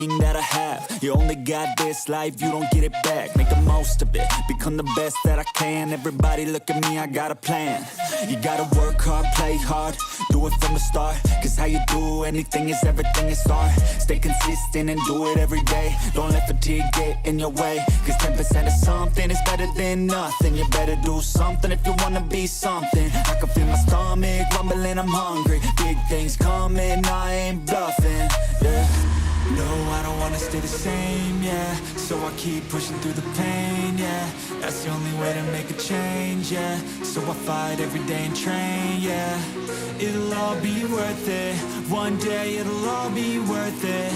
that I have. You only got this life, you don't get it back. Make the most of it, become the best that I can. Everybody look at me, I got a plan. You gotta work hard, play hard, do it from the start. Cause how you do anything is everything you start. Stay consistent and do it every day. Don't let fatigue get in your way. Cause 10% of something is better than nothing. You better do something if you wanna be something. I can feel my stomach rumbling, I'm hungry. Big things coming, I ain't bluffing, yeah. No, I don't wanna stay the same, yeah. So I keep pushing through the pain, yeah. That's the only way to make a change, yeah. So I fight every day and train, yeah. It'll all be worth it. One day it'll all be worth it.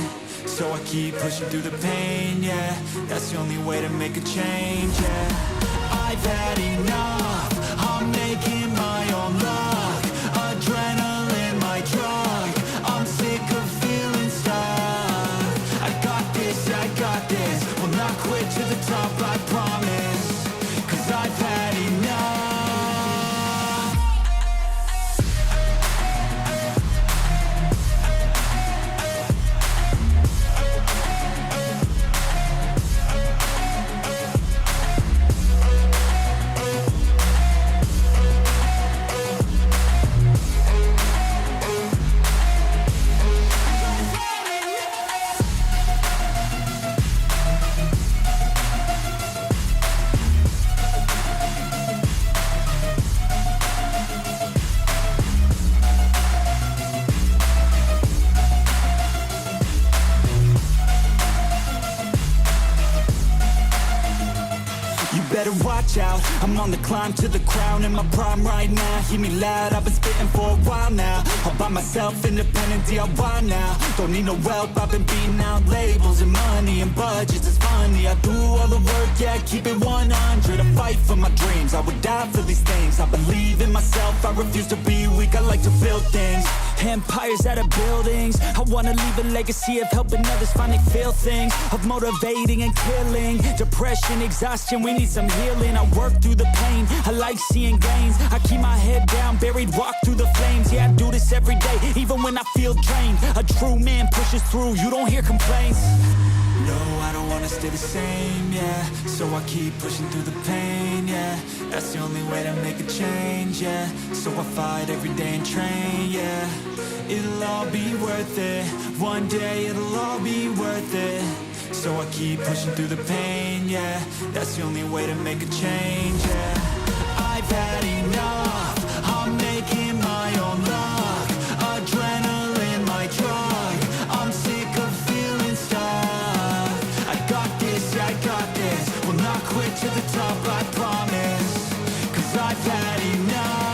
So I keep pushing through the pain, yeah. That's the only way to make a change, yeah. I've had enough, I'm making my own luck. Adrenaline, my drug, I'm sick of feeling stuck. I got this, will not quit to the top, I promise. Cause I've had enough. Better watch out, I'm on the climb to the crown. In my prime right now, hear me loud, I've been spitting for a while now. All by myself, independent DIY now. Don't need no help, I've been beating out labels and money and budgets, it's funny. I do all the work, yeah, keep it 100. I fight for my dreams, I would die for these things. I believe in myself, I refuse to be weak, I like to build things. Empires out of buildings, I wanna leave a legacy of helping others find they feel things. Of motivating and killing, depression, exhaustion, we need some healing. I work through the pain, I like seeing gains. I keep my head down, buried, walk through the flames. Yeah, I do this every day, even when I feel drained. A true man pushes through, you don't hear complaints. No, I don't wanna stay the same, yeah. So I keep pushing through the pain, yeah. That's the only way to make a change, yeah. So I fight every day and train, yeah. It'll all be worth it. One day it'll all be worth it. So I keep pushing through the pain, yeah. That's the only way to make a change, yeah. I've had enough, I'm making my own luck. Adrenaline, my drug, I'm sick of feeling stuck. I got this, yeah, I got this, will not quit to the top, I promise. Cause I've had enough.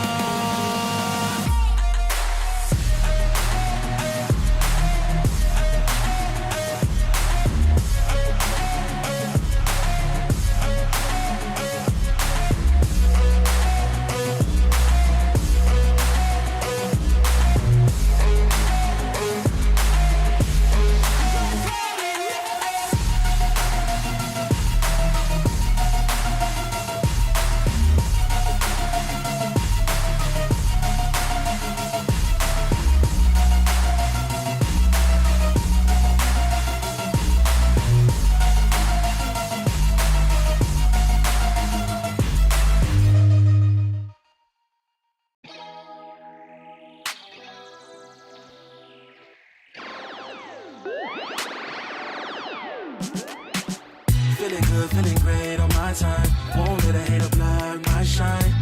Feeling good, feeling great on my time. Won't let a hater block my shine.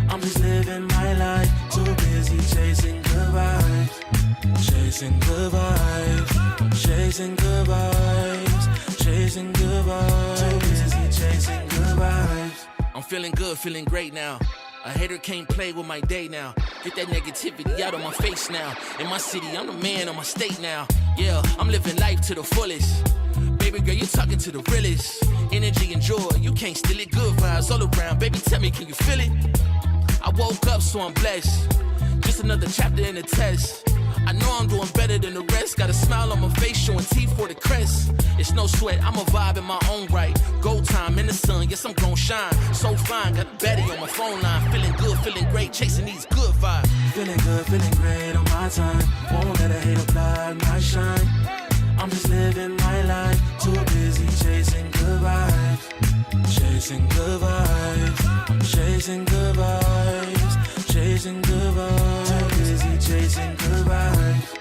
I'm just living my life. Too busy chasing good vibes. Chasing good vibes. Chasing good vibes. Chasing good vibes. Too busy chasing good vibes. I'm feeling good, feeling great now. A hater can't play with my day now. Get that negativity out of my face now. In my city, I'm the man on my state now. Yeah, I'm living life to the fullest. Baby girl, you're talking to the realest. Energy and joy, you can't steal it. Good vibes all around. Baby, tell me, can you feel it? I woke up, so I'm blessed. Just another chapter in the test. I know I'm doing better than the rest. Got a smile on my face, showing teeth for the crest. It's no sweat, I'm a vibe in my own right. Go time in the sun, yes, I'm gon' shine. So fine, got a baddie on my phone line. Feeling good, feeling great, chasing these good vibes. Feeling good, feeling great on my time. Won't let a hater block my shine. I'm just living my life, too busy chasing good vibes. Chasing good vibes, chasing good vibes, chasing good vibes. Too busy chasing good vibes.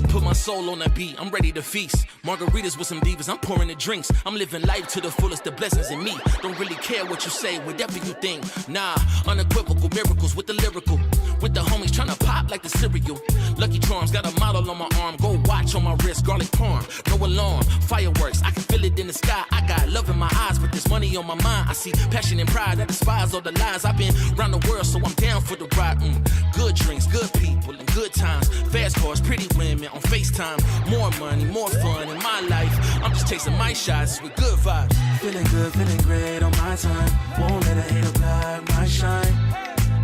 Put my soul on that beat, I'm ready to feast. Margaritas with some divas, I'm pouring the drinks. I'm living life to the fullest, the blessings in me. Don't really care what you say, whatever you think. Nah, unequivocal miracles with the lyrical. With the homies tryna pop like the cereal. Lucky Charms, got a model on my arm. Go watch on my wrist, garlic parm. No alarm, fireworks, I can feel it in the sky. I got love in my eyes, but there's money on my mind. I see passion and pride that despise all the lies. I've been around the world, so I'm down for the ride. Good drinks, good people, and good times. Fast cars, pretty women on FaceTime. More money, more fun in my life. I'm just chasing my shots with good vibes. Feeling good, feeling great on my time. Won't let a hater block my shine.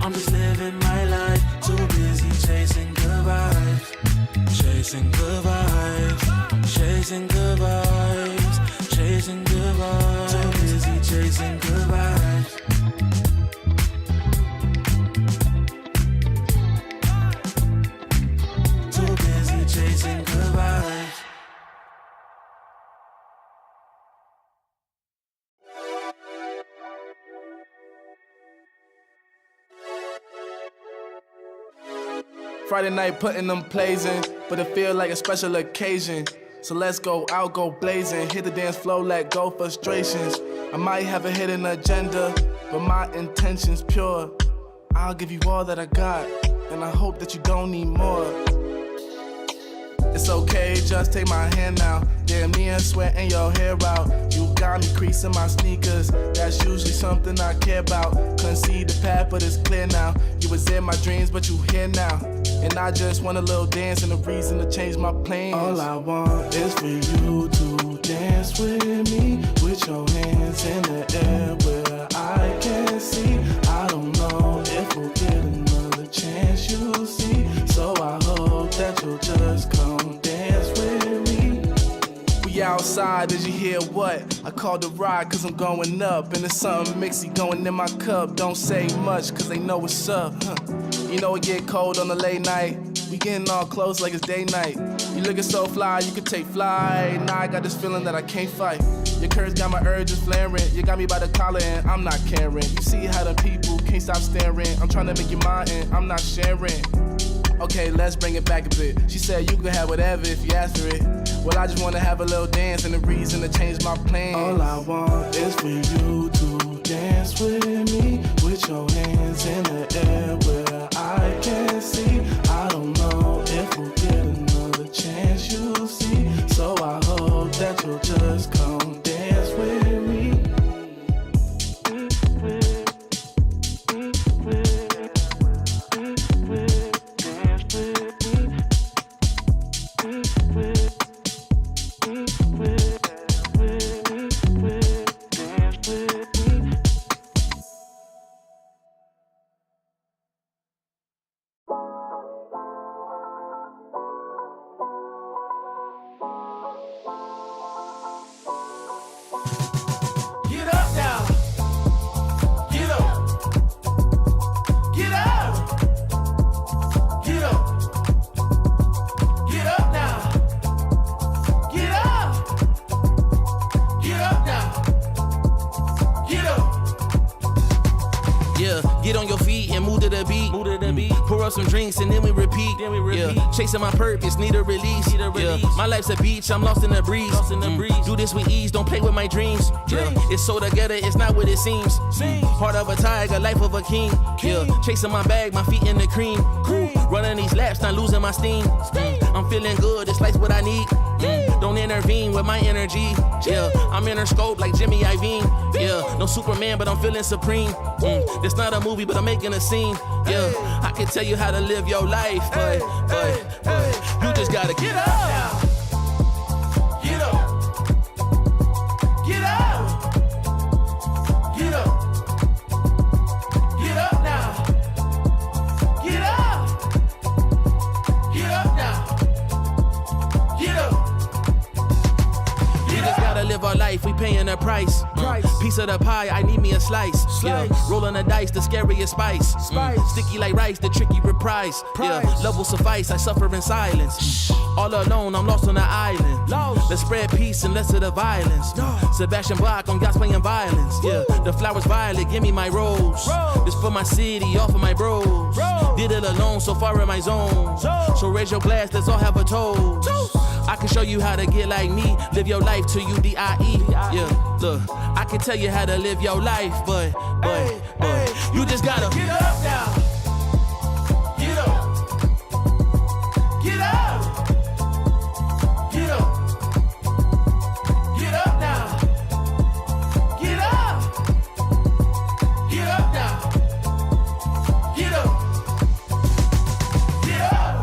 I'm just living my life, too busy chasing good vibes. Chasing good vibes, chasing good vibes, chasing good vibes. Too busy chasing good vibes. Too busy chasing good vibes. Friday night putting them plays in, but it feel like a special occasion. So let's go out, go blazing, hit the dance floor, let go frustrations. I might have a hidden agenda, but my intention's pure. I'll give you all that I got, and I hope that you don't need more. It's okay, just take my hand now. Damn near sweating your hair out. You got me creasing my sneakers. That's usually something I care about. Couldn't see the path, but it's clear now. You was in my dreams, but you here now. And I just want a little dance and a reason to change my plans. All I want is for you to dance with me, with your hands in the air where I can see. I don't know if we'll get another chance, you'll see. So I hope that you'll just come dance with me. We outside, did you hear what? I called the ride cause I'm going up. And there's something mixy going in my cup. Don't say much cause they know what's up. You know it get cold on the late night. We getting all close like it's day night. You looking so fly, you could take flight. Now I got this feeling that I can't fight. Your curves got my urges flaring. You got me by the collar and I'm not caring. You see how the people can't stop staring. I'm trying to make you mine and I'm not sharing. Okay, let's bring it back a bit. She said you can have whatever if you ask for it. Well, I just want to have a little dance and a reason to change my plan. All I want is for you to dance with me, with your hands in the air where I can see. I don't know if we'll get another chance, you'll see. So I hope that you'll just come dance with me. Some drinks and then we repeat. Yeah. Chasing my purpose, need a release. Yeah. My life's a beach, I'm lost in the breeze. Do this with ease, don't play with my dreams. Yeah. It's so together, it's not what it seems. Heart of a tiger, life of a king. Yeah. Chasing my bag, my feet in the cream. Running these laps, not losing my steam. I'm feeling good, this life's what I need. Don't intervene with my energy. Yeah. I'm in her scope like Jimmy Iovine. Yeah. No Superman, but I'm feeling supreme. This not a movie, but I'm making a scene. Yeah. I can tell you how to live your life, but you just gotta get up. Get up. Get up. Get up. Get up now. Get up. Get up now. Get up. We just gotta live our life, we paying a price. Piece of the pie, I need me a slice. Yeah, rolling the dice, the scariest spice. Sticky like rice, the tricky reprise. Yeah, love will suffice, I suffer in silence. All alone, I'm lost on the island. Let's spread peace and less of the violence. Sebastian Bach on yachts playing violence. Yeah, the flowers violet, give me my rose. This for my city, all for my bros. Did it alone, so far in my zone. So raise your glass, let's all have a toast. I can show you how to get like me. Live your life till you die. Yeah, look, I can tell you how to live your life, but you just gotta Get up now. Get up. Get up. Get up. Get up now. Get up. Get up now. Get up. Get up.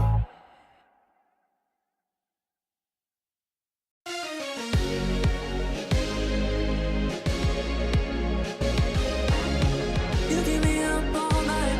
You keep me up all night,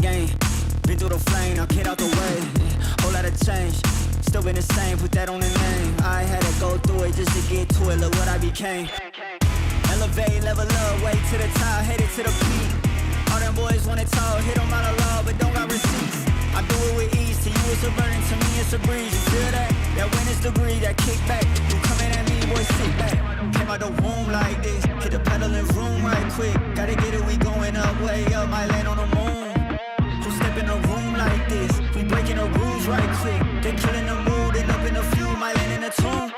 game. Been through the flame, now get out the way. Whole lot of change, still been the same, put that on the name. I had to go through it just to get to it, look what I became. Elevate, level up, way to the top, headed to the peak. All them boys wanna talk, hit them out of law, but don't got receipts. I do it with ease, to you it's a burden, to me it's a breeze. You feel that? That when it's degree, that kickback. You coming at me, boy, sit back. Came out the womb like this, hit the pedal and room right quick. Gotta get it, we going up, way up, might land on the moon. Who step in a room like this? We breaking the rules right quick. They killing the mood and up in the few, might land in a tomb.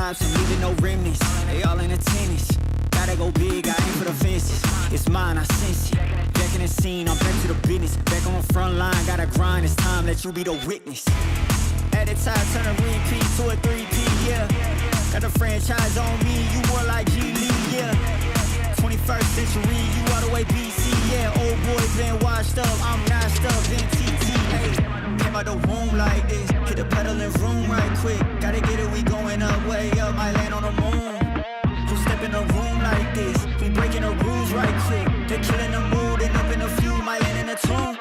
I'm leaving no remnants, they all in attendance. Gotta go big, I aim for the fences. It's mine, I sense it. Back in the scene, I'm back to the business. Back on the front line, gotta grind, it's time, let you be the witness. At the time, turn a repeat to a 3P, yeah. Got the franchise on me, you more like G Lee, yeah. 21st century, you all the way BC, yeah. Old boy been washed up, I'm notched up in TTA. Came out the womb like this, hit the pedal and room right quick. Gotta get it, we going up, way up, might land on the moon. Who step in a room like this? We breaking the rules right quick. They killing the mood and up in a few, might land in a tomb.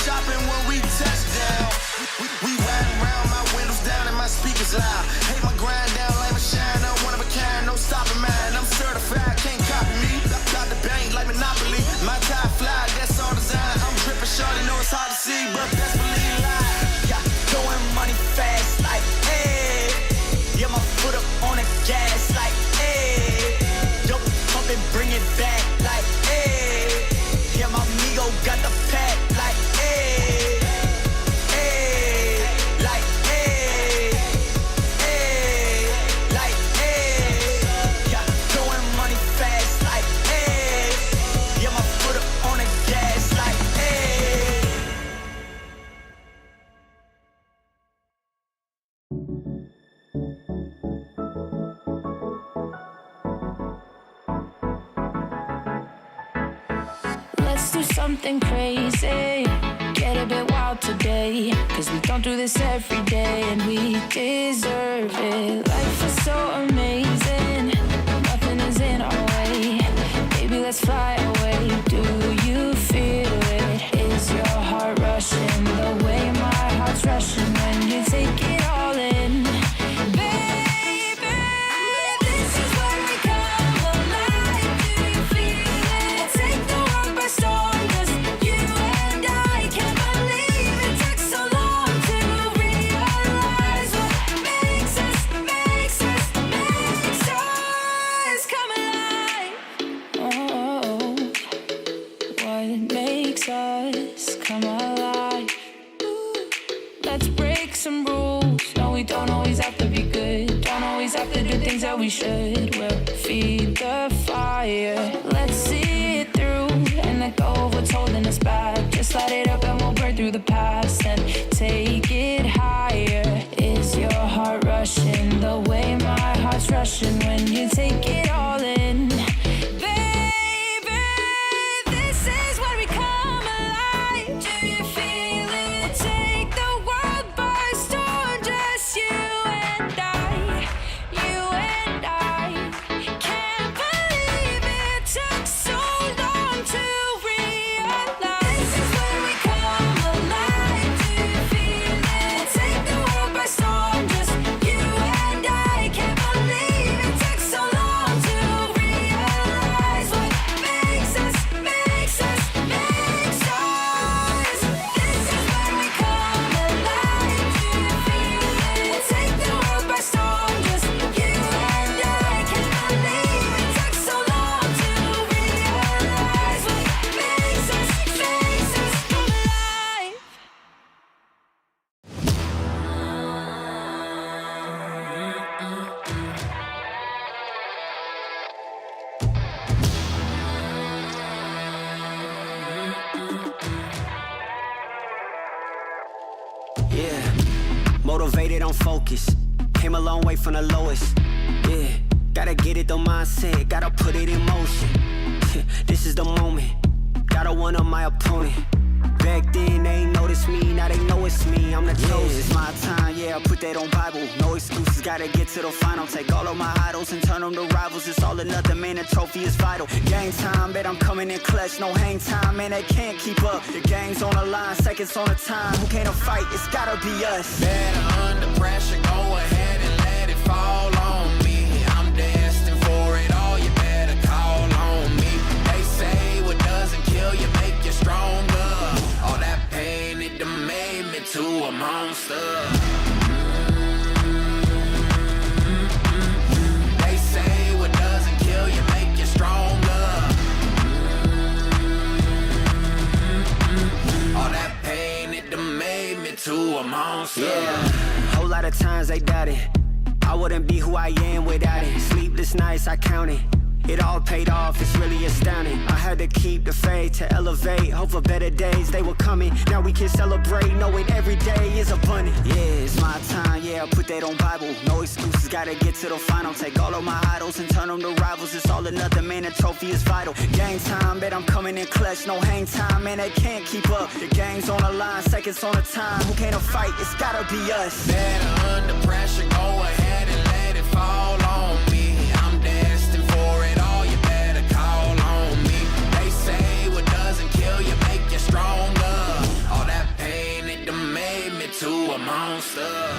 Shopping when we touch down. We ride around my speakers loud. Hate my grind down, lame and shine. I'm one of a kind, no stopping mine. I'm certified, can't copy me. Got the bank like Monopoly. My tie fly, that's all design. I'm dripping shorty, know it's hard to see, but best believe live. Yeah, throwing money fast like, hey. Yeah, my foot up on the gas like, hey. Yo, pump and bring it back like, hey. Yeah, my amigo got the pack like, hey. Hey, like, hey. Hey, like, hey. Yeah, throwing money fast like, hey. Yeah, my foot up on the gas like, hey. Let's do something crazy, get a bit wild today, cause we don't do this every day and we deserve it. Life is so amazing, nothing is in our way. Baby, let's fly away, do you feel it? Is your heart rushing the way my heart's rushing when you take it all in? Baby, this is when we come alive. Do you feel it? Take the world by storm, just you and I. Can't believe it took so long to realize what makes us come alive. Oh, what makes us come alive? Let's break some rules. No, we don't always have to be good. Don't always have to do things that we should. We'll feed the fire. Let's see it through and let go of what's holding us back. Just light it up and we'll burn through the past and take it higher. Is your heart rushing the way my heart's rushing when you take it all in? Baby, this is when we come alive. Do you feel it? Take the world by storm, just you and I. You and I. Can't believe it took so long to realize. This is when we come alive. Do you feel it? Take the world by storm, just you and I. Can't believe it took so long to realize what makes us. This is when we come alive. Do you feel it? Take the world by storm, just you and I. Can't believe it took so long to realize what makes us come alive. Yeah, motivated on focus. Came a long way from the lowest. Yeah, gotta get it the mindset, gotta put it in motion. This is the moment, gotta one up my opponent. Back then they ain't noticed me, now they know it's me. I'm the chosen. It's my time, yeah, I put that on Bible. No excuses, gotta get to the final. Take all of my idols and turn them to rivals. It's all or nothing, man, the trophy is vital. Game time, bet I'm coming in clutch. No hang time, man, they can't keep up. The game's on the line, seconds on the time. Who can't fight? It's gotta be us. Better under pressure, go ahead and let it fall on me. I'm destined for it all, you better call on me. They say what doesn't kill you make you stronger. All that pain, it done made me to a monster. They say what doesn't kill you make you stronger. All that pain, it done made me to a monster. Yeah, whole lot of times they doubted I wouldn't be who I am without it. Sleepless nights, I counted. It all paid off, it's really astounding. I had to keep the faith to elevate. Hope for better days, they were coming. Now we can celebrate, knowing every day is abundant. Yeah, it's my time, yeah, I put that on Bible. No excuses, gotta get to the final. Take all of my idols and turn them to rivals. It's all or nothing, man, the trophy is vital. Game time, bet I'm coming in clutch. No hang time, man, they can't keep up. The game's on the line, seconds on the time. Who can't fight? It's gotta be us. Better under pressure, go ahead and let it fall on me. I'm destined for it all, you better call on me. They say what doesn't kill you make you stronger. All that pain, it done made me to a monster.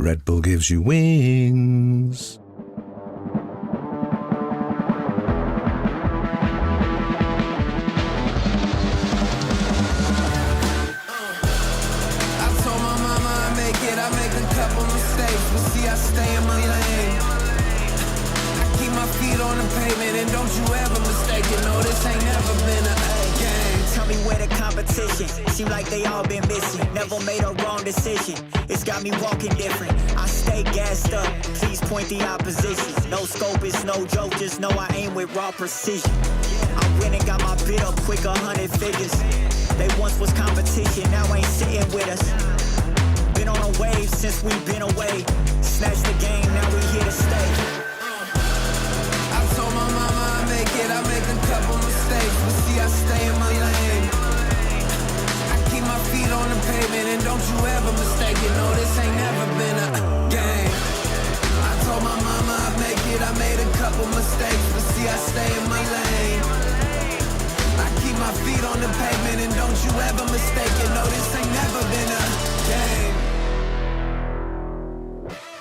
Red Bull gives you wings. I told my mama I make it, I make a couple mistakes, but see I stay in my lane. I keep my feet on the pavement and don't you ever mistake it, no this ain't never been a game. Tell me where the competition. Seem like they all been missing. Never made a wrong decision. It's got me walking different. I stay gassed up. Please point the opposition. No scope, it's no joke. Just know I aim with raw precision. I went and got my bid up quick, 100 figures. They once was competition, now ain't sitting with us. Been on a wave since we've been away. Snatch the game, now we here to stay. I told my mama I make it, I make a couple mistakes, but see I stay in my lane. I keep my feet on the pavement and don't you ever mistake it, no this ain't never been a game. I told my mama I make it, I made a couple mistakes, but see I stay in my lane. I keep my feet on the pavement and don't you ever mistake it, no this ain't never been a game.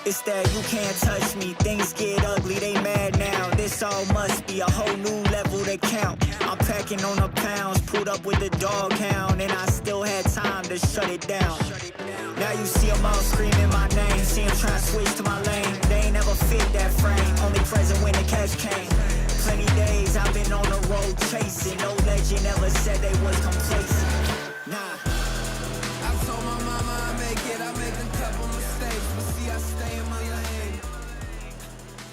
It's that you can't touch me. Things get ugly, they mad now. This all must be a whole new level to count. I'm packing on the pounds, pulled up with the dog hound, and I still had time to shut it down. Now you see them all screaming my name. See them trying to switch to my lane. They ain't never fit that frame. Only present when the cash came. Plenty days I've been on the road chasing. No legend ever said they was complacent. Nah. I told my mama I make it, I make a couple mistakes, but see I stay in my lane.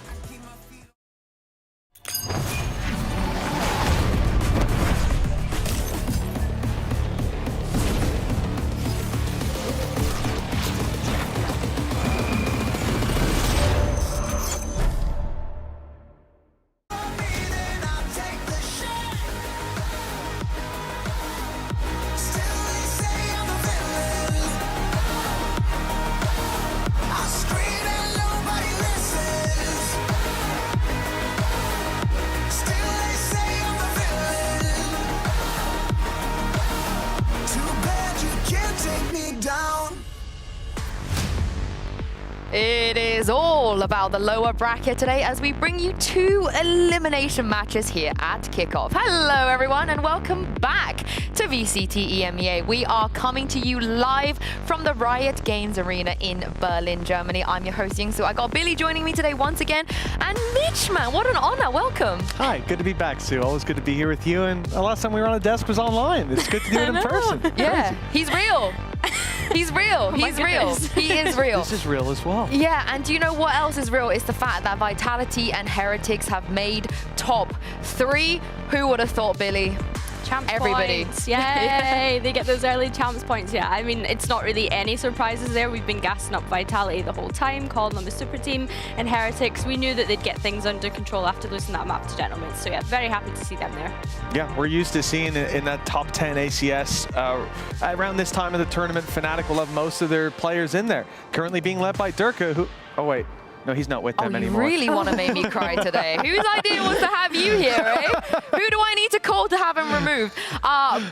I keep my feet It is all about the lower bracket today as we bring you 2 elimination matches here at Kickoff. Hello everyone and welcome back to VCT EMEA. We are coming to you live from the Riot Games Arena in Berlin, Germany. I'm your host Yingsu. I got Billy joining me today once again, and Mitch, man, what an honor. Welcome. Hi, good to be back, Sue. Always good to be here with you. And the last time we were on a desk was online. It's good to do it in person. Yeah, he's real. He's real. He's real. He is real. This is real as well. Yeah, and do you know what else is real? It's the fact that Vitality and Heretics have made top 3. Who would have thought, Billy? Champs Everybody. points. Yay! They get those early champs points. Yeah, I mean, it's not really any surprises there. We've been gassing up Vitality the whole time, calling them a super team. And Heretics, we knew that they'd get things under control after losing that map to Gentlemen. So yeah, very happy to see them there. Yeah, we're used to seeing in that top 10 ACS around this time of the tournament. Fnatic will have most of their players in there. Currently being led by Durka, who... Oh, wait. No, he's not with them anymore. You really want to make me cry today. Whose idea was to have you here, eh? Who do I need to call to have him removed?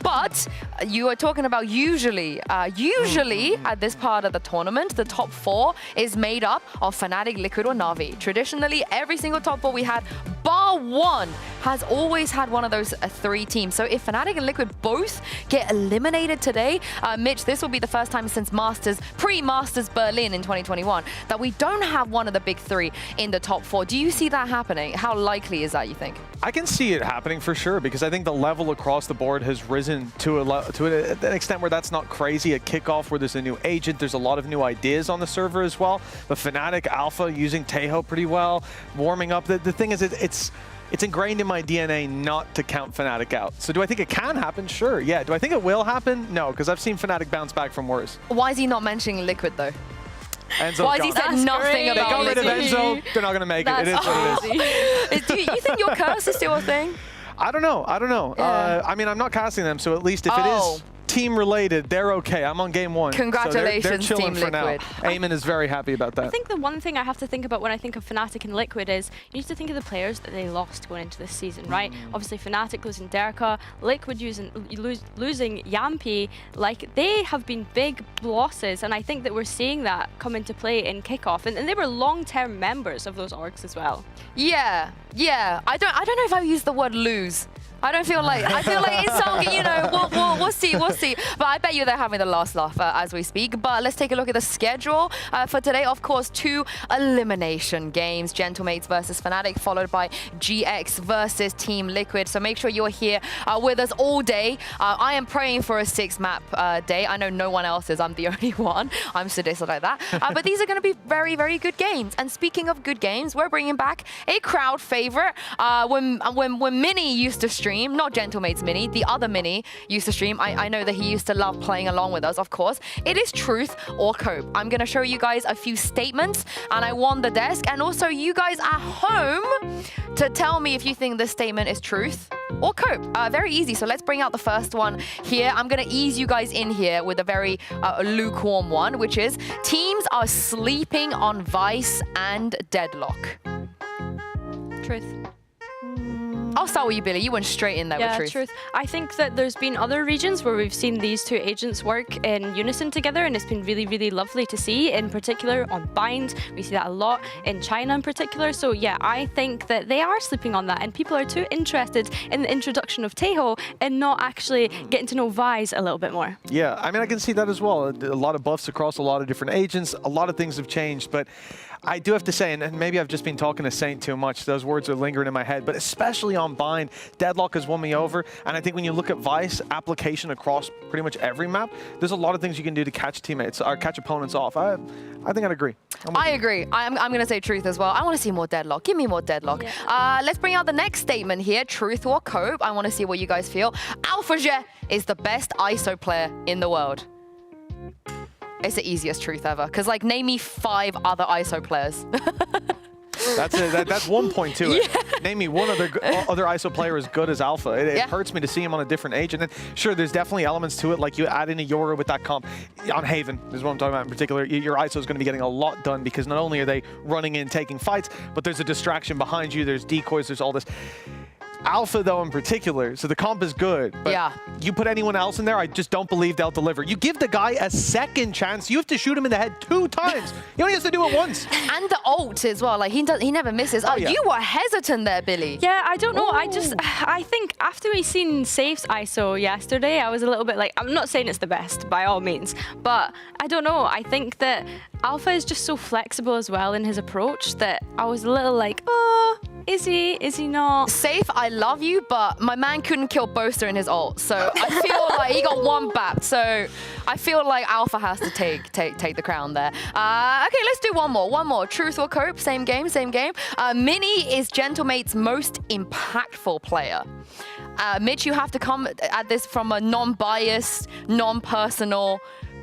But you are talking about usually at this part of the tournament, the top 4 is made up of Fnatic, Liquid, or Na'Vi. Traditionally, every single top 4 we had, bar 1, has always had one of those 3 teams. So if Fnatic and Liquid both get eliminated today, Mitch, this will be the first time since pre-Masters Berlin in 2021 that we don't have one of the big 3 in the top 4. Do you see that happening? How likely is that, you think? I can see it happening for sure, because I think the level across the board has risen to an extent where that's not crazy. At Kickoff, where there's a new agent, there's a lot of new ideas on the server as well. The Fnatic Alpha using Tejo pretty well, warming up. The thing is, it's ingrained in my DNA not to count Fnatic out. So do I think it can happen? Sure, yeah. Do I think it will happen? No, because I've seen Fnatic bounce back from worse. Why is he not mentioning Liquid, though? Enzo Why has he said nothing about Liquid? They got rid of Enzo. They're not going to make it. It is what it is. Do you think your curse is still a thing? I don't know. Yeah. I mean, I'm not casting them, so at least if it is team related, they're okay. I'm on game 1. Congratulations, so they're chilling Team for now. Liquid. Eamon is very happy about that. I think the one thing I have to think about when I think of Fnatic and Liquid is you need to think of the players that they lost going into this season, right? Obviously, Fnatic losing Derka, Liquid losing Yampi, like they have been big losses, and I think that we're seeing that come into play in Kickoff, and they were long-term members of those orgs as well. Yeah. I don't know if I use the word lose. I don't feel like, I feel like it's something, you know, we'll see. But I bet you they're having the last laugh as we speak. But let's take a look at the schedule for today. Of course, 2 elimination games, Gentlemates versus Fnatic, followed by GX versus Team Liquid. So make sure you're here with us all day. I am praying for a 6-map day. I know no one else is. I'm the only one. I'm sadistic like that. But these are going to be very, very good games. And speaking of good games, we're bringing back a crowd favorite. When Mini used to stream, not Gentlemates Mini, the other Mini used to stream. I know that he used to love playing along with us, of course. It is truth or cope. I'm going to show you guys a few statements, and I want the desk and also you guys at home to tell me if you think this statement is truth or cope. Very easy. So let's bring out the first one here. I'm going to ease you guys in here with a very lukewarm one, which is teams are sleeping on Vice and Deadlock. Truth. I'll start with you, Billy. You went straight in there with truth. I think that there's been other regions where we've seen these 2 agents work in unison together, and it's been really, really lovely to see. In particular, on Bind, we see that a lot in China in particular. So yeah, I think that they are sleeping on that, and people are too interested in the introduction of Taeho and not actually getting to know Vise a little bit more. Yeah, I mean, I can see that as well. A lot of buffs across a lot of different agents. A lot of things have changed, but I do have to say, and maybe I've just been talking to Saint too much, those words are lingering in my head, but especially on Bind, Deadlock has won me over, and I think when you look at Vice application across pretty much every map, there's a lot of things you can do to catch teammates, or catch opponents off. I think I'd agree. I agree. I'm going to say truth as well. I want to see more Deadlock. Give me more Deadlock. Yeah. Let's bring out the next statement here, truth or cope. I want to see what you guys feel. AlphaJet is the best ISO player in the world. It's the easiest truth ever, because like name me 5 other ISO players. That's 1 point to it. Yeah. Name me one other ISO player as good as Alpha. It hurts me to see him on a different agent. And sure, there's definitely elements to it, like you add in a Yoru with that comp. On Haven is what I'm talking about in particular. Your ISO is going to be getting a lot done because not only are they running in, taking fights, but there's a distraction behind you, there's decoys, there's all this. Alpha, though, in particular, so the comp is good, but you put anyone else in there, I just don't believe they'll deliver. You give the guy a second chance, you have to shoot him in the head 2 times. He only has to do it once. And the ult as well, like he never misses. Oh, you were hesitant there, Billy. Yeah, I don't know. I think after we seen Safe's ISO yesterday, I was a little bit like, I'm not saying it's the best by all means, but I don't know. I think that Alpha is just so flexible as well in his approach that I was a little like, oh, is he? Is he not? Safe, I love you, but my man couldn't kill Boaster in his ult, so I feel like he got 1 bap. So I feel like Alpha has to take the crown there. Okay, let's do one more. Truth or cope? Same game. Mini is Gentlemate's most impactful player. Mitch, you have to come at this from a non-biased, non-personal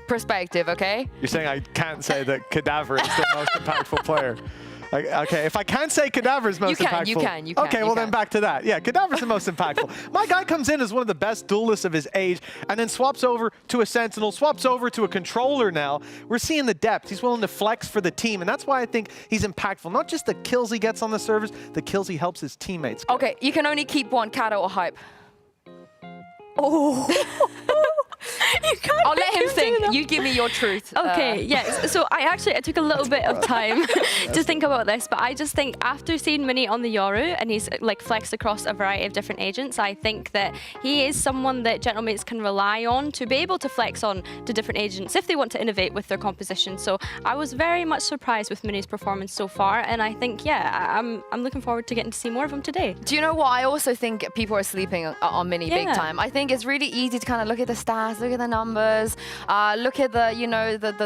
perspective, okay? You're saying I can't say that Cadaver is the most impactful player. Okay, if I can't say Cadaver's most impactful. You can. Okay, well then back to that. Yeah, Cadaver's the most impactful. My guy comes in as one of the best duelists of his age and then swaps over to a Sentinel, swaps over to a controller now. We're seeing the depth. He's willing to flex for the team, and that's why I think he's impactful. Not just the kills he gets on the servers, the kills he helps his teammates get. Okay, you can only keep one, Cado or Hype. Oh. I'll let him think. You give me your truth. Okay, yes. So I took a little bit of time to think about this, but I just think after seeing Mini on the Yoru and he's like flexed across a variety of different agents, I think that he is someone that Gentlemates can rely on to be able to flex on to different agents if they want to innovate with their composition. So I was very much surprised with Mini's performance so far, and I think, I'm looking forward to getting to see more of him today. Do you know what? I also think people are sleeping on Mini big time. I think it's really easy to kind of look at the stats, look at the numbers. Look at the,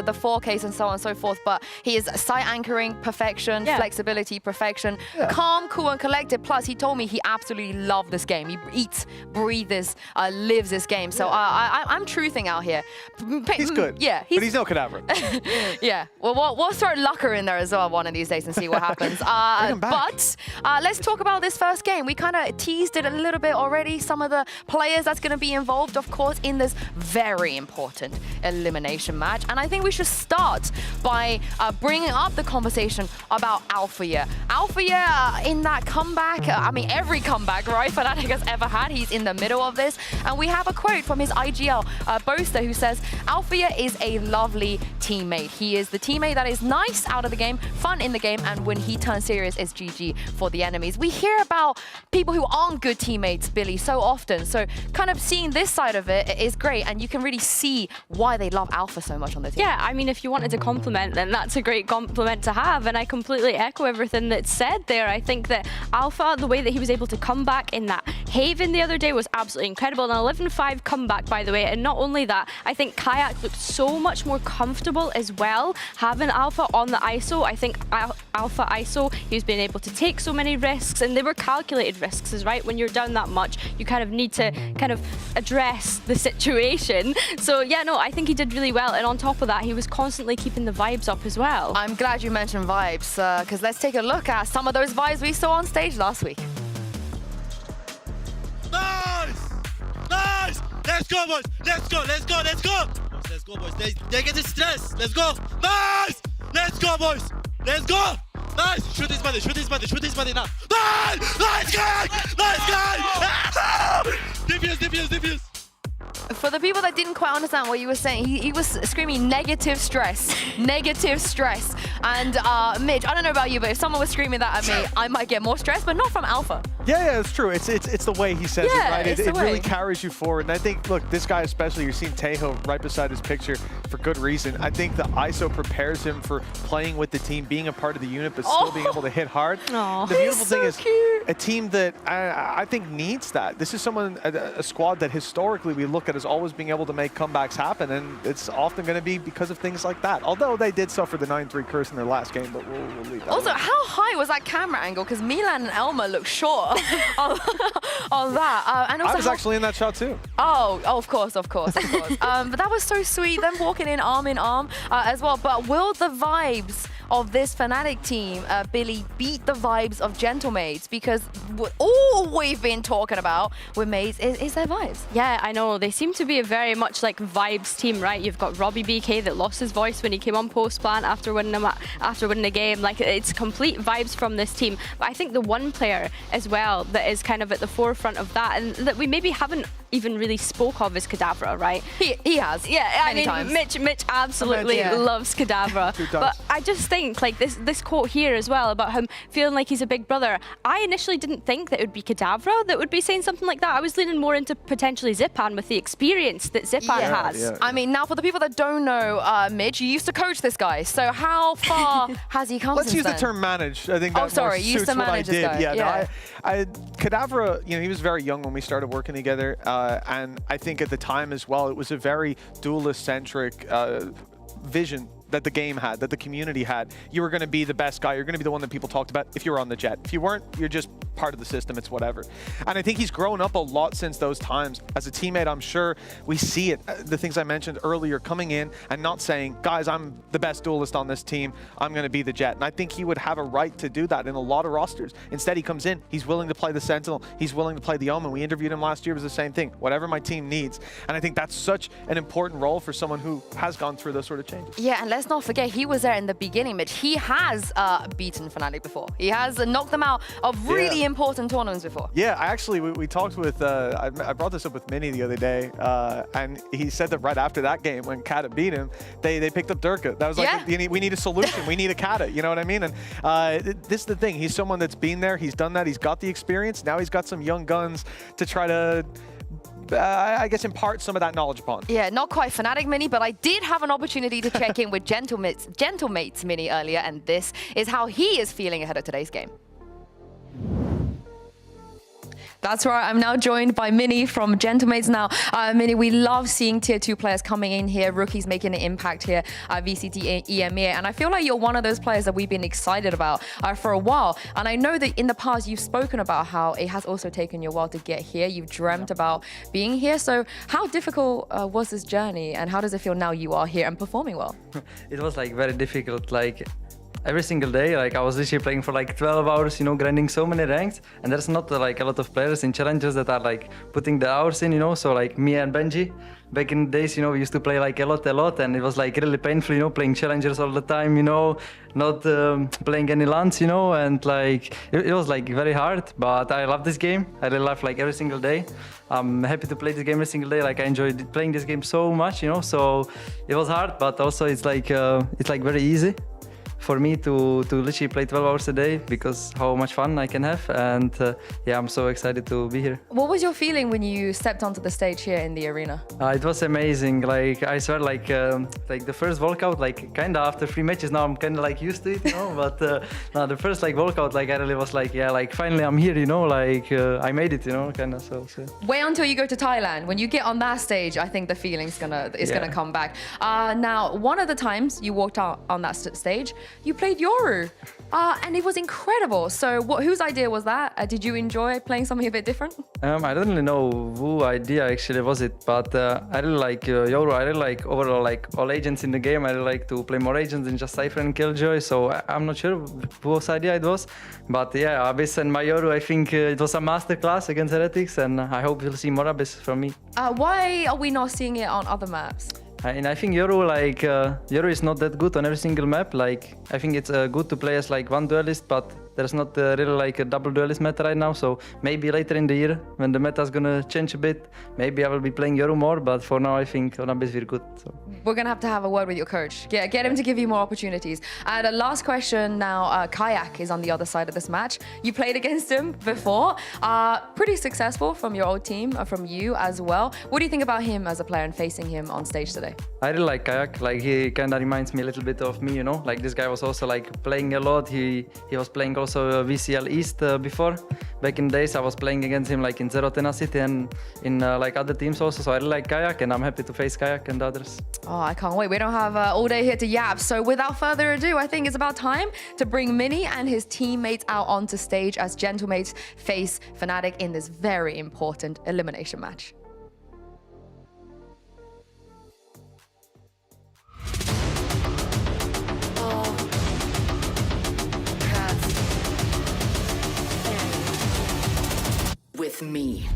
the 4Ks and so on and so forth. But he is site anchoring, perfection, flexibility, perfection, calm, cool, and collected. Plus, he told me he absolutely loved this game. He eats, breathes, lives this game. So I'm truthing out here. He's good. Yeah, but he's no Kadabra. Yeah. Well, we'll throw Lucker in there as well one of these days and see what happens. But let's talk about this first game. We kind of teased it a little bit already. Some of the players that's going to be involved, of course, in this very important elimination match. And I think we should start by bringing up the conversation about Alpha Year. Alpha Year in that comeback, I mean, every comeback, right, Fnatic has ever had. He's in the middle of this. And we have a quote from his IGL boaster who says, Alpha Year is a lovely teammate. He is the teammate that is nice out of the game, fun in the game, and when he turns serious, it's GG for the enemies. We hear about people who aren't good teammates, Billy, so often. So kind of seeing this side of it is great, and you can really see why they love Alpha so much on the team. Yeah, I mean, if you wanted to compliment, then that's a great compliment to have, and I completely echo everything that's said there. I think that Alpha, the way that he was able to come back in that Haven the other day was absolutely incredible. An 11-5 comeback, by the way, and not only that, I think Kayak looked so much more comfortable as well having Alpha on the ISO. I think Alpha ISO, he's been able to take so many risks, and they were calculated risks, is right? When you're down that much, you kind of need to kind of address the situation. So yeah, no, I think he did really well, and on top of that, he was constantly keeping the vibes up as well. I'm glad you mentioned vibes, because let's take a look at some of those vibes we saw on stage last week. Nice! Nice! Let's go, boys! Let's go, let's go, let's go! Let's go, boys. They get the stress. Let's go. Nice! Let's go, boys. Let's go. Nice! Shoot his body, shoot his body, shoot his body now. Nice! Nice guy! Nice guy! Defuse, defuse, defuse. For the people that didn't quite understand what you were saying, he was screaming negative stress, negative stress. And Mitch, I don't know about you, but if someone was screaming that at me, I might get more stress, but not from Alpha. Yeah, it's true. It's the way he says it, right? It really carries you forward. And I think, look, this guy especially, you're seeing Tejo right beside his picture for good reason. I think the ISO prepares him for playing with the team, being a part of the unit, but still being able to hit hard. Oh, the beautiful thing is a team that I think needs that. This is someone, a squad that historically we look at as always being able to make comebacks happen, and it's often going to be because of things like that. Although they did suffer the 9-3 curse in their last game, but we'll leave that. Also, how high was that camera angle? Because Milan and Elma look short on that. And also I was actually in that shot too. Oh, of course. But that was so sweet, them walking in arm as well. But will the vibes of this Fnatic team, Billy, beat the vibes of Gentlemates? Because all we've been talking about with Mates is their vibes. Yeah, I know. They seem to be a very much like vibes team, right? You've got Robbie BK that lost his voice when he came on post plan after winning a game. Like, it's complete vibes from this team. But I think the one player as well that is kind of at the forefront of that, and that we maybe haven't even really spoke of is Kadabra, right? He has. Yeah, I mean, times. Mitch absolutely loves Kadabra. But I just think, like, this quote here as well about him feeling like he's a big brother. I initially didn't think that it would be Kadabra that would be saying something like that. I was leaning more into potentially Zipan with the experience that Zipan has. Yeah. I mean, now for the people that don't know, Mitch, you used to coach this guy. So how far has he come Let's since use then? the term manage. I think that sorry, you used to manage this guy. Yeah, no, Kadabra, he was very young when we started working together, and I think at the time as well, it was a very duelist-centric vision that the game had, that the community had. You were going to be the best guy. You're going to be the one that people talked about if you were on the jet. If you weren't, you're just part of the system. It's whatever. And I think he's grown up a lot since those times. As a teammate, I'm sure we see it. The things I mentioned earlier, coming in and not saying, guys, I'm the best duelist on this team. I'm going to be the jet. And I think he would have a right to do that in a lot of rosters. Instead, he comes in. He's willing to play the Sentinel. He's willing to play the Omen. We interviewed him last year. It was the same thing. Whatever my team needs. And I think that's such an important role for someone who has gone through those sort of changes. Yeah, and let's not forget, he was there in the beginning, Mitch. He has beaten Fnatic before. He has knocked them out of really important tournaments before. Yeah, we talked with, I brought this up with Minnie the other day, and he said that right after that game, when Kata beat him, they picked up Durka. That was like, we need a solution. We need a Kata, you know what I mean? And this is the thing. He's someone that's been there. He's done that. He's got the experience. Now he's got some young guns to try to I guess impart some of that knowledge upon. Yeah, not quite Fnatic Mini, but I did have an opportunity to check in with Gentlemates Mini earlier, and this is how he is feeling ahead of today's game. That's right. I'm now joined by Minnie from Gentlemates now. Minnie, we love seeing tier 2 players coming in here, rookies making an impact here at VCT EMEA. And I feel like you're one of those players that we've been excited about for a while. And I know that in the past you've spoken about how it has also taken you a while to get here. You've dreamt about being here. So how difficult was this journey and how does it feel now you are here and performing well? It was like very difficult. Like every single day, like I was literally playing for like 12 hours, you know, grinding so many ranks, and there's not like a lot of players in challengers that are like putting the hours in, you know. So like me and Benji, back in the days, you know, we used to play like a lot, and it was like really painful, you know, playing challengers all the time, you know, not playing any LANs, you know, and like it was like very hard. But I love this game. I really love like every single day. I'm happy to play this game every single day. Like I enjoyed playing this game so much, you know. So it was hard, but also it's like very easy for me to literally play 12 hours a day because how much fun I can have, and yeah, I'm so excited to be here. What was your feeling when you stepped onto the stage here in the arena? It was amazing. Like I swear, like the first walkout, like kind of after 3 matches, now I'm kind of like used to it, you know. But no, the first like walkout, like I really was like, yeah, like finally I'm here, you know. Like I made it, you know, kind of. So. Wait until you go to Thailand. When you get on that stage, I think the feeling's gonna come back. Now, one of the times you walked out on that stage, you played Yoru, and it was incredible. So whose idea was that? Did you enjoy playing something a bit different? I don't really know whose idea actually was it, but I really like Yoru. I really like overall like all agents in the game. I really like to play more agents than just Cypher and Killjoy, so I'm not sure whose idea it was. But yeah, Abyss and my Yoru, I think it was a masterclass against Heretics, and I hope you'll see more Abyss from me. Why are we not seeing it on other maps? And I think Yoru is not that good on every single map. Like I think it's good to play as like one duelist, but there's not really like a double duelist meta right now. So maybe later in the year when the meta is gonna change a bit, maybe I will be playing Yoru more. But for now, I think on Abyss we're good. So. We're gonna have a word with your coach. Get him to give you more opportunities. The last question now. Kayak is on the other side of this match. You played against him before. Pretty successful from your old team, from you as well. What do you think about him as a player and facing him on stage today? I really like Kayak. Like he kind of reminds me a little bit of me, you know. Like this guy was also like playing a lot. He was playing also VCL East before. Back in the days, I was playing against him like in Zero Tenacity and in like other teams also. So I really like Kayak, and I'm happy to face Kayak and others. Oh, I can't wait. We don't have all day here to yap. So without further ado, I think it's about time to bring Minnie and his teammates out onto stage as Gentlemates face Fnatic in this very important elimination match. With me.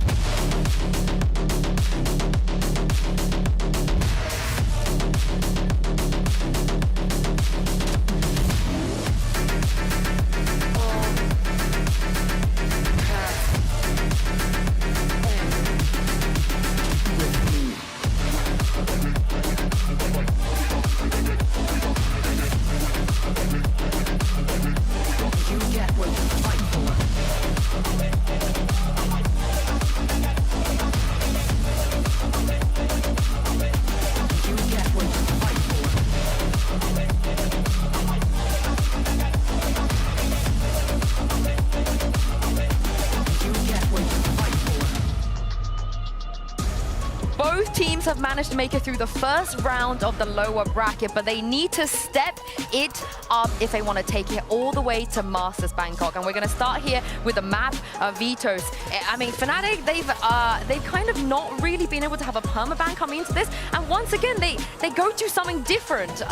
Both teams have managed to make it through the first round of the lower bracket, but they need to step it up if they want to take it all the way to Masters Bangkok. And we're going to start here with the map of Vitos. I mean, Fnatic, they've kind of not really been able to have a permaban coming into this. And once again, they go to something different,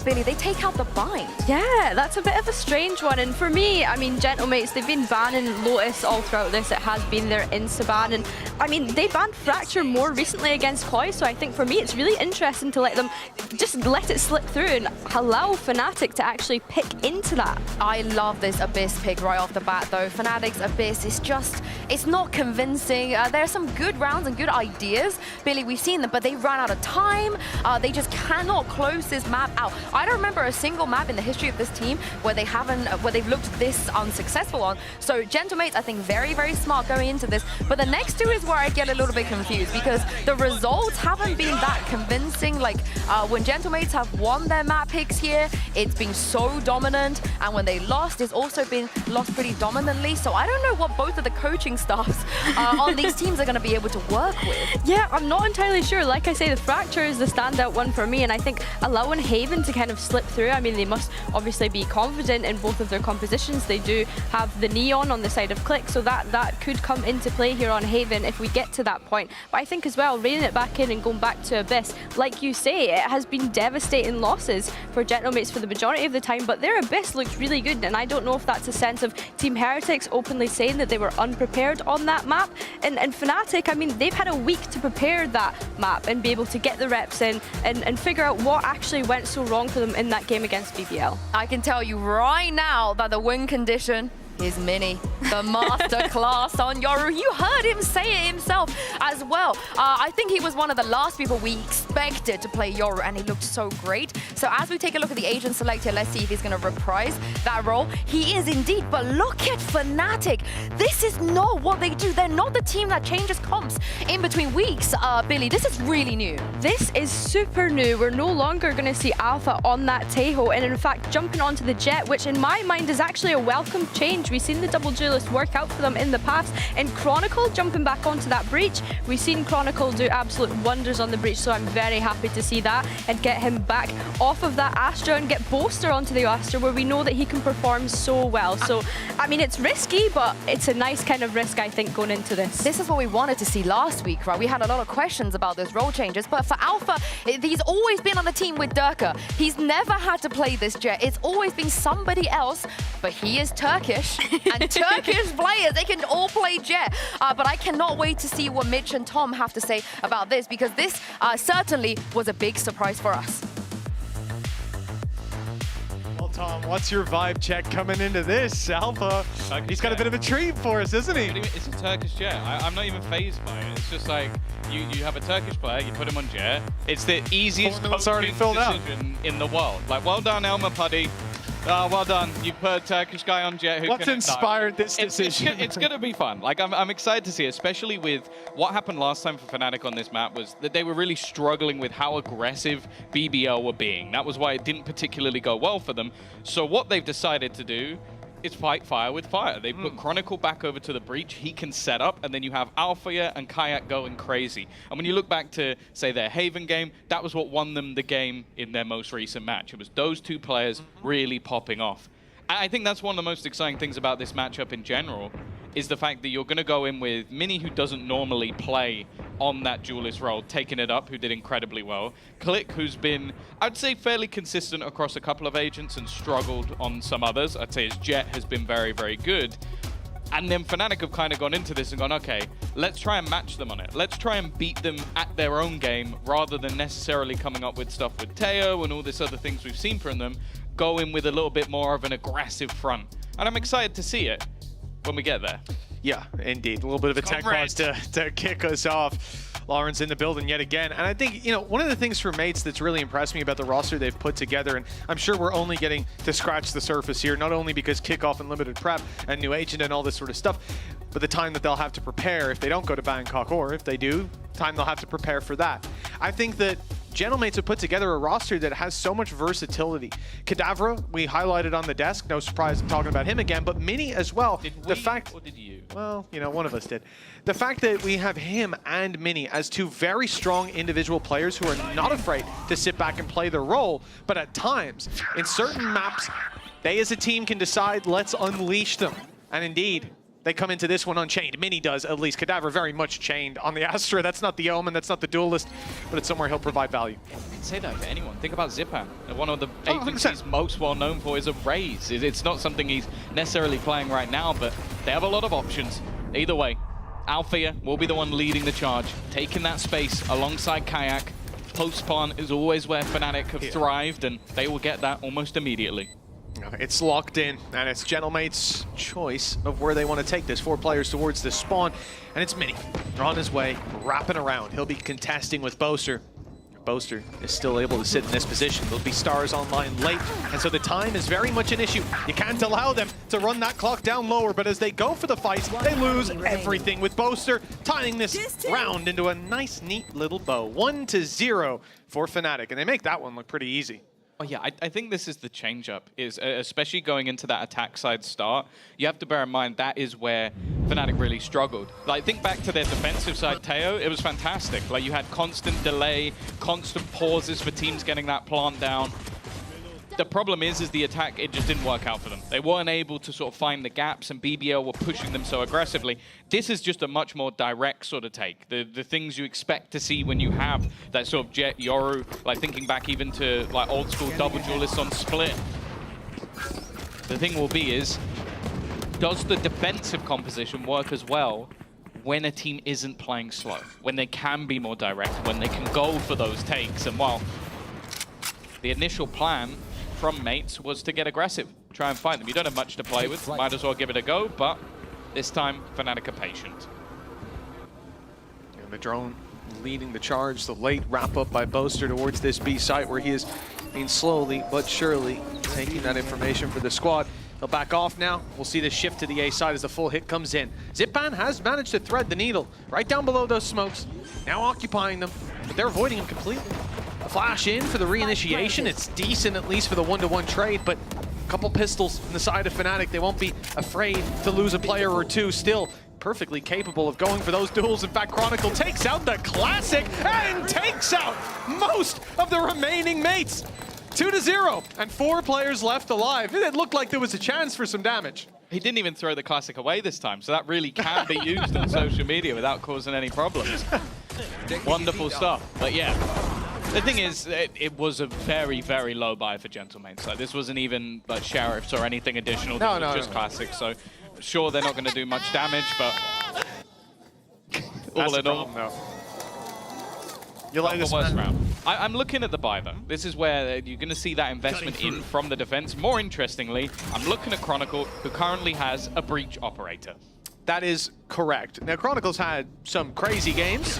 Billy. They take out the bind. Yeah, that's a bit of a strange one. And for me, I mean, Gentlemates, they've been banning Lotus all throughout this. It has been their insta-ban. And I mean, they banned Fracture more recently against Koi, so I think for me it's really interesting to let them just let it slip through and allow Fnatic to actually pick into that. I love this Abyss pick right off the bat though. Fnatic's Abyss is just, it's not convincing. There are some good rounds and good ideas, Billy, we've seen them, but they ran out of time. They just cannot close this map out. I don't remember a single map in the history of this team where they've looked this unsuccessful on. So Gentlemates, I think very, very smart going into this. But the next two is where I get a little bit confused because the result results haven't been that convincing. Like when Gentlemates have won their map picks here, it's been so dominant, and when they lost, it's also been lost pretty dominantly. So I don't know what both of the coaching staffs on these teams are going to be able to work with. Yeah, I'm not entirely sure. Like I say, the Fracture is the standout one for me, and I think allowing Haven to kind of slip through, I mean, they must obviously be confident in both of their compositions. They do have the Neon on the side of Click, so that could come into play here on Haven if we get to that point. But I think as well, reining it back in and going back to Abyss, like you say, it has been devastating losses for Gentlemates for the majority of the time, but their Abyss looked really good, and I don't know if that's a sense of Team Heretics openly saying that they were unprepared on that map. And Fnatic, I mean, they've had a week to prepare that map and be able to get the reps in and figure out what actually went so wrong for them in that game against BBL. I can tell you right now that the win condition is Mini, the masterclass on Yoru. You heard him say it himself as well. I think he was one of the last people we expected to play Yoru, and he looked so great. So as we take a look at the agent select here, let's see if he's going to reprise that role. He is indeed, but look at Fnatic. This is not what they do. They're not the team that changes comps in between weeks. Billy, this is really new. This is super new. We're no longer going to see Alpha on that Taeho, and in fact jumping onto the Jet, which in my mind is actually a welcome change. We've seen the double duelist work out for them in the past, and Chronicle jumping back onto that Breach. We've seen Chronicle do absolute wonders on the Breach, so I'm very happy to see that and get him back off of that Astra and get Boaster onto the Astra, where we know that he can perform so well. So, I mean, it's risky, but it's a nice kind of risk, I think, going into this. This is what we wanted to see last week, right? We had a lot of questions about those role changes, but for Alpha, he's always been on the team with Durka. He's never had to play this Jet. It's always been somebody else, but he is Turkish, and Turkish players, they can all play Jet. But I cannot wait to see what Mitch and Tom have to say about this, because this certainly was a big surprise for us. Well, Tom, what's your vibe check coming into this? Alpha, he's got a bit of a treat for us, isn't he? It's a Turkish Jet. I'm not even phased by it. It's just like, you have a Turkish player, you put him on Jet. It's the easiest decision in the world. Like, well done, Elmer Puddy. Well done. You put a Turkish guy on Jet. What's inspired this decision? It's going to be fun. Like, I'm excited to see, especially with what happened last time for Fnatic on this map, was that they were really struggling with how aggressive BBL were being. That was why it didn't particularly go well for them. So what they've decided to do is fight fire with fire. They put Chronicle back over to the Breach. He can set up, and then you have Althea and Kayak going crazy. And when you look back to, say, their Haven game, that was what won them the game in their most recent match. It was those two players really popping off. I think that's one of the most exciting things about this matchup in general, is the fact that you're going to go in with Mini, who doesn't normally play on that duelist role, taking it up, who did incredibly well. Click, who's been, I'd say, fairly consistent across a couple of agents and struggled on some others. I'd say his Jet has been very, very good. And then Fnatic have kind of gone into this and gone, okay, let's try and match them on it. Let's try and beat them at their own game, rather than necessarily coming up with stuff with Teo and all this other things we've seen from them. Go in with a little bit more of an aggressive front. And I'm excited to see it when we get there. Yeah, indeed. A little bit of a tech pause to kick us off. Lauren's in the building yet again. And I think, you know, one of the things for Mates that's really impressed me about the roster they've put together, and I'm sure we're only getting to scratch the surface here, not only because Kickoff and limited prep and new agent and all this sort of stuff, but the time that they'll have to prepare if they don't go to Bangkok, or if they do, time they'll have to prepare for that. I think that Gentlemates have put together a roster that has so much versatility. Kadavra, we highlighted on the desk. No surprise I'm talking about him again, but Mini as well. Did we, or did you? Well, you know, one of us did. The fact that we have him and Mini as two very strong individual players who are not afraid to sit back and play their role, but at times, in certain maps, they as a team can decide, let's unleash them. And indeed, they come into this one unchained. Mini does, at least. Kadavra very much chained on the Astra. That's not the Omen, that's not the Duelist, but it's somewhere he'll provide value. You can say that for anyone. Think about Zipan. One of the agents he's most well known for is a Raze. It's not something he's necessarily playing right now, but they have a lot of options. Either way, Althea will be the one leading the charge, taking that space alongside Kayak. Post-spawn is always where Fnatic have thrived, and they will get that almost immediately. It's locked in, and it's Gentlemates' choice of where they want to take this. 4 players towards the spawn, and it's Mini on his way, wrapping around. He'll be contesting with Boaster. Boaster is still able to sit in this position. There'll be stars online late, and so the time is very much an issue. You can't allow them to run that clock down lower, but as they go for the fights, they lose everything with Boaster, tying this round into a nice, neat little bow. 1-0 for Fnatic, and they make that one look pretty easy. Oh yeah, I think this is the change-up, is especially going into that attack side start. You have to bear in mind that is where Fnatic really struggled. Like, think back to their defensive side, Teo, it was fantastic. Like, you had constant delay, constant pauses for teams getting that plant down. The problem is the attack, it just didn't work out for them. They weren't able to sort of find the gaps, and BBL were pushing them so aggressively. This is just a much more direct sort of take. The things you expect to see when you have that sort of Jet, Yoru, like thinking back even to like old school double duelists on Split. The thing will be is, does the defensive composition work as well when a team isn't playing slow? When they can be more direct, when they can go for those takes? And while the initial plan from Mates was to get aggressive, try and fight them. You don't have much to play with, might as well give it a go, but this time Fnatic are patient. And the drone leading the charge, the late wrap up by Boaster towards this B site where he is being slowly but surely taking that information for the squad. They'll back off now. We'll see the shift to the A side as the full hit comes in. Zipan has managed to thread the needle right down below those smokes, now occupying them, but they're avoiding him completely. A flash in for the reinitiation. It's decent at least for the one-to-one trade, but a couple pistols on the side of Fnatic. They won't be afraid to lose a player or two. Still perfectly capable of going for those duels. In fact, Chronicle takes out the classic and takes out most of the remaining mates. 2-0 and 4 players left alive. It looked like there was a chance for some damage. He didn't even throw the classic away this time, so that really can be used on social media without causing any problems. Wonderful stuff, but yeah. The thing is, it was a very, very low buy for Gentleman. So this wasn't even like Sheriffs or anything additional. This was just classic. So sure, they're not going to do much damage, but all in all, you like this worst round. I'm looking at the buy though. This is where you're going to see that investment in from the defense. More interestingly, I'm looking at Chronicle, who currently has a breach operator. That is correct. Now, Chronicle's had some crazy games.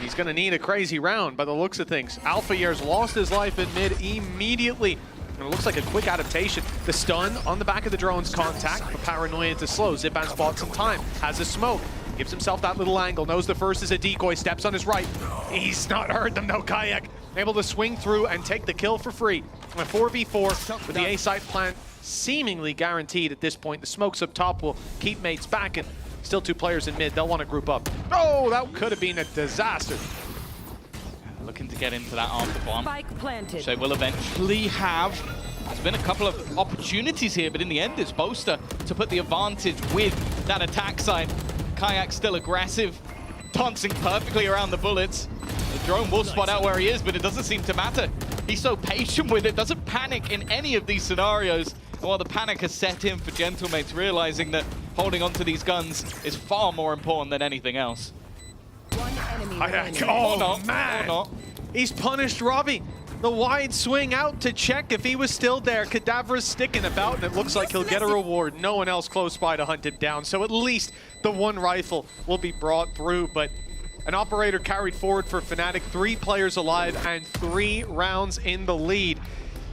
He's going to need a crazy round by the looks of things. Alphayear's lost his life in mid immediately. And it looks like a quick adaptation. The stun on the back of the drone's contact for Paranoia to slow. Zipan's bought some time, has a smoke, gives himself that little angle, knows the first is a decoy, steps on his right. He's not heard them though, Kayak. Able to swing through and take the kill for free. A 4v4 with the A-site plant seemingly guaranteed at this point. The smokes up top will keep mates back, and still 2 players in mid. They'll want to group up. Oh, that could have been a disaster. Looking to get into that after bomb. Spike planted. So we'll eventually have... There's been a couple of opportunities here, but in the end, it's Boaster to put the advantage with that attack side. Kayak still aggressive, dancing perfectly around the bullets. The drone will spot out where he is, but it doesn't seem to matter. He's so patient with it, doesn't panic in any of these scenarios. And while the panic has set in for Gentlemates, realizing that holding onto these guns is far more important than anything else. Oh, man! He's punished Robbie. The wide swing out to check if he was still there. Kadavra's sticking about, and it looks like he'll get a reward. No one else close by to hunt him down, so at least the one rifle will be brought through. But an operator carried forward for Fnatic, 3 players alive and 3 rounds in the lead.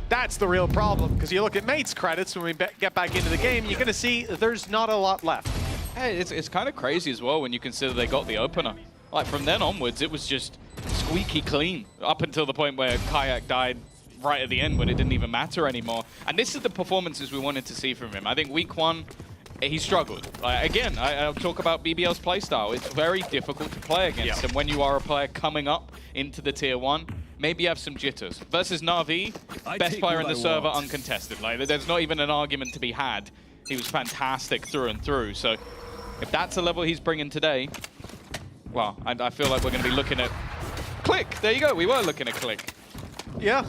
That's the real problem, because you look at Mates' credits when we get back into the game, you're going to see there's not a lot left. Hey, it's kind of crazy as well when you consider they got the opener. Like, from then onwards, it was just squeaky clean, up until the point where Kayak died right at the end when it didn't even matter anymore. And this is the performances we wanted to see from him. I think week 1, he struggled. Again, I'll talk about BBL's playstyle. It's very difficult to play against. And when you are a player coming up into the tier 1, maybe you have some jitters. Versus Na'Vi, best player in the server, uncontested. Like, there's not even an argument to be had. He was fantastic through and through. So if that's the level he's bringing today, well, I feel like we're going to be looking at Click. There you go. We were looking at Click. Yeah,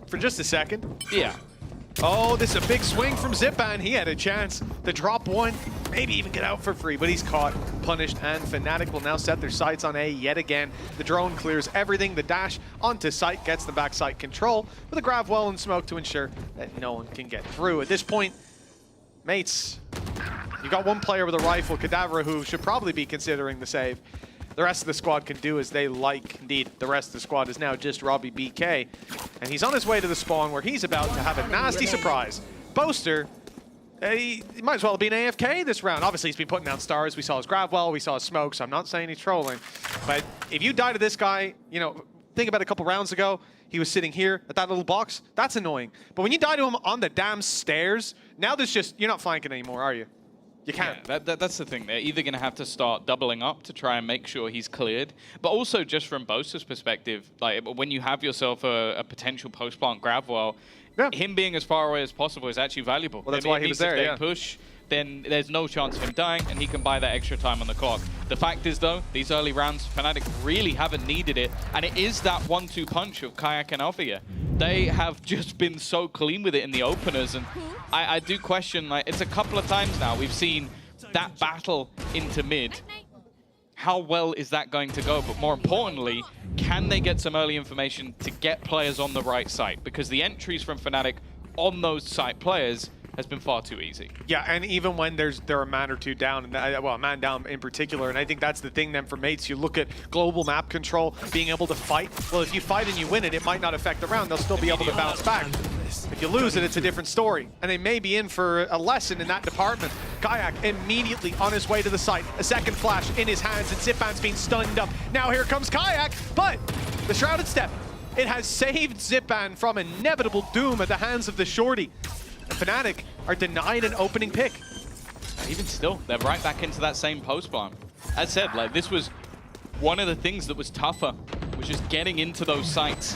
for just a second. Yeah. Oh, this is a big swing from Zipan. He had a chance to drop one, maybe even get out for free, but he's caught, punished, and Fnatic will now set their sights on A yet again. The drone clears everything. The dash onto site gets the backside control with a grab well and smoke to ensure that no one can get through. At this point, mates, you got one player with a rifle, Kadavra, who should probably be considering the save. the rest of the squad can do as they like. Indeed, the rest of the squad is now just Robbie BK. And he's on his way to the spawn where he's about to have a nasty surprise. Boaster, he might as well have been AFK this round. Obviously, he's been putting down stars. We saw his grab well, we saw his smoke, so I'm not saying he's trolling. But if you die to this guy, you know, think about a couple rounds ago, he was sitting here at that little box. That's annoying. But when you die to him on the damn stairs, now there's just, you're not flanking anymore, are you? You can't. Yeah, that's the thing. They're either going to have to start doubling up to try and make sure he's cleared, but also just from Boaster's perspective, like when you have yourself a potential post-plant grab well, him being as far away as possible is actually valuable. Well, that's why he was there, yeah. Push, then there's no chance of him dying, and he can buy that extra time on the clock. The fact is, though, these early rounds, Fnatic really haven't needed it, and it is that 1-2 punch of Kayak and Alpha here. They have just been so clean with it in the openers, and I do question, like, it's a couple of times now we've seen that battle into mid. How well is that going to go? But more importantly, can they get some early information to get players on the right site? Because the entries from Fnatic on those site players has been far too easy. Yeah, and even when they're a man or two down, and well, a man down in particular, and I think that's the thing then for mates. You look at global map control, being able to fight. Well, if you fight and you win it, it might not affect the round. They'll still be able to bounce back. If you lose it, it's a different story. And they may be in for a lesson in that department. Kayak immediately on his way to the site. A second flash in his hands, and Zipan's being stunned up. Now here comes Kayak, but the Shrouded Step, it has saved Zipan from inevitable doom at the hands of the Shorty. And Fnatic are denied an opening pick. Even still, they're right back into that same post plant. As said, like, this was one of the things that was tougher, was just getting into those sites.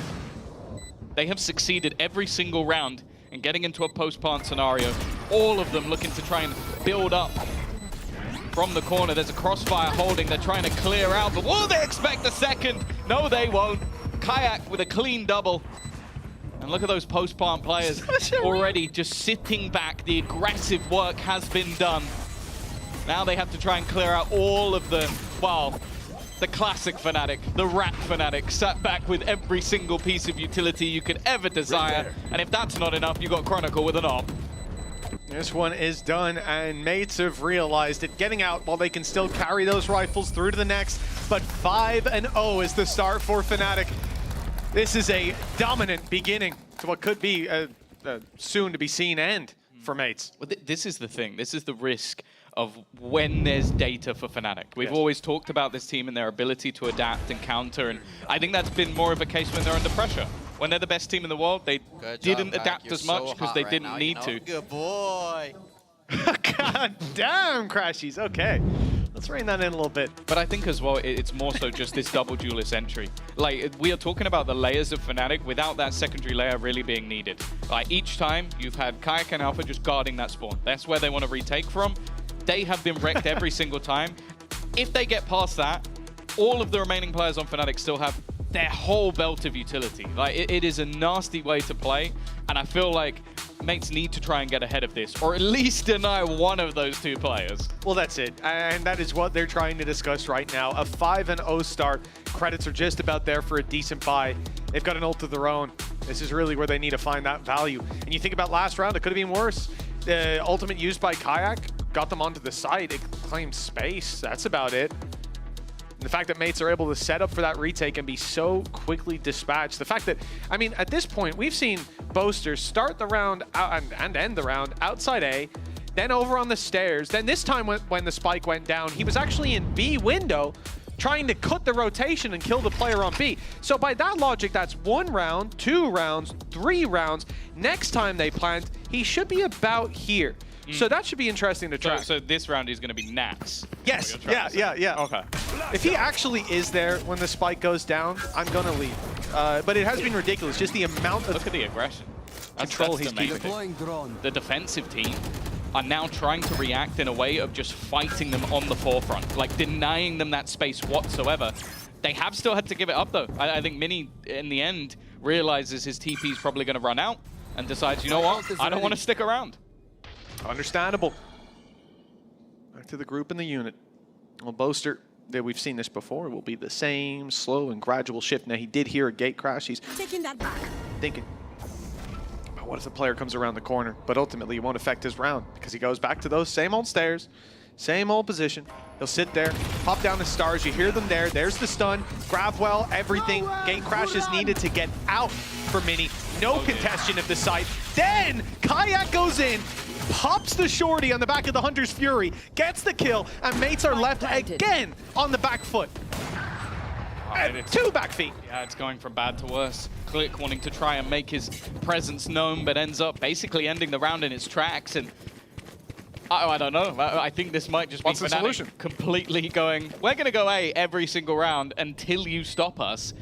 They have succeeded every single round in getting into a post plant scenario. All of them looking to try and build up from the corner. There's a crossfire holding. They're trying to clear out, but will they expect a second? No, they won't. Kayak with a clean double. And look at those post-plant players already just sitting back. The aggressive work has been done. Now they have to try and clear out all of the, well, the classic Fnatic, the rat Fnatic, sat back with every single piece of utility you could ever desire. And if that's not enough, you got Chronicle with an AWP. This one is done, and mates have realized it. Getting out while they can still carry those rifles through to the next. But 5-0 is the start for Fnatic. This is a dominant beginning to what could be a soon-to-be-seen end for mates. Well, this is the thing. This is the risk of when there's data for Fnatic. We've always talked about this team and their ability to adapt and counter, and I think that's been more of a case when they're under pressure. When they're the best team in the world, they didn't adapt as much because they didn't need to. Good boy. God damn, Crashies. Okay. Let's rein that in a little bit. But I think as well, it's more so just this double duelist entry. Like, we are talking about the layers of Fnatic without that secondary layer really being needed. Like, each time you've had Kayak and Alpha just guarding that spawn. That's where they want to retake from. They have been wrecked every single time. If they get past that, all of the remaining players on Fnatic still have their whole belt of utility. Like, it is a nasty way to play, and I feel like mates need to try and get ahead of this, or at least deny one of those two players. Well, that's it, and that is what they're trying to discuss right now. A 5-0 start. Credits are just about there for a decent buy. They've got an ult of their own. This is really where they need to find that value. And you think about last round, it could have been worse. The ultimate used by Kayak got them onto the site. It claimed space. That's about it. And the fact that mates are able to set up for that retake and be so quickly dispatched. The fact that, I mean, at this point, we've seen Boasters start the round out and end the round outside A, then over on the stairs. Then this time when the spike went down, he was actually in B window trying to cut the rotation and kill the player on B. So by that logic, that's 1 round, 2 rounds, 3 rounds. Next time they plant, he should be about here. So that should be interesting to track. So this round is going to be Nats. Yes, yeah. Okay. If he actually is there when the spike goes down, I'm going to leave. But it has been ridiculous, just the amount of Look at the aggression. control That's he's amazing. keeping. The defensive team are now trying to react in a way of just fighting them on the forefront, like denying them that space whatsoever. They have still had to give it up, though. I think Mini, in the end, realizes his TP is probably going to run out and decides, you know what, I don't want to stick around. Understandable. Back to the group and the unit. Well, Boaster, that we've seen this before, will be the same slow and gradual shift. Now, he did hear a gate crash. He's taking that back. Thinking, what if the player comes around the corner? But ultimately, it won't affect his round because he goes back to those same old stairs, Same old position. He'll sit there, pop down the stars. You hear them there. There's the stun. Grab well, everything. Gate crash is needed to get out for Mini. No congestion of the site. Then Kayak goes in, pops the shorty on the back of the Hunter's Fury, gets the kill, and mates are left again on the back foot. Two back feet. Yeah, it's going from bad to worse. Click wanting to try and make his presence known, but ends up basically ending the round in its tracks. And I don't know. I think this might just be What's the Fnatic solution? completely going, we're going to go A every single round until you stop us.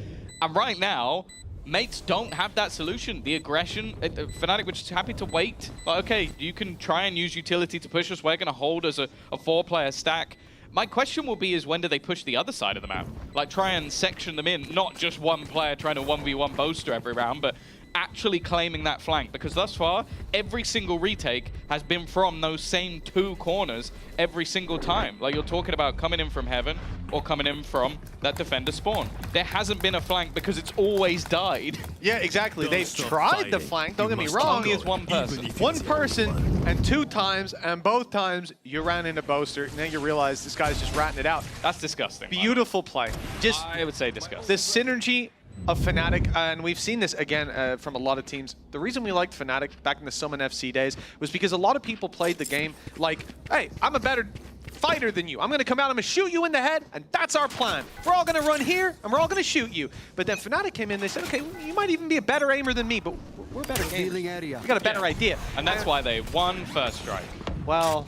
And right now, mates don't have that solution. The aggression, Fnatic were just happy to wait. Like, okay, you can try and use utility to push us. We're going to hold as a 4-player stack. My question will be is when do they push the other side of the map? Like try and section them in, not just one player trying to 1v1 Boaster every round, but actually claiming that flank. Because thus far, every single retake has been from those same 2 corners every single time. Like you're talking about coming in from heaven or coming in from that defender spawn. There hasn't been a flank because it's always died. Yeah, exactly. They've tried the flank, don't get me wrong. Only as one person. One person and 2 times, and both times you ran into Boaster, and then you realize this guy's just ratting it out. That's disgusting. Beautiful play. Just I would say disgusting. the synergy of Fnatic, and we've seen this again from a lot of teams. The reason we liked Fnatic back in the Summon FC days was because a lot of people played the game like, hey, I'm a better fighter than you. I'm going to come out, I'm going to shoot you in the head, and that's our plan. We're all going to run here, and we're all going to shoot you. But then Fnatic came in, they said, okay, you might even be a better aimer than me, but we're better gamers. We got a better idea. And that's why they won first strike. Well,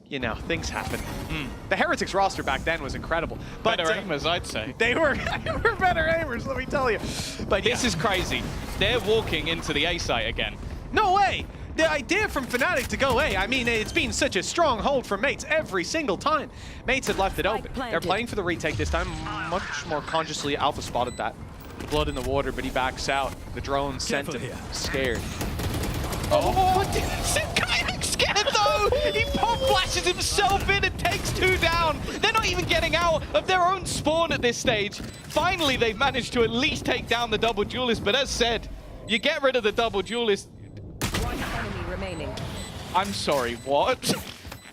you know, things happen. The Heretics roster back then was incredible. But, Better aimers, I'd say. They were better aimers, let me tell you. But this is crazy. They're walking into the A site again. No way! The idea from Fnatic to go A, I mean, it's been such a strong hold for Mates every single time. Mates had left it open. They're playing for the retake this time, much more consciously. Alpha spotted that. Blood in the water, but he backs out. The drone sent him scared. Oh, Kayak scared though! He pop flashes himself in and takes 2 down. They're not even getting out of their own spawn at this stage. Finally, they've managed to at least take down the double duelist, but as said, you get rid of the double duelist. One enemy remaining. I'm sorry, what?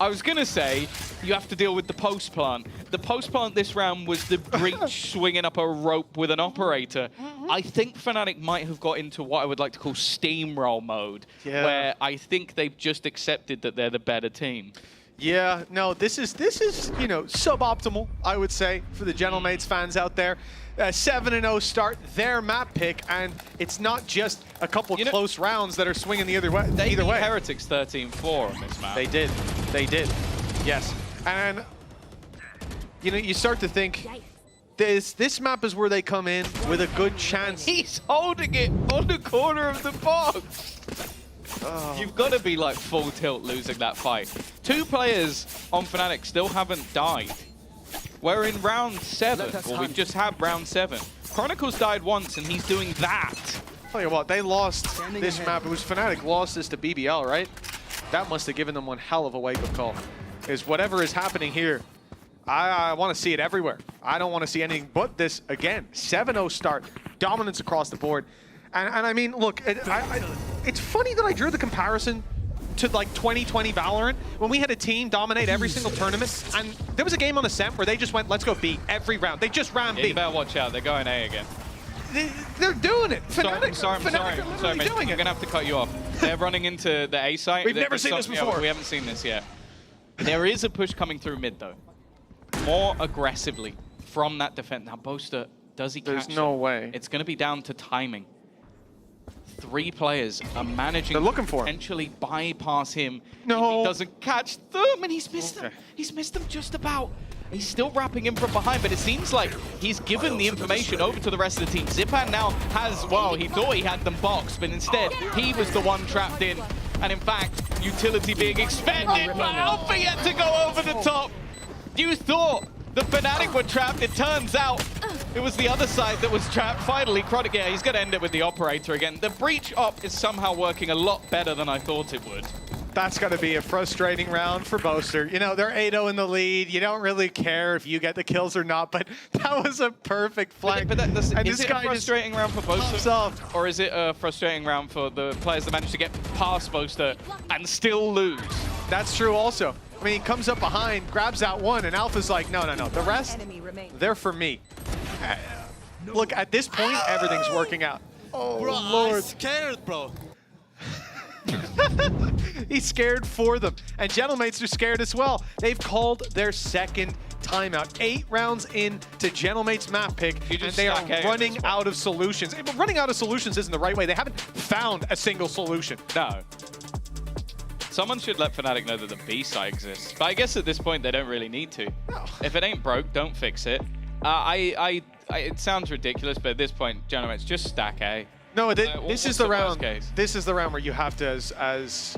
I was gonna say, you have to deal with the post plant. The post plant this round was the breach swinging up a rope with an operator. I think Fnatic might have got into what I would like to call steamroll mode, where I think they've just accepted that they're the better team. Yeah, no, this is you know, suboptimal, I would say, for the Gentle Mates fans out there. 7-0 start, their map pick, and it's not just a couple close rounds that are swinging the other way. They beat Heretics 13-4 on this map. They did, yes. And, you know, you start to think, this map is where they come in with a good chance. He's holding it on the corner of the box. You've got to be like full tilt losing that fight. 2 players on Fnatic still haven't died. We're in round 7, or we've just had round 7. Chronicles died once, and he's doing that. Tell you what, they lost this map. It was Fnatic lost this to BBL, right? That must have given them one hell of a wake-up call. Because whatever is happening here, I want to see it everywhere. I don't want to see anything but this again. 7-0 start, dominance across the board. And I mean, look, it's funny that I drew the comparison to like 2020 Valorant, when we had a team dominate every single tournament, and there was a game on Ascent where they just went, let's go B every round. They just ran B. You better watch out, they're going A again. They're doing it. Sorry, mate. Doing I'm gonna have to cut you off. They're running into the A site. We've never seen this before. Yeah, we haven't seen this yet. There is a push coming through mid though, more aggressively from that defense. Now Boaster, does he catch? There's no way. It's gonna be down to timing. 3 players are managing to potentially bypass him. No. If he doesn't catch them, and he's missed them. He's missed them just about. He's still wrapping him from behind, but it seems like he's given the information over to the rest of the team. Zipan now has, well, he thought he had them boxed, but instead he was the one trapped in. And in fact, utility being expended, but Alpha yet to go over the top. You thought the Fnatic were trapped. It turns out it was the other side that was trapped. Finally, Chronic, yeah, he's going to end it with the operator again. The breach op is somehow working a lot better than I thought it would. That's going to be a frustrating round for Boaster. You know, they're 8-0 in the lead. You don't really care if you get the kills or not, but that was a perfect flank. But is it a frustrating round for Boaster? Or is it a frustrating round for the players that managed to get past Boaster and still lose? That's true also. I mean, he comes up behind, grabs that one, and Alpha's like, no. The rest, they're for me. Look, at this point, everything's working out. Oh, Bro, Lord. I'm scared, bro. He's scared for them. And Gentlemates are scared as well. They've called their second timeout. 8 rounds into Gentlemates map pick, and they are running out of solutions. But running out of solutions isn't the right way. They haven't found a single solution. No. Someone should let Fnatic know that the B side exists. But I guess at this point, they don't really need to. No. If it ain't broke, don't fix it. It sounds ridiculous, but at this point, Gentlemates, just stack A. No, this is the round. Case? This is the round where you have to, as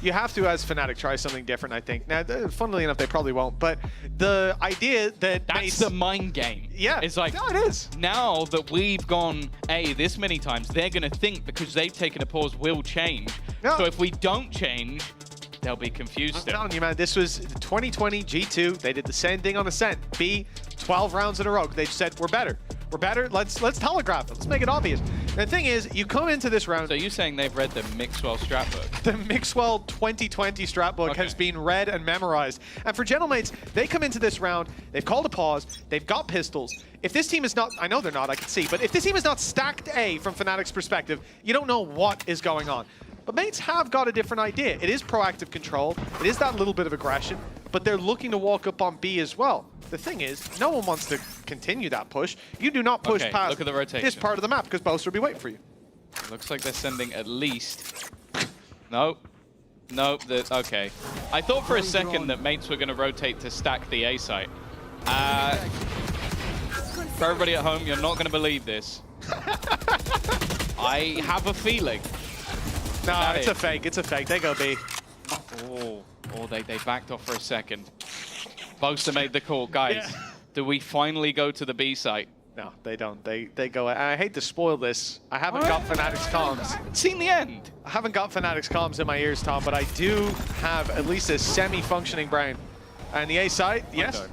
Fnatic, try something different. I think. Now, funnily enough, they probably won't. But the idea that's the mind game. Yeah, it's like no, it is. Now that we've gone A this many times, they're gonna think because they've taken a pause, we'll change. No. So if we don't change, they'll be confused. I'm telling you, man, this was 2020 G2. They did the same thing on Ascent. B, 12 rounds in a row. They said, we're better. We're better. Let's telegraph it. Let's make it obvious. The thing is, you come into this round. So you're saying they've read the Mixwell strat book? The Mixwell 2020 strat book has been read and memorized. And for Gentlemates, they come into this round. They've called a pause. They've got pistols. If this team is not, I know they're not, I can see, but if this team is not stacked A from Fnatic's perspective, you don't know what is going on. But Mates have got a different idea. It is proactive control. It is that little bit of aggression, but they're looking to walk up on B as well. The thing is, no one wants to continue that push. You do not push past look at the rotation. this part of the map because Boaster will be waiting for you. Looks like they're sending at least... Nope. Okay. I thought for a second that Mates were going to rotate to stack the A site. For everybody at home, you're not going to believe this. I have a feeling. No, it's a fake. It's a fake. They go B. Oh, they backed off for a second. Boaster made the call. Guys, do we finally go to the B site? No, they don't. They go. And I hate to spoil this. I haven't got Fnatic's comms. Seen the end. I haven't got Fnatic's comms in my ears, Tom, but I do have at least a semi-functioning brain. And the A site, yes.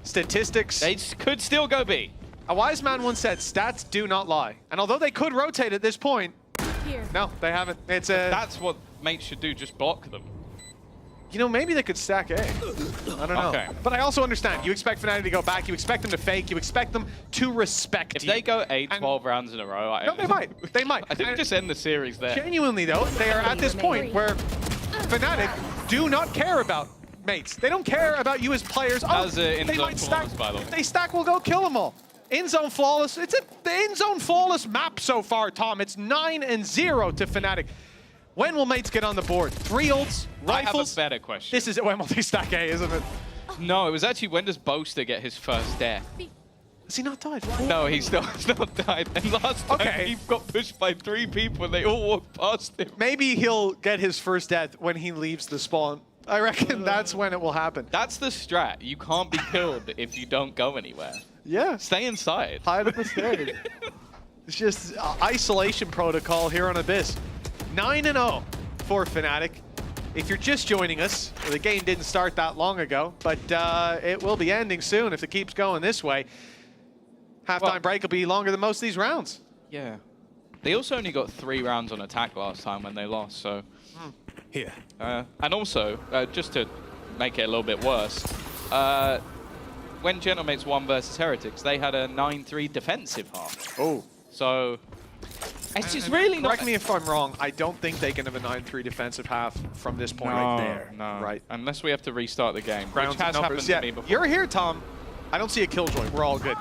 Statistics. They could still go B. A wise man once said, stats do not lie. And although they could rotate at this point, no, they haven't. It's a... That's what Mates should do, just block them. You know, maybe they could stack A. I don't know. Okay. But I also understand. You expect Fnatic to go back. You expect them to fake. You expect them to respect you. If they go 12 rounds in a row... No, they might. They might. I think we just end the series there. Genuinely, though, they are at this point where Fnatic do not care about Mates. They don't care about you as players. Oh, they might stack. By the way. If they stack, we'll go kill them all. In-zone flawless. It's the in-zone flawless map so far, Tom. It's 9-0 to Fnatic. When will Mates get on the board? 3 ults, rifles? I have a better question. This is when will they stack A, isn't it? No, it was actually when does Boaster get his first death? Has he not died? No, he's not died. And last time he got pushed by 3 people and they all walked past him. Maybe he'll get his first death when he leaves the spawn. I reckon that's when it will happen. That's the strat. You can't be killed if you don't go anywhere. Yeah. Stay inside. Hide up the stairs. It's just isolation protocol here on Abyss. 9-0 for Fnatic. If you're just joining us, the game didn't start that long ago, but it will be ending soon if it keeps going this way. Halftime break will be longer than most of these rounds. Yeah. They also only got 3 rounds on attack last time when they lost, so... Here. And also, just to make it a little bit worse, when Gentlemates won versus Heretics, they had a 9-3 defensive half. Oh. So... It's just really not... Correct me if I'm wrong, I don't think they can have a 9-3 defensive half from this point right there. No, right. Unless we have to restart the game, Grounds which has happened to me before. You're here, Tom. I don't see a Killjoy. We're all good.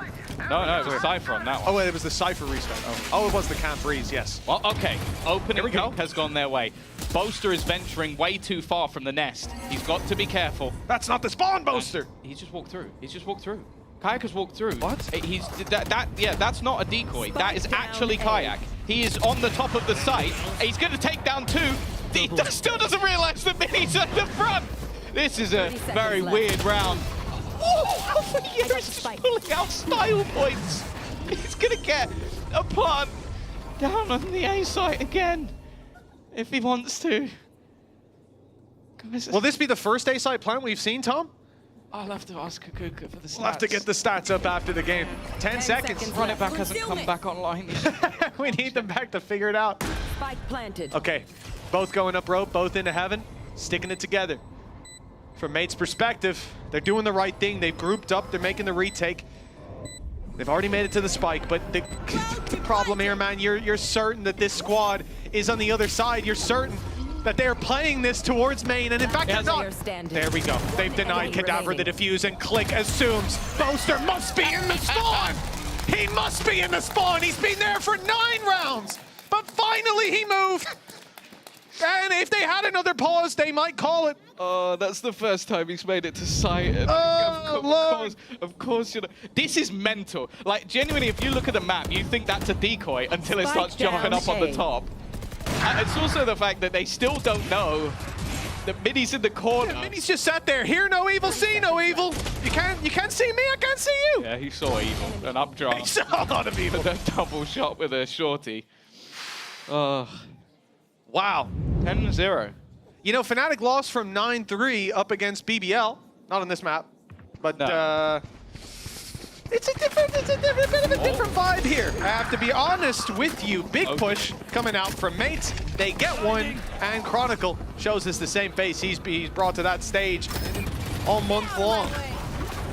No, it was Cypher on that one. Oh, wait, it was the Cypher restart. Oh, it was the Camp Breeze, yes. Well, okay. Opening pick has gone their way. Boaster is venturing way too far from the nest. He's got to be careful. That's not the spawn, Boaster! He's just walked through. He's just walked through. Kayak has walked through. What? Yeah, that's not a decoy. That is actually Kayak. He is on the top of the site. He's going to take down 2. He still doesn't realize that Mini's at the front. This is a very weird round. Oh, Alpha Year is just pulling out style points. He's going to get a plant down on the A site again if he wants to. Will this be the first A site plant we've seen, Tom? I'll have to ask Kukuka for the stats. We'll have to get the stats up after the game. 10 seconds. Run it back hasn't come back online. We need them back to figure it out. Spike planted. Okay, both going up rope, both into heaven. sticking it together. From Mate's perspective, they're doing the right thing. They've grouped up, they're making the retake. They've already made it to the spike, but the problem here, man, you're certain that this squad is on the other side. You're certain that they're playing this towards main, and in fact, they're not. There we go. They've denied Cadaver the defuse, and Click assumes Boaster must be in the spawn. He must be in the spawn. He's been there for 9 rounds, but finally he moved. And if they had another pause, they might call it. Oh, that's the first time he's made it to sight. And of course, you know. This is mental. Like, genuinely, if you look at the map, you think that's a decoy until it starts jumping up on the top. And it's also the fact that they still don't know that Middy's in the corner. Yeah, Middy's just sat there. Hear no evil, see no evil. You can't see me, I can't see you. Yeah, he saw evil. An updraft. He saw a lot of evil. A double shot with a shorty. Wow. 10-0. You know, Fnatic lost from 9-3 up against BBL. Not on this map, but no. It's a bit of a different vibe here. I have to be honest with you. Big push coming out from Mates. They get one, and Chronicle shows us the same face he's brought to that stage all month long.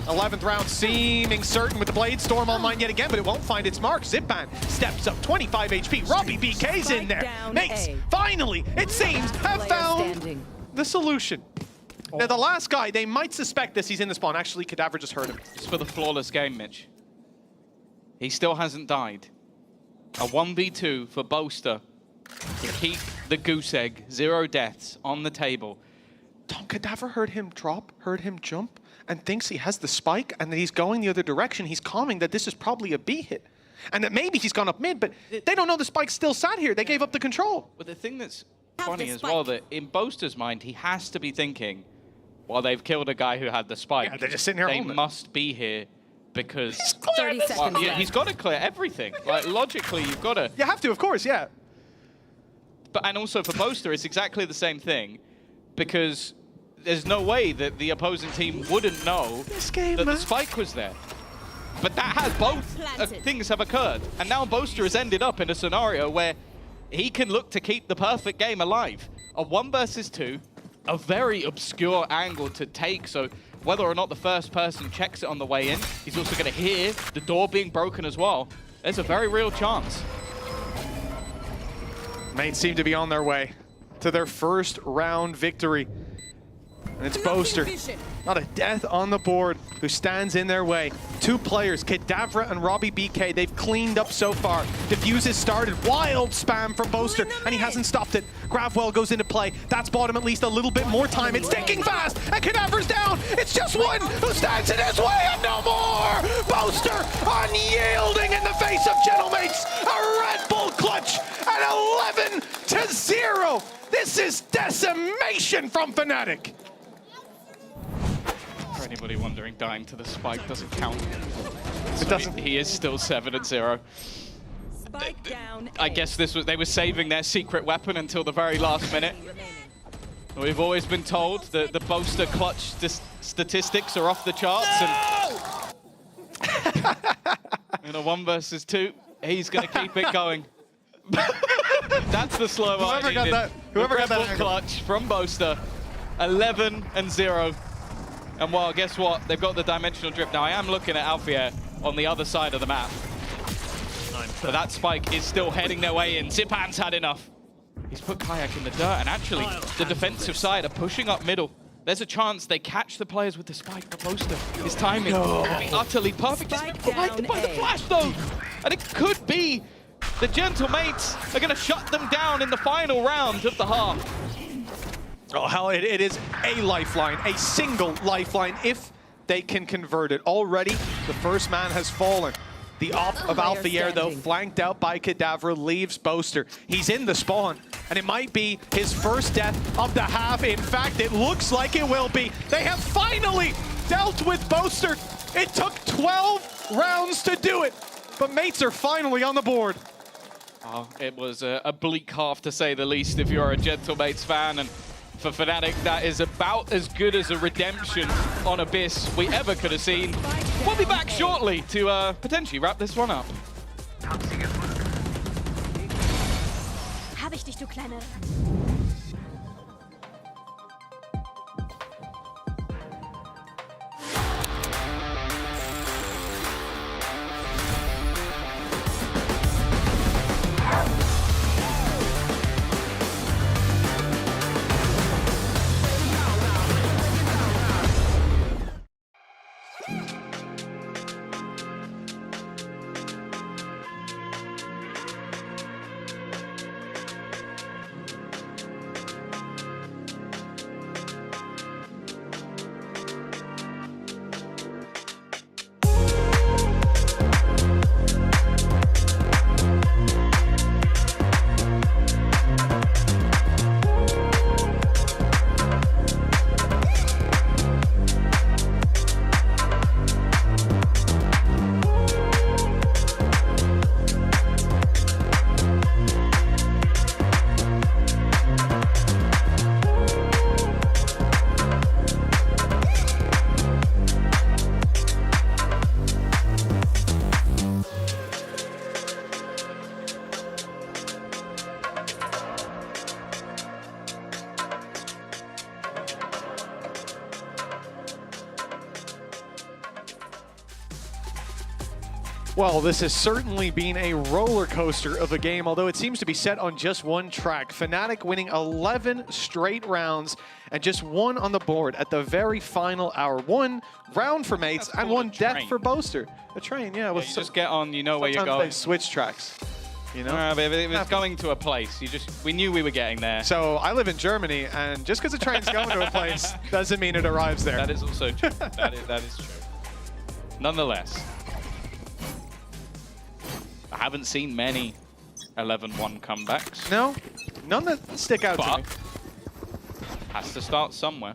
11th round seeming certain with the Blade Storm online yet again, but it won't find its mark. Zipan steps up, 25 HP. Robbie BK's in there. Mates, finally, it seems, have found the solution. Now, the last guy, they might suspect this. He's in the spawn. Actually, Cadaver just heard him. It's for the flawless game, Mitch. He still hasn't died. A 1v2 for Boaster to keep the goose egg, 0 deaths on the table. Tom, Cadaver heard him drop, heard him jump, and thinks he has the spike and that he's going the other direction. He's calming that this is probably a B hit. And that maybe he's gone up mid, but they don't know the spike still sat here. They gave up the control. But the thing that's funny as well, that in Boaster's mind, he has to be thinking, well, they've killed a guy who had the spike. Yeah, they're just sitting here They holding it. must be here because... 30 seconds yeah, he's got to clear everything. Like, logically, you've got to... You have to, of course, yeah. But and also for Boaster, it's exactly the same thing because there's no way that the opposing team wouldn't know that the spike was there. But that has both things have occurred. And now Boaster has ended up in a scenario where he can look to keep the perfect game alive. A 1 versus 2, a very obscure angle to take. So whether or not the first person checks it on the way in, he's also going to hear the door being broken as well. There's a very real chance. Mates seem to be on their way to their first round victory. And it's Boaster, not a death on the board, who stands in their way. 2 players, Cadaver and Robbie BK, they've cleaned up so far. Diffuse has started, wild spam from Boaster, and he hasn't stopped it. Gravwell goes into play. That's bought him at least a little bit more time. It's ticking fast, and Cadaver's down. It's just one who stands in his way, and no more. Boaster unyielding in the face of Gentlemates. A Red Bull clutch at 11-0. This is decimation from Fnatic. For anybody wondering, dying to the spike doesn't count. It doesn't. He is still 7-0. I guess they were saving their secret weapon until the very last minute. We've always been told that the Boaster clutch statistics are off the charts. And in a 1 versus 2, he's going to keep it going. That's the slow Whoever got that angle. clutch from Boaster, 11-0. And well, guess what? They've got the dimensional drift. Now, I am looking at Alfier on the other side of the map. But that spike is still heading their way in. Zipan's had enough. He's put Kayak in the dirt, and actually, the defensive side are pushing up middle. There's a chance they catch the players with the spike, but Boaster, his timing will be utterly perfect. He's been provided by the flash, though. And it could be the Gentlemates are going to shut them down in the final round of the half. Oh, hell, it is a lifeline, a single lifeline, if they can convert it. Already, the first man has fallen. The op of Alfier, though, flanked out by Cadaver, leaves Boaster. He's in the spawn, and it might be his first death of the half. In fact, it looks like it will be. They have finally dealt with Boaster. It took 12 rounds to do it, but Mates are finally on the board. Oh, it was a bleak half, to say the least, if you're a Gentlemates fan. And for Fnatic, that is about as good as a redemption on Abyss we ever could have seen. We'll be back shortly to potentially wrap this one up. Hab ich dich, du Kleine. Well, this has certainly been a roller coaster of a game, although it seems to be set on just one track. Fnatic winning 11 straight rounds and just one on the board at the very final hour. One round for mates and one death for Boaster. A train, yeah. You just get on, you know where you're going. They switch tracks. You know, but if it was going to a place, we knew we were getting there. So I live in Germany, and just because a train's going to a place doesn't mean it arrives there. That is also true. that is true. Nonetheless, I haven't seen many 11-1 comebacks. No, none that stick out to me. Has to start somewhere.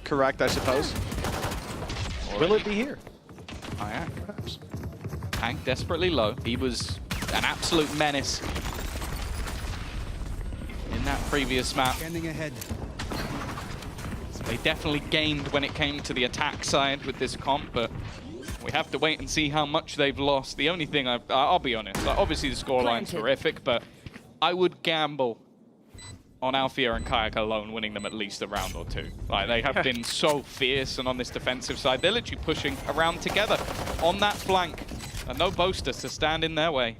Correct, I suppose. Will it be here? I am, perhaps. Hank desperately low. He was an absolute menace in that previous map. Scanning ahead. So they definitely gained when it came to the attack side with this comp, but we have to wait and see how much they've lost. The only thing I'll be honest, like, obviously the scoreline's horrific, but I would gamble on Althea and Kayak alone winning them at least a round or two. Like, they have been so fierce, and on this defensive side, they're literally pushing around together on that flank. And no boasters to stand in their way.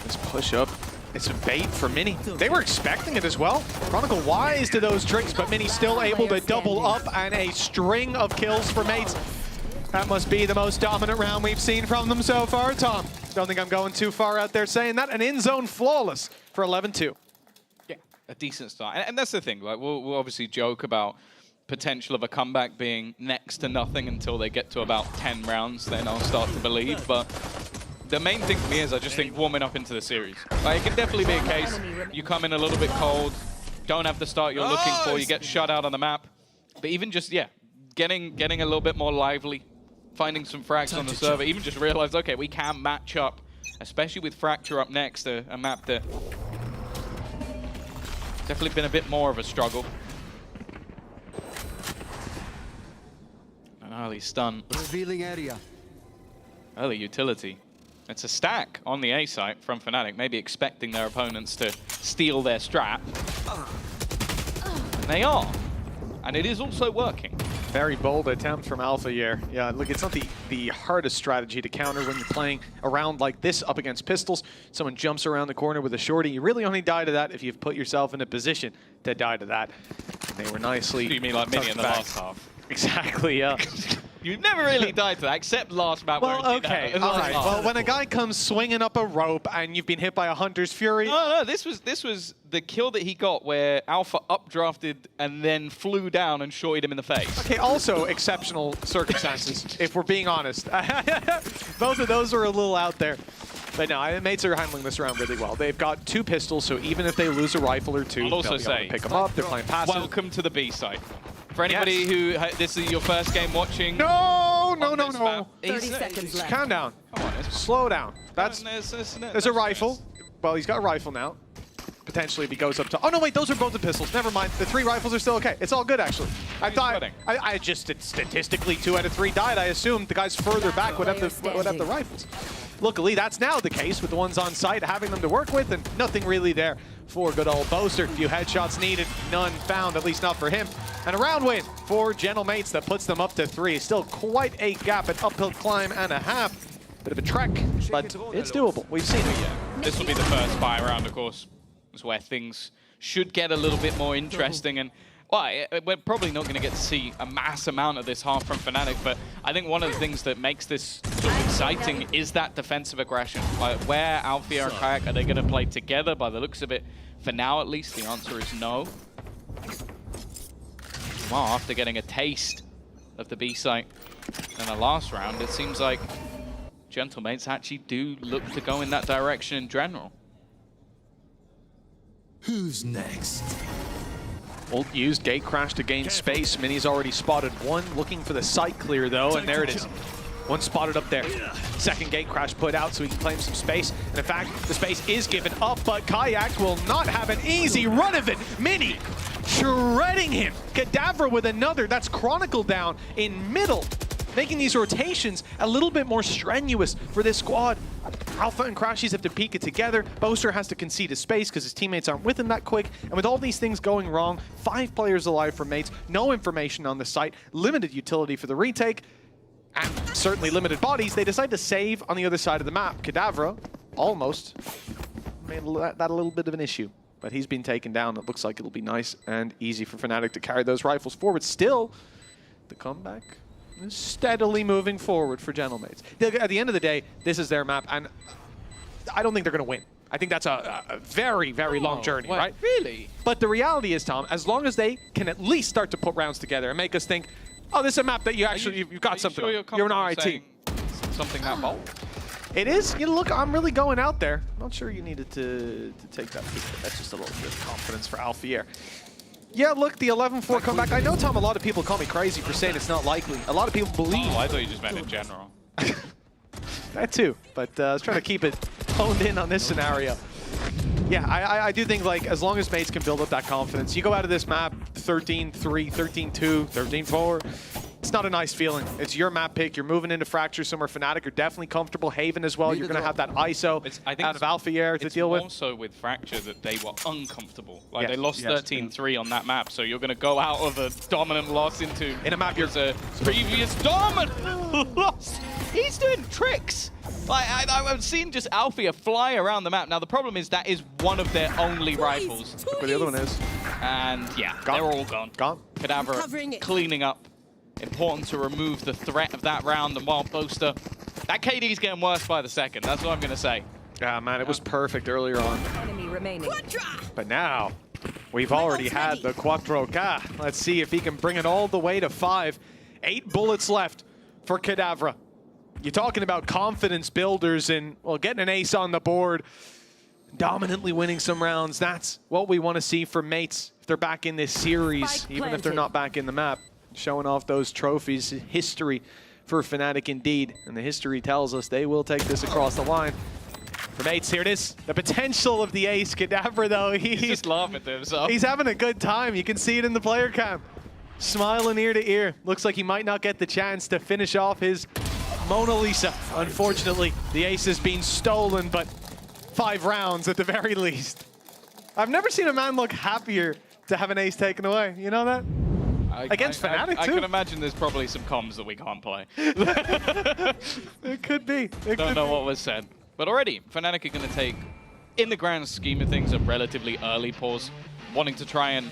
This push up, it's a bait for Mini. They were expecting it as well. Chronicle wise to those tricks, but Mini still able to double up and a string of kills for mates. That must be the most dominant round we've seen from them so far, Tom. Don't think I'm going too far out there saying that. An in-zone flawless for 11-2. Yeah, a decent start. And that's the thing, like, we'll obviously joke about potential of a comeback being next to nothing until they get to about 10 rounds, then I'll start to believe. But the main thing for me is I just think warming up into the series. Like, it can definitely be a case you come in a little bit cold, don't have the start you're looking for, you get shut out on the map. But even just, yeah, getting a little bit more lively, finding some frags on the server, even just realize, okay, we can match up, especially with Fracture up next, a map that definitely been a bit more of a struggle. An early stun. Revealing area. Early utility. It's a stack on the A site from Fnatic, maybe expecting their opponents to steal their strat. And they are. And it is also working. Very bold attempt from Alpha here. Yeah, look, it's not the hardest strategy to counter when you're playing around like this up against pistols. Someone jumps around the corner with a shorty. You really only die to that if you've put yourself in a position to die to that. And they were nicely... You mean like Mini in the last half? Exactly, yeah. You've never really died to that, except last map. Well, okay, all right. Well, when a guy comes swinging up a rope and you've been hit by a Hunter's Fury... No, this was the kill that he got where Alpha updrafted and then flew down and shorted him in the face. Okay, also exceptional circumstances, if we're being honest. Both of those are a little out there. But no, mates are handling this round really well. They've got 2 pistols, so even if they lose a rifle or 2, I'll also say, pick them up. They're playing passive. Welcome to the B site. For anybody who this is your first game watching. No. 30 seconds left. Calm down. Slow down. There's a rifle. Well, he's got a rifle now. Potentially, if he goes up to... Oh, no, wait, those are both the pistols. Never mind. The 3 rifles are still okay. It's all good, actually. I thought... I just statistically 2 out of 3 died. I assumed the guys further back would have the rifles. Luckily, that's now the case with the ones on site, having them to work with, and nothing really there for good old Boaster. A few headshots needed, none found, at least not for him. And a round win for Gentle Mates that puts them up to 3. Still quite a gap, an uphill climb and a half. Bit of a trek, but it's doable. We've seen it. Yeah. This will be the first buy round, of course. It's where things should get a little bit more interesting. And well, we're probably not going to get to see a mass amount of this half from Fnatic, but I think one of the things that makes this sort of exciting is that defensive aggression. Like, where Althea and Kayak, are they going to play together? By the looks of it, for now at least, the answer is no. Well, after getting a taste of the B site in the last round, it seems like Gentlemates actually do look to go in that direction in general. Who's next? Ult used, gate crash to gain space. Mini's already spotted one, looking for the site clear though, and there it is. One spotted up there. Second gate crash put out so he can claim some space. And in fact, the space is given up, but Kayak will not have an easy run of it. Mini shredding him. Cadavra with another. That's Chronicle down in middle. making these rotations a little bit more strenuous for this squad. Alpha and Crashies have to peek it together. Boaster has to concede his space because his teammates aren't with him that quick. And with all these things going wrong, 5 players alive for Mates, no information on the site, limited utility for the retake, and certainly limited bodies, they decide to save on the other side of the map. Kadavra almost made that a little bit of an issue, but he's been taken down. It looks like it'll be nice and easy for Fnatic to carry those rifles forward. Still, the comeback is steadily moving forward for Gentlemates. At the end of the day, this is their map, and I don't think they're going to win. I think that's a very, very long journey, right? Really? But the reality is, Tom, as long as they can at least start to put rounds together and make us think, oh, this is a map that you've got something sure on. You're an RIT. Something that bold? It is. You know, look, I'm really going out there. Not sure you needed to take that peek, but that's just a little bit of confidence for Alfier. Yeah, look, the 11-4 comeback. I know, Tom, a lot of people call me crazy for saying it's not likely. A lot of people believe. Oh, I thought you just meant in general. That too, but I was trying to keep it honed in on this scenario. Yeah, I do think, like, as long as Mates can build up that confidence, you go out of this map 13-3, 13-2, 13-4. It's not a nice feeling. It's your map pick. You're moving into Fracture somewhere. Fnatic are definitely comfortable. Haven as well. You're going to have that ISO out of Alfier to deal with. It's also with Fracture that they were uncomfortable. Like, Yes, they lost yes. 13-3 on that map, so you're going to go out of a dominant loss into in a map you're a previous dominant loss. He's doing tricks. Like, I've seen just Alfier fly around the map. Now, the problem is that is one of their only rifles. Look where the other one is. And, yeah, Gone. they're all gone. Gone. Kadavra cleaning up. Important to remove the threat of that round, and while Boaster, that KD's getting worse by the second. That's what I'm going to say. Yeah, man, it was perfect earlier on. Enemy remaining. But now, we've already had the Quattro K. Let's see if he can bring it all the way to 5. 8 bullets left for Kadavra. You're talking about confidence builders and, well, getting an ace on the board, dominantly winning some rounds. That's what we want to see from Mates if they're back in this series, even if they're not back in the map. Showing off those trophies. History for Fnatic indeed. And the history tells us they will take this across the line. For Mates, here it is. The potential of the ace. Kadavra, though, he's just laughing to himself. He's having a good time. You can see it in the player cam. Smiling ear to ear. Looks like he might not get the chance to finish off his Mona Lisa. Unfortunately, the ace has been stolen, but 5 rounds at the very least. I've never seen a man look happier to have an ace taken away. You know that? Against Fnatic, too. I can imagine there's probably some comms that we can't play. It could be. Don't know what was said. But already, Fnatic are going to take, in the grand scheme of things, a relatively early pause, wanting to try and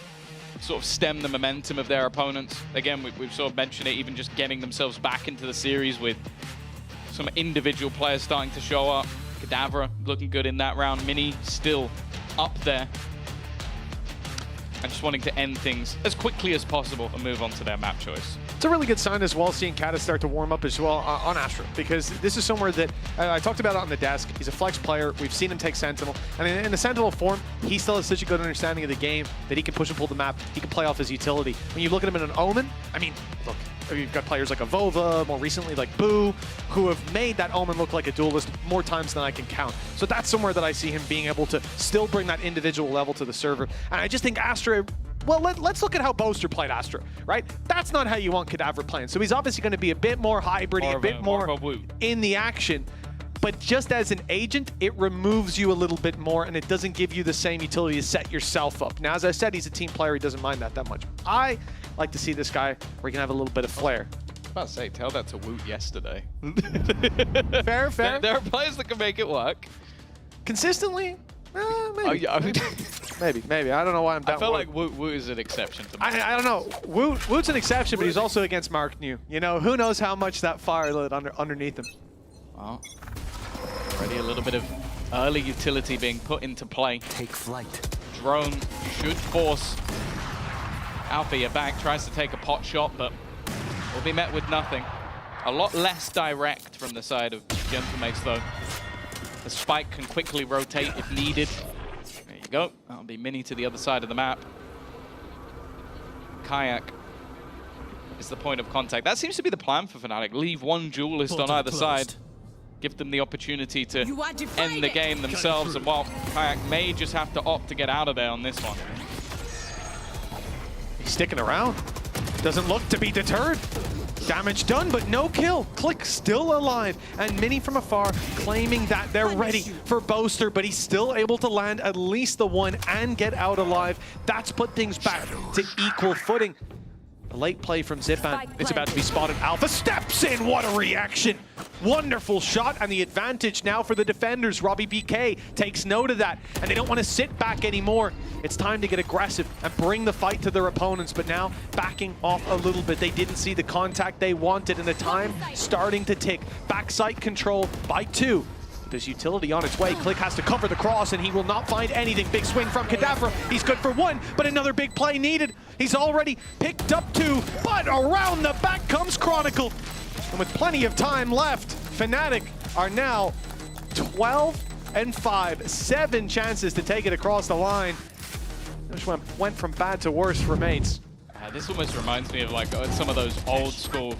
sort of stem the momentum of their opponents. Again, we've sort of mentioned it, even just getting themselves back into the series with some individual players starting to show up. Kadavra looking good in that round. Mini still up there. And just wanting to end things as quickly as possible and move on to their map choice. It's a really good sign as well, seeing Kata start to warm up as well on Astra, because this is somewhere that I talked about it on the desk. He's a flex player. We've seen him take Sentinel. And in the Sentinel form, he still has such a good understanding of the game that he can push and pull the map. He can play off his utility. When you look at him in an Omen, I mean, look, you've got players like Avova, more recently like Boo, who have made that Omen look like a duelist more times than I can count. So that's somewhere that I see him being able to still bring that individual level to the server. And I just think Astra, well, let's look at how Boaster played Astra, right? That's not how you want Kadavra playing. So he's obviously going to be a bit more hybrid, a bit more in the action. But just as an agent, it removes you a little bit more, and it doesn't give you the same utility to set yourself up. Now, as I said, he's a team player. He doesn't mind that much. I like to see this guy where he can have a little bit of flair. I was about to say, tell that to Woot yesterday. Fair. There are players that can make it work. Consistently? Maybe. maybe. I don't know why I'm down. I felt like Woot is an exception to me. I don't know. Woot's an exception, but he's also against Mark New. You know, who knows how much that fire lit underneath him. Well, already a little bit of early utility being put into play. Take flight. Drone should force Alfier back. Tries to take a pot shot, but will be met with nothing. A lot less direct from the side of Gentlemates, though. The spike can quickly rotate if needed. There you go. That'll be Mini to the other side of the map. Kayak is the point of contact. That seems to be the plan for Fnatic. Leave one duelist on either side. Give them the opportunity to end the game themselves. And while Kayak may just have to opt to get out of there on this one. He's sticking around. Doesn't look to be deterred. Damage done, but no kill. Click still alive, and Mini from afar claiming that they're ready for Boaster, but he's still able to land at least the one and get out alive. That's put things back to equal footing. A late play from Zipan. It's about to be spotted. Alpha steps in. What a reaction. Wonderful shot, and the advantage now for the defenders. Robbie BK takes note of that, and they don't want to sit back anymore. It's time to get aggressive and bring the fight to their opponents, but now backing off a little bit. They didn't see the contact they wanted, and the time starting to tick. Backside control by 2. There's utility on its way. Click has to cover the cross, and he will not find anything. Big swing from Kadafra. He's good for 1, but another big play needed. He's already picked up 2, but around the back comes Chronicle. And with plenty of time left, Fnatic are now 12-5. 7 chances to take it across the line. Just went from bad to worse for mates. This almost reminds me of like some of those old school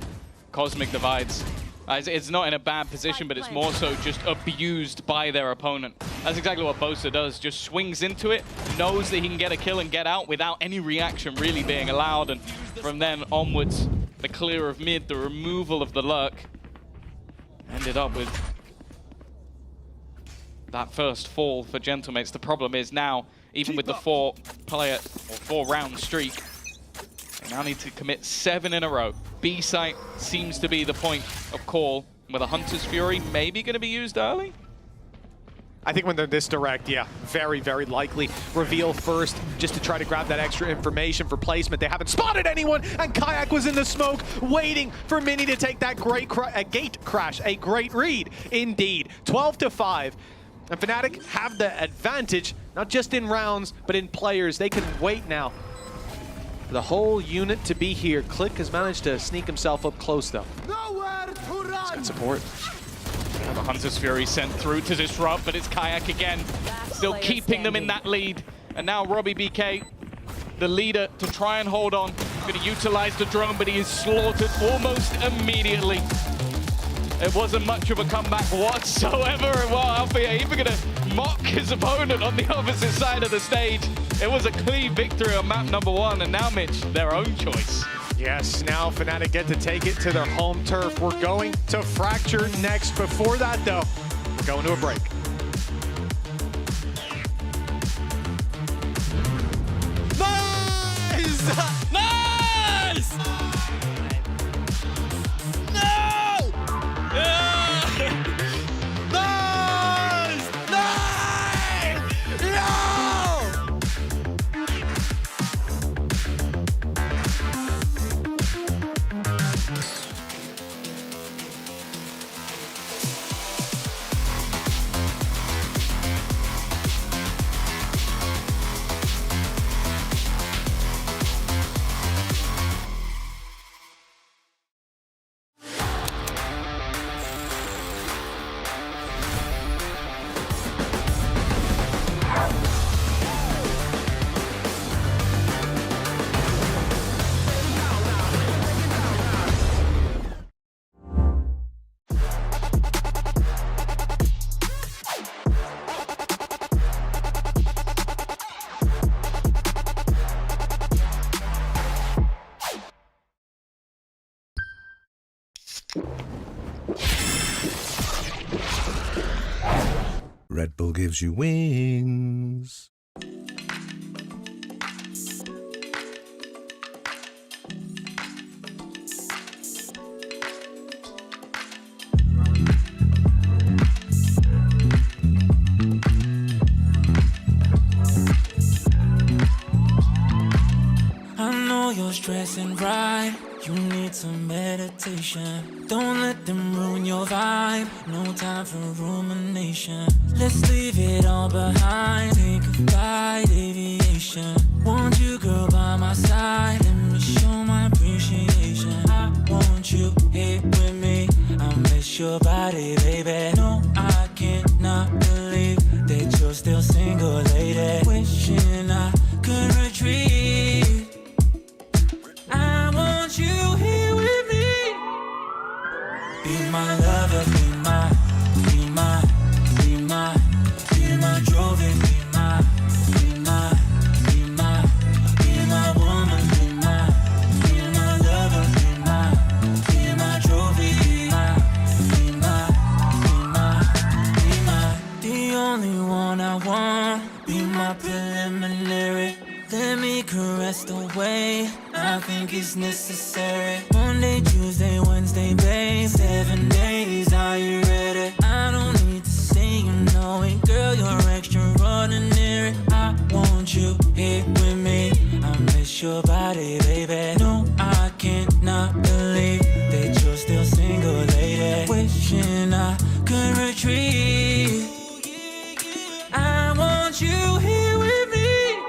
Cosmic Divides. It's not in a bad position, but it's more so just abused by their opponent. That's exactly what Boaster does. Just swings into it, knows that he can get a kill and get out without any reaction really being allowed. And from then onwards, the clear of mid, the removal of the lurk, ended up with that first fall for Gentlemates. The problem is now, even with the 4-round streak, they now need to commit 7 in a row. B site seems to be the point of call, with a Hunter's Fury maybe going to be used early. I think when they're this direct, yeah, very, very likely. Reveal first, just to try to grab that extra information for placement. They haven't spotted anyone, and Kayak was in the smoke, waiting for Mini to take that great gate crash. A great read, indeed. 12-5. And Fnatic have the advantage, not just in rounds, but in players. They can wait now for the whole unit to be here. Click has managed to sneak himself up close, though. He's got support. The Hunter's Fury sent through to disrupt, but it's Kayak again, still keeping them in that lead. And now Robbie BK, the leader, to try and hold on. Going to utilize the drone, but he is slaughtered almost immediately. It wasn't much of a comeback whatsoever. Well, Alpha even going to mock his opponent on the opposite side of the stage. It was a clean victory on map number 1, and now, Mitch, their own choice. Yes, now Fnatic get to take it to their home turf. We're going to Fracture next. Before that, though, we're going to a break. Nice! Nice! No! Yeah! Nice! Nice! No! Red Bull gives you wings. I know you're stressing, right? You need some meditation. Don't let them ruin your vibe. No time for rumination. Let's leave it all behind. Take a flight, aviation. Want you, girl, by my side. Let me show my appreciation. I want you here with me. I miss your body, baby. No, I cannot believe that you're still single, lady. Wishing I could retreat. I want you here with me. Be my lover, be my, be my, be my, be my trophy, be my, be my, be my, be my woman, be my lover, be my, be like it's necessary. Monday, Tuesday, Wednesday, babe, 7 days, are you ready? I don't need to say you know it, girl, you're extraordinary. I want you here with me, I miss your body, baby. No, I cannot believe that you're still single, lady. Wishing I could retreat. I want you here with me.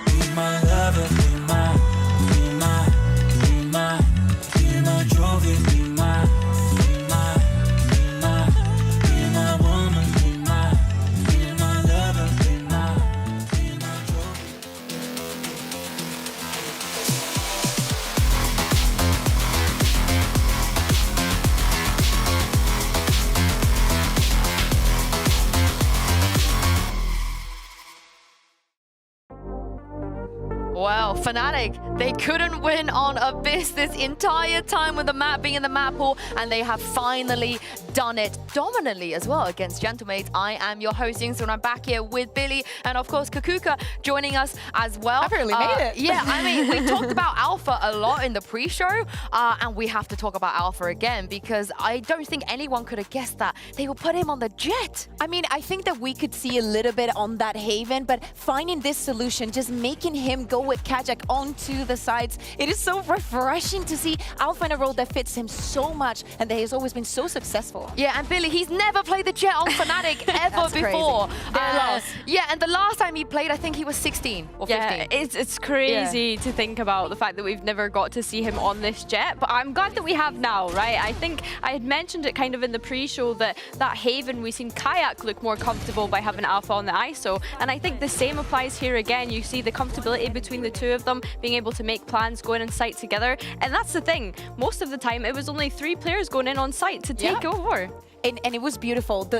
Be my lover, be my trophy, be my woman, be my lover, be my trophy. Well, Fnatic, they couldn't win on Abyss this entire time with the map being in the map pool, and they have finally done it dominantly as well against Gentlemates. I am your host, Yingsu, and I'm back here with Billy and, of course, Kakuka joining us as well. I barely made it. Yeah, I mean, we talked about Alpha a lot in the pre-show, and we have to talk about Alpha again because I don't think anyone could have guessed that they would put him on the Jet. I mean, I think that we could see a little bit on that Haven, but finding this solution, just making him go with Kajak onto the sides, it is so refreshing to see Alpha in a role that fits him so much and that he has always been so successful. Yeah, and Billy, he's never played the Jet on Fnatic ever before. Yeah, and the last time he played, I think he was 16 or 15. Yeah, it's crazy to think about the fact that we've never got to see him on this Jet, but I'm glad that we have now, right? I think I had mentioned it kind of in the pre-show that Haven, we've seen Kayak look more comfortable by having Alpha on the ISO, and I think the same applies here again. You see the comfortability between the two of them, being able to make plans, going in site together, and that's the thing. Most of the time, it was only 3 players going in on site to take over. And it was beautiful.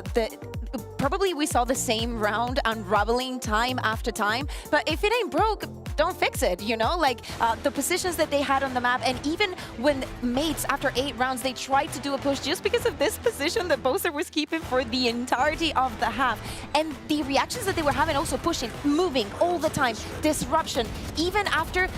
Probably we saw the same round unraveling time after time, but if it ain't broke, don't fix it, you know? Like the positions that they had on the map, and even when mates, after 8 rounds, they tried to do a push just because of this position that Boser was keeping for the entirety of the half. And the reactions that they were having, also pushing, moving all the time, disruption. Even after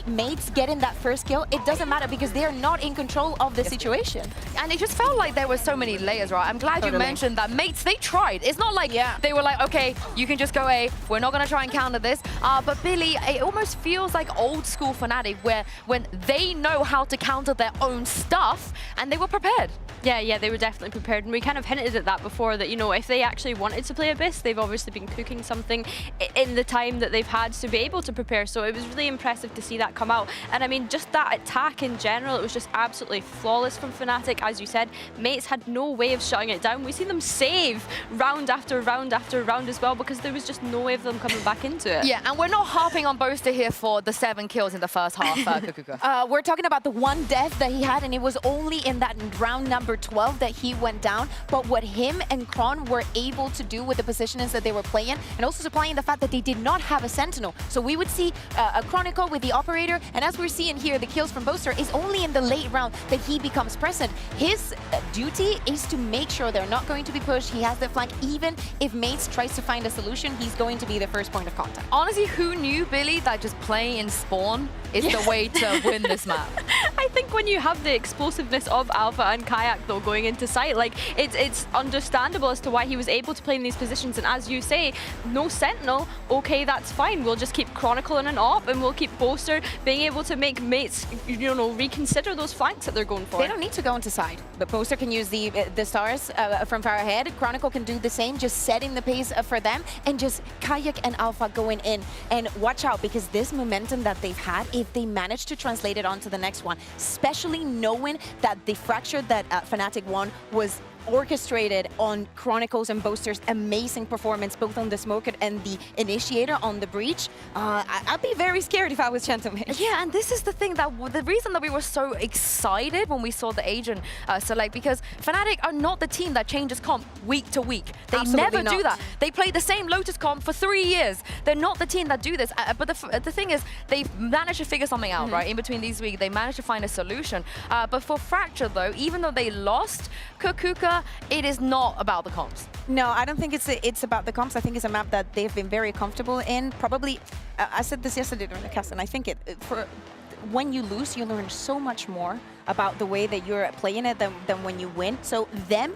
mates getting that first kill, it doesn't matter because they are not in control of the situation. And it just felt like there were so many layers, right? I'm glad you mentioned that mates, they tried. It's not like they were like, okay, you can just go A, we're not gonna try and counter this. But Billy, it almost feels like old school Fnatic where when they know how to counter their own stuff and they were prepared. Yeah, they were definitely prepared, and we kind of hinted at that before, that, you know, if they actually wanted to play Abyss, they've obviously been cooking something in the time that they've had to be able to prepare, so it was really impressive to see that come out. And I mean, just that attack in general, it was just absolutely flawless from Fnatic. As you said, mates had no way of shutting it down. We see them save round after round after round as well, because there was just no way of them coming back into it. Yeah, and we're not harping on Boaster here for the 7 kills in the first half, Kukuka. We're talking about the 1 death that he had, and it was only in that round number 12 that he went down. But what him and Kron were able to do with the positionings that they were playing, and also supplying the fact that they did not have a Sentinel. So we would see a Chronicle with the Operator, and as we're seeing here, the kills from Boaster is only in the late round that he becomes present. His duty is to make sure they're not going to be pushed. He has the flank. Even if mates tries to find a solution, he's going to be the first point of contact. Honestly, who knew, Billy, that just playing in spawn is the way to win this map? I think when you have the explosiveness of Alpha and Kayak, though, going into sight, like, it's understandable as to why he was able to play in these positions. And as you say, no Sentinel, okay, that's fine. We'll just keep Chronicle in an op, and we'll keep Boaster being able to make mates, you know, reconsider those flanks that they're going for. They don't need to go into side, but Boaster can use the stars from far ahead. Chronicle can do the same, just setting the pace for them, and just Kayak and Alpha going in. And watch out, because this momentum that they've had, if they manage to translate it onto the next one, especially knowing that the fracture that Fnatic won was orchestrated on Chronicles and Boaster's amazing performance, both on the Smoker and the Initiator on the Breach. I'd be very scared if I was Gentleman. Yeah, and this is the thing, that the reason that we were so excited when we saw the agent select, because Fnatic are not the team that changes comp week to week. They never do that. They play the same Lotus comp for 3 years. They're not the team that do this. But the thing is, they've managed to figure something out, right? In between these weeks, they managed to find a solution. But for Fracture, though, even though they lost Kakuka, it is not about the comps. No, I don't think it's about the comps. I think it's a map that they've been very comfortable in. Probably, I said this yesterday during the cast, and I think when you lose, you learn so much more about the way that you're playing it than when you win. So them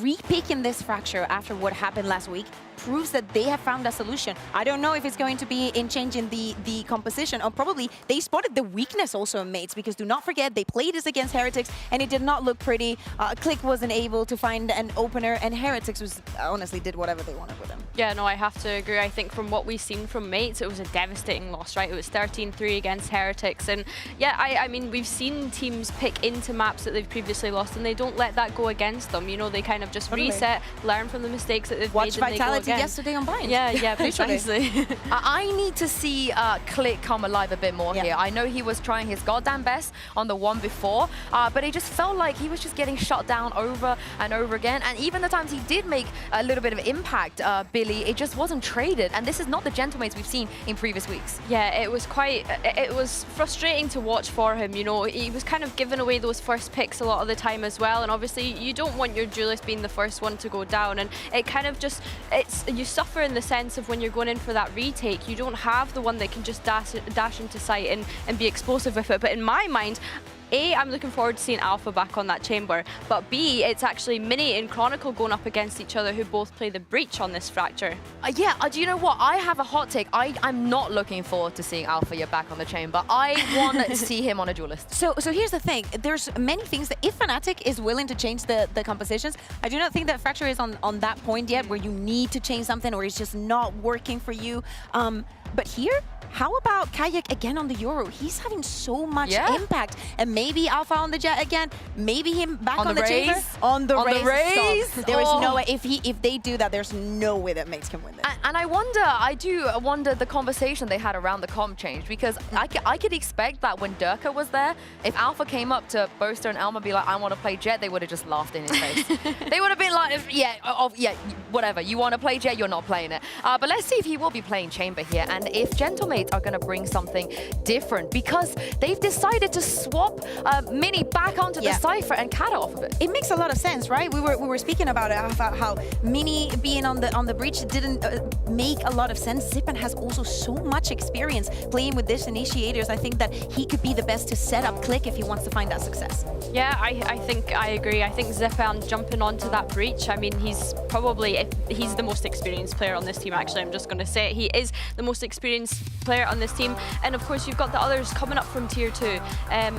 re-picking this fracture after what happened last week proves that they have found a solution. I don't know if it's going to be in changing the composition, or probably they spotted the weakness also in mates, because do not forget they played this against Heretics and it did not look pretty. Click wasn't able to find an opener, and Heretics was honestly did whatever they wanted with him. Yeah, no, I have to agree. I think from what we've seen from mates, it was a devastating loss, right? It was 13-3 against Heretics, and yeah, I mean, we've seen teams pick into maps that they've previously lost, and they don't let that go against them. You know, they kind of just reset, learn from the mistakes that they've made. Watch Vitality yesterday on Bind. Yeah, precisely. I need to see Click come alive a bit more here. I know he was trying his goddamn best on the one before, but it just felt like he was just getting shut down over and over again. And even the times he did make a little bit of impact, Billy, it just wasn't traded. And this is not the gentlemates we've seen in previous weeks. Yeah, it was frustrating to watch for him. You know, he was kind of giving away those first picks a lot of the time as well. And obviously, you don't want your duelist being the first one to go down. And it kind of just, you suffer in the sense of when you're going in for that retake, you don't have the one that can just dash into sight and be explosive with it. But in my mind, A, I'm looking forward to seeing Alpha back on that chamber, but B, it's actually Mini and Chronicle going up against each other, who both play the breach on this fracture. Do you know what? I have a hot take. I'm not looking forward to seeing Alpha back on the chamber. I want to see him on a duelist. So here's the thing. There's many things that if Fnatic is willing to change the compositions, I do not think that Fracture is on that point yet where you need to change something or it's just not working for you. But here, how about Kayak again on the Yoru? He's having so much impact. And maybe Alpha on the Jet again. Maybe him back on the chamber. On the raise. There is no way. If they do that, there's no way that Mates can win this. And I do wonder the conversation they had around the comp change, because I could expect that when Durka was there, if Alpha came up to Boaster and Elma be like, I want to play Jet, they would have just laughed in his face. They would have been like, yeah, whatever. You want to play Jet, you're not playing it. But let's see if he will be playing chamber here. And if Gentlemates are going to bring something different, because they've decided to swap Mini back onto the Cypher and Kata off of it. It makes a lot of sense, right? We were speaking about it, about how Mini being on the breach didn't make a lot of sense. Zipan has also so much experience playing with this initiators. I think that he could be the best to set up Click if he wants to find that success. Yeah, I think I agree. I think Zipan jumping onto that breach, I mean, he's the most experienced player on this team, actually. I'm just going to say it. He is the most experienced player on this team, and of course you've got the others coming up from tier 2,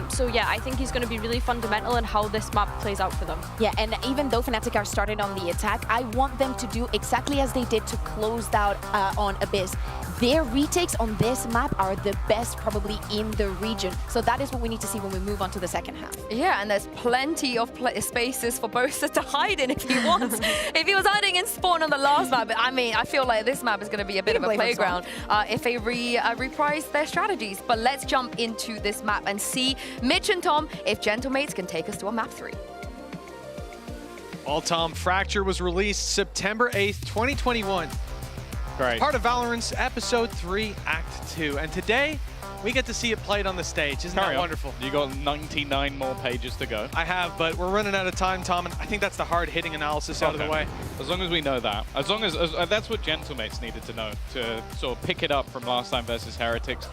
so yeah, I think he's going to be really fundamental in how this map plays out for them. Yeah, and even though Fnatic are started on the attack, I want them to do exactly as they did to close out on Abyss. Their retakes on this map are the best probably in the region, so that is what we need to see when we move on to the second half. Yeah, and there's plenty of spaces for Boaster to hide in if he wants. If he was hiding in spawn on the last map, I mean, I feel like this map is going to be a bit of a playground if they reprise their strategies. But let's jump into this map and see, Mitch and Tom, if Gentlemates can take us to a map 3. Well, Tom, Fracture was released September 8th, 2021. Great. Part of Valorant's Episode 3, Act 2. And today, we get to see it played on the stage. Isn't that wonderful? You got 99 more pages to go. I have, but we're running out of time, Tom, and I think that's the hard-hitting analysis out of the way. As long as we know that. As long as that's what Gentlemates needed to know, to sort of pick it up from last time versus Heretics.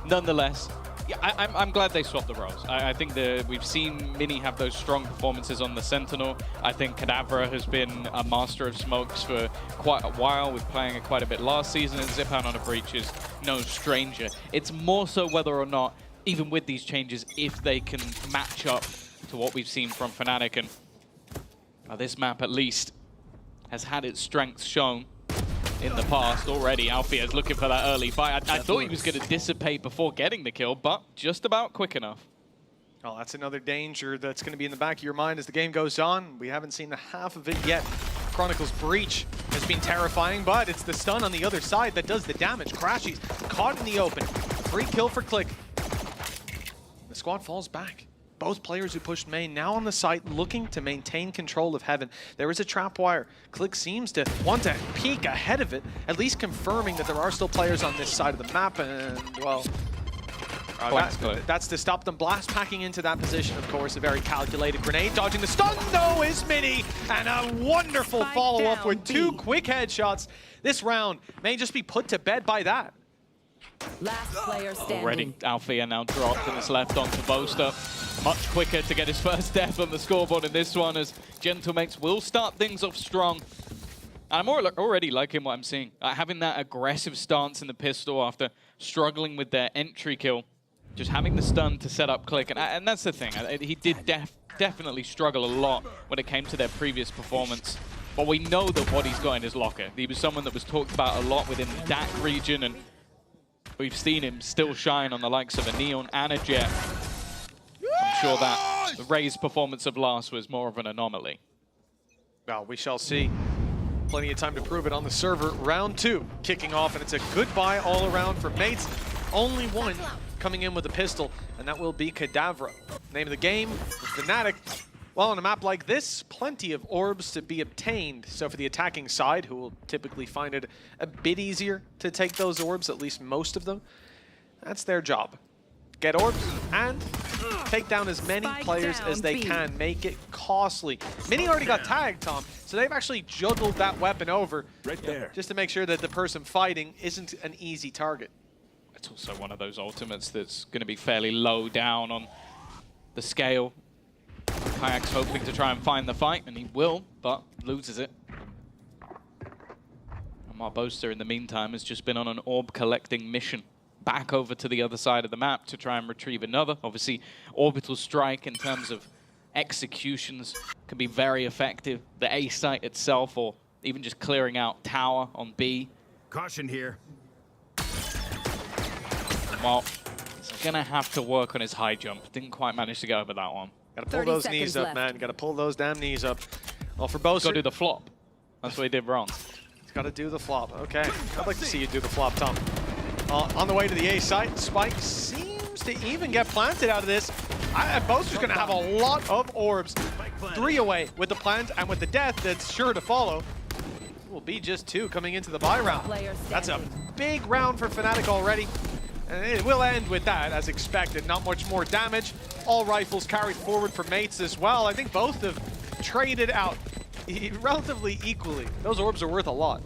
Nonetheless, yeah, I'm glad they swapped the roles. I think we've seen Mini have those strong performances on the Sentinel. I think Kadavra has been a master of smokes for quite a while, with playing it quite a bit last season, and Zipan on a breach is no stranger. It's more so whether or not, even with these changes, if they can match up to what we've seen from Fnatic. And this map, at least, has had its strengths shown in the past already. Alfia is looking for that early fight. I thought he was going to dissipate before getting the kill, but just about quick enough. Well, that's another danger that's going to be in the back of your mind as the game goes on. We haven't seen the half of it yet. Chronicle's breach has been terrifying, but it's the stun on the other side that does the damage. Crashies caught in the open. Free kill for Click. The squad falls back. Both players who pushed main now on the site looking to maintain control of Heaven. There is a trap wire. Click seems to want to peek ahead of it, at least confirming that there are still players on this side of the map, and well, that's to stop them blast packing into that position, of course. A very calculated grenade, dodging the stun, though, is Mini, and a wonderful follow-up with 2 quick headshots. This round may just be put to bed by that. Last player standing. Already Althea now dropped and it's left on to Boaster. Much quicker to get his first death on the scoreboard in this one, as Gentlemates will start things off strong. I'm already liking what I'm seeing. Having that aggressive stance in the pistol after struggling with their entry kill. Just having the stun to set up Click. And that's the thing. He did definitely struggle a lot when it came to their previous performance. But we know that what he's got in his locker. He was someone that was talked about a lot within the DAC region, and we've seen him still shine on the likes of a Neon and a Jet. I'm sure that the Raze performance of last was more of an anomaly. Well, we shall see. Plenty of time to prove it on the server. Round 2 kicking off, and it's a goodbye all around for Mates. Only one coming in with a pistol, and that will be Kadavra. Name of the game, Fnatic. Well, on a map like this, plenty of orbs to be obtained. So for the attacking side, who will typically find it a bit easier to take those orbs, at least most of them, that's their job. Get orbs and take down as many players as they can. Make it costly. Mini already got tagged, Tom, so they've actually juggled that weapon over right there, just to make sure that the person fighting isn't an easy target. It's also one of those ultimates that's going to be fairly low down on the scale. Kayak's hoping to try and find the fight, and he will, but loses it. And Boaster, in the meantime, has just been on an orb collecting mission back over to the other side of the map to try and retrieve another. Obviously, Orbital Strike in terms of executions can be very effective. The A site itself, or even just clearing out tower on B. Caution here. Well, he's gonna have to work on his high jump. Didn't quite manage to get over that one. Gotta pull those knees up, man. Gotta pull those damn knees up. Well, for Boaster, gotta do the flop. That's what he did wrong. He's gotta do the flop. Okay, I'd like to see you do the flop, Tom. On the way to the A site, Spike seems to even get planted out of this. Boaster's gonna have a lot of orbs. 3 away with the plant, and with the death that's sure to follow. It will be just 2 coming into the bye round. That's a big round for Fnatic already. And it will end with that, as expected. Not much more damage. All rifles carried forward for Mates as well. I think both have traded out relatively equally. Those orbs are worth a lot.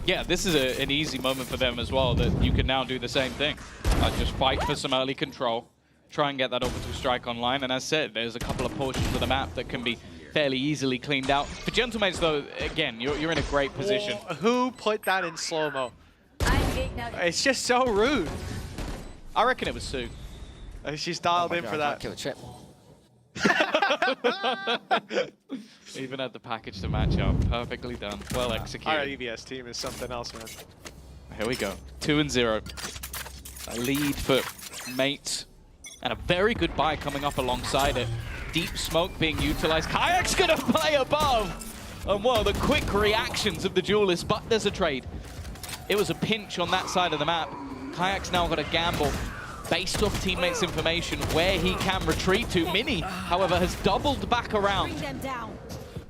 Yeah, this is an easy moment for them as well, that you can now do the same thing. Just fight for some early control, try and get that Orbital Strike online, and as said, there's a couple of portions of the map that can be fairly easily cleaned out. For Gentlemates, though, again, you're in a great position. Whoa, who put that in slow-mo? It's just so rude. I reckon it was Sue. She's dialed in for that. Kill a trip. Even had the package to match up. Perfectly done. Well executed. Our EBS team is something else, man. Here we go. 2-0. A lead for Mates. And a very good buy coming up alongside it. Deep smoke being utilized. Kayak's going to play above. And well, the quick reactions of the duelists, but there's a trade. It was a pinch on that side of the map. Kayak's now got a gamble based off teammates' information where he can retreat to. Mini, however, has doubled back around,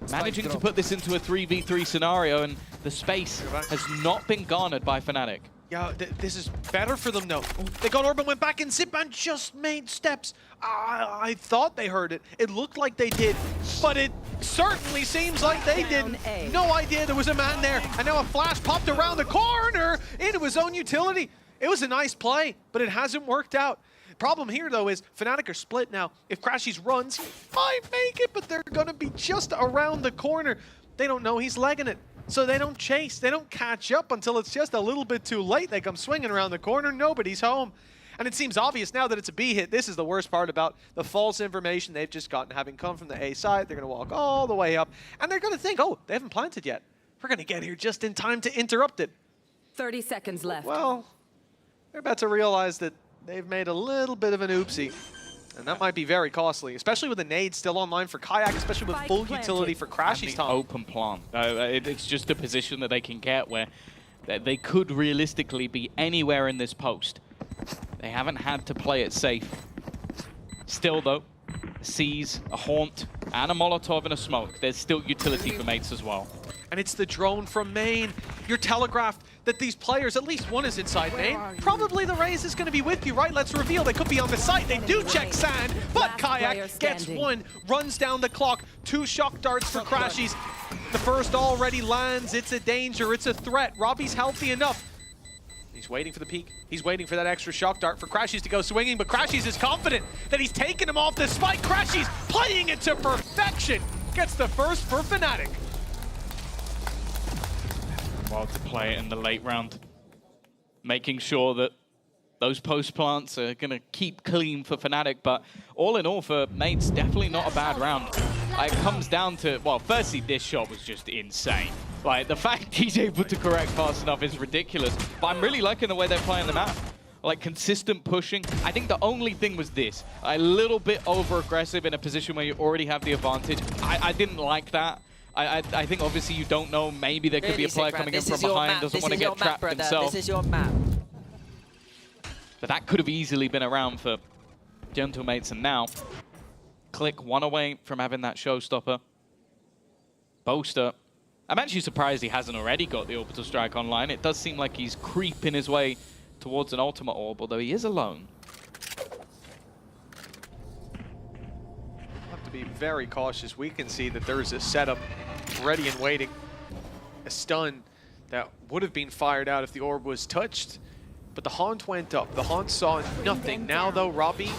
managing to put this into a 3v3 scenario, and the space has not been garnered by Fnatic. Yeah, this is better for them, though. They got orb and went back, and Zipman just made steps. I thought they heard it. It looked like they did, but it certainly seems like they didn't. No idea there was a man there, and now a flash popped around the corner into his own utility. It was a nice play, but it hasn't worked out. Problem here, though, is Fnatic are split now. If Crashies runs, he might make it, but they're going to be just around the corner. They don't know he's legging it, so they don't chase. They don't catch up until it's just a little bit too late. They come swinging around the corner. Nobody's home. And it seems obvious now that it's a B hit. This is the worst part about the false information they've just gotten. Having come from the A side, they're going to walk all the way up, and they're going to think, oh, they haven't planted yet. We're going to get here just in time to interrupt it. 30 seconds left. Well, they're about to realize that they've made a little bit of an oopsie. And that might be very costly, especially with the nade still online for Kayak, especially with full utility for Crashies, Tom. Open plant. It's just a position that they can get where they could realistically be anywhere in this post. They haven't had to play it safe. Still, though, sees a haunt and a Molotov and a smoke. There's still utility for Mates as well. And it's the drone from main. You're telegraphed that these players, at least one is inside main. Probably the Raze is going to be with you, right? Let's reveal. They could be on the site. They do check sand, but Kayak gets one, runs down the clock. 2 shock darts for Crashies. The first already lands. It's a danger. It's a threat. Robbie's healthy enough. He's He's waiting for the peek. He's waiting for that extra shock dart for Crashies to go swinging, but Crashies is confident that he's taken him off the spike. Crashies playing it to perfection. Gets the first for Fnatic. Well, to play it in the late round. Making sure that those post plants are going to keep clean for Fnatic, but all in all for Mates, definitely not a bad round. It comes down to, well, firstly, this shot was just insane. Like, the fact he's able to correct fast enough is ridiculous, but I'm really liking the way they're playing the map. Like, consistent pushing. I think the only thing was this, a little bit over-aggressive in a position where you already have the advantage. I didn't like that. I think obviously you don't know, maybe there could be a player coming in from behind, doesn't want to get trapped himself. This is your map. But that could have easily been around for Gentlemates, and now Click one away from having that showstopper. Boaster, I'm actually surprised he hasn't already got the Orbital Strike online. It does seem like he's creeping his way towards an ultimate orb, although he is alone. Have to be very cautious. We can see that there is a setup ready and waiting. A stun that would have been fired out if the orb was touched, but the Haunt went up. The Haunt saw nothing. Now though, Robbie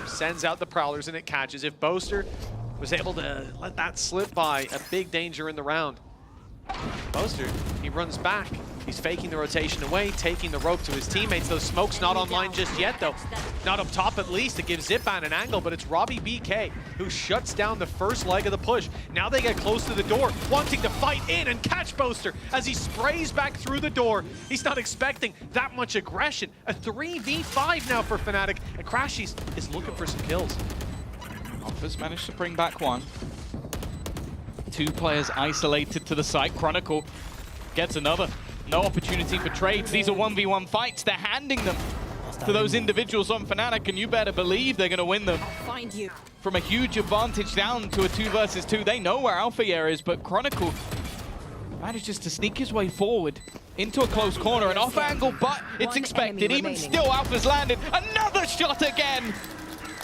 sends out the Prowlers and it catches. If Boaster was able to let that slip by, a big danger in the round. Boaster, he runs back. He's faking the rotation away, taking the rope to his teammates. Those smokes not online just yet, though. Not up top, at least. It gives Zipan an angle, but it's Robbie BK who shuts down the first leg of the push. Now they get close to the door, wanting to fight in and catch Boaster as he sprays back through the door. He's not expecting that much aggression. A 3v5 now for Fnatic, and Crashies is looking for some kills. Alpha's managed to bring back one. Two players isolated to the site. Chronicle gets another. No opportunity for trades. These are 1v1 fights. They're handing them to those individuals on Fnatic, and you better believe they're going to win them. Find you. From a huge advantage down to a 2 versus 2. They know where Alphayer is, but Chronicle manages to sneak his way forward into a close corner, an off angle, but it's expected. Even still, Alpha's landed. Another shot again!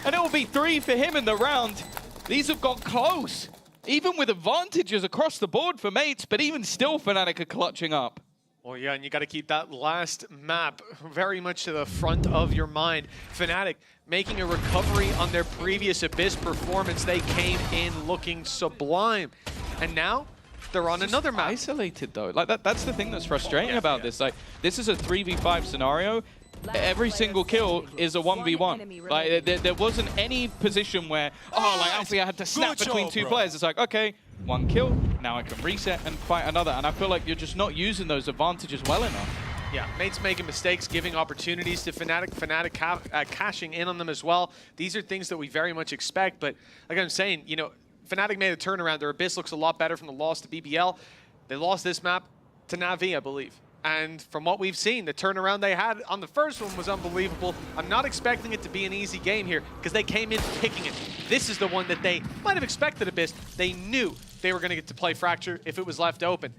And it will be 3 for him in the round. These have got close, even with advantages across the board for Mates, but even still Fnatic are clutching up. Well, yeah, and you got to keep that last map very much to the front of your mind. Fnatic making a recovery on their previous Abyss performance. They came in looking sublime. And now they're on another map. Isolated, though. Like that's the thing that's frustrating about this. Like, this is a 3v5 scenario. Every single kill is a 1v1. Like, there wasn't any position where, oh, like Alfia had to snap between two players. It's like, okay, one kill, now I can reset and fight another. And I feel like you're just not using those advantages well enough. Yeah, Mates making mistakes, giving opportunities to Fnatic. Fnatic cashing in on them as well. These are things that we very much expect. But like I'm saying, you know, Fnatic made a turnaround. Their Abyss looks a lot better from the loss to BBL. They lost this map to Na'Vi, I believe. And from what we've seen, the turnaround they had on the first one was unbelievable. I'm not expecting it to be an easy game here because they came in picking it. This is the one that they might have expected Abyss. They knew they were going to get to play Fracture if it was left open.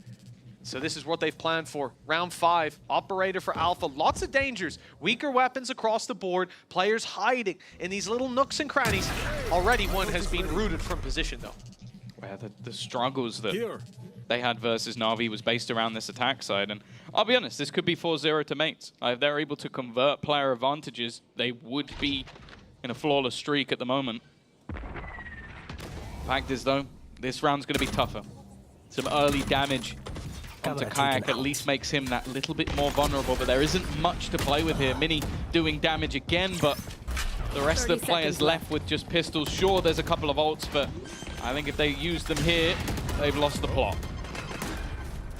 So this is what they've planned for. Round 5, Operator for Alpha. Lots of dangers. Weaker weapons across the board. Players hiding in these little nooks and crannies. Already one has been rooted from position, though. Where the struggles that they had versus Na'Vi was based around this attack side. And I'll be honest, this could be 4-0 to Mates. If they're able to convert player advantages, they would be in a flawless streak at the moment. Fact is, though, this round's going to be tougher. Some early damage onto Kayak at least makes him that little bit more vulnerable, but there isn't much to play with here. Mini doing damage again, but the rest of the players left with just pistols. Sure, there's a couple of ults, but I think if they use them here, they've lost the plot.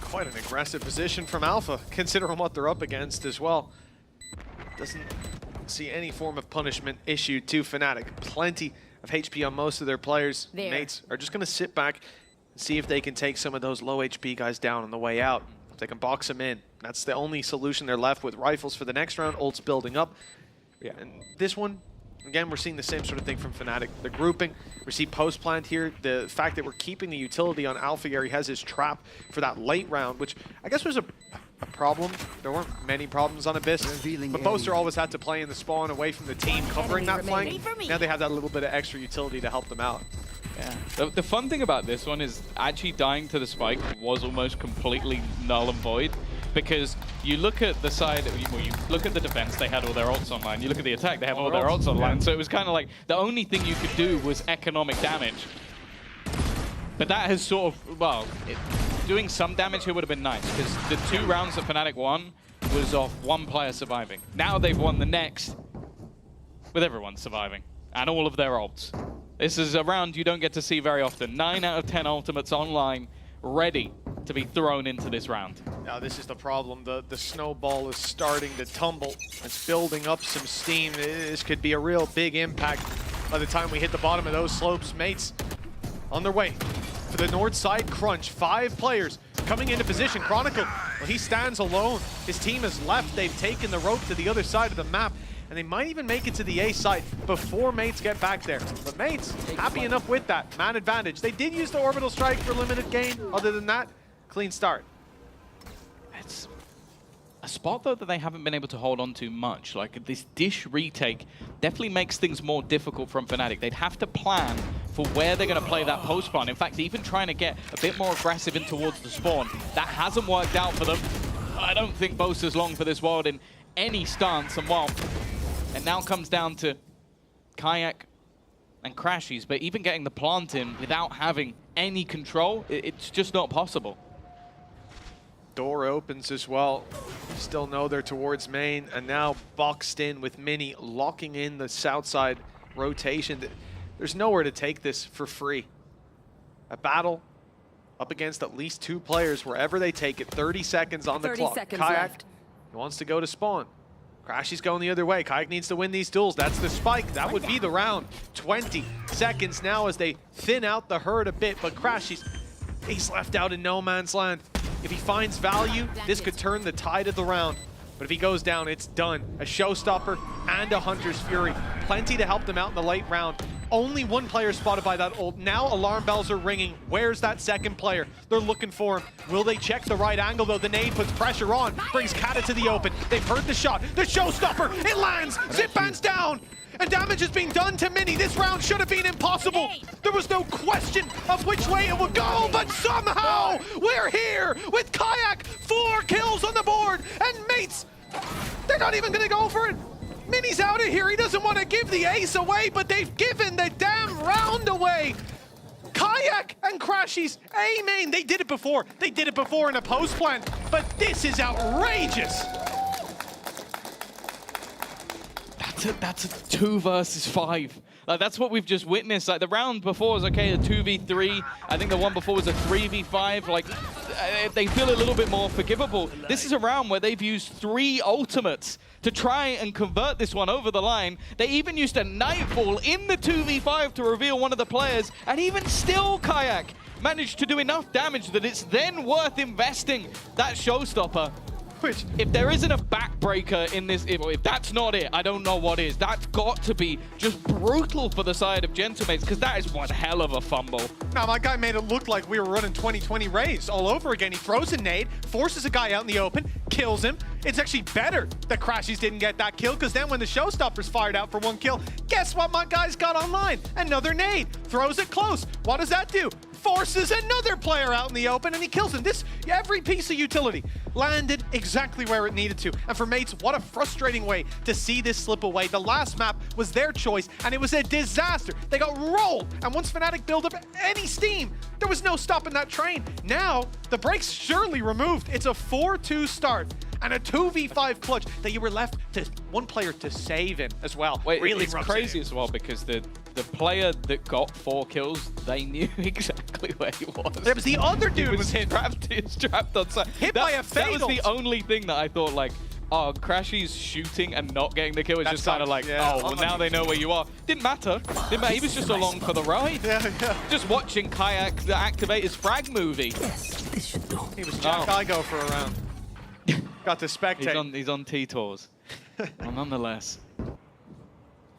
Quite an aggressive position from Alpha, considering what they're up against as well. Doesn't see any form of punishment issued to Fnatic. Plenty of HP on most of their players. Mates are just going to sit back and see if they can take some of those low HP guys down on the way out. If they can box them in. That's the only solution they're left with. Rifles for the next round, ults building up. Yeah, and this one, again, we're seeing the same sort of thing from Fnatic. They're grouping. We see post-plant here. The fact that we're keeping the utility on Alpha here, he has his trap for that late round, which I guess was a problem. There weren't many problems on Abyss, but Boaster always had to play in the spawn away from the team covering that flank. Now they have that little bit of extra utility to help them out. Yeah. The fun thing about this one is actually dying to the spike was almost completely null and void. because you look at the side, well, you look at the defense, they had all their ults online. You look at the attack, they have all their ults online. So it was kind of like the only thing you could do was economic damage. But that has sort of, well, doing some damage here would have been nice, because the 2 rounds that Fnatic won was off 1 player surviving. Now they've won the next with everyone surviving and all of their ults. This is a round you don't get to see very often. 9 out of 10 ultimates online, ready to be thrown into this round. Now this is the problem. The snowball is starting to tumble. It's building up some steam. This could be a real big impact by the time we hit the bottom of those slopes. Mates on their way to the north side crunch. 5 players coming into position. Chronicle, well, he stands alone. His team has left. They've taken the rope to the other side of the map. And they might even make it to the A site before Mates get back there. But Mates, happy enough with that. Man advantage. They did use the orbital strike for limited gain. Other than that, clean start. It's a spot, though, that they haven't been able to hold on to much. Like, this dish retake definitely makes things more difficult from Fnatic. They'd have to plan for where they're going to play that post spawn. In fact, even trying to get a bit more aggressive in towards the spawn, that hasn't worked out for them. I don't think Bosa's long for this world in any stance, and well, it now comes down to Kayak and Crashies, but even getting the plant in without having any control, it's just not possible. Door opens as well. Still know they're towards main, and now boxed in with Mini locking in the south side rotation. There's nowhere to take this for free. A battle up against at least 2 players wherever they take it. 30 seconds on the clock. 30 seconds Kayak left. wants to go to spawn. Crashy's going the other way. Kayak needs to win these duels. That's the spike. That would be the round. 20 seconds now as they thin out the herd a bit, but Crashy's, he's left out in no man's land. If he finds value, this could turn the tide of the round. But if he goes down, it's done. A showstopper and a Hunter's Fury. Plenty to help them out in the late round. Only 1 player spotted by that ult. Now alarm bells are ringing. Where's that second player? They're looking for him. Will they check the right angle though? The nade puts pressure on, brings Kata to the open. They've heard the shot. The showstopper, it lands. Zipban's down. And damage is being done to Mini. This round should have been impossible. There was no question of which way it would go, but somehow we're here with Kayak. 4 kills on the board, and Mates, they're not even gonna go for it. Mini's out of here. He doesn't want to give the ace away, but they've given the damn round away. Kayak and Crashies, A main. They did it before. They did it before in a post plant, but this is outrageous. That's a 2 versus 5. Like, that's what we've just witnessed. Like, the round before was okay, a 2v3. I think the one before was a 3v5. Like, they feel a little bit more forgivable. This is a round where they've used 3 ultimates to try and convert this one over the line. They even used a Nightfall in the 2v5 to reveal one of the players, and even still Kayak managed to do enough damage that it's then worth investing that showstopper. Which, if there isn't a backbreaker in this, if that's not it, I don't know what is. That's got to be just brutal for the side of Gentlemates, because that is one hell of a fumble. Now, my guy made it look like we were running 2020 Rays all over again. He throws a nade, forces a guy out in the open, kills him. It's actually better that Crashies didn't get that kill, because then when the showstopper's fired out for 1 kill, guess what my guy's got online? Another nade. Throws it close. What does that do? Forces another player out in the open, and he kills him. Every piece of utility landed exactly where it needed to. And for Mates, what a frustrating way to see this slip away. The last map was their choice, and it was a disaster. They got rolled, and once Fnatic built up any steam, there was no stopping that train. Now, the brake's surely removed. It's a 4-2 start and a 2v5 clutch that you were left to 1 player to save in as well. Wait, really it's crazy as well, because the player that got 4 kills, they knew exactly where he was. There was the other dude he was hit. Trapped on side. Hit by a fatal. That was the only thing that I thought, like, oh, Crashy's shooting and not getting the kill is just kind of like, oh, well, now they know where you are. Didn't matter. Didn't matter. He was just along for the ride. Yeah. Just watching Kayak activate his frag movie. He was Jack Igo for a round. Got to spectate. He's on T-Tours. Well, nonetheless.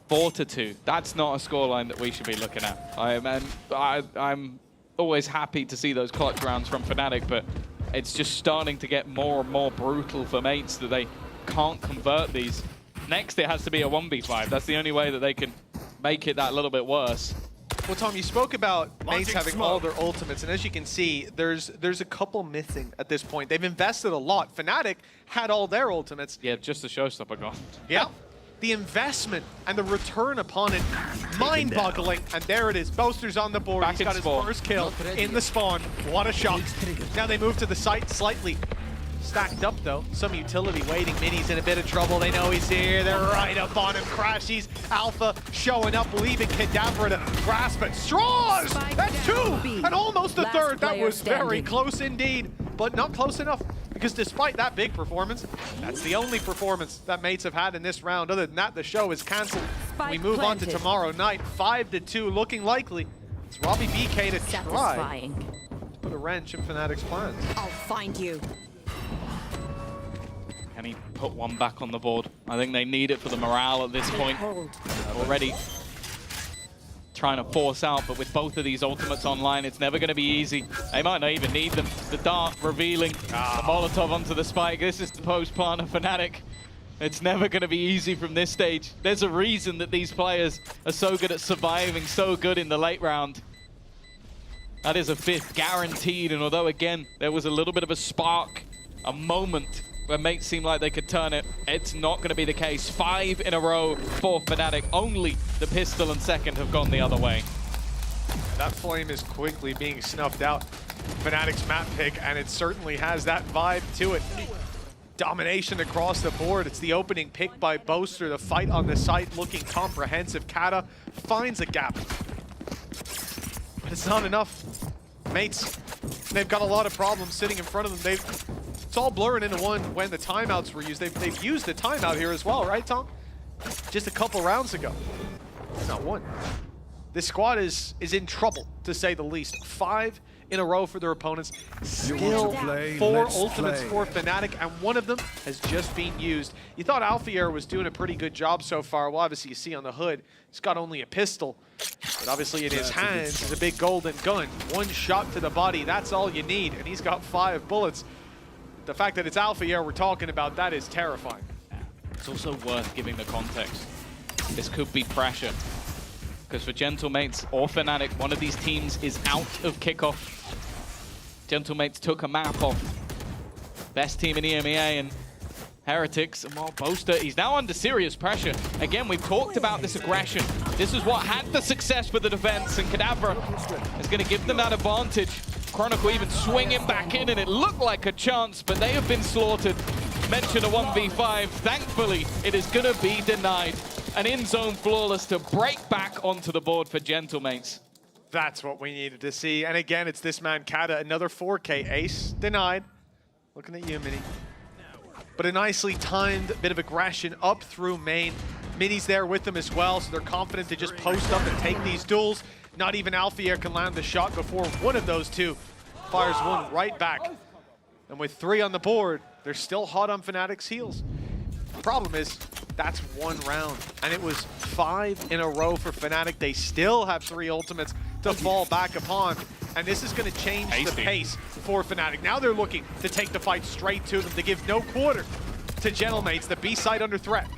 4-2. That's not a scoreline that we should be looking at. I'm always happy to see those clutch rounds from Fnatic, but it's just starting to get more and more brutal for Mates that they can't convert these. Next, it has to be a 1v5. That's the only way that they can make it that little bit worse. Well, Tom, you spoke about mates having all their ultimates, and as you can see, there's a couple missing at this point. They've invested a lot. Fnatic had all their ultimates. Yeah, just the showstopper gone. Yeah. The investment and the return upon it, mind-boggling. And there it is. Boaster's on the board. Back He's got his first kill in the spawn. What a shot. Now they move to the site slightly stacked up, though. Some utility waiting. Mini's in a bit of trouble. They know he's here. They're right up on him. Crashies. Alpha showing up, leaving Kadabra to grasp at straws. That's 2 and almost a third. That was very close indeed, but not close enough. Because despite that big performance, that's the only performance that mates have had in this round. Other than that, the show is cancelled. We move on to tomorrow night, 5-2, looking likely. It's Robbie BK to try to put a wrench in Fnatic's plans. I'll find you. Can he put one back on the board? I think they need it for the morale at this point. Already trying to force out, but with both of these ultimates online, it's never going to be easy. They might not even need them. The dart revealing the Molotov onto the spike. This is the post-plant of Fnatic. It's never going to be easy from this stage. There's a reason that these players are so good at surviving, so good in the late round. That is a 5th guaranteed, and although, again, there was a little bit of a spark, a moment where mates seemed like they could turn it, it's not going to be the case. 5 in a row for Fnatic. Only the pistol and second have gone the other way. That flame is quickly being snuffed out. Fnatic's map pick, and it certainly has that vibe to it. Domination across the board. It's the opening pick by Boaster. The fight on the site looking comprehensive. Kata finds a gap, but it's not enough. Mates, they've got a lot of problems sitting in front of them. It's all blurring into one when the timeouts were used. They've used the timeout here as well, right, Tom? Just a couple rounds ago. Not one. This squad is in trouble, to say the least. 5 in a row for their opponents. Still 4 ultimates for Fnatic, and one of them has just been used. You thought Alfier was doing a pretty good job so far. Well, obviously, you see on the hood, he's got only a pistol. But obviously, in his hands is a big golden gun. 1 shot to the body, that's all you need. And he's got 5 bullets. The fact that it's Alfier we're talking about, that is terrifying. It's also worth giving the context. This could be pressure. Because for Gentlemates or Fnatic, one of these teams is out of Kickoff. Gentlemates took a map off best team in EMEA and Heretics, and while Boaster, he's now under serious pressure. Again, we've talked about this aggression. This is what had the success for the defense, and Kadabra is going to give them that advantage. Chronicle even swinging back in, and it looked like a chance, but they have been slaughtered. Mention a 1v5. Thankfully, it is going to be denied. An in-zone flawless to break back onto the board for Gentlemates. That's what we needed to see. And again, it's this man, Kata, another 4K ace. Denied. Looking at you, Mini. But a nicely timed bit of aggression up through main. Mini's there with them as well, so they're confident to just post up and take these duels. Not even Alfier can land the shot before one of those two fires one right back. And with 3 on the board, they're still hot on Fnatic's heels. The problem is, that's 1 round, and it was 5 in a row for Fnatic. They still have 3 ultimates to fall back upon, and this is going to change the pace for Fnatic. Now they're looking to take the fight straight to them, to give no quarter to Gentlemates, the B side under threat.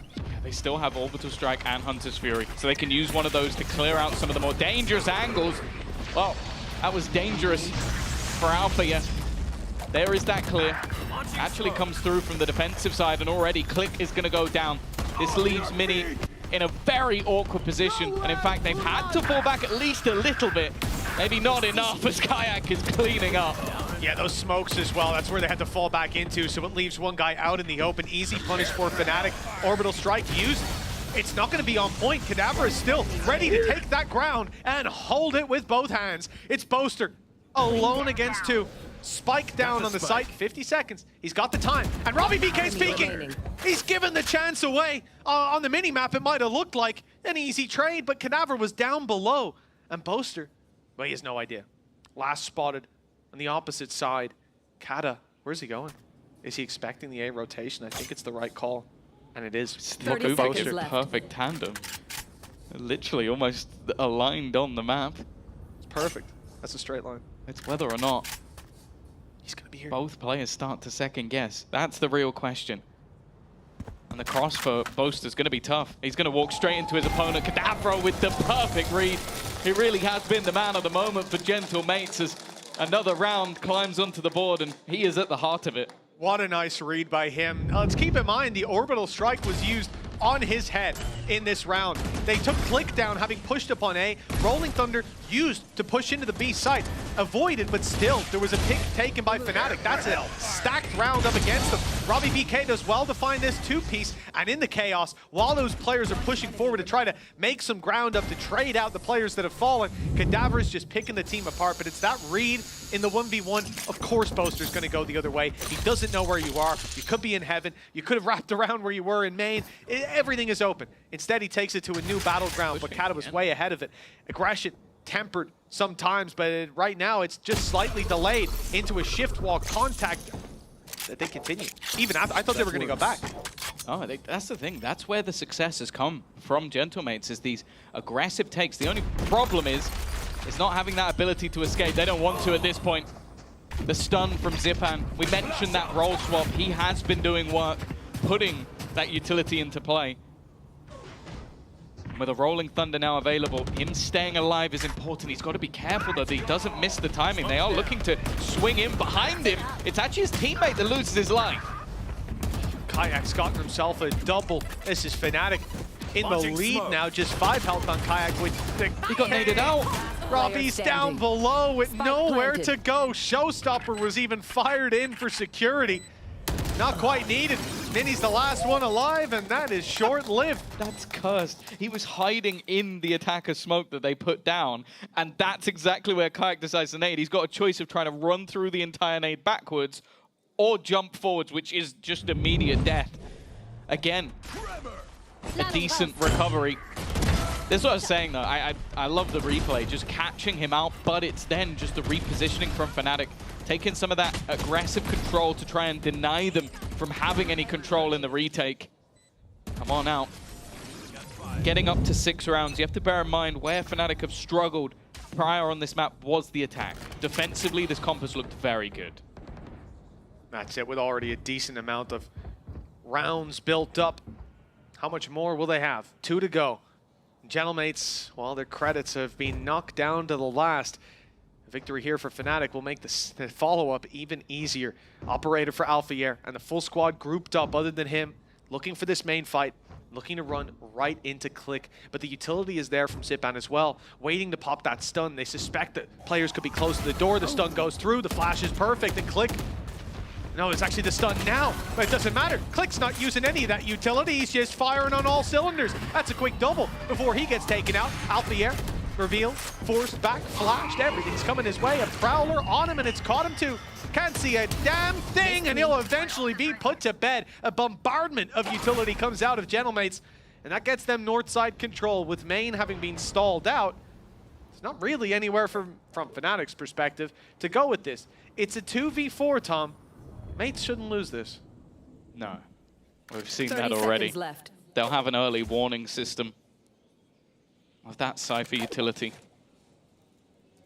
They still have Orbital Strike and Hunter's Fury, so they can use one of those to clear out some of the more dangerous angles. Well, that was dangerous for Alpha. There is that clear. Actually comes through from the defensive side, and already Click is going to go down. This leaves Mini in a very awkward position, and in fact, they've had to fall back at least a little bit. Maybe not enough as Kayak is cleaning up. Yeah, those smokes as well. That's where they had to fall back into, so it leaves one guy out in the open. Easy punish for Fnatic. Orbital Strike used. It's not going to be on point. Kadabra is still ready to take that ground and hold it with both hands. It's Boaster alone against 2. Spike down on the site, 50 seconds. He's got the time. And Robbie BK speaking. He's given the chance away. On the mini-map, it might have looked like an easy trade, but Kadabra was down below. And Boaster, well, he has no idea. Last spotted on the opposite side. Kata, where's he going? Is he expecting the A rotation? I think it's the right call. And it is. Look at Boaster, perfect tandem. Literally almost aligned on the map. It's perfect. That's a straight line. It's whether or not he's going to be here. Both players start to second guess. That's the real question. And the cross for Boaster's going to be tough. He's going to walk straight into his opponent. Kadavro with the perfect read. He really has been the man of the moment for Gentle Mates as another round climbs onto the board, and he is at the heart of it. What a nice read by him. Let's keep in mind the orbital strike was used on his head in this round. They took Click down, having pushed up on A. Rolling Thunder used to push into the B site. Avoided, but still, there was a pick taken by Fnatic. That's a stacked round up against them. Robbie BK does well to find this two-piece, and in the chaos, while those players are pushing forward to try to make some ground up to trade out the players that have fallen, Cadaver is just picking the team apart, but it's that read in the 1v1. Of course, Boaster's going to go the other way. He doesn't know where you are. You could be in heaven. You could have wrapped around where you were in main. Everything is open. Instead, he takes it to a new battleground, but Kada was way ahead of it. Aggression tempered sometimes, but right now it's just slightly delayed into a shift wall contact that they continue. Even after, I thought they were going to go back. Oh, that's the thing. That's where the success has come from Gentlemates, is these aggressive takes. The only problem is not having that ability to escape. They don't want to at this point. The stun from Zipan. We mentioned that role swap. He has been doing work, putting that utility into play. With a Rolling Thunder now available, him staying alive is important. He's got to be careful that he doesn't miss the timing. They are looking to swing in behind him. It's actually his teammate that loses his life. Kayak's gotten himself a double. This is Fnatic in the lead now, just 5 health on Kayak with the He got naded out. Robbie's down below with nowhere to go. Showstopper was even fired in for security. Not quite needed. Minnie's the last one alive, and that is short-lived. That's cursed. He was hiding in the attacker smoke that they put down, and that's exactly where Kayak decides to nade. He's got a choice of trying to run through the entire nade backwards or jump forwards, which is just immediate death. Again, a decent recovery. This is what I was saying, though. I love the replay, just catching him out, but it's then just the repositioning from Fnatic, taking some of that aggressive control to try and deny them from having any control in the retake. Come on out. Getting up to 6 rounds, you have to bear in mind where Fnatic have struggled prior on this map was the attack. Defensively, this comp has looked very good. That's it, with already a decent amount of rounds built up. How much more will they have? 2 to go. Gentlemates, well, their credits have been knocked down to the last. A victory here for Fnatic will make the follow-up even easier. Operator for Alphayer and the full squad grouped up other than him, looking for this main fight, looking to run right into Click. But the utility is there from Zipan as well, waiting to pop that stun. They suspect that players could be close to the door. The stun goes through, the flash is perfect, and Click... No, it's actually the stun now, but it doesn't matter. Click's not using any of that utility. He's just firing on all cylinders. That's a quick double before he gets taken out. Alphayer, revealed, forced back, flashed. Everything's coming his way. A Prowler on him, and it's caught him too. Can't see a damn thing, and he'll eventually be put to bed. A bombardment of utility comes out of Gentlemates, and that gets them north side control. With main having been stalled out, it's not really anywhere from Fnatic's perspective to go with this. It's a 2v4, Tom. Mates shouldn't lose this. No, we've seen that already. Left. They'll have an early warning system of that Cypher utility.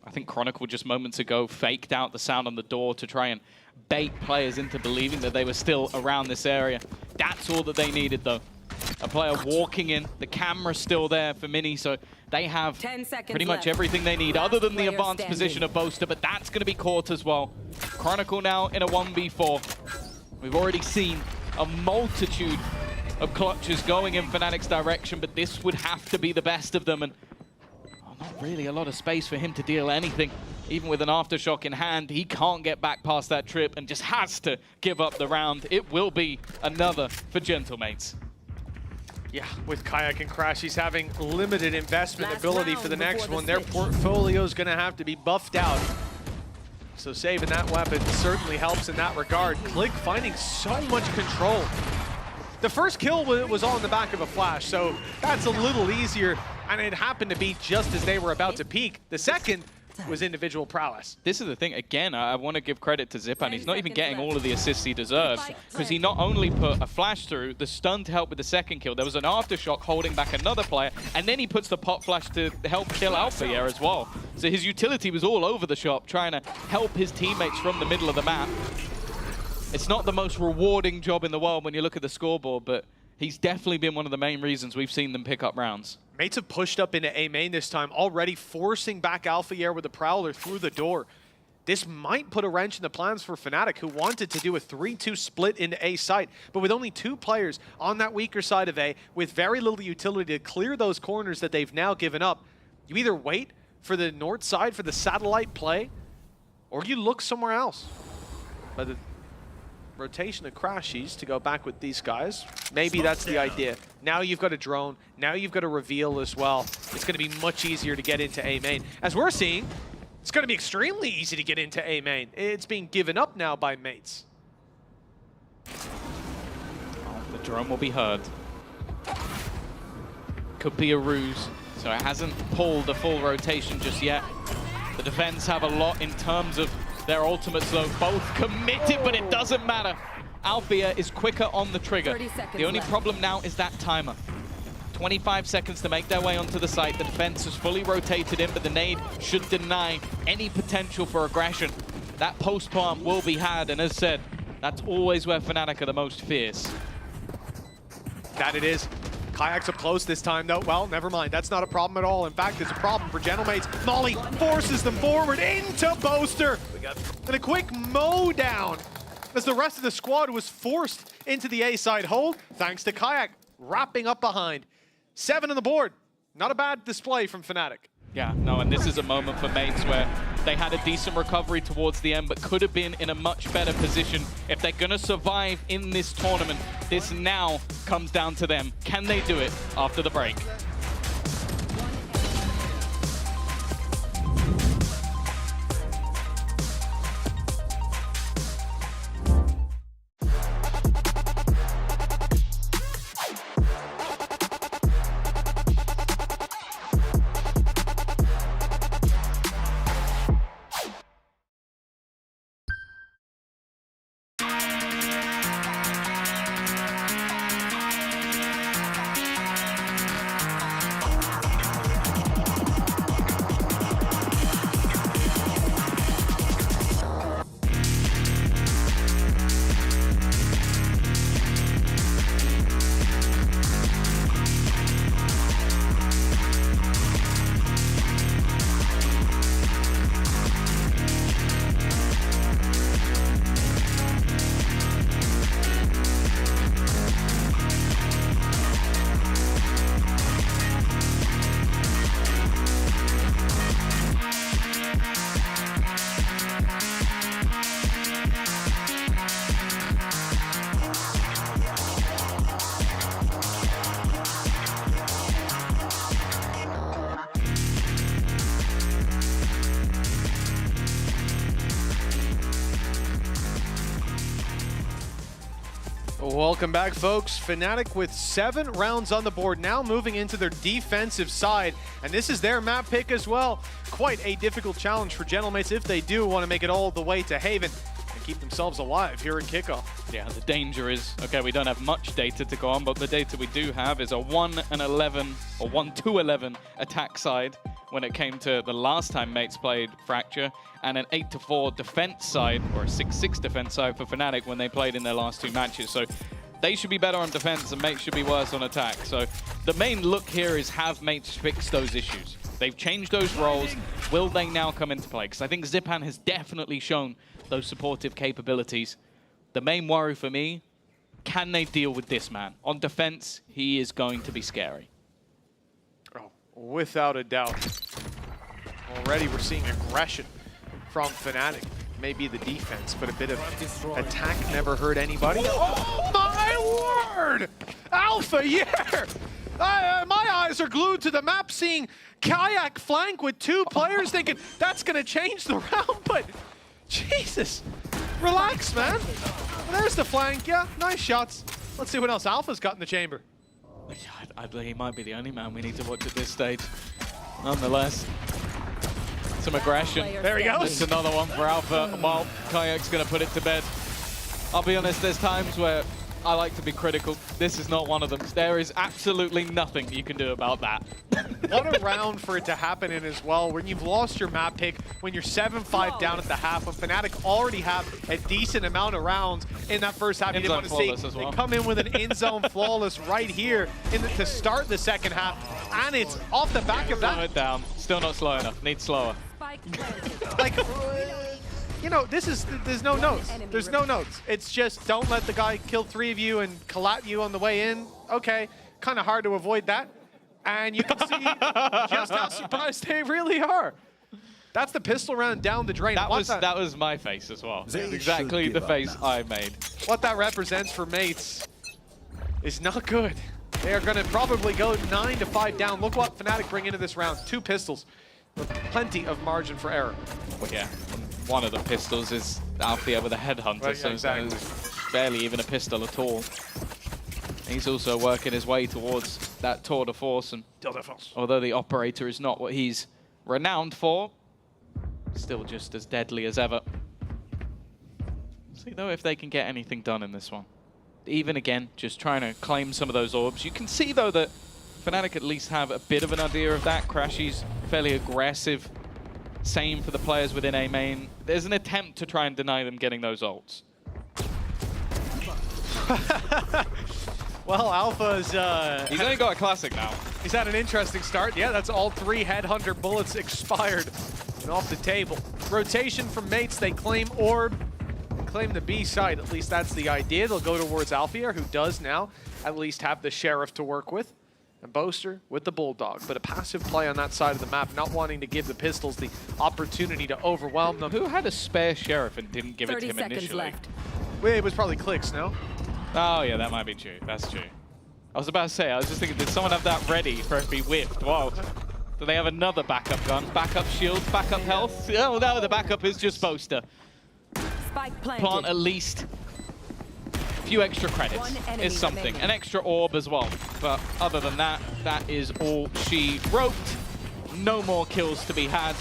I think Chronicle just moments ago faked out the sound on the door to try and bait players into believing that they were still around this area. That's all that they needed, though. A player walking in, the camera's still there for Mini, so they have pretty much everything they need, other than the advanced position of Boaster, but that's going to be caught as well. Chronicle now in a 1v4. We've already seen a multitude of clutches going in Fnatic's direction, but this would have to be the best of them, and not really a lot of space for him to deal anything. Even with an Aftershock in hand, he can't get back past that trip and just has to give up the round. It will be another for Gentlemates. Yeah, with Kayak and Crash, he's having limited investment ability for the next one. Their portfolio's going to have to be buffed out. So saving that weapon certainly helps in that regard. Click finding so much control. The first kill was all in the back of a flash, so that's a little easier, and it happened to be just as they were about to peak. The second was individual prowess. This is the thing, again, I want to give credit to Zipan. He's not even getting all of the assists he deserves, because he not only put a flash through, the stun to help with the second kill, there was an Aftershock holding back another player, and then he puts the pop flash to help kill Alphayer as well. So his utility was all over the shop, trying to help his teammates from the middle of the map. It's not the most rewarding job in the world when you look at the scoreboard, but he's definitely been one of the main reasons we've seen them pick up rounds. Mates have pushed up into A main this time, already forcing back Alpha Air with the Prowler through the door. This might put a wrench in the plans for Fnatic, who wanted to do a 3-2 split into A site. But with only 2 players on that weaker side of A, with very little utility to clear those corners that they've now given up, you either wait for the north side for the satellite play, or you look somewhere else. But the rotation of Crashies to go back with these guys, maybe that's the idea. Now you've got a drone, now you've got a reveal as well. It's going to be much easier to get into A main. As we're seeing, it's going to be extremely easy to get into A main. It's being given up now by mates. Oh, the drone will be heard. Could be a ruse, so it hasn't pulled a full rotation just yet. The defense have a lot in terms of their ultimates, though. Both committed, but it doesn't matter. Althea is quicker on the trigger. The only problem now is that timer. 25 seconds to make their way onto the site. The defense is fully rotated in, but the nade should deny any potential for aggression. That post-plant will be had, and as said, that's always where Fnatic are the most fierce. That it is. Kayaks up close this time, though. Well, never mind. That's not a problem at all. In fact, it's a problem for Gentlemates. Molly forces them forward into Boaster. And a quick mow down as the rest of the squad was forced into the A-side hold, thanks to Kayak wrapping up behind. 7 on the board. Not a bad display from Fnatic. Yeah, no, and this is a moment for mates where they had a decent recovery towards the end, but could have been in a much better position. If they're going to survive in this tournament, this now comes down to them. Can they do it after the break? Welcome back, folks. Fnatic with 7 rounds on the board, now moving into their defensive side. And this is their map pick as well. Quite a difficult challenge for Gentlemates if they do want to make it all the way to Haven and keep themselves alive here in Kickoff. Yeah, the danger is, okay, we don't have much data to go on, but the data we do have is a 1-11 or 1-2-11 attack side when it came to the last time mates played Fracture, and an 8-4 defense side, or a 6-6 defense side for Fnatic when they played in their last 2 matches. So they should be better on defense and mates should be worse on attack. So the main look here is, have mates fix those issues? They've changed those roles. Will they now come into play? Because I think Zipan has definitely shown those supportive capabilities. The main worry for me, can they deal with this man? On defense, he is going to be scary. Oh, without a doubt. Already we're seeing aggression from Fnatic. Maybe the defense, but a bit of attack never hurt anybody. Oh my word! Alpha, yeah! My eyes are glued to the map, seeing Kayak flank with 2 players, thinking that's going to change the round, but Jesus, relax, man. There's the flank, yeah, nice shots. Let's see what else Alpha's got in the chamber. I believe he might be the only man we need to watch at this stage. Nonetheless, some aggression. There he goes. It's another one for Alpha. Well, Kayak's going to put it to bed. I'll be honest, there's times where I like to be critical. This is not one of them. There is absolutely nothing you can do about that. What a round for it to happen in as well, when you've lost your map pick, when you're 7-5 down at the half, when Fnatic already have a decent amount of rounds in that first half. You didn't want to see as well. they come in with an in-zone flawless right here to start the second half, and it's off the back of that. Slow it down. Still not slow enough. Needs slower. Like, you know, there's no notes. There's no notes. It's just don't let the guy kill 3 of you and collat you on the way in. Okay, kind of hard to avoid that. And you can see just how surprised they really are. That's the pistol round down the drain. That was my face as well. Exactly the face I made. What that represents for mates is not good. They are going to probably go 9-5 down. Look what Fnatic bring into this round. 2 pistols with plenty of margin for error. Well, yeah, one of the pistols is Alfia with a headhunter, Right, so exactly. it's barely even a pistol at all. He's also working his way towards that tour de force, and although the operator is not what he's renowned for, still just as deadly as ever. See though if they can get anything done in this one. Even again, just trying to claim some of those orbs. You can see though that Fnatic at least have a bit of an idea of that. Crashy's fairly aggressive. Same for the players within A main. There's an attempt to try and deny them getting those ults. Well, Alpha's... He's only got a classic now. He's had an interesting start. Yeah, that's all 3 Headhunter bullets expired and off the table. Rotation from mates. They claim orb. They claim the B side. At least that's the idea. They'll go towards Alfia, who does now at least have the Sheriff to work with. And Boaster with the Bulldog. But a passive play on that side of the map, not wanting to give the Pistols the opportunity to overwhelm them. Who had a spare Sheriff and didn't give it to him 30 seconds initially? left. Well, it was probably Clicks, no? Oh yeah, that might be true. That's true. I was about to say, I was just thinking, did someone have that ready for it to be whiffed? Wow. Do they have another backup gun? Backup shield? Backup health? Oh no, the backup is just Boaster. Spike planted. Plant at least a few extra credits is something. remaining. An extra orb as well. But other than that, that is all she wrote. No more kills to be had.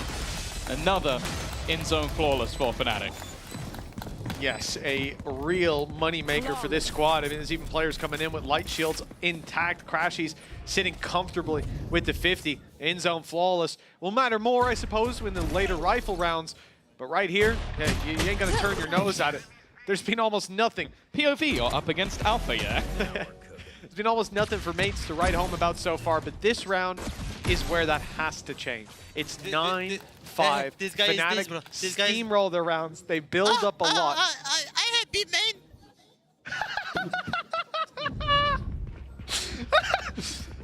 Another in-zone flawless for Fnatic. Yes, a real moneymaker for this squad. I mean, there's even players coming in with light shields intact. Crashy's sitting comfortably with the 50. In-zone flawless. Will matter more, I suppose, in the later rifle rounds. But right here, yeah, you ain't gonna turn your nose at it. There's been almost nothing. POV, you're up against Alpha, yeah? There's been almost nothing for mates to write home about so far, but this round is where that has to change. It's 9-5. This guy is Fnatic this, bro. This guy is... steamroll their rounds. They build up a lot. I had B main.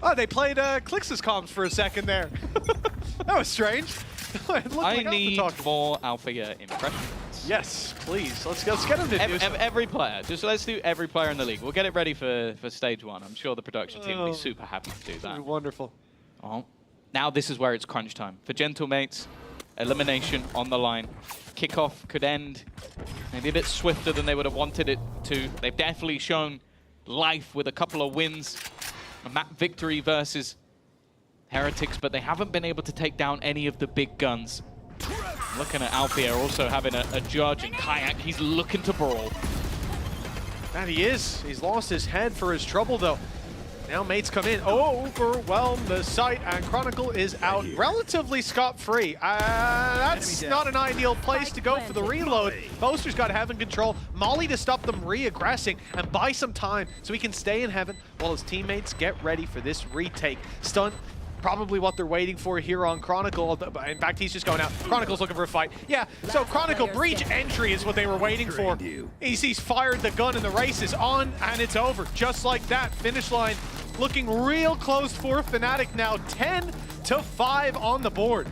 Oh, they played Clix's comms for a second there. That was strange. I need more Alfia impressions. Yes, please. Let's get them to do something. Every player. Just let's do every player in the league. We'll get it ready for stage 1. I'm sure the production team will be super happy to do that. Wonderful. Oh, now this is where it's crunch time. For Gentlemates, elimination on the line. Kickoff could end maybe a bit swifter than they would have wanted it to. They've definitely shown life with a couple of wins. A map victory versus Heretics, but they haven't been able to take down any of the big guns. Looking at Alfia also having a judge and Kayak. He's looking to brawl. That he is. He's lost his head for his trouble, though. Now mates come in, overwhelm the site, and Chronicle is out relatively scot-free. That's not an ideal place to go for the reload. Boaster's got Heaven control. Molly to stop them re-aggressing and buy some time so he can stay in Heaven while his teammates get ready for this retake. Stun, probably what they're waiting for here on Chronicle. In fact, he's just going out. Chronicle's looking for a fight. Yeah, so Chronicle breach entry is what they were waiting for. He's fired the gun and the race is on, and it's over. Just like that, finish line looking real close for Fnatic now. 10-5 on the board.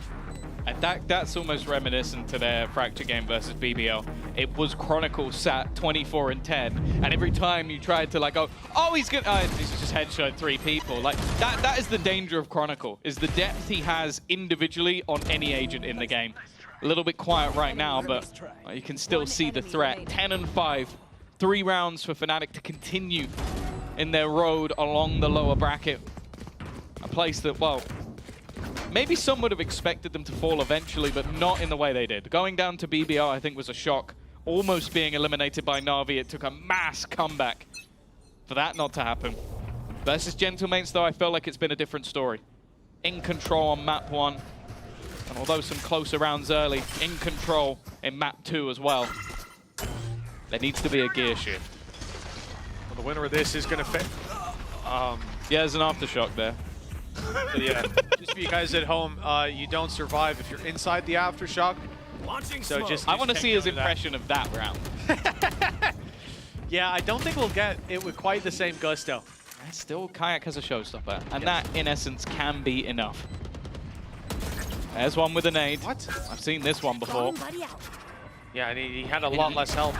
And that's almost reminiscent to their Fracture game versus BBL. It was Chronicle sat 24-10, and every time you tried to like go, oh, he's good, he's just headshot 3 people. Like that is the danger of Chronicle, is the depth he has individually on any agent in the game. A little bit quiet right now, but you can still see the threat. 10-5, 3 rounds for Fnatic to continue in their road along the lower bracket. A place that, well, maybe some would have expected them to fall eventually, but not in the way they did. Going down to BBL, I think, was a shock. Almost being eliminated by Na'Vi, it took a mass comeback for that not to happen. Versus Gentlemates, though, I feel like it's been a different story. In control on map 1, and although some closer rounds early, in control in map 2 as well. There needs to be a gear shift. Well, the winner of this is going to fit. Yeah, there's an aftershock there. So yeah, just for you guys at home, you don't survive if you're inside the aftershock. So just I want to see his impression of that round. Yeah, I don't think we'll get it with quite the same gusto. Still, Kayak has a showstopper, and that, in essence, can be enough. There's one with a nade. What? I've seen this one before. Yeah, and he had a lot less health.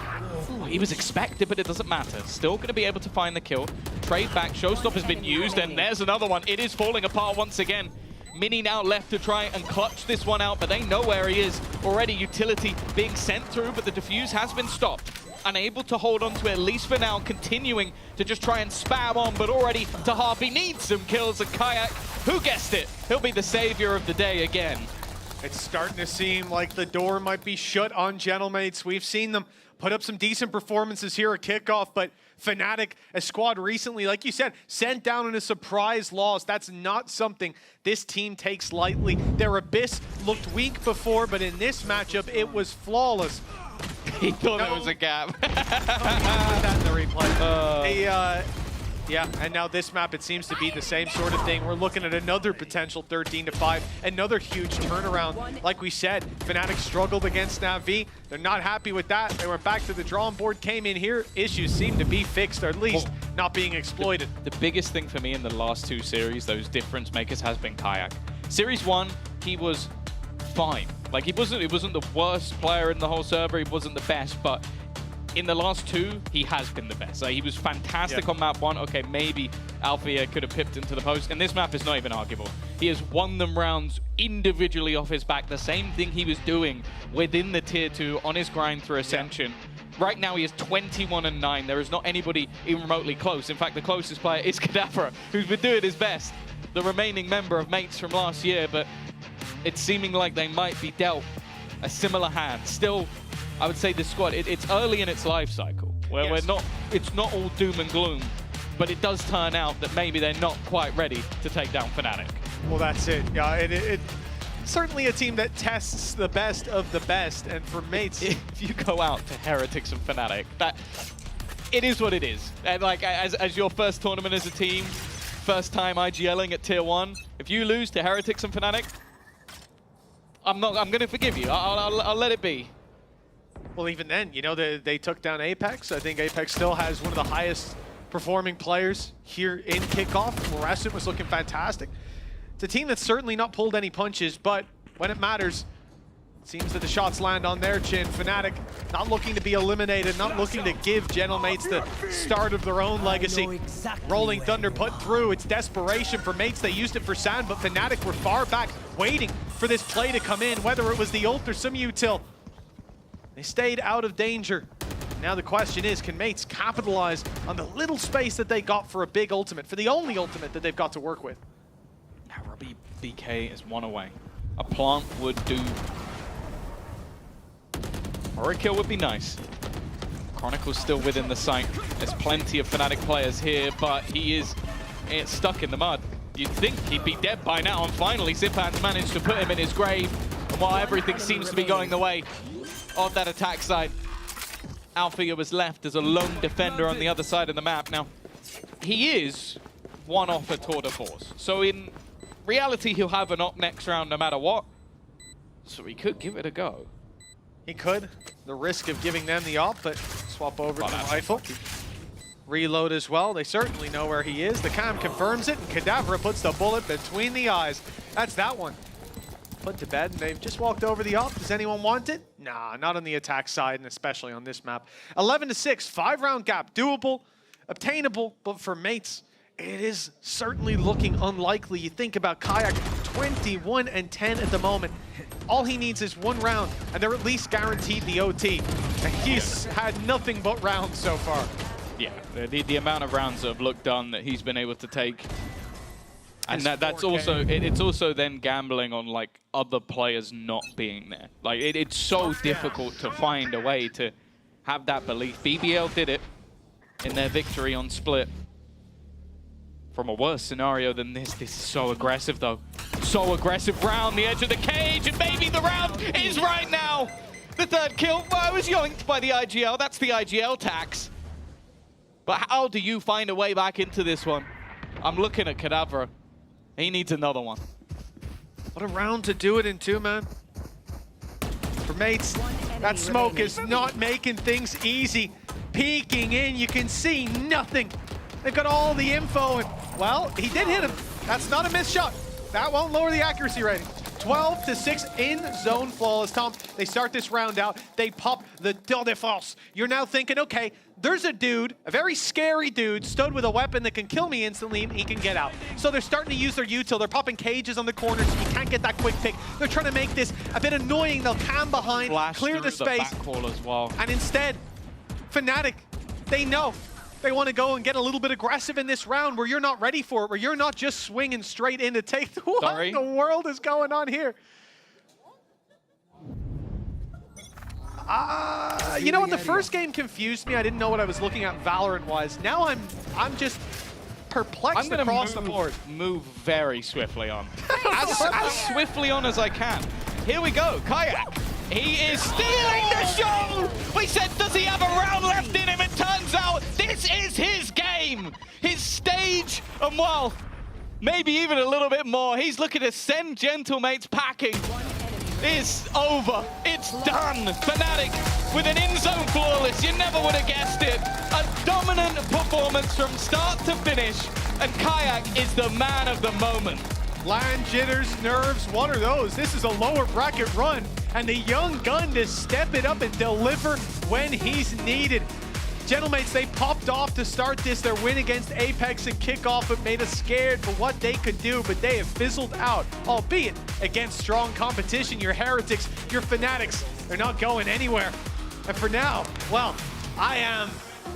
Ooh, he was expected, but it doesn't matter. Still going to be able to find the kill. Trade back. Showstopper has been used, and there's another one. It is falling apart once again. Mini now left to try and clutch this one out, but they know where he is. Already utility being sent through, but the defuse has been stopped. Unable to hold on to it, at least for now, continuing to just try and spam on, but already Tahabi needs some kills, and Kayak, who guessed it? He'll be the savior of the day again. It's starting to seem like the door might be shut on Gentlemates. We've seen them put up some decent performances here at Kickoff, but Fnatic, a squad recently, like you said, sent down in a surprise loss. That's not something this team takes lightly. Their Abyss looked weak before, but in this matchup, it was flawless. He thought there was a gap. Put that in the replay. Yeah, and now this map, it seems to be the same sort of thing. We're looking at another potential 13-5, another huge turnaround. Like we said, Fnatic struggled against Na'Vi. They're not happy with that. They went back to the drawing board, came in here. Issues seem to be fixed, or at least not being exploited. The biggest thing for me in the last 2 series, those difference makers, has been Kayak. Series 1, he was fine. Like, he wasn't the worst player in the whole server. He wasn't the best, but in the last 2, he has been the best. Like, he was fantastic on map 1. Okay, maybe Althea could have pipped into the post. And this map is not even arguable. He has won them rounds individually off his back. The same thing he was doing within the tier 2 on his grind through Ascension. Right now, he is 21-9. There is not anybody even remotely close. In fact, the closest player is Kadabra, who's been doing his best. The remaining member of Mates from last year, but it's seeming like they might be dealt a similar hand. Still, I would say this squad, it's early in its life cycle, where it's not all doom and gloom, but it does turn out that maybe they're not quite ready to take down Fnatic. Well, that's it. Yeah, it certainly a team that tests the best of the best, and for Mates, if you go out to Heretics and Fnatic, it is what it is. And like, as your first tournament as a team, first time IGLing at tier 1, if you lose to Heretics and Fnatic, I'm going to forgive you. I'll let it be. Well, even then, you know, they took down Apex. I think Apex still has one of the highest performing players here in Kickoff. Morasin was looking fantastic. It's a team that's certainly not pulled any punches, but when it matters, it seems that the shots land on their chin. Fnatic not looking to be eliminated, not looking to give Gentlemates the start of their own legacy. Rolling Thunder put through. It's desperation for Mates. They used it for Sand, but Fnatic were far back waiting for this play to come in, whether it was the ult or some util. They stayed out of danger. Now the question is, can Mates capitalize on the little space that they got for a big ultimate, for the only ultimate that they've got to work with? Now Robbie BK is 1 away. A plant would do. Or a kill would be nice. Chronicle's still within the sight. There's plenty of Fnatic players here, but he is stuck in the mud. You'd think he'd be dead by now, and finally Zipan's managed to put him in his grave. And while everything seems to be going the way of that attack side, Althea was left as a lone defender on the other side of the map. Now, he is one off a tour de force. So in reality, he'll have an op next round no matter what. So he could give it a go. He could. The risk of giving them the op, but swap over to the rifle. Reload as well. They certainly know where he is. The cam confirms it, and Kadabra puts the bullet between the eyes. That's that one. Put to bed, and they've just walked over the op. Does anyone want it? Nah, not on the attack side, and especially on this map. 11-6, 5-round gap. Doable, obtainable, but for Mates, it is certainly looking unlikely. You think about Kayak, 21-10 at the moment. All he needs is 1 round, and they're at least guaranteed the OT. And he's had nothing but rounds so far. Yeah, the amount of rounds that have looked done that he's been able to take. And that's also, it's also then gambling on like other players not being there. Like it's so difficult to find a way to have that belief. BBL did it. in their victory on Split. From a worse scenario than this is so aggressive though. So aggressive round the edge of the cage, and maybe the round is right now. The third kill, well, was yoinked by the IGL. That's the IGL tax. But how do you find a way back into this one? I'm looking at Kadavra. He needs another one. What a round to do it in too, man. For mates, that smoke is not making things easy. Peeking in, you can see nothing. They've got all the info, and well, he did hit him. That's not a missed shot. That won't lower the accuracy rating. 12-6 in zone flawless. Tom, they start this round out. They pop the Tour de France. You're now thinking, okay, there's a dude, a very scary dude, stood with a weapon that can kill me instantly, and he can get out. So they're starting to use their util. They're popping cages on the corners, so you can't get that quick pick. They're trying to make this a bit annoying. They'll cam behind, Flash clear the through space. back wall as well. And instead, Fnatic, they know. They want to go and get a little bit aggressive in this round where you're not ready for it, where you're not just swinging straight in to take the... What in the world is going on here? You know what? The first game confused me. I didn't know what I was looking at Valorant-wise. Now I'm just perplexed across the board. Move very swiftly on. as swiftly on as I can. Here we go, Kayak. He is stealing the show! We said, does he have a round left in him? It turns out this is his game, his stage, and well, maybe even a little bit more. He's looking to send Gentlemates packing. It's over, it's done. Fnatic with an in-zone flawless, you never would have guessed it. A dominant performance from start to finish, and Kayak is the man of the moment. Land jitters, nerves, what are those? This is a lower bracket run, and the young gun to step it up and deliver when he's needed. Gentlemates, they popped off to start this. Their win against Apex and Kickoff, it made us scared for what they could do, but they have fizzled out, albeit against strong competition. Your Heretics, your Fanatics, they're not going anywhere. And for now, well, I am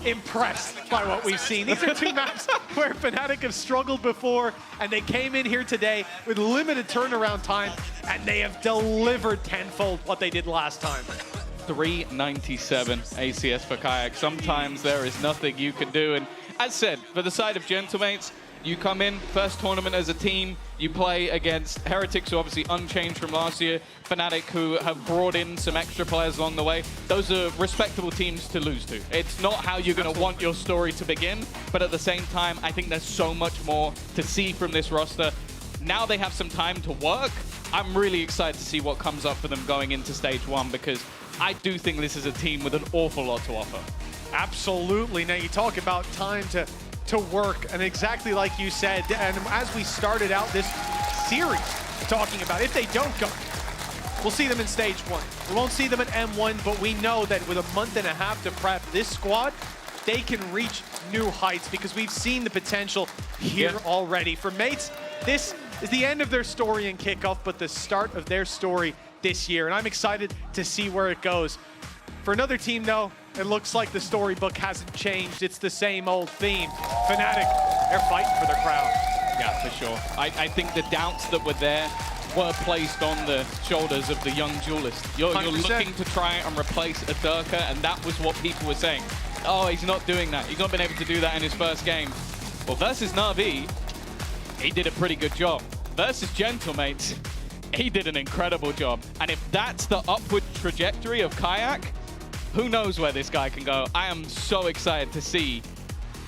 impressed by what we've seen. These are two maps where Fnatic have struggled before, and they came in here today with limited turnaround time, and they have delivered tenfold what they did last time. 397 ACS for Kayak. Sometimes there is nothing you can do, and as said, for the side of Gentlemates, you come in, first tournament as a team, you play against Heretics, who are obviously unchanged from last year, Fnatic, who have brought in some extra players along the way. Those are respectable teams to lose to. It's not how you're going to want your story to begin, but at the same time, I think there's so much more to see from this roster. Now they have some time to work. I'm really excited to see what comes up for them going into stage one, because I do think this is a team with an awful lot to offer. Absolutely. Now you talk about time to work, and exactly like you said, and as we started out this series talking about, if they don't go, we'll see them in stage one. We won't see them at M1, but we know that with a month and a half to prep, this squad, they can reach new heights, because we've seen the potential here already. For mates, this is the end of their story in Kickoff, but the start of their story this year, and I'm excited to see where it goes. For another team, though, it looks like the storybook hasn't changed. It's the same old theme. Fnatic, they're fighting for their crown. Yeah, for sure. I think the doubts that were there were placed on the shoulders of the young duelist. You're looking to try and replace a Durka, and that was what people were saying. Oh, he's not doing that. He's not been able to do that in his first game. Well, versus Na'Vi, he did a pretty good job. Versus Gentlemates, he did an incredible job. And if that's the upward trajectory of Kayak, who knows where this guy can go. I am so excited to see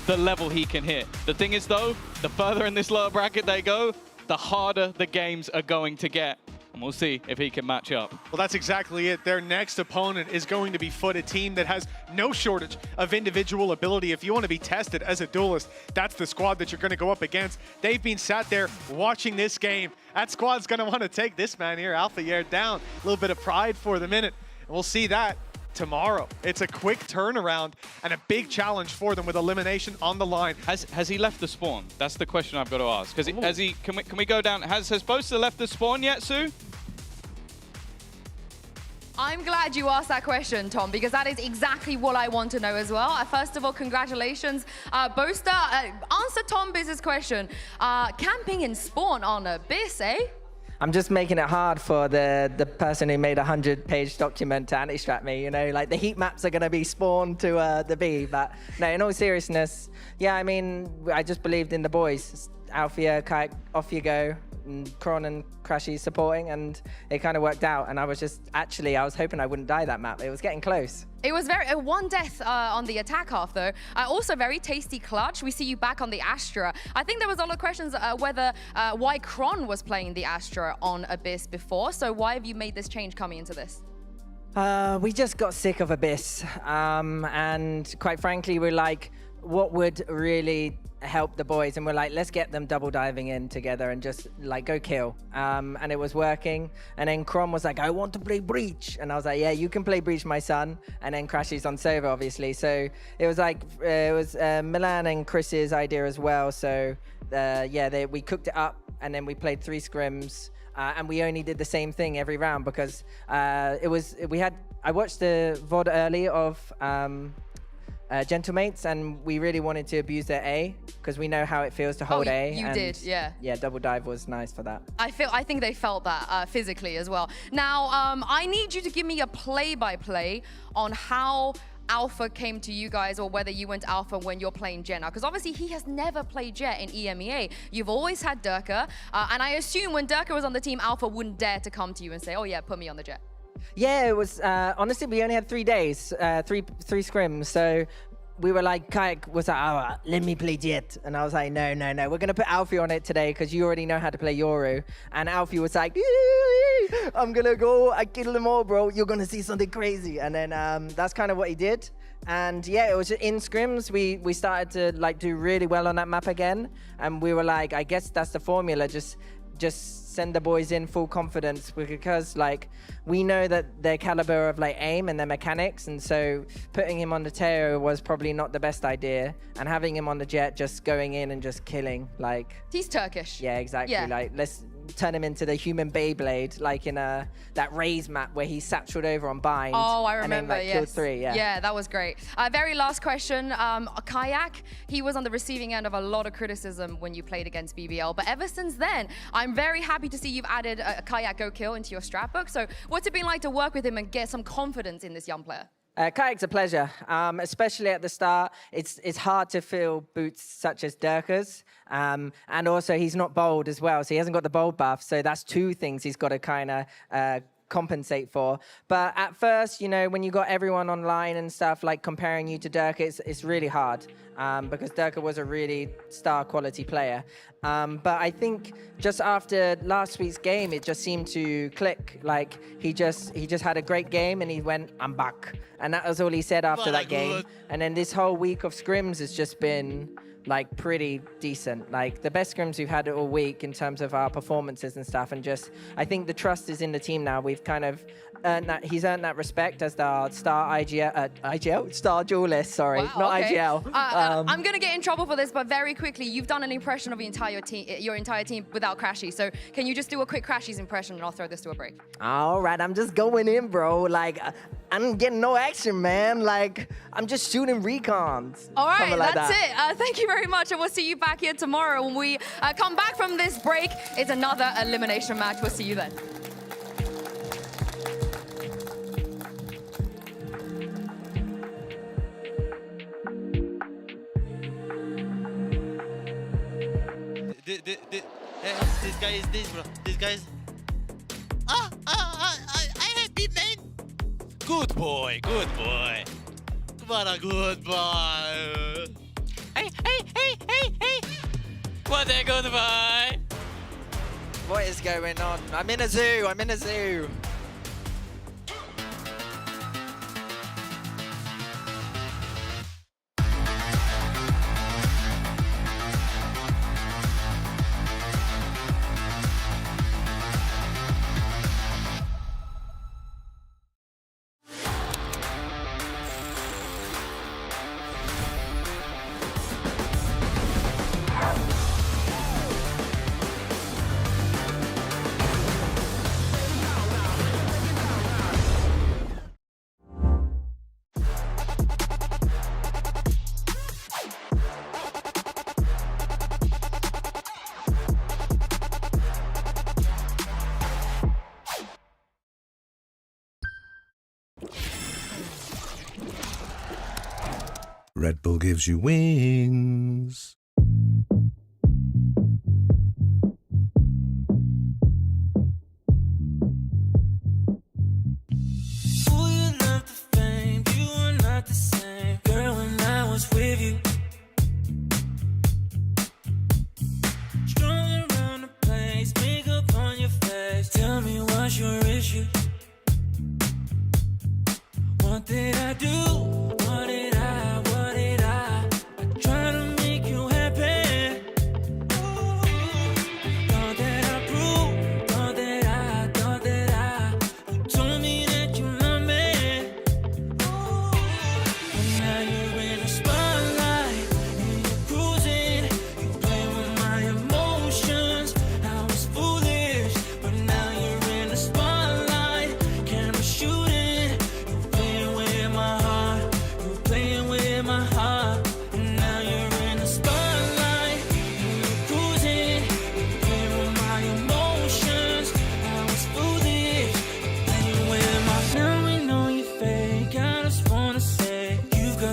the level he can hit. The thing is, though, the further in this lower bracket they go, the harder the games are going to get. And we'll see if he can match up. Well, that's exactly it. Their next opponent is going to be Foot, a team that has no shortage of individual ability. If you want to be tested as a duelist, that's the squad that you're going to go up against. They've been sat there watching this game. That squad's going to want to take this man here, Alpha Yair, down. A little bit of pride for the minute. And we'll see that tomorrow. It's a quick turnaround and a big challenge for them with elimination on the line. Has he left the spawn? That's the question I've got to ask. Can we go down? Has Poster left the spawn yet, Sue? I'm glad you asked that question, Tom, because that is exactly what I want to know as well. First of all, congratulations. Boaster, answer Tom Biz's question. Camping in spawn on Abyss, eh? I'm just making it hard for the person who made a 100-page document to anti-strat me. You know, like the heat maps are going to be spawned to the B. But no, in all seriousness, yeah, I mean, I just believed in the boys. Alfia, Kayak, off you go. And Kron and Crashy supporting, and it kind of worked out. And I was hoping I wouldn't die that map. It was getting close. It was very one death on the attack half though. Also very tasty clutch. We see you back on the Astra. I think there was a lot of questions whether why Kron was playing the Astra on Abyss before. So why have you made this change coming into this? We just got sick of Abyss, and quite frankly, we're like, what would really help the boys? And we're like, let's get them double diving in together and just like go kill. And it was working. And then Kron was like, I want to play Breach. And I was like, yeah, you can play Breach, my son. And then Crashy's on Sova, obviously. So it was like, Milan and Chris's idea as well. So yeah, we cooked it up, and then we played 3 scrims. And we only did the same thing every round because I watched the VOD early of Gentlemates, and we really wanted to abuse their A because we know how it feels to hold A. You did, yeah. Yeah, double dive was nice for that. I think they felt that physically as well. Now, I need you to give me a play-by-play on how Alpha came to you guys, or whether you went Alpha when you're playing Jet now, because obviously he has never played Jet in EMEA. You've always had Durka, and I assume when Durka was on the team, Alpha wouldn't dare to come to you and say, oh yeah, put me on the Jet. Yeah, it was, honestly, we only had 3 days, three scrims, so we were like, Kayak was like, oh, let me play Jet. And I was like, no, we're going to put Alfie on it today because you already know how to play Yoru. And Alfie was like, I'm going to go, I kill them all, bro. You're going to see something crazy. And then that's kind of what he did. And yeah, it was in scrims, we started to like do really well on that map again. And we were like, I guess that's the formula, just send the boys in full confidence, because like we know that their caliber of like aim and their mechanics, and so putting him on the Teo was probably not the best idea, and having him on the Jet just going in and just killing, like he's Turkish. Yeah, exactly. Yeah. Like let's turn him into the human Beyblade, like in that Raze map where he satcheled over on bind. Oh, I remember. And then, like, yes. killed 3. Yeah, that was great. Very last question. Kayak, he was on the receiving end of a lot of criticism when you played against BBL, but ever since then, I'm very happy to see you've added a Kayak Go Kill into your strat book. So what's it been like to work with him and get some confidence in this young player? Kayak's a pleasure, especially at the start. It's hard to fill boots such as Durka's, and also he's not bold as well, so he hasn't got the bold buff, so that's 2 things he's got to kind of compensate for. But at first, you know, when you got everyone online and stuff, like comparing you to Durka, it's really hard, because Durka was a really star quality player. But I think just after last week's game, it just seemed to click. Like he just had a great game, and he went, I'm back. And that was all he said after that game. And then this whole week of scrims has just been like pretty decent. Like the best scrims we've had all week in terms of our performances and stuff. And just, I think the trust is in the team now. We've kind of earned that, he's earned that respect as the star star duelist, sorry, wow, not okay. IGL. I'm gonna get in trouble for this, but very quickly, you've done an impression of your entire team without Crashy. So can you just do a quick Crashy's impression, and I'll throw this to a break. All right, I'm just going in, bro. Like, I'm getting no action, man. Like, I'm just shooting recons. All right, like that's that. it. Thank you very much, and we'll see you back here tomorrow when we come back from this break. It's another elimination match. We'll see you then. This guy is this, bro. This guy is... I have been main. Good boy, good boy. What a good boy. Hey. What a good boy. What is going on? I'm in a zoo. Red Bull gives you wings. What did I do? What did I? I try to make you happy. Thought that I proved, thought that I. You told me that you love me. But now you're in the spotlight and you're cruising. You play with my emotions. I was foolish, but now you're in the spotlight. Camera shooting.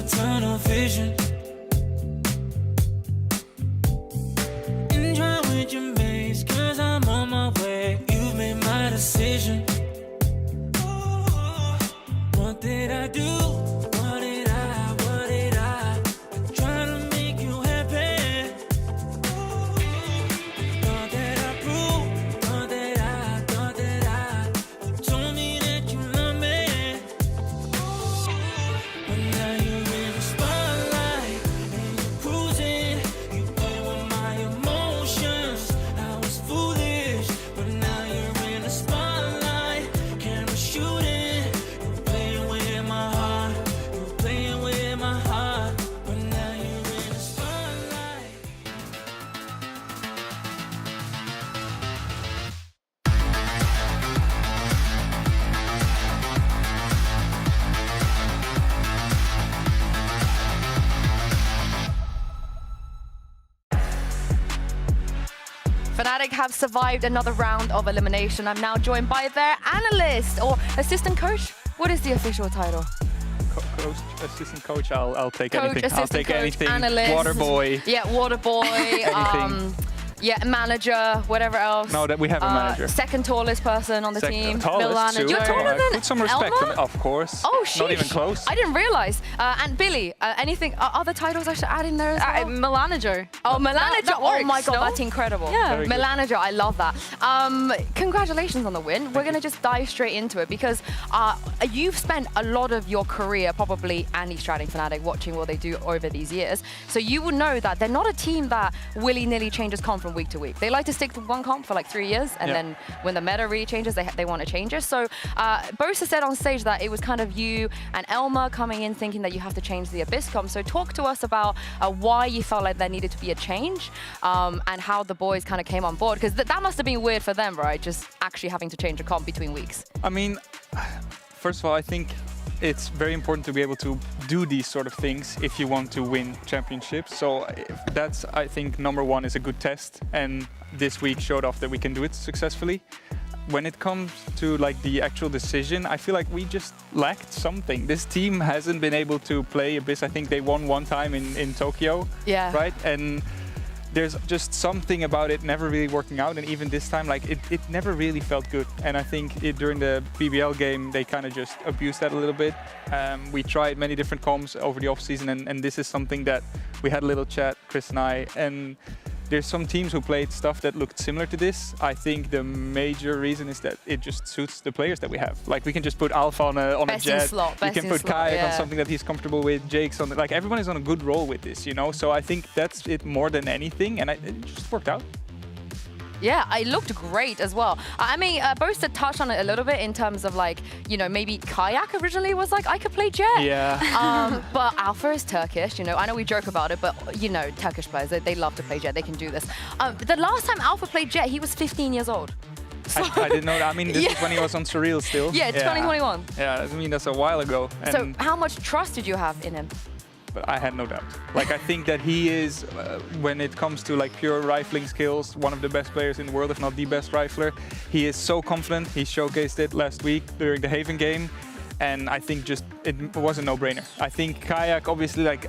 Tunnel vision. Enjoy with your mates, cause I'm on my way. You've made my decision. What did I do? What did I? I try to make you happy. Thought that I proved, thought that I. You told me that you love me. But now you're in the spotlight and you're cruising. You play with my emotions. I was foolish, but now you're in the spotlight. Camera shooting. You're playing with my heart. You're playing with my heart. But now you're in the spotlight. Fnatic have survived another round of elimination. I'm now joined by their analyst or assistant coach. What is the official title? Coach, assistant coach, I'll take Coach, anything. I'll assistant take coach, anything. analyst. Water boy. Yeah, water boy. Anything. Yeah, manager, whatever else. No, that we have a manager. Second tallest person on the team. Tallest, too. You're taller than Put some respect Elma? on it, of course. Oh, sheesh. Not even close. I didn't realize. And Billy, anything, other titles I should add in there as well? Melanager. Oh, Melanager. That Oh my works, God, no? that's incredible. Yeah. Very good. Melanager, I love that. Congratulations on the win. We're going to just dive straight into it because you've spent a lot of your career probably anti-stratting Fnatic, watching what they do over these years. So you will know that they're not a team that willy-nilly changes comp from week to week. They like to stick to one comp for like 3 years, and then when the meta really changes, they want to change it. So Bosa said on stage that it was kind of you and Elma coming in thinking that you have to change the Abyss comp. So talk to us about why you felt like there needed to be a change and how the boys kind of came on board, because that must have been weird for them, right? Just actually having to change a comp between weeks. I mean, first of all, I think it's very important to be able to do these sort of things if you want to win championships. So that's, I think, number one is a good test. And this week showed off that we can do it successfully. When it comes to like the actual decision, I feel like we just lacked something. This team hasn't been able to play Abyss. I think they won one time in Tokyo, right? And there's just something about it never really working out, and even this time, like it never really felt good. And I think during the BBL game, they kind of just abused that a little bit. We tried many different comps over the off season, and this is something that we had a little chat, Chris and I, and there's some teams who played stuff that looked similar to this. I think the major reason is that it just suits the players that we have. Like we can just put Alpha on a Jet. We can put Kayak on something that he's comfortable with. Jake's on like everyone is on a good roll with this, you know. So I think that's it more than anything, and it just worked out. Yeah, it looked great as well. I mean, Bosta touched on it a little bit in terms of like, you know, maybe Kayak originally was like, I could play Jet. Yeah. But Alpha is Turkish, you know. I know we joke about it, but, you know, Turkish players, they love to play Jet. They can do this. The last time Alpha played Jet, he was 15 years old. So I didn't know that. I mean, this is when he was on Surreal still. Yeah, 2021. Yeah, I mean, that's a while ago. And so how much trust did you have in him? But I had no doubt. Like, I think that he is, when it comes to like pure rifling skills, one of the best players in the world, if not the best rifler. He is so confident. He showcased it last week during the Haven game. And I think just it was a no-brainer. I think Kayak, obviously, like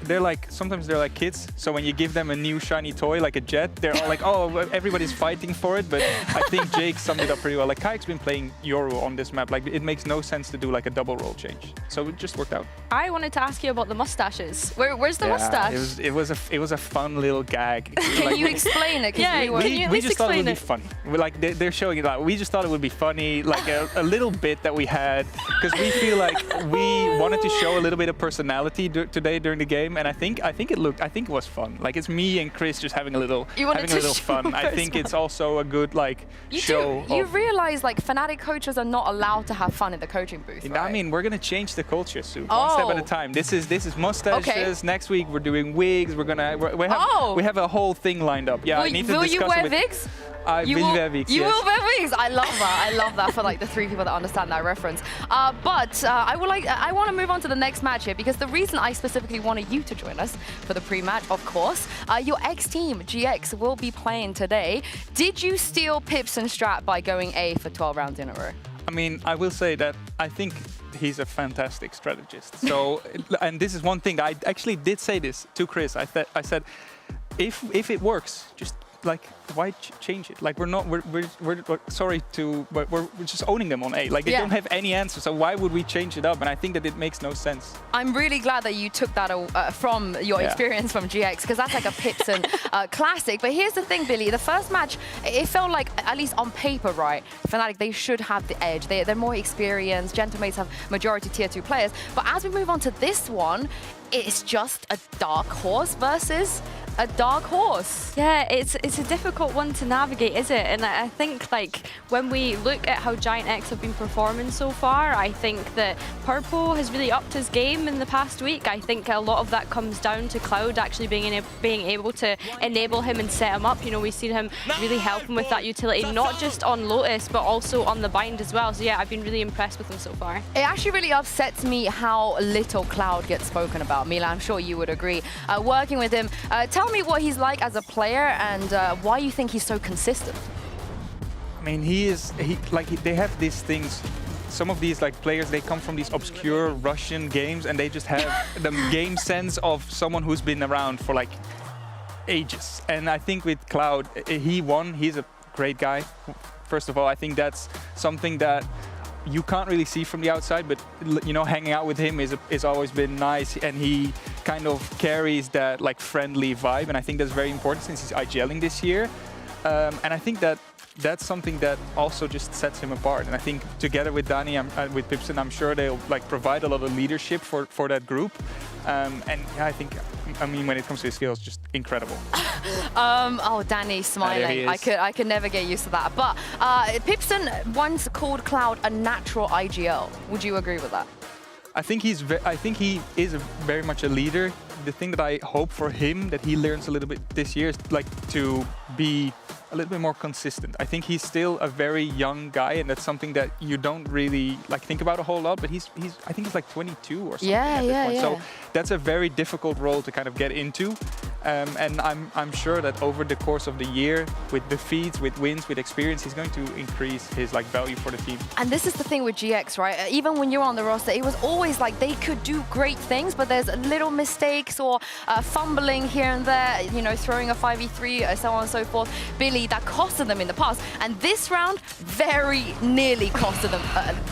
they're like sometimes they're like kids. So when you give them a new shiny toy like a jet, they're all like, oh, everybody's fighting for it. But I think Jake summed it up pretty well. Like Kayak's been playing Yoru on this map. Like it makes no sense to do like a double role change. So it just worked out. I wanted to ask you about the mustaches. Where's the mustache? It was a fun little gag. Can you explain it? Yeah, we just thought it would be funny. Like they're showing it. Like, we just thought it would be funny, like a little bit that we had, because we feel like we wanted to show a little bit of personality today during the game, and I think it was fun. Like it's me and Chris just having a little fun. I think it's also a good like show. You realize like Fnatic coaches are not allowed to have fun in the coaching booth, right? I mean, we're gonna change the culture soon, one step at a time. This is mustaches. Okay. Next week we're doing wigs. We have a whole thing lined up. Yeah, I need to discuss it with. Will you wear wigs? You will wear wigs. You will wear wigs. I love that. I love that for like the 3 people that understand that reference. But I want to move on to the next match here, because the reason I specifically wanted you to join us for the pre-match, of course, your ex-team GX will be playing today. Did you steal Pips and Strat by going A for 12 rounds in a row? I mean, I will say that I think he's a fantastic strategist. So, and this is one thing I actually did say this to Chris. I said, if it works, just like why change it? Like we're sorry to, but we're just owning them on A. Like they don't have any answer, so why would we change it up? And I think that it makes no sense. I'm really glad that you took that from your experience from GX, because that's like a Pips and classic. But here's the thing, Billy. The first match, it felt like, at least on paper, right, Fnatic, they should have the edge. They're more experienced. Gentlemates have majority tier 2 players. But as we move on to this one, it's just a dark horse versus a dark horse. Yeah, it's a difficult one to navigate, is it? And I think like when we look at how Giant X have been performing so far, I think that Purple has really upped his game in the past week. I think a lot of that comes down to Cloud actually being able to enable him and set him up. You know, we've seen him really help him with that utility, not just on Lotus, but also on the bind as well. So yeah, I've been really impressed with him so far. It actually really upsets me how little Cloud gets spoken about. Mila, I'm sure you would agree. Working with him, tell me what he's like as a player and why you think he's so consistent. I mean, they have these things. Some of these like players, they come from these obscure Russian games, and they just have the game sense of someone who's been around for like ages. And I think with Cloud, he's a great guy. First of all, I think that's something that you can't really see from the outside, but you know, hanging out with him is always been nice, and he kind of carries that like friendly vibe, and I think that's very important since he's IGLing this year. And I think that's something that also just sets him apart. And I think together with Danny, with Pipson, I'm sure they'll like provide a lot of leadership for that group. And yeah, I mean, when it comes to his skills, just incredible. Oh, Danny smiling. I could never get used to that. But Pipson once called Cloud a natural IGL. Would you agree with that? I think he is very much a leader. The thing that I hope for him that he learns a little bit this year is like to be a little bit more consistent. I think he's still a very young guy, and that's something that you don't really like think about a whole lot. But I think he's like 22 or something at this point. So that's a very difficult role to kind of get into. And I'm sure that over the course of the year, with defeats, with wins, with experience, he's going to increase his like value for the team. And this is the thing with GX, right? Even when you're on the roster, it was always like they could do great things, but there's little mistakes or fumbling here and there, you know, throwing a 5v3, so on and so forth. Billy, that costed them in the past. And this round very nearly costed them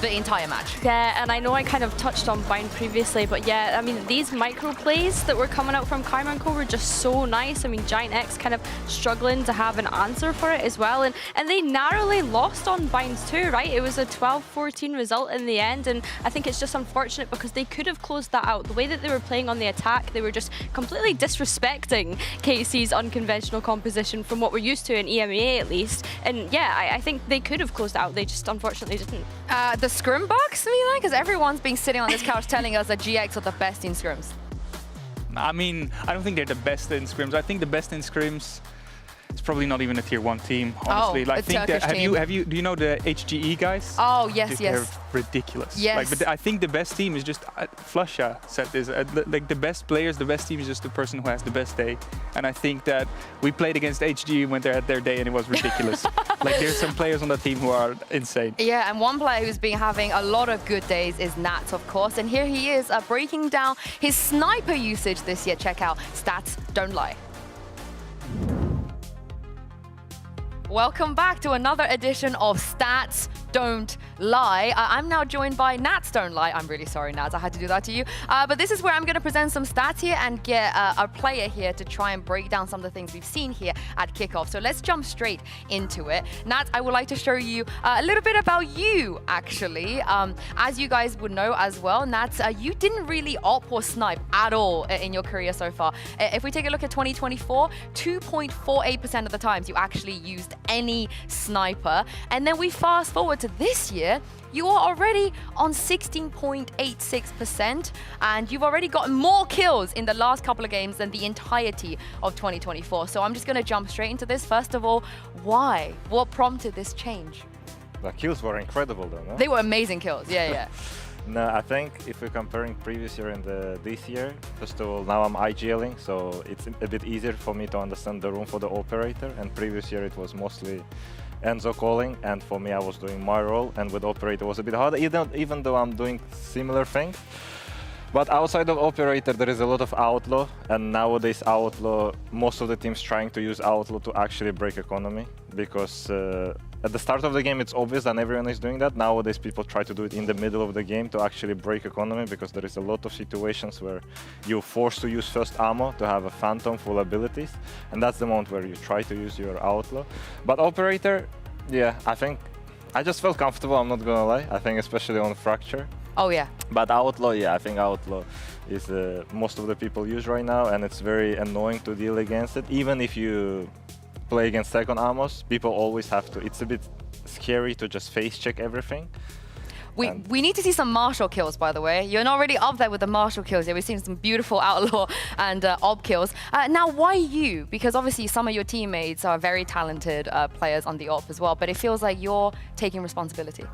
the entire match. Yeah, and I know I kind of touched on Bind previously, but yeah, I mean, these micro plays that were coming out from Kaiman Co were just so nice. I mean, Giant X kind of struggling to have an answer for it as well. And they narrowly lost on Binds too, right? It was a 12-14 result in the end. And I think it's just unfortunate because they could have closed that out. The way that they were playing on the attack, they were just completely disrespecting KC's unconventional composition from what we're used to in EMEA at least. And yeah, I think they could have closed out. They just unfortunately didn't. The scrim box, Mila? Because everyone's been sitting on this couch telling us that GX are the best in scrims. I mean, I don't think they're the best in scrims. I think the best in scrims, it's probably not even a tier 1 team, honestly. a Turkish team. Do you know the HGE guys? Oh, yes, Dude, yes. They're ridiculous. Yes. Like, but I think the best team is just, Flusha said this, like the best players, the best team is just the person who has the best day. And I think that we played against HGE when they had their day and it was ridiculous. Like there's some players on the team who are insane. Yeah, and one player who's been having a lot of good days is Nats, of course. And here he is breaking down his sniper usage this year. Check out Stats Don't Lie. Welcome back to another edition of Stats Don't Lie. I'm now joined by Nats Don't Lie. I'm really sorry, Nats, I had to do that to you. But this is where I'm going to present some stats here and get a player here to try and break down some of the things we've seen here at Kickoff. So let's jump straight into it. Nats, I would like to show you a little bit about you, actually. As you guys would know as well, Nats, you didn't really op or snipe at all in your career so far. If we take a look at 2024, 2.48% of the times you actually used any sniper. And then we fast forward to this year, you are already on 16.86%, and you've already gotten more kills in the last couple of games than the entirety of 2024. So I'm just going to jump straight into this. First of all, why? What prompted this change? The kills were incredible though, no? They were amazing kills, yeah. No, I think if we're comparing previous year and this year, first of all, now I'm IGLing, so it's a bit easier for me to understand the room for the operator. And previous year it was mostly Enzo calling, and for me I was doing my role, and with operator it was a bit harder, even though I'm doing similar things. But outside of operator there is a lot of outlaw, and nowadays outlaw, most of the teams trying to use outlaw to actually break economy, because at the start of the game it's obvious and everyone is doing that. Nowadays people try to do it in the middle of the game to actually break economy, because there is a lot of situations where you're forced to use first ammo to have a phantom full abilities, and that's the moment where you try to use your outlaw. But operator, yeah, I think I just felt comfortable, I'm not gonna lie. I think especially on fracture. Oh yeah. But outlaw, yeah, I think outlaw is most of the people use right now, and it's very annoying to deal against it. Even if you play against second ammos, people always have to. It's a bit scary to just face check everything. We need to see some Marshall kills, by the way. You're not already up there with the Marshall kills. Yeah, we've seen some beautiful outlaw and op kills. Now, why you? Because obviously some of your teammates are very talented players on the op as well, but it feels like you're taking responsibility.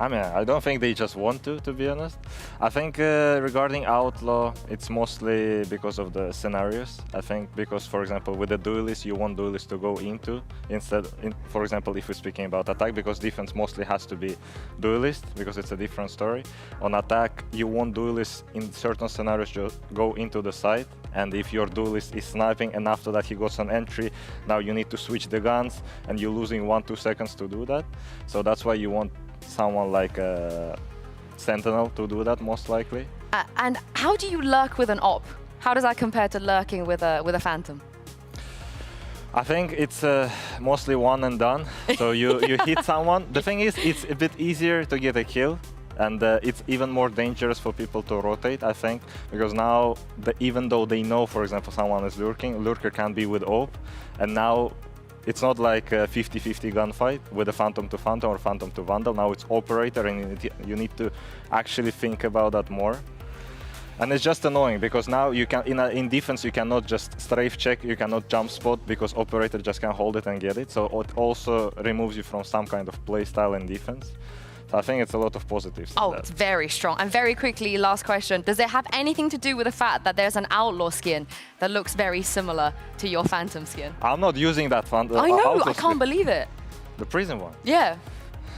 I mean, I don't think they just want to be honest. I think regarding outlaw, it's mostly because of the scenarios. I think because, for example, with the duelist, you want duelist to go into instead, for example, if we're speaking about attack, because defense mostly has to be duelist, because it's a different story. On attack, you want duelist in certain scenarios to go into the side, and if your duelist is sniping and after that he goes on entry, now you need to switch the guns, and you're losing 1-2 seconds to do that. So that's why you want someone like a Sentinel to do that, most likely. And how do you lurk with an op? How does that compare to lurking with a Phantom? I think it's mostly one and done. So you hit someone. The thing is, it's a bit easier to get a kill, and it's even more dangerous for people to rotate, I think, because now, even though they know, for example, someone is lurking, lurker can be with op, and now it's not like a 50-50 gunfight with a Phantom to Phantom or Phantom to Vandal. Now it's operator, and you need to actually think about that more. And it's just annoying because now you can in defense you cannot just strafe check, you cannot jump spot because operator just can hold it and get it. So it also removes you from some kind of play style in defense. So I think it's a lot of positives. Oh, it's very strong. And very quickly, last question. Does it have anything to do with the fact that there's an outlaw skin that looks very similar to your Phantom skin? I'm not using that Phantom. I know, I can't believe it. The prison one? Yeah.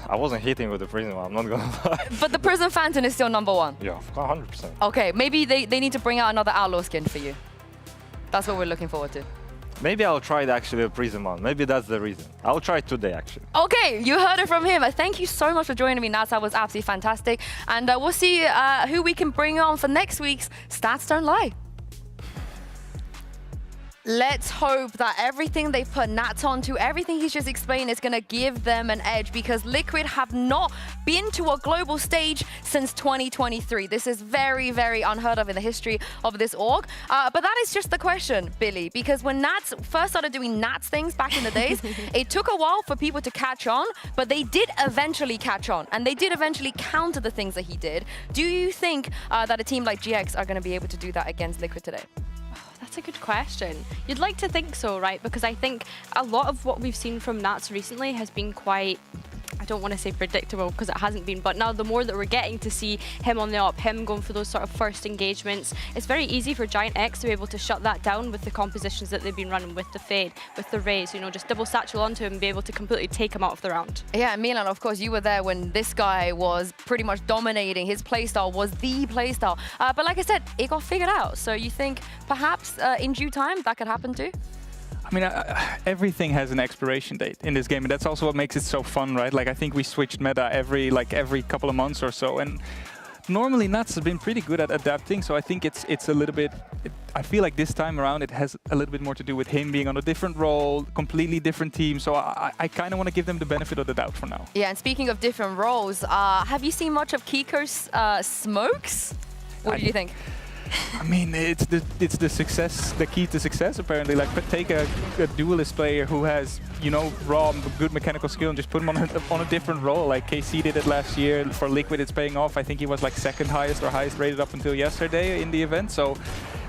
I wasn't hitting with the prison one, I'm not gonna lie. But the prison Phantom is still #1? Yeah, 100%. Okay, maybe they need to bring out another outlaw skin for you. That's what we're looking forward to. Maybe I'll try actually a prison one. Maybe that's the reason. I'll try it today actually. Okay, you heard it from him. Thank you so much for joining me, Nats. That was absolutely fantastic. And we'll see who we can bring on for next week's Stats Don't Lie. Let's hope that everything they put Nats onto, everything he's just explained is going to give them an edge, because Liquid have not been to a global stage since 2023. This is very, very unheard of in the history of this org. But that is just the question, Billy, because when Nats first started doing Nats things back in the days, it took a while for people to catch on, but they did eventually catch on, and they did eventually counter the things that he did. Do you think that a team like GX are going to be able to do that against Liquid today? That's That's a good question. You'd like to think so, right? Because I think a lot of what we've seen from Nats recently has been quite, I don't want to say predictable because it hasn't been, but now the more that we're getting to see him on the up, him going for those sort of first engagements, it's very easy for Giant X to be able to shut that down with the compositions that they've been running with the Fade, with the Rays, you know, just double satchel onto him and be able to completely take him out of the round. Yeah, Milan, of course, you were there when this guy was pretty much dominating. His playstyle was the playstyle. But like I said, it got figured out. So you think perhaps in due time that could happen too? I mean, everything has an expiration date in this game, and that's also what makes it so fun, right? Like, I think we switched meta every couple of months or so, and normally Nats has been pretty good at adapting, so I think it's a little bit, I feel like this time around it has a little bit more to do with him being on a different role, completely different team, so I kind of want to give them the benefit of the doubt for now. Yeah, and speaking of different roles, have you seen much of Kiko's smokes? What do you think? I mean, it's the success, the key to success apparently. Like, but take a duelist player who has, you know, raw good mechanical skill and just put him on a different role. Like KC did it last year for Liquid. It's paying off. I think he was like second highest or highest rated up until yesterday in the event. So,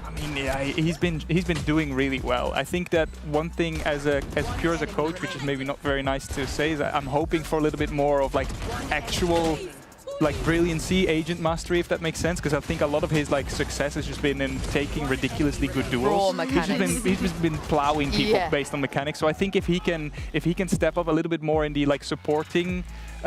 I mean, yeah, he's been doing really well. I think that one thing as pure as a coach, which is maybe not very nice to say, is that I'm hoping for a little bit more of like actual, like, brilliancy, agent mastery, if that makes sense, because I think a lot of his like success has just been in taking ridiculously good duels. Raw mechanics. He's just been plowing people based on mechanics. So I think if he can step up a little bit more in the like supporting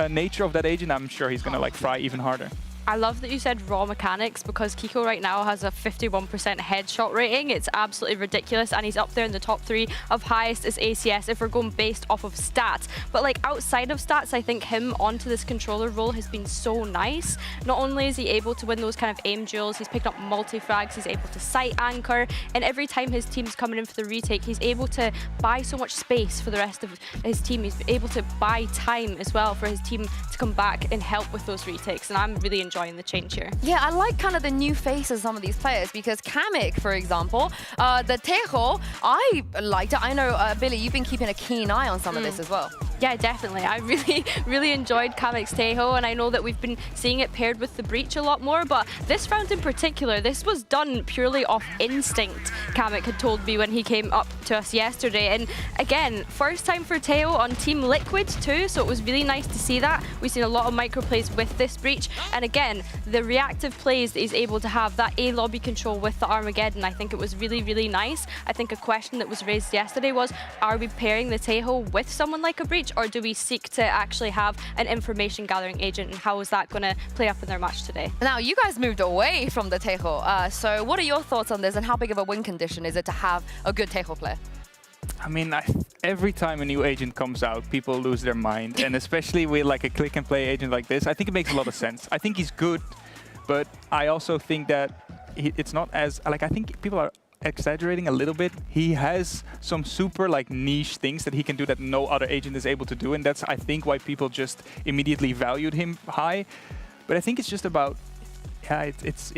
nature of that agent, I'm sure he's gonna like fry even harder. I love that you said raw mechanics because Kiko right now has a 51% headshot rating. It's absolutely ridiculous, and he's up there in the top 3 of highest as ACS if we're going based off of stats. But like outside of stats, I think him onto this controller role has been so nice. Not only is he able to win those kind of aim duels, he's picked up multi-frags, he's able to sight anchor, and every time his team's coming in for the retake, he's able to buy so much space for the rest of his team. He's able to buy time as well for his team to come back and help with those retakes, and I'm really enjoying the change here. Yeah, I like kind of the new faces of some of these players because Kamek, for example, the Tejo, I liked it. I know, Billy, you've been keeping a keen eye on some of this as well. Yeah, definitely. I really enjoyed Kamek's Tejo, and I know that we've been seeing it paired with the Breach a lot more, but this round in particular, this was done purely off instinct, Kamek had told me when he came up to us yesterday. And again, first time for Tejo on Team Liquid too, so it was really nice to see that. We've seen a lot of micro plays with this Breach, and again, the reactive plays that he's able to have, that A lobby control with the Armageddon, I think it was really nice. I think a question that was raised yesterday was, are we pairing the Tejo with someone like a Breach, or do we seek to actually have an information gathering agent, and how is that going to play up in their match today? Now, you guys moved away from the Tejo, so what are your thoughts on this, and how big of a win condition is it to have a good Tejo player? I mean, every time a new agent comes out, people lose their mind, and especially with like a click and play agent like this, I think it makes a lot of sense. I think he's good, but I also think that it's not as, like, I think people are exaggerating a little bit. He has some super like niche things that he can do that no other agent is able to do, and that's, I think, why people just immediately valued him high. But I think it's just about, yeah, it's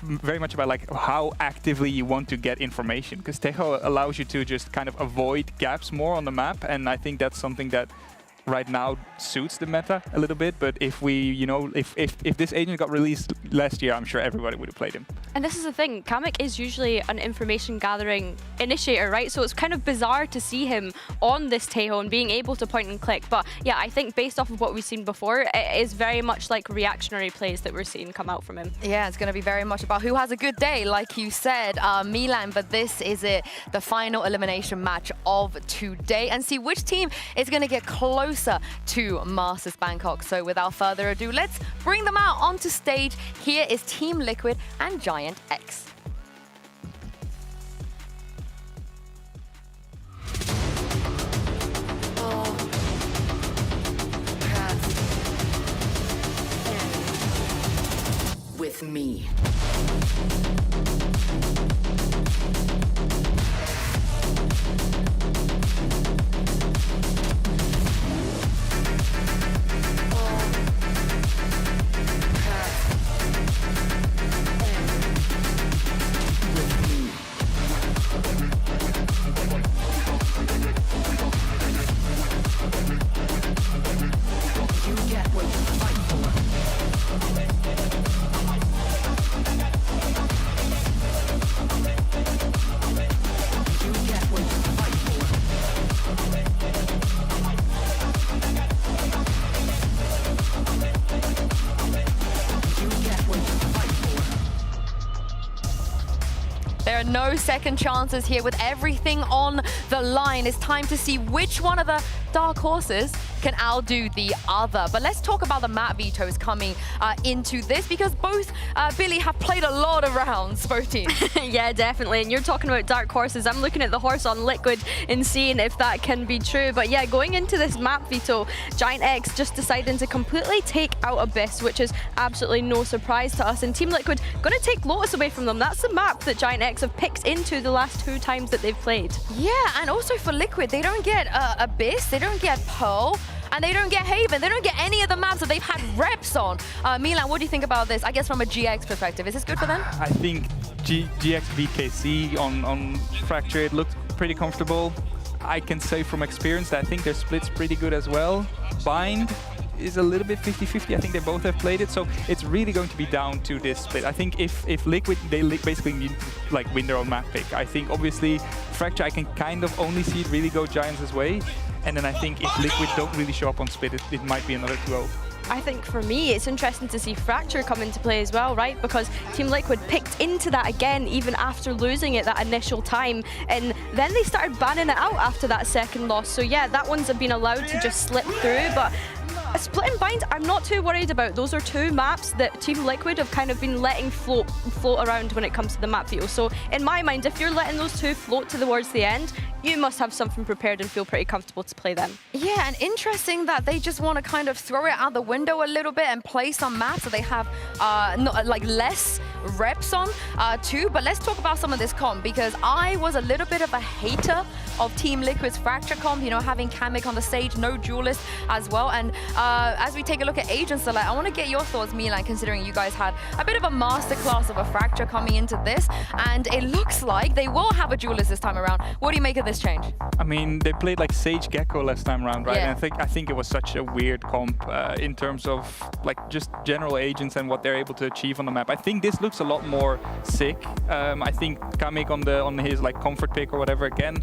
very much about like how actively you want to get information, because Tejo allows you to just kind of avoid gaps more on the map, and I think that's something that right now suits the meta a little bit. But if we, you know, if this agent got released last year, I'm sure everybody would have played him. And this is the thing, Kamek is usually an information gathering initiator, right? So it's kind of bizarre to see him on this Tejo and being able to point and click. But yeah, I think based off of what we've seen before, it is very much like reactionary plays that we're seeing come out from him. Yeah, it's going to be very much about who has a good day, like you said, Milan. But this is it, the final elimination match of today, and see which team is going to get closer to Masters Bangkok. So without further ado, let's bring them out onto stage. Here is Team Liquid and Giant X. With me. There are no second chances here with everything on the line. It's time to see which one of the dark horses can outdo the other. But let's talk about the map vetoes coming into this, because both Billy have played a lot of rounds, both teams. Yeah, definitely. And you're talking about dark horses. I'm looking at the horse on Liquid and seeing if that can be true. But yeah, going into this map veto, Giant X just deciding to completely take out Abyss, which is absolutely no surprise to us. And Team Liquid going to take Lotus away from them. That's the map that Giant X have picked into the last 2 times that they've played. Yeah, and also for Liquid, they don't get Abyss, they don't get Pearl, and they don't get Haven. They don't get any of the maps that they've had reps on. Milan, what do you think about this? I guess from a GX perspective, is this good for them? I think GX VKC on Fracture, it looked pretty comfortable. I can say from experience that I think their split's pretty good as well. Bind is a little bit 50-50. I think they both have played it, so it's really going to be down to this split. I think if Liquid, they basically need to like win their own map pick. I think obviously Fracture, I can kind of only see it really go Giants' way. And then I think if Liquid don't really show up on split, it might be another 2-0. I think for me, it's interesting to see Fracture come into play as well, right? Because Team Liquid picked into that again, even after losing it that initial time. And then they started banning it out after that second loss. So yeah, that one's been allowed to just slip through. But Split and Bind, I'm not too worried about. Those are 2 maps that Team Liquid have kind of been letting float around when it comes to the map veto. So in my mind, if you're letting those 2 float towards the end, you must have something prepared and feel pretty comfortable to play them. Yeah, and interesting that they just want to kind of throw it out the window a little bit and play some maps that they have like less reps on too. But let's talk about some of this comp, because I was a little bit of a hater of Team Liquid's Fracture comp, you know, having Kamek on the stage, no duelist as well. And as we take a look at Agent Select, I want to get your thoughts, Milan, considering you guys had a bit of a masterclass of a Fracture coming into this, and it looks like they will have a duelist this time around. What do you make of this change? I mean, they played like Sage Gecko last time around, right? Yeah. And I think it was such a weird comp in terms of like just general agents and what they're able to achieve on the map. I think this looks a lot more sick. I think Kamek on his like comfort pick or whatever again.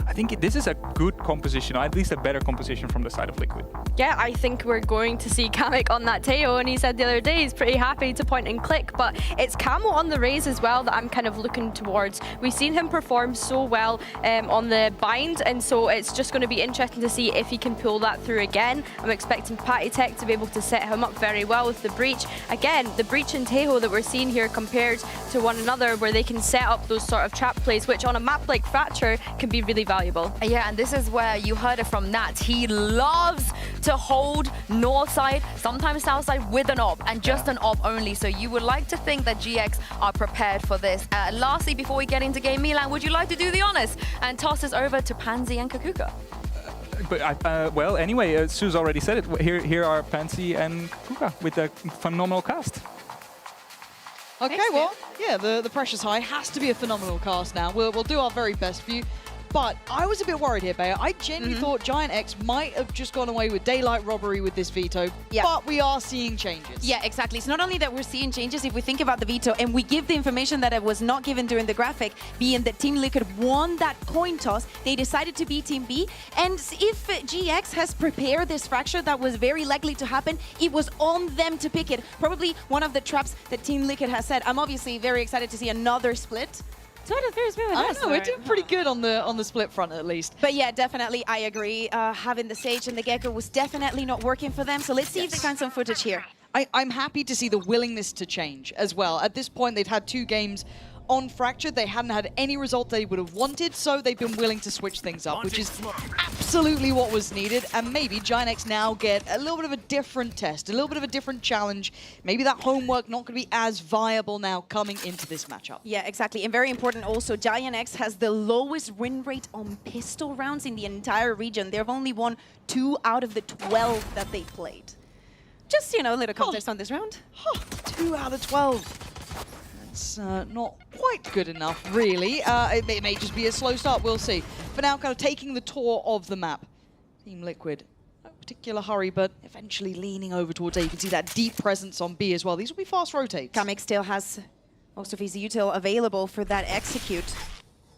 I think this is a good composition, or at least a better composition from the side of Liquid. Yeah, I think we're going to see Kamek on that Teo, and he said the other day he's pretty happy to point and click, but it's Camo on the Raze as well that I'm kind of looking towards. We've seen him perform so well on the Bind, and so it's just going to be interesting to see if he can pull that through again. I'm expecting Patty Tech to be able to set him up very well with the Breach. Again, the Breach and Tejo that we're seeing here compared to one another, where they can set up those sort of trap plays, which on a map like Fracture can be really valuable. Yeah, and this is where you heard it from Nat. He loves to hold north side, sometimes south side with an op, and just an op only. So you would like to think that GX are prepared for this. Lastly, before we get into game, Milan, would you like to do the honors and toss this over to Pansy and Kakuka? Well, anyway, Sue's already said it. Here are Pansy and Kakuka with a phenomenal cast. Okay, well, yeah, the pressure's high. Has to be a phenomenal cast now. We'll do our very best for you. But I was a bit worried here, Bea. I genuinely thought Giant X might have just gone away with daylight robbery with this veto, but we are seeing changes. Yeah, exactly. It's not only that we're seeing changes, if we think about the veto and we give the information that it was not given during the graphic, being that Team Liquid won that coin toss, they decided to be Team B. And if GX has prepared this Fracture that was very likely to happen, it was on them to pick it. Probably one of the traps that Team Liquid has said. I'm obviously very excited to see another split. I don't know, we're doing pretty good on the split front at least. But yeah, definitely, I agree. Having the Sage and the Gecko was definitely not working for them. So let's see if they find some footage here. I'm happy to see the willingness to change as well. At this point, they've had 2 games on Fracture. They hadn't had any result they would have wanted, so they've been willing to switch things up, which is absolutely what was needed. And maybe Giant X now get a little bit of a different test, a little bit of a different challenge. Maybe that homework not going to be as viable now coming into this matchup. Yeah, exactly. And very important also, Giant X has the lowest win rate on pistol rounds in the entire region. They've only won 2 out of the 12 that they played. Just, you know, a little context on this round. 2 out of 12. It's not quite good enough, really. It may just be a slow start, we'll see. For now, kind of taking the tour of the map. Team Liquid, no particular hurry, but eventually leaning over towards A. You can see that deep presence on B as well. These will be fast rotates. Kamek still has most of his util available for that execute.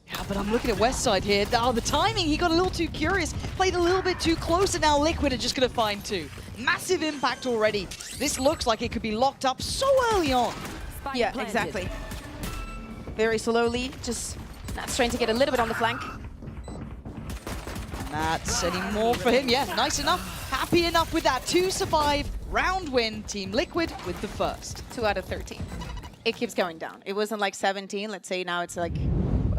Yeah, but I'm looking at West Side here. Oh, the timing, he got a little too curious. Played a little bit too close, and now Liquid are just going to find 2. Massive impact already. This looks like it could be locked up so early on. Yeah, exactly. very slowly, just Nat's trying to get a little bit on the flank. That's any more for him. Yeah, nice enough. Happy enough with that. 2 survive, round win. Team Liquid with the first. 2 out of 13. It keeps going down. It wasn't like 17. Let's say now it's like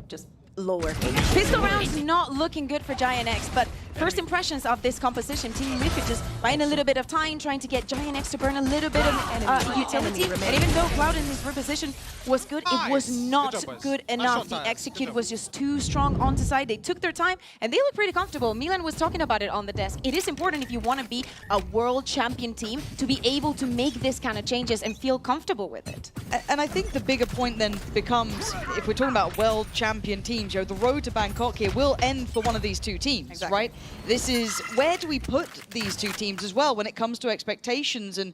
just lower. Pistol rounds not looking good for Giant X, but first impressions of this composition, Team Liquid just buying a little bit of time, trying to get Giant X to burn a little bit of utility. And even though Cloud in his reposition was good, it was not good enough. The execute was just too strong onto side. They took their time, and they look pretty comfortable. Milan was talking about it on the desk. It is important if you want to be a world champion team to be able to make this kind of changes and feel comfortable with it. And I think the bigger point then becomes, if we're talking about world champion teams, you know, the road to Bangkok here will end for one of these 2 teams, right? This is, where do we put these 2 teams as well when it comes to expectations and,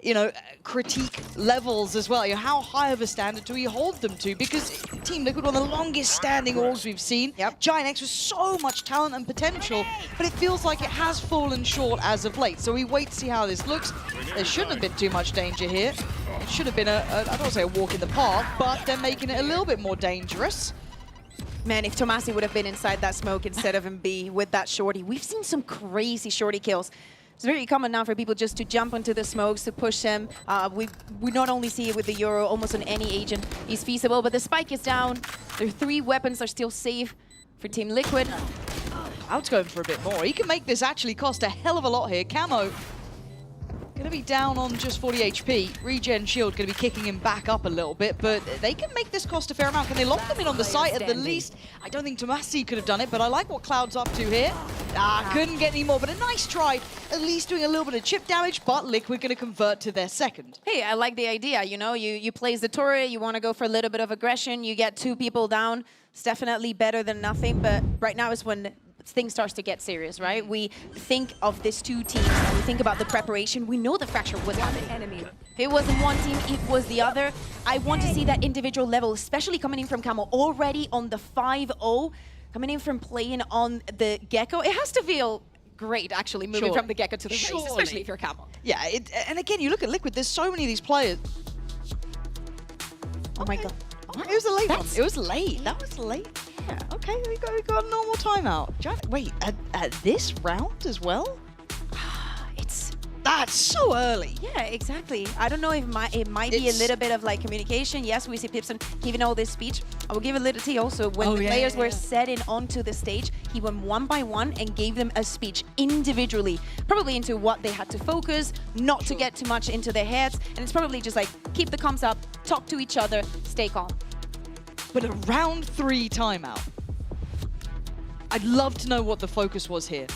you know, critique levels as well? You know, how high of a standard do we hold them to? Because Team Liquid, one of the longest standing orgs we've seen. Giant X with so much talent and potential, but it feels like it has fallen short as of late. So we wait to see how this looks. There shouldn't have been too much danger here. It should have been I don't want to say a walk in the park, but they're making it a little bit more dangerous. Man, if Tomasi would have been inside that smoke instead of MB with that shorty, we've seen some crazy shorty kills. It's very common now for people just to jump onto the smokes, to push them. We not only see it with the Euro, almost on any agent is feasible, but the spike is down. Their 3 weapons are still safe for Team Liquid. Cloud's going for a bit more. He can make this actually cost a hell of a lot here. Camo gonna be down on just 40 HP. Regen shield gonna be kicking him back up a little bit, but they can make this cost a fair amount. Can they lock them in on the site at the least? I don't think Tomasi could have done it, but I like what Cloud's up to here. Couldn't get any more, but a nice try. At least doing a little bit of chip damage, but Liquid gonna convert to their second. Hey, I like the idea. You know, you place the turret, you want to go for a little bit of aggression, you get 2 people down. It's definitely better than nothing, but right now is when things starts to get serious, right? We think of these 2 teams and we think about the preparation. We know the fracture was happening. If it wasn't one team, it was the other. I want to see that individual level, especially coming in from Camo, already on the 5-0, coming in from playing on the Gecko. It has to feel great, actually, moving from the Gecko to the race, especially if you're Camo. Yeah, and again, you look at Liquid, there's so many of these players. Oh my god. It was a late one. It was late. That was late. Yeah. Okay, we got a normal timeout. Wait, at this round as well? That's so early. Yeah, exactly. I don't know if it might be a little bit of like communication. Yes, we see Pipson giving all this speech. I will give a little tea also. When the players were setting onto the stage, he went 1 by 1 and gave them a speech individually, probably into what they had to focus, not to get too much into their heads. And it's probably just like, keep the comms up, talk to each other, stay calm. But a round 3 timeout. I'd love to know what the focus was here.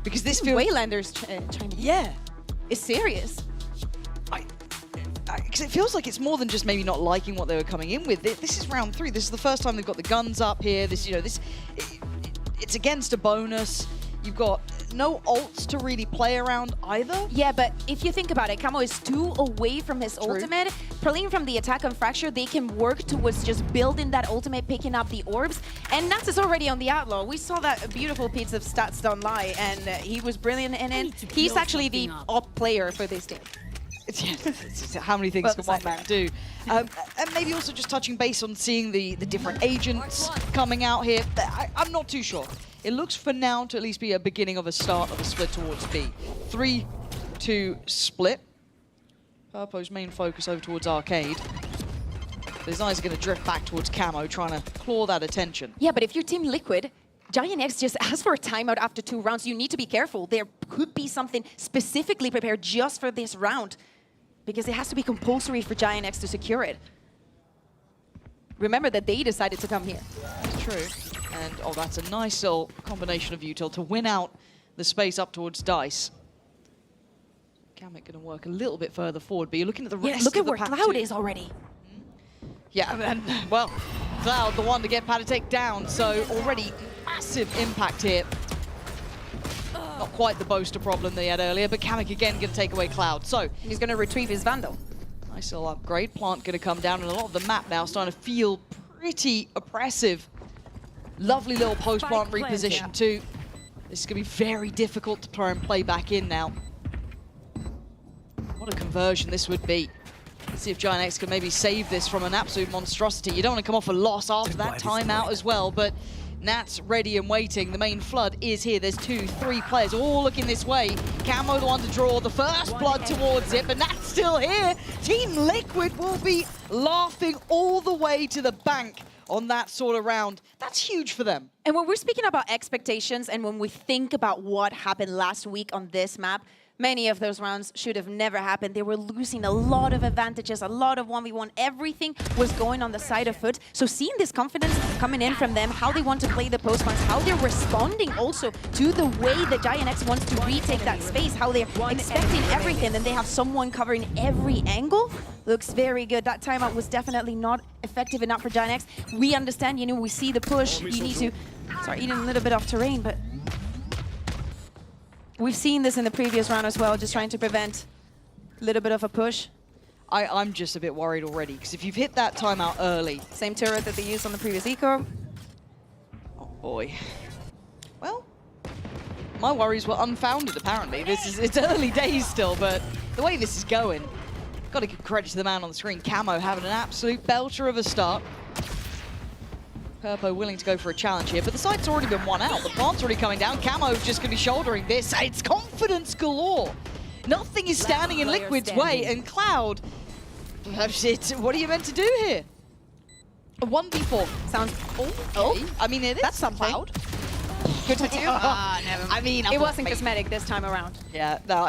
Because this feels... Waylanders trying to... Yeah. It's serious. Because it feels like it's more than just maybe not liking what they were coming in with. This is round 3. This is the first time they've got the guns up here. This, you know, it's against a bonus. You've got no ults to really play around either. Yeah, but if you think about it, Camo is 2 away from his ultimate. Playing from the attack on Fracture, they can work towards just building that ultimate, picking up the orbs. And Nats is already on the Outlaw. We saw that beautiful piece of stats don't lie, and he was brilliant in it. He's actually the op player for this team. How many things can one man do? And maybe also just touching base on seeing the different agents coming out here. I'm not too sure. It looks for now to at least be a beginning of a start of a split towards B. 3-2 split. Purpo's main focus over towards Arcade. But his eyes are going to drift back towards Camo, trying to claw that attention. Yeah, but if you're Team Liquid, Giant X just asked for a timeout after 2 rounds. You need to be careful. There could be something specifically prepared just for this round, because it has to be compulsory for Giant X to secure it. Remember that they decided to come here. That's true. And, oh, that's a nice little combination of util to win out the space up towards Dice. Kamek going to work a little bit further forward, but you're looking at the rest look of at the where pack Cloud too. is already. Yeah, and, well, Cloud, the one to get Patatek down, so already massive impact here. Not quite the Boaster problem they had earlier, but Kamek again going to take away Cloud. So he's going to retrieve his Vandal. Nice little upgrade. Plant going to come down, and a lot of the map now starting to feel pretty oppressive. Lovely little post-plant reposition too. This is going to be very difficult to try and play back in now. What a conversion this would be. See if Giant X can maybe save this from an absolute monstrosity. You don't want to come off a loss after that timeout as well, but Nat's ready and waiting. The main flood is here. There's 2-3 players all looking this way. Camo the one to draw the first blood towards it, but Nat's still here. Team Liquid will be laughing all the way to the bank on that sort of round. That's huge for them. And when we're speaking about expectations and when we think about what happened last week on this map, many of those rounds should have never happened. They were losing a lot of advantages, a lot of 1v1. Everything was going on the side of Foot. So seeing this confidence coming in from them, how they want to play the post-rounds, how they're responding also to the way the Giant X wants to retake that space, how they're expecting everything, and they have someone covering every angle, looks very good. That timeout was definitely not effective enough for Giant X. We understand, you know, we see the push. You need to start eating a little bit off terrain, but we've seen this in the previous round as well, just trying to prevent a little bit of a push. I'm just a bit worried already, because if you've hit that timeout early... Same turret that they used on the previous eco. Oh boy. Well, my worries were unfounded apparently. It's early days still, but the way this is going, got to give credit to the man on the screen. Camo having an absolute belter of a start. Purpo willing to go for a challenge here, but the site's already been won out. The plant's already coming down. Camo's just going to be shouldering this. It's confidence galore. Nothing is standing in Liquid's way, and Cloud, what are you meant to do here? A 1v4 sounds okay. I mean, it is. That's something. Cloud. Good to do. Never I mean, it wasn't cosmetic this time around. Yeah, no,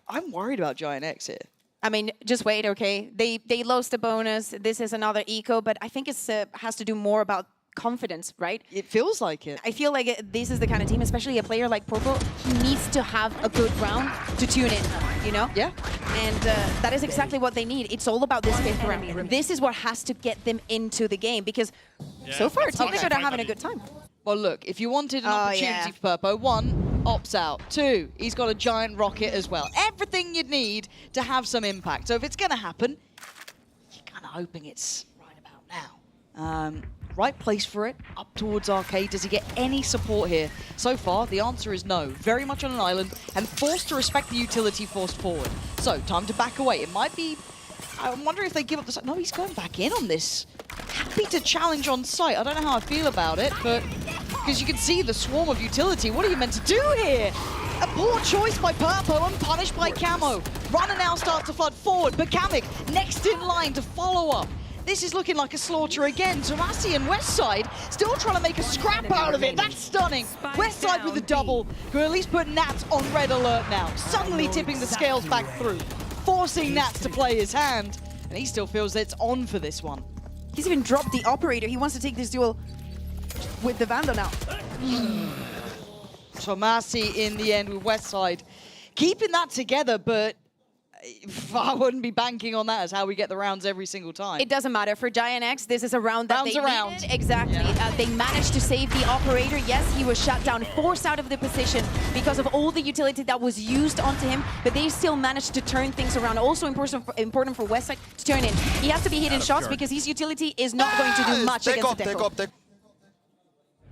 I'm worried about Giant X here. I mean, just wait, okay? They lost the bonus. This is another eco, but I think it has to do more about confidence, right? It feels like it. I feel like this is the kind of team, especially a player like Purple, he needs to have a good round to tune in, you know? Yeah. And that is exactly what they need. It's all about this fifth round. This is what has to get them into the game, because so far, Team Liquid are having a good time. Well, look, if you wanted an opportunity for Purpo, 1, opts out. 2, he's got a giant rocket as well. Everything you'd need to have some impact. So if it's going to happen, you're kind of hoping it's right about now. Right place for it, up towards Arcade. Does he get any support here? So far, the answer is no. Very much on an island and forced to respect the utility forced forward. So, time to back away. It might be... I wonder if they give up the... No, he's going back in on this. Happy to challenge on site. I don't know how I feel about it, but... Because you can see the swarm of utility. What are you meant to do here? A poor choice by Purpo and punished by Camo. Runner now starts to flood forward, but Kamek next in line to follow up. This is looking like a slaughter again. Tomasi and Westside still trying to make a scrap out of it. That's stunning. Westside with a double. Could at least put Nats on red alert now. Suddenly tipping the scales back through. Forcing Nats to play his hand. And he still feels that it's on for this one. He's even dropped the operator. He wants to take this duel with the Vandal now. Tomasi in the end with Westside. Keeping that together, but I wouldn't be banking on that as how we get the rounds every single time. It doesn't matter. For Giant X, this is a round that Rounds they around. needed. Exactly. Yeah. They managed to save the operator. Yes, he was shut down, forced out of the position because of all the utility that was used onto him, but they still managed to turn things around. Also important for Westside to turn in. He has to be hitting shots because his utility is not going to do much against the Deco.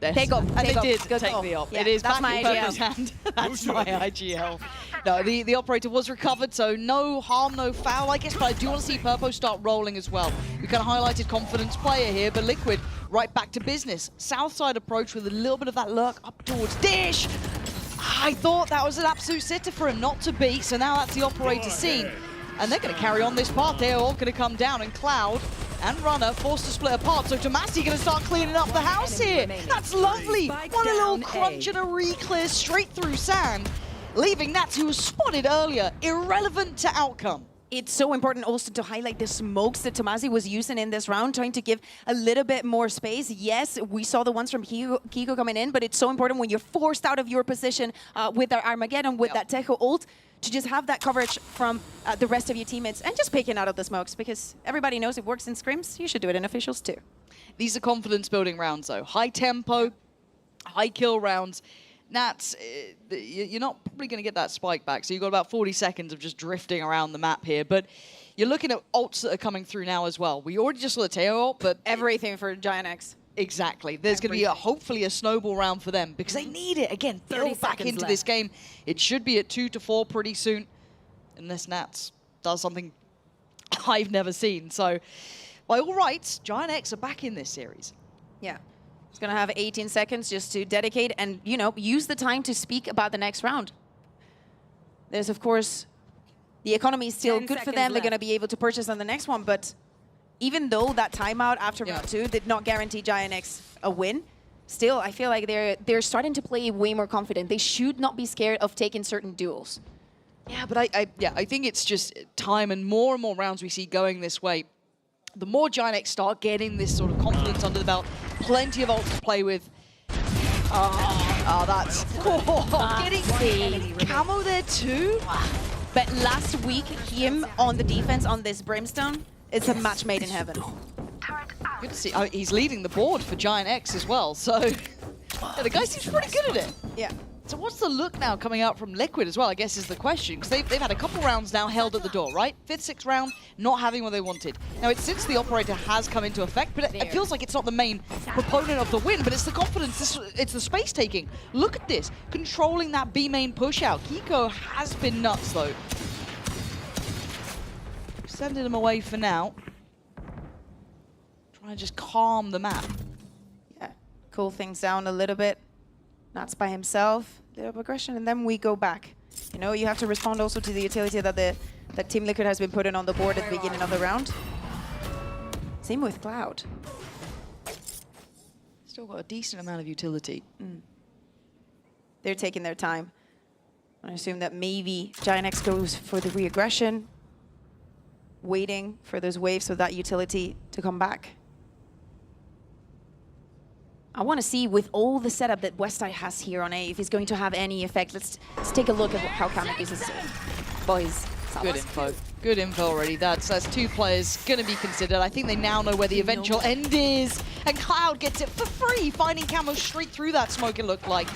Take up. And they did Good take call. the op. Yeah, it is that's back in my Purple's hand. That's my IGL. No, the operator was recovered, so no harm, no foul, I guess, but I do want to see Purpo start rolling as well. We kind of highlighted confidence player here, but Liquid right back to business. Southside approach with a little bit of that lurk up towards Dish. I thought that was an absolute sitter for him not to beat, so now that's the operator scene. And they're going to carry on this path. They're all going to come down, and Cloud and Runner forced to split apart. So Tomasi going to start cleaning up the house here. That's lovely. What a little crunch and a re-clear straight through sand, leaving Nats, who was spotted earlier, irrelevant to outcome. It's so important also to highlight the smokes that Tomasi was using in this round, trying to give a little bit more space. Yes, we saw the ones from Kiko coming in, but it's so important when you're forced out of your position with our Armageddon, with that Tejo ult, to just have that coverage from the rest of your teammates and just picking out of the smokes, because everybody knows it works in scrims. You should do it in officials too. These are confidence building rounds though. High tempo, high kill rounds. Nats, you're not probably going to get that spike back, so you've got about 40 seconds of just drifting around the map here, but you're looking at ults that are coming through now as well. We already just saw the Teo ult, but... Everything for Giant X. Exactly. There's going to be hopefully a snowball round for them because they need it. Again, build back into this game. It should be at 2 to 4 pretty soon, unless Nats does something I've never seen. So, by all rights, Giant X are back in this series. Yeah. He's going to have 18 seconds just to dedicate and, you know, use the time to speak about the next round. There's, of course, the economy is still good for them. They're going to be able to purchase on the next one. But even though that timeout after round 2 did not guarantee Giant X a win, still, I feel like they're starting to play way more confident. They should not be scared of taking certain duels. Yeah, but I think it's just time, and more rounds we see going this way, the more Giant X start getting this sort of confidence under the belt, plenty of ults to play with. That's getting Camo there too. But last week, him on the defense on this Brimstone, it's a match made in heaven. Good to see. Oh, he's leading the board for Giant X as well, so yeah, the guy seems pretty good at it. Yeah. So what's the look now coming out from Liquid as well, I guess is the question, because they've had a couple rounds now held at the door, right? 5th, 6th round, not having what they wanted. Now, it's since the Operator has come into effect, but it feels like it's not the main proponent of the win, but it's the confidence, it's the space taking. Look at this, controlling that B main push out. Kiko has been nuts, though. Sending him away for now. Trying to just calm the map. Yeah, cool things down a little bit. Nuts by himself, little progression, and then we go back. You know, you have to respond also to the utility that Team Liquid has been putting on the board at the beginning of the round. Same with Cloud. Still got a decent amount of utility. They're taking their time. I assume that maybe Giant X goes for the re-aggression, waiting for those waves of that utility to come back. I want to see, with all the setup that Westside has here on A, if he's going to have any effect. Let's take a look at how Kamek uses it. Boys. Good info. Good info already. That's 2 players going to be considered. I think they now know where the eventual end is. And Cloud gets it for free, finding Camo straight through that smoke, it looked like.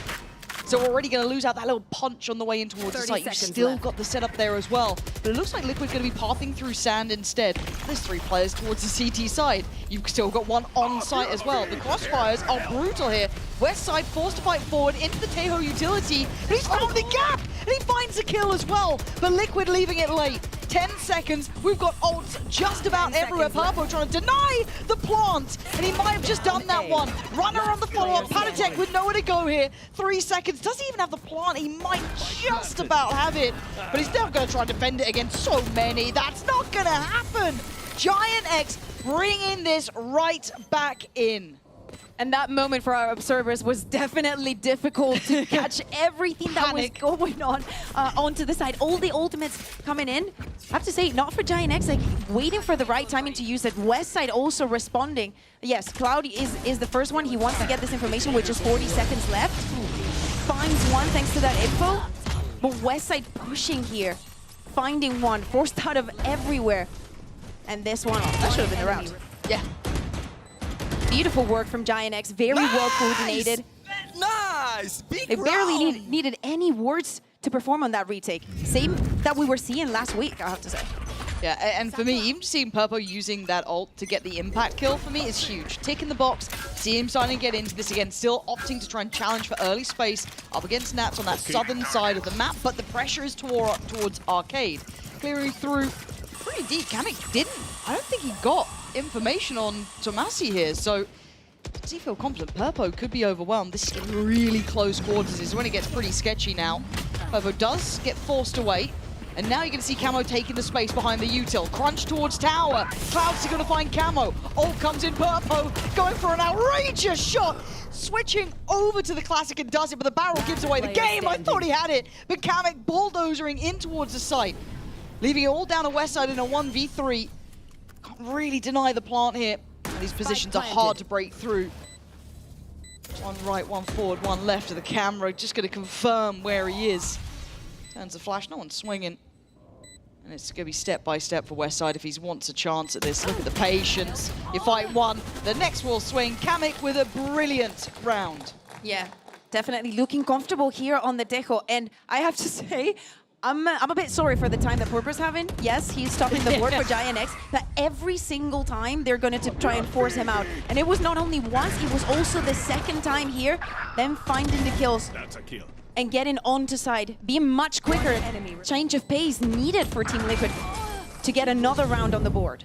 So we're already going to lose out that little punch on the way in towards the site. You've still got the setup there as well. But it looks like Liquid's going to be pathing through sand instead. There's 3 players towards the CT side. You've still got 1 on site as well. The crossfires are brutal here. Westside forced to fight forward into the Tejo utility. But he's found the gap! And he finds a kill as well. But Liquid leaving it late. 10 seconds. We've got ults just about everywhere. Purpo trying to deny the plant. And he might have just done that one. Runner on the follow-up. Panatek with nowhere to go here. 3 seconds. Does he even have the plant? He might just about have it. But he's never going to try and defend it against so many. That's not going to happen. Giant X bringing this right back in. And that moment for our observers was definitely difficult to catch everything that was going on onto the side. All the ultimates coming in. I have to say, not for Giant X, like waiting for the right timing to use it. Westside also responding. Yes, Cloud is the first one. He wants to get this information with just 40 seconds left. Finds one thanks to that info. But Westside pushing here. Finding one, forced out of everywhere. And this one, that should have been the round. Yeah. Beautiful work from Giant X, very well coordinated. Nice! They barely needed any words to perform on that retake. Same that we were seeing last week, I have to say. Yeah, and for me, even seeing Purpo using that ult to get the impact kill for me is huge. Tick in the box, see him starting to get into this again, still opting to try and challenge for early space up against Nats on that southern side of the map, but the pressure is towards Arcade. Clearing through pretty deep. Kamek I don't think he got information on Tomasi here, so does he feel confident? Purpo could be overwhelmed. This is really close quarters. This is when it gets pretty sketchy now. Purpo does get forced away, and now you're going to see Camo taking the space behind the util. Crunch towards tower. Cloud's going to find Camo. Ult comes in, Purpo going for an outrageous shot. Switching over to the Classic and does it, but the barrel gives away the game. I thought he had it, but Kamek bulldozering in towards the site, leaving it all down the west side in a 1v3. Can't really deny the plant here. These positions are hard to break through. 1 right, 1 forward, 1 left of the camera. Just going to confirm where he is. Turns the flash, no one's swinging. And it's going to be step by step for Westside if he wants a chance at this. Look at the patience. You fight one, the next will swing. Kamek with a brilliant round. Yeah, definitely looking comfortable here on the Tejo. And I have to say, I'm a bit sorry for the time that Purpo's having. Yes, he's stopping the board for Giant X, but every single time they're going to try and force him out. And it was not only once, it was also the second time here, them finding the kills. That's a kill. And getting onto side, being much quicker. Change of pace needed for Team Liquid. to get another round on the board.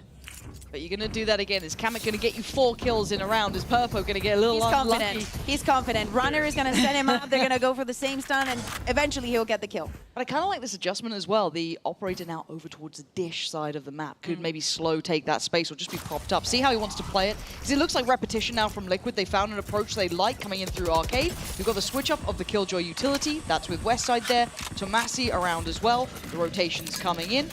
But you're going to do that again. Is Kamek going to get you 4 kills in a round? Is Purpo going to get a little He's unlucky? confident. He's confident. Runner is going to set him up. They're going to go for the same stun, and eventually he'll get the kill. But I kind of like this adjustment as well. The operator now over towards the dish side of the map could maybe slow take that space or just be propped up. See how he wants to play it? Because it looks like repetition now from Liquid. They found an approach they like coming in through Arcade. We've got the switch up of the Killjoy utility. That's with Westside there. Tomasi around as well. The rotation's coming in.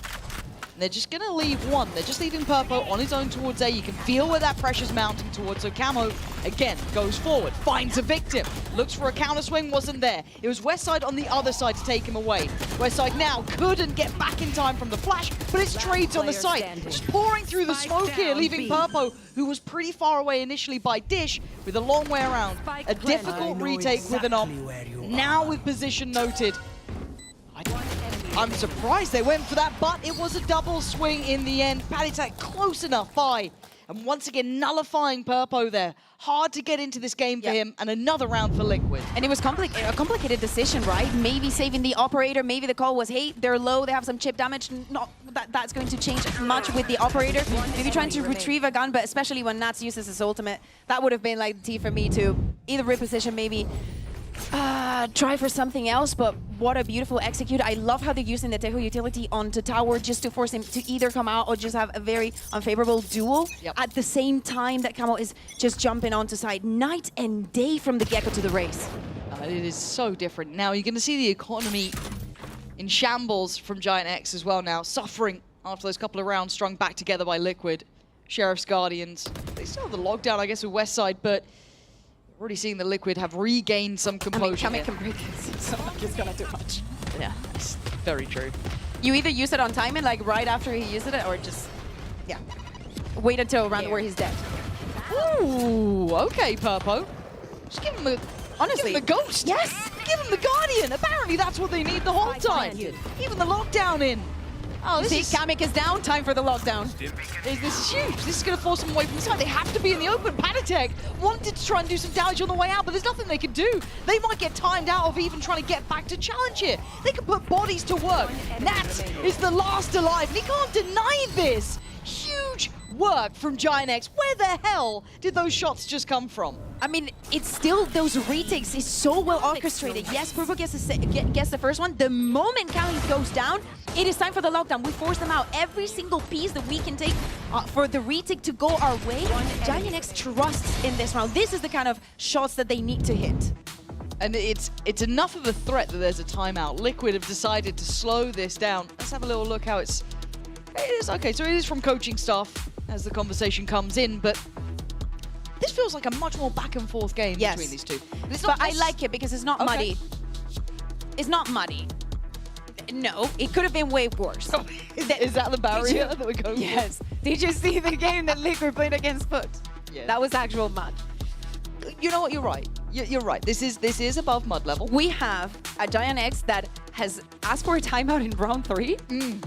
And they're just going to leave one. They're just leaving Purpo on his own towards A. You can feel where that pressure's mounting towards. So Camo, again, goes forward, finds a victim. Looks for a counter swing, wasn't there. It was Westside on the other side to take him away. Westside now couldn't get back in time from the flash, but it's trades on the side. Just pouring through the smoke here, leaving Purpo, who was pretty far away initially by Dish, with a long way around. A difficult retake with an op. Now with position noted. I'm surprised they went for that, but it was a double swing in the end. Palitek close enough by. And once again, nullifying Purpo there. Hard to get into this game for him, and another round for Liquid. And it was a complicated decision, right? Maybe saving the operator, maybe the call was, hey, they're low, they have some chip damage. Not that's going to change much with the operator. Maybe trying to retrieve a gun, but especially when Nats uses his ultimate, that would have been like the T for me to either reposition, maybe try for something else, but what a beautiful execute. I love how they're using the Tejo utility onto tower just to force him to either come out or just have a very unfavorable duel. At the same time that Camo is just jumping onto side. Night and day from the get-go to the race. It is so different. Now you're going to see the economy in shambles from Giant X as well now, suffering after those couple of rounds strung back together by Liquid. Sheriff's Guardians, they still have the lockdown, I guess, with Westside, but already seeing the Liquid have regained some composure. I mean, can break it. It's not like it's gonna do much. Yeah, that's very true. You either use it on timing, like right after he uses it, or just, wait until around where he's dead. Ooh, okay, Purpo. Just give him honestly, give him the ghost. Yes! Give him the Guardian. Apparently that's what they need the whole time. Even the lockdown in. Oh, this is Kamek is down. Time for the lockdown. This is huge. This is going to force them away from the side. They have to be in the open. Panatek wanted to try and do some damage on the way out, but there's nothing they can do. They might get timed out of even trying to get back to challenge here. They can put bodies to work. Nat is the last alive, and he can't deny this. Huge work from Giant X. Where the hell did those shots just come from? I mean, it's still, those retakes is so well orchestrated. Yes, Purple gets the first one. The moment Cali goes down, it is time for the lockdown. We force them out. Every single piece that we can take for the retake to go our way, Giant X trusts in this round. This is the kind of shots that they need to hit. And it's enough of a threat that there's a timeout. Liquid have decided to slow this down. Let's have a little look how it is okay, so it is from coaching staff as the conversation comes in, but this feels like a much more back and forth game between these two. But I like it because it's not muddy. It's not muddy. No, it could have been way worse. Is that the barrier that we're going Yes. Did you see the game that Liquid played against Foot? Yeah. That was actual mud. You know what? You're right. You're right. This is above mud level. We have a Giant X that has asked for a timeout in round 3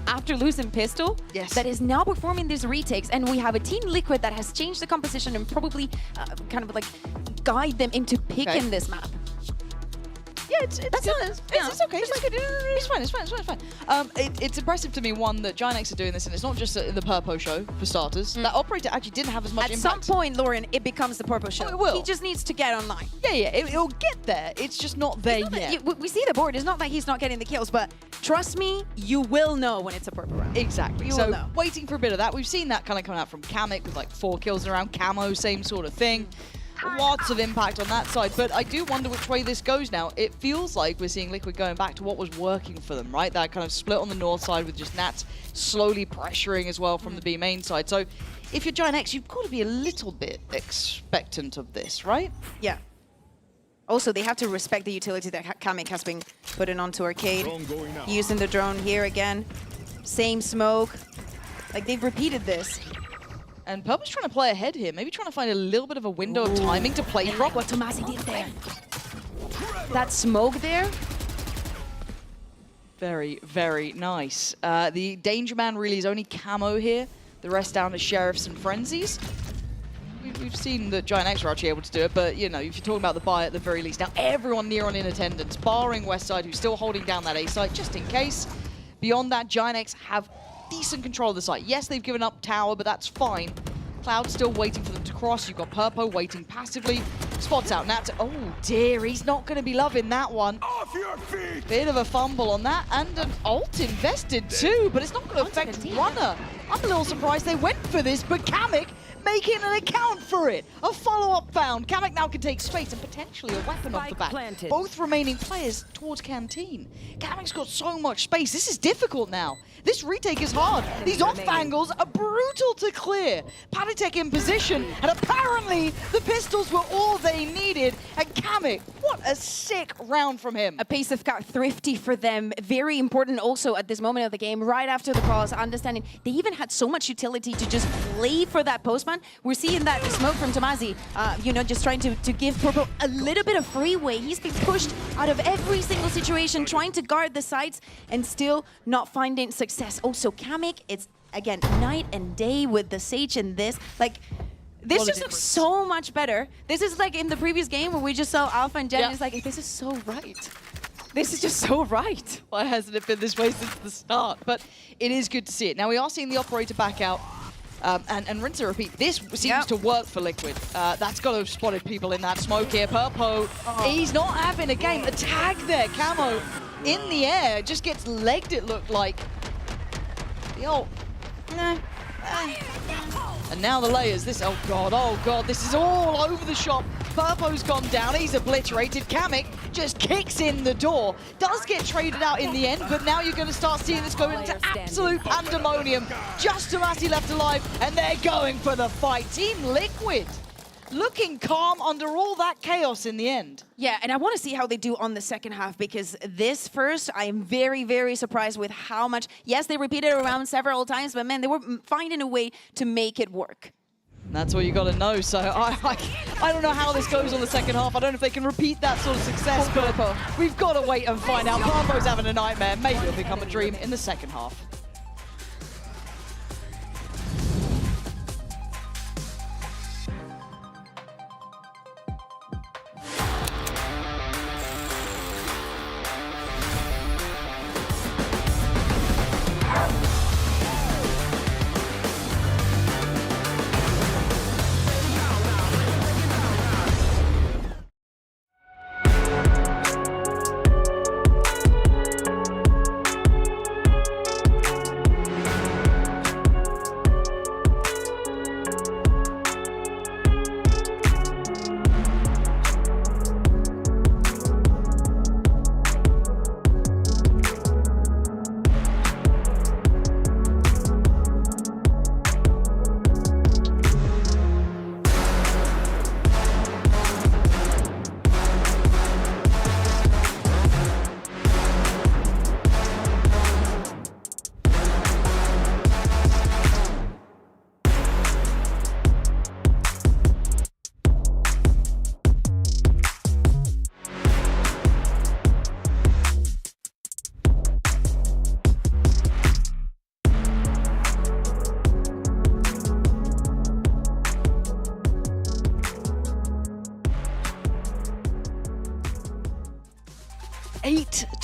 after losing Pistol. Yes. That is now performing these retakes, and we have a Team Liquid that has changed the composition and probably kind of like guide them into picking this map. Yeah, it's okay. It's fine. It's impressive to me, one, that Giant X are doing this, and it's not just in the Purpo show, for starters. That operator actually didn't have as much impact. At some point, Lauren, it becomes the Purpo show. Oh, it will. He just needs to get online. Yeah, it'll get there. It's just not there yet. We see the board. It's not like he's not getting the kills, but trust me, you will know when it's a Purpo round. Exactly. You So will know. waiting for a bit of that. We've seen that kind of coming out from Kamek with like 4 kills around Camo, same sort of thing. Lots of impact on that side, but I do wonder which way this goes now. It feels like we're seeing Liquid going back to what was working for them, right? That kind of split on the north side with just Nats slowly pressuring as well from the B main side. So if you're Giant X, you've got to be a little bit expectant of this, right? Yeah. Also, they have to respect the utility that Kamek has been putting onto Arcade. Using the drone here again. Same smoke. Like, they've repeated this. And Purple's trying to play ahead here, maybe trying to find a little bit of a window of timing to play drop. What Tomasi did there. That smoke there. Very, very nice. The Danger Man really is only Camo here. The rest down to Sheriffs and Frenzies. We've seen that Giant X are actually able to do it, but you know, if you're talking about the buy at the very least, now everyone near on in attendance, barring Westside, who's still holding down that A site just in case. Beyond that, Giant X have decent control of the site. Yes, they've given up tower, but that's fine. Cloud still waiting for them to cross. You've got Purpo waiting passively. Spots out Nat. Oh dear, he's not going to be loving that one. Off your feet! Bit of a fumble on that, and an ult invested too, but it's not going to affect Runner. I'm a little surprised they went for this, but Kamek making an account for it. A follow-up found. Kamek now can take space and potentially a weapon off the back. Planted. Both remaining players towards Canteen. Kamek's got so much space. This is difficult now. This retake is hard. These off angles are brutal to clear. Patatek in position, and apparently the pistols were all they needed. And Kamek, what a sick round from him. A pace of car thrifty for them. Very important also at this moment of the game, right after the cross, understanding they even had so much utility to just play for that postman. We're seeing that smoke from Tomazi, you know, just trying to give Purpo a little bit of freeway. He's been pushed out of every single situation, trying to guard the sides and still not finding success. Also, Kamek, it's again night and day with the Sage in this. Like, this just looks so much better. This is like in the previous game where we just saw Alpha and Jen. Yeah. It's like, this is so right. This is just so right. Why hasn't it been this way since the start? But it is good to see it. Now, we are seeing the operator back out. And rinse and repeat. This seems to work for Liquid. That's got to have spotted people in that smoke here. Purpo, he's not having a game. A tag there. Camo in the air. Just gets legged, it looked like. Yo. Nah. And now the layers. This, oh god, this is all over the shop. Purpo's gone down, he's obliterated. Kamek just kicks in the door. Does get traded out in the end, but now you're going to start seeing this go into absolute pandemonium. Just Tomazi left alive, and they're going for the fight. Team Liquid looking calm under all that chaos in the end. Yeah, and I want to see how they do on the second half, because this first, I am very, very surprised with how much. Yes, they repeated it around several times, but man, they were finding a way to make it work. That's what you got to know. So I don't know how this goes on the second half. I don't know if they can repeat that sort of success, but we've got to wait and find out. Purpo's having a nightmare. Maybe it'll become a dream in the second half.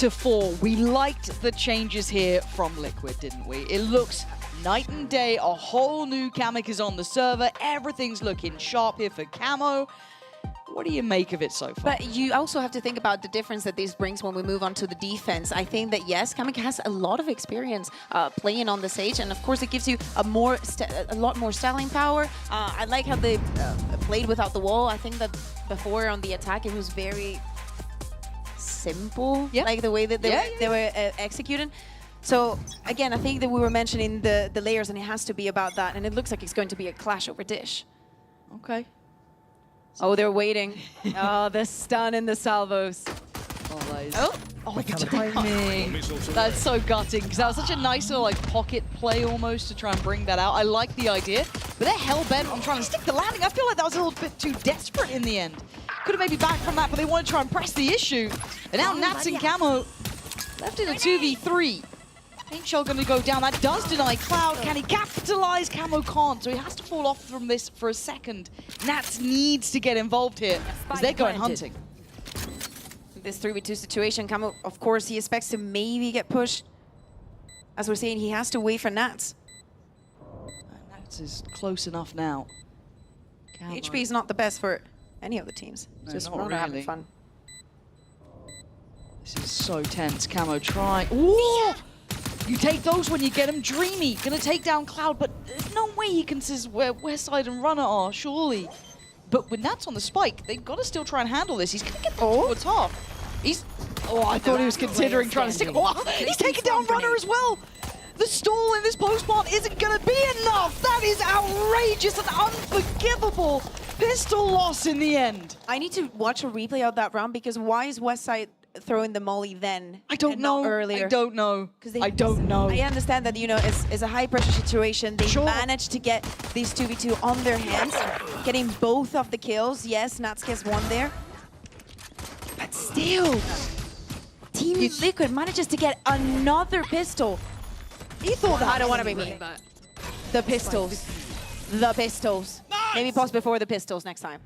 to 4. We liked the changes here from Liquid, didn't we? It looks night and day. A whole new Kamek is on the server. Everything's looking sharp here for Camo. What do you make of it so far? But you also have to think about the difference that this brings when we move on to the defense. I think that, yes, Kamek has a lot of experience playing on the Sage, and of course it gives you a lot more styling power. I like how they played without the wall. I think that before on the attack it was very simple, like the way that they were executing. So again, I think that we were mentioning the layers, and it has to be about that, and it looks like it's going to be a clash over Dish. Okay. Oh, they're waiting. Oh, the stun and the salvos. Oh, the timing. That's so gutting, because that was such a nice little like pocket play almost to try and bring that out. I like the idea, but they're hell-bent on trying to stick the landing. I feel like that was a little bit too desperate in the end. Could have maybe backed from that, but they want to try and press the issue. And now Nats and Camo left in a 2v3. Paint Shell going to go down. That does deny Cloud. Can he capitalize? Camo can't, so he has to fall off from this for a second. Nats needs to get involved here, because they're going hunting. This 3v2 situation, Camo, of course, he expects to maybe get pushed. As we're saying, he has to wait for Nats. Nats is close enough now. HP is not the best for any of the teams. No, Just not Rona having really. fun. This is so tense. Camo try. Ooh! You take those when you get him. Dreamy gonna take down Cloud, but there's no way he can see where Westside and Runner are, surely. But with Nats on the spike, they've got to still try and handle this. He's gonna get towards half. He's. Oh, I thought he was considering trying to stick. Oh, he's taking down Runner as well. The stall in this post plant isn't gonna be enough. That is outrageous and unforgivable. Pistol loss in the end. I need to watch a replay of that round because why is Westside throwing the molly then? I don't know. Earlier. I don't know. I don't know. I understand that, you know, it's a high pressure situation. They managed to get these 2v2 on their hands, getting both of the kills. Yes, Nats gets one there. But still, Team Liquid manages to get another pistol. He thought that. I don't want to be mean, but the pistols. The pistols. Maybe pause before the pistols next time.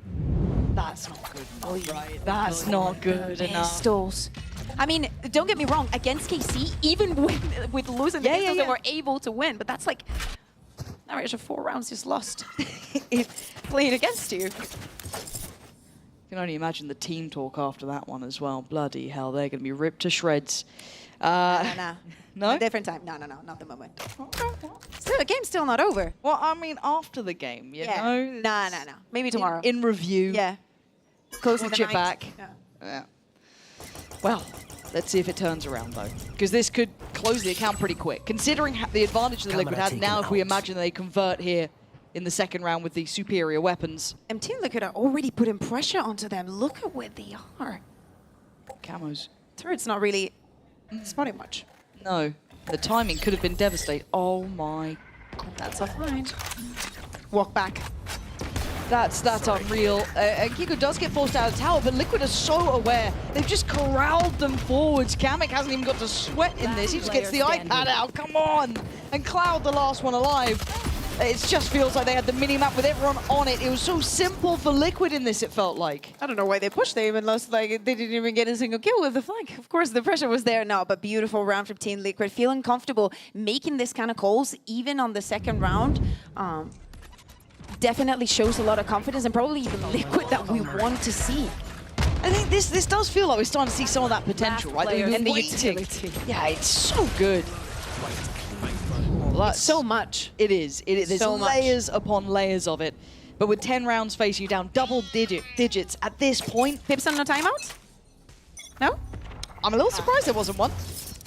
That's not good enough, right? That's not good enough. Pistols. I mean, don't get me wrong, against KC, even with losing the pistols, they were able to win, but that's like an average of 4 rounds just lost. Playing against you. You can only imagine the team talk after that one as well. Bloody hell, they're going to be ripped to shreds. No? A different time. No, not the moment. Still, the game's still not over. Well, I mean, after the game, you know? No. Maybe tomorrow. In review. Yeah. Close Watch it back. Yeah. Well, let's see if it turns around, though. Because this could close the account pretty quick. Considering the advantage that Liquid had now, if we imagine they convert here in the second round with the superior weapons. And Team Liquid are already putting pressure onto them. Look at where they are. Camos. Turret's not really spotting much. No. The timing could have been devastating. Oh my. That's offline. Walk back. That's unreal. And Kiko does get forced out of the tower, but Liquid are so aware. They've just corralled them forwards. Kamek hasn't even got to sweat in this. He just gets the iPad out. Come on. And Cloud, the last one alive. It just feels like they had the mini-map with everyone on it. It was so simple for Liquid in this, it felt like. I don't know why they pushed. They even lost, like, they didn't even get a single kill with the flag. Of course, the pressure was there now, but beautiful round from Team Liquid. Feeling comfortable making this kind of calls, even on the second round. Definitely shows a lot of confidence and probably even Liquid that we want to see. I think this does feel like we're starting to see some of that potential, right? And the utility. Yeah, it's so good. It's so much. It is. There's So much. layers upon layers of it. But with 10 rounds facing you down double digits at this point. Pips on no timeout? No? I'm a little surprised there wasn't one.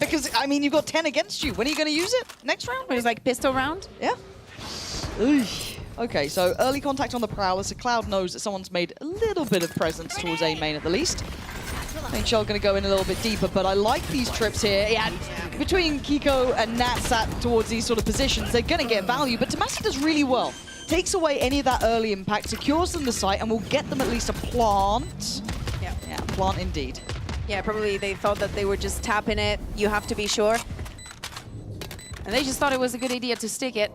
Because, I mean, you've got 10 against you. When are you going to use it? Next round? It was like pistol round? Yeah. Oof. Okay, so early contact on the Prowler, so Cloud knows that someone's made a little bit of presence towards A main at the least. I think Shell going to go in a little bit deeper, but I like these trips here. Yeah, between Kiko and Nat sat towards these sort of positions, they're going to get value, but Tomasi does really well. Takes away any of that early impact, secures them the site, and will get them at least a plant. Yeah, plant indeed. Yeah, probably they thought that they were just tapping it. You have to be sure. And they just thought it was a good idea to stick it.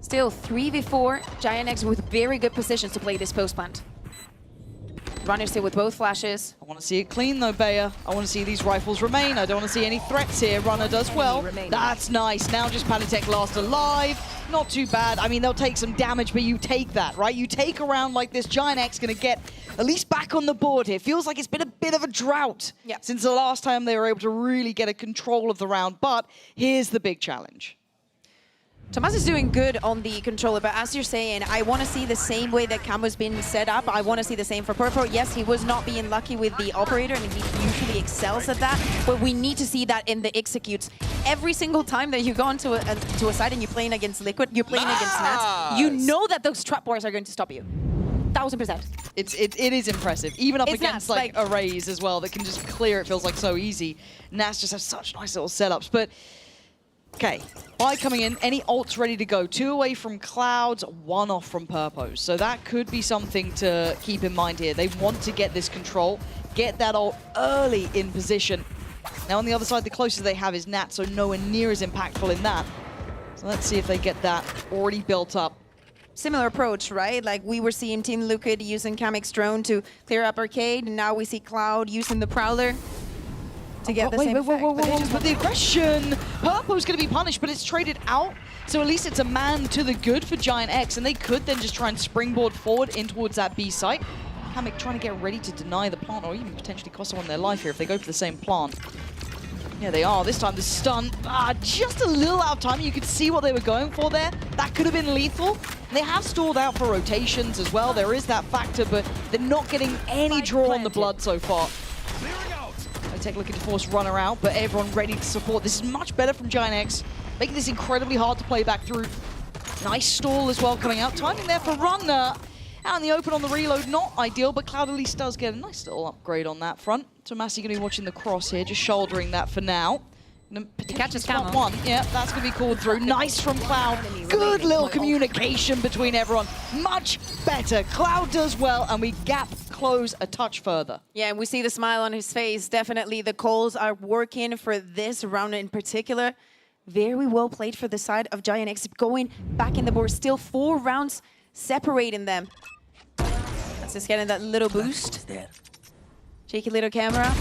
Still 3v4, Giant X with very good positions to play this post plant. Runner still with both flashes. I want to see it clean though, Bayer. I want to see these rifles remain. I don't want to see any threats here. Runner does well. That's nice. Now just Panitek last alive. Not too bad. I mean, they'll take some damage, but you take that, right? You take a round like this, Giant X going to get at least back on the board here. Feels like it's been a bit of a drought since the last time they were able to really get a control of the round. But here's the big challenge. Tomas is doing good on the controller, but as you're saying, I want to see the same way that Camo's been set up. I want to see the same for Purple. Yes, he was not being lucky with the operator, and he usually excels at that, but we need to see that in the executes. Every single time that you go onto a side and you're playing against Liquid, you're playing against Nats, you know that those trap bars are going to stop you. 1000%. It is impressive, even up against like arrays as well that can just clear. It feels like so easy. Nats just have such nice little setups, but okay, Bai coming in, any ults ready to go. 2 away from Clouds, 1 off from Purpose. So that could be something to keep in mind here. They want to get this control, get that ult early in position. Now on the other side, the closest they have is Nat, so nowhere near as impactful in that. So let's see if they get that already built up. Similar approach, right? Like we were seeing Team Liquid using Kamek's drone to clear up Arcade, and now we see Cloud using the Prowler. to get the same effect. But the aggression, Purple's going to be punished, but it's traded out. So at least it's a man to the good for Giant X, and they could then just try and springboard forward in towards that B site. Hammock trying to get ready to deny the plant, or even potentially cost someone their life here if they go for the same plant. Yeah, they are. This time the stun, just a little out of time. You could see what they were going for there. That could have been lethal. They have stalled out for rotations as well. There is that factor, but they're not getting any draw on the blood so far. They take a look at force runner out, but everyone ready to support. This is much better from Giant X, making this incredibly hard to play back through. Nice stall as well coming out. Timing there for runner. Out in the open on the reload, not ideal, but Cloud at least does get a nice little upgrade on that front. So Massey going to be watching the cross here, just shouldering that for now. He catches Camo. One. Yeah, that's going to be called through. Nice from Cloud. Good little communication between everyone. Much better. Cloud does well, and we gap close a touch further. Yeah, and we see the smile on his face. Definitely the calls are working for this round in particular. Very well played for the side of Giant X. Going back in the board, still 4 rounds separating them. That's just getting that little boost. Cheeky little camera.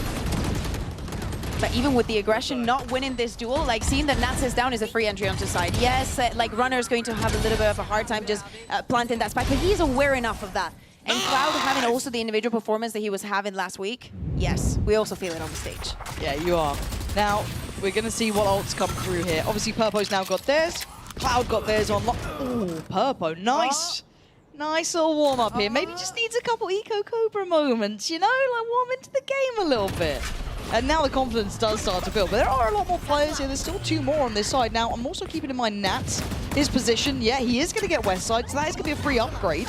But even with the aggression, not winning this duel, like seeing that Nats is down is a free entry onto side. Yes, like Runner is going to have a little bit of a hard time just planting that spike, but he's aware enough of that. And Cloud having also the individual performance that he was having last week, yes, we also feel it on the stage. Yeah, you are. Now, we're going to see what ults come through here. Obviously, Purpo's now got theirs. Cloud got theirs on lock. Ooh, Purpo, nice. Nice little warm-up here. Maybe just needs a couple Eco Cobra moments, you know? Like warm into the game a little bit. And now the confidence does start to build. But there are a lot more players here. There's still 2 more on this side. Now, I'm also keeping in mind Nats, his position. Yeah, he is going to get west side, so that is going to be a free upgrade.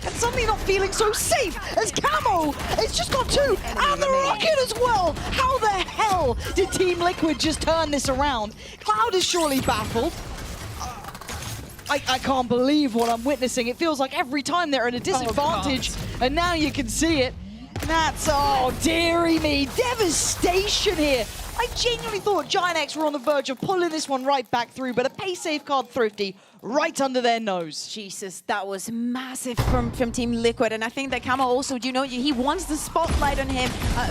And suddenly not feeling so safe as Camo. It's just got 2. And the rocket as well. How the hell did Team Liquid just turn this around? Cloud is surely baffled. I can't believe what I'm witnessing. It feels like every time they're at a disadvantage, and now you can see it. That's, oh, dearie me, devastation here. I genuinely thought Giant X were on the verge of pulling this one right back through, but a pay safeguard Thrifty right under their nose. Jesus, that was massive from Team Liquid, and I think that Camo also, you know, he wants the spotlight on him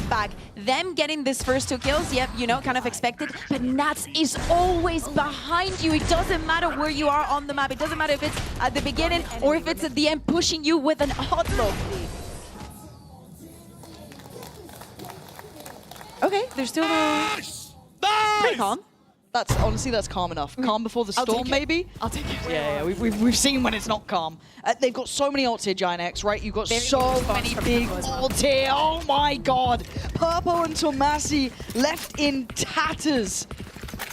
back. Them getting this first 2 kills, yep, you know, kind of expected, but Nats is always behind you. It doesn't matter where you are on the map. It doesn't matter if it's at the beginning or if it's at the end, pushing you with an hot look. Okay, there's still pretty calm. That's honestly, that's calm enough. Calm before the storm, maybe? I'll take it. Yeah, we've seen when it's not calm. They've got so many ults here, Giant X, right? You've got so many big ults here. Oh my god. Purpo and Tomasi left in tatters.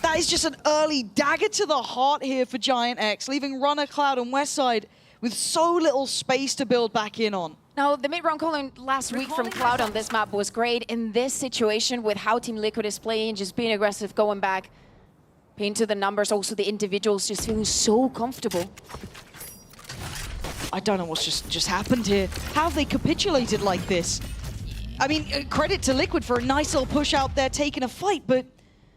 That is just an early dagger to the heart here for Giant X, leaving Runner, Cloud, and Westside with so little space to build back in on. Now, the mid-round calling last week from Cloud on this map was great. In this situation, with how Team Liquid is playing, just being aggressive, going back, paying to the numbers, also the individuals just feeling so comfortable. I don't know what's just happened here. How have they capitulated like this? I mean, credit to Liquid for a nice little push out there, taking a fight, but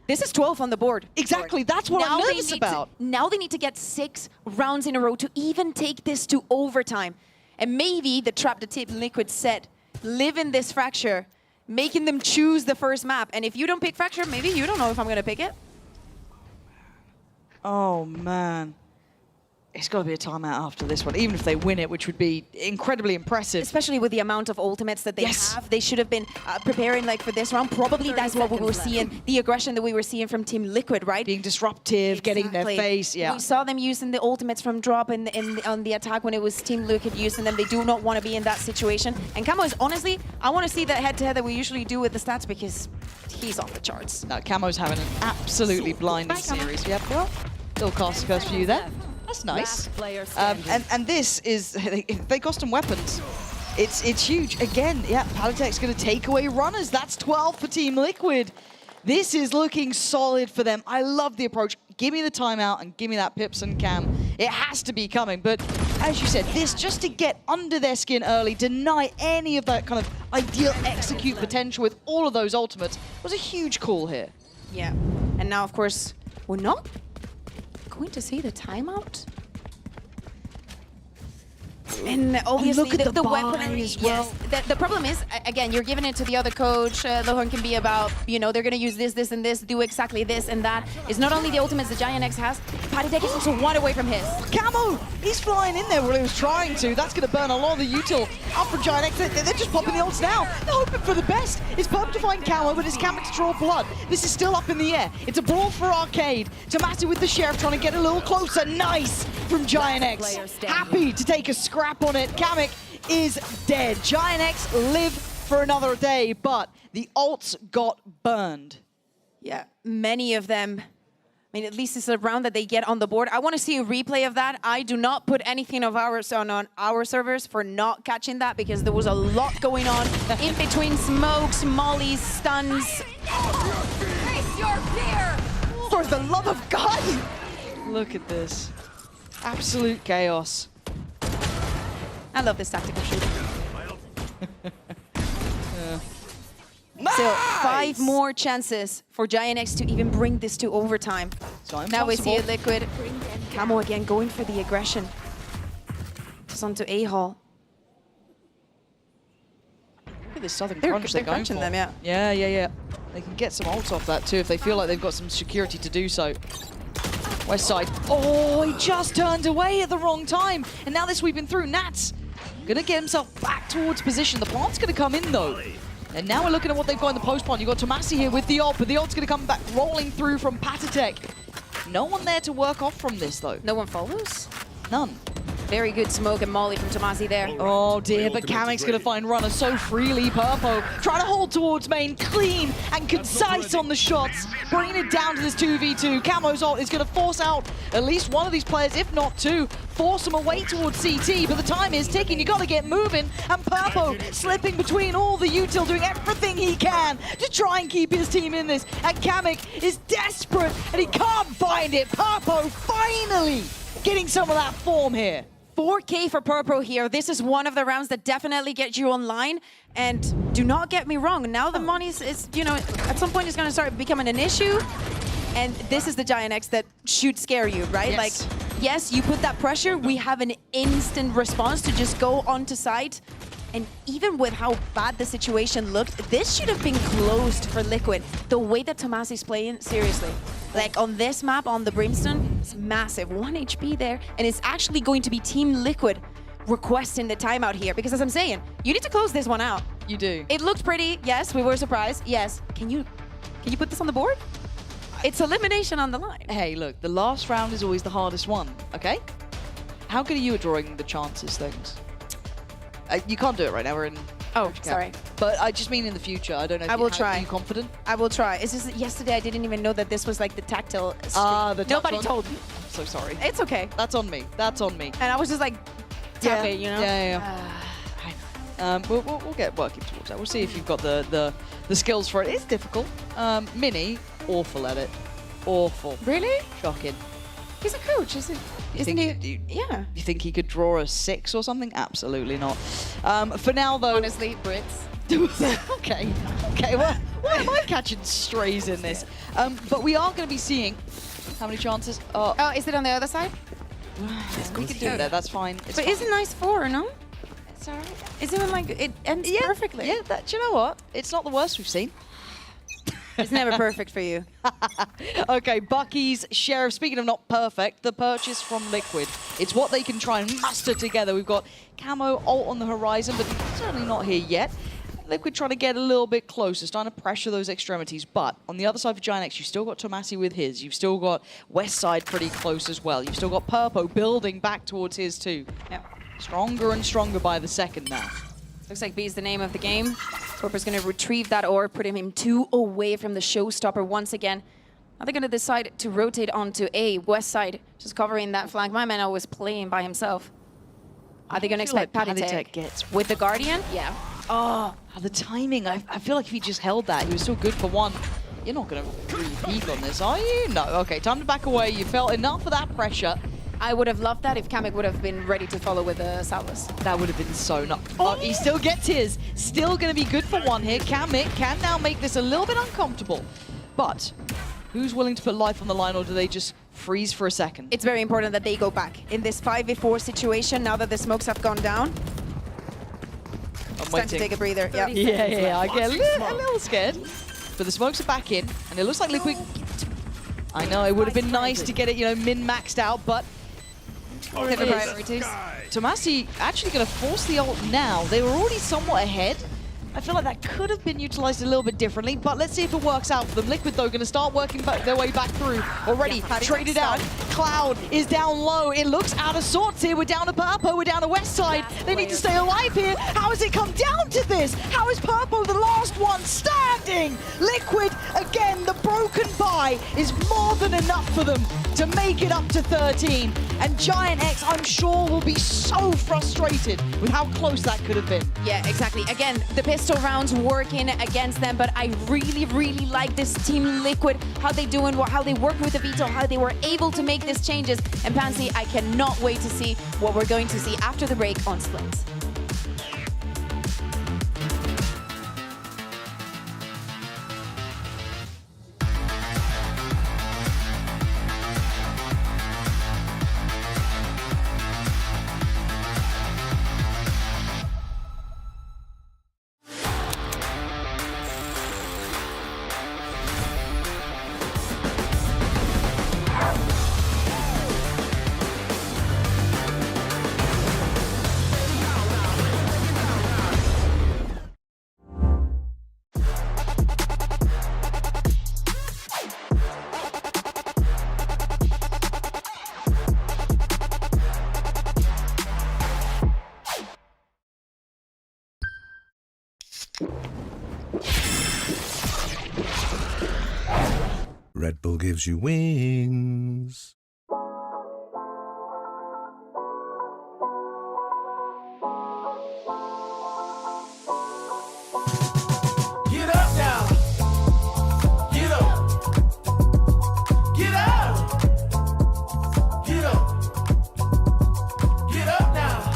this is 12 on the board. Exactly, that's what I'm nervous about. Now they need to get 6 rounds in a row to even take this to overtime. And maybe the trap that Team Liquid set, live in this Fracture, making them choose the first map. And if you don't pick Fracture, maybe you don't know if I'm going to pick it. Oh, man. It's got to be a timeout after this one, even if they win it, which would be incredibly impressive. Especially with the amount of ultimates that they have. They should have been preparing like for this round. Probably that's what we were seeing, the aggression that we were seeing from Team Liquid, right? Being disruptive, getting their face, yeah. We saw them using the ultimates from drop on the attack when it was Team Liquid using them. They do not want to be in that situation. And Camo is, honestly, I want to see that head-to-head that we usually do with the stats because he's off the charts. No, Camo's having an absolutely blinding series. Yep, well, little cast curse for you there. That's nice. And this is, they cost them weapons. It's huge. Again, yeah, Palitech's going to take away runners. That's 12 for Team Liquid. This is looking solid for them. I love the approach. Give me the timeout and give me that Pips and Cam. It has to be coming. But as you said, this just to get under their skin early, deny any of that kind of ideal execute potential with all of those ultimates was a huge call here. Yeah. And now, of course, we're not going to see the timeout. And obviously look at the weaponry as well. Yes. The problem is, again, you're giving it to the other coach. Lohan can be about, you know, they're going to use this, this, and this, do exactly this and that. It's not only the ultimates the Giant X has, Patidek is also one away from his. Camo! He's flying in there where he was trying to. That's going to burn a lot of the util up from Giant X. They're just popping the ults now. They're hoping for the best. It's Purp to find Camo, but it's Camo to draw blood. This is still up in the air. It's a brawl for Arcade. Tomasi with the Sheriff trying to get a little closer. Nice from Giant X. Happy to take a scrap on it. Kamek is dead. Giant X live for another day, but the ults got burned. Yeah, many of them. I mean, at least it's a round that they get on the board. I want to see a replay of that. I do not put anything of ours on our servers for not catching that because there was a lot going on in between smokes, mollies, stuns. Face your fear! For the love of God! Look at this. Absolute chaos. I love this tactical shooting. So 5 more chances for Giant X to even bring this to overtime. Now we see a Liquid. Camo again going for the aggression. Just onto A-Hall. Look at this Southern They're Crunch they're going crunching for. them, yeah. Yeah. They can get some ults off that too if they feel like they've got some security to do so. West side. Oh, he just turned away at the wrong time. And now they're sweeping through. Nats gonna get himself back towards position. The plant's gonna come in though. And now we're looking at what they've got in the post plant. You've got Tomasi here with the ult, but the ult's gonna come back rolling through from Patidek. No one there to work off from this though. No one follows? None. Very good smoke and molly from Tomasi there. Oh dear, but Kamek's gonna find runner so freely. Purpo trying to hold towards main, clean and concise on the shots, bringing it down to this 2v2. Camo's ult is gonna force out at least one of these players, if not two, force them away towards CT, but the time is ticking, you gotta get moving, and Purpo slipping between all the util, doing everything he can to try and keep his team in this, and Kamek is desperate, and he can't find it. Purpo finally getting some of that form here. 4K for Purpo here. This is one of the rounds that definitely get you online. And do not get me wrong, now the money is, you know, at some point it's going to start becoming an issue. And this is the Giant X that should scare you, right? Yes. Like, yes, you put that pressure, we have an instant response to just go onto site. And even with how bad the situation looked, this should have been closed for Liquid. The way that Tomasi's playing, seriously. Like on this map, on the Brimstone, it's massive. 1 HP there, and it's actually going to be Team Liquid requesting the timeout here. Because as I'm saying, you need to close this one out. You do. It looked pretty, yes, we were surprised, yes. Can you put this on the board? It's elimination on the line. Hey, look, the last round is always the hardest one, okay? How good are you at drawing the chances things? You can't do it right now, we're in... Oh, sorry. But I just mean in the future, I don't know if I will try. Are you confident? I will try. It's just that yesterday I didn't even know that this was like the tactile streak. The Nobody told me. I'm so sorry. It's okay. That's on me. That's on me. And I was just like, tap it, you know? Yeah. We'll get working towards that. We'll see if you've got the skills for it. It's difficult. Mini, awful at it. Awful. Really? Shocking. He's a coach, isn't he? Yeah. You think he could draw a 6 or something? Absolutely not. For now, though... Honestly, Brits. Okay. Well, why am I catching strays in this? But we are going to be seeing... How many chances? Oh, is it on the other side? We could do that. That's fine. It's but fine. isn't nice 4, no? It's alright. Isn't it like it ends perfectly? Yeah, do you know what? It's not the worst we've seen. It's never perfect for you. Okay, Bucky's Sheriff. Speaking of not perfect, the purchase from Liquid. It's what they can try and muster together. We've got Camo ult on the horizon, but certainly not here yet. Liquid trying to get a little bit closer, starting to pressure those extremities. But on the other side for Giant X, you've still got Tomasi with his. You've still got West Side pretty close as well. You've still got Purpo building back towards his too. Yep. Stronger and stronger by the second now. Looks like B is the name of the game. Torper's going to retrieve that orb, putting him 2 away from the showstopper once again. Now they're going to decide to rotate onto A, West Side, just covering that flank. My man was playing by himself. Are they going to expect Patidek gets with the Guardian? Yeah. Oh, the timing. I feel like if he just held that, he was still good for one. You're not going to really peek on this, are you? No. Okay, time to back away. You felt enough of that pressure. I would have loved that if Kamek would have been ready to follow with Salvas. That would have been so nuts. Oh, he still gets his. Still going to be good for one here. Kamek can now make this a little bit uncomfortable. But who's willing to put life on the line, or do they just freeze for a second. It's very important that they go back. In this 5v4 situation, now that the smokes have gone down, it's time to take a breather. Yeah, yeah. I get a little scared. But the smokes are back in, and it looks like Liquid... I know, it would have been nice to get it, min-maxed out, but... Different priorities. Tomasi actually going to force the ult now. They were already somewhat ahead. I feel like that could have been utilized a little bit differently, but let's see if it works out for them. Liquid, though, going to start working their way back through. Already traded out. Cloud is down low. It looks out of sorts here. We're down to Purpo. We're down to West Side. They need to stay alive here. How has it come down to this? How is Purpo the last one standing? Liquid, again, the broken bye is more than enough for them to make it up to 13. And Giant X, I'm sure, will be so frustrated with how close that could have been. Yeah, exactly. Again, the pistol rounds working against them, but I really, really like this Team Liquid, how they do and how they work with the veto, how they were able to make these changes. And Pansy, I cannot wait to see what we're going to see after the break on Splits. Red Bull gives you wings. Get up now. Get up. Get out. Get up. Get up now.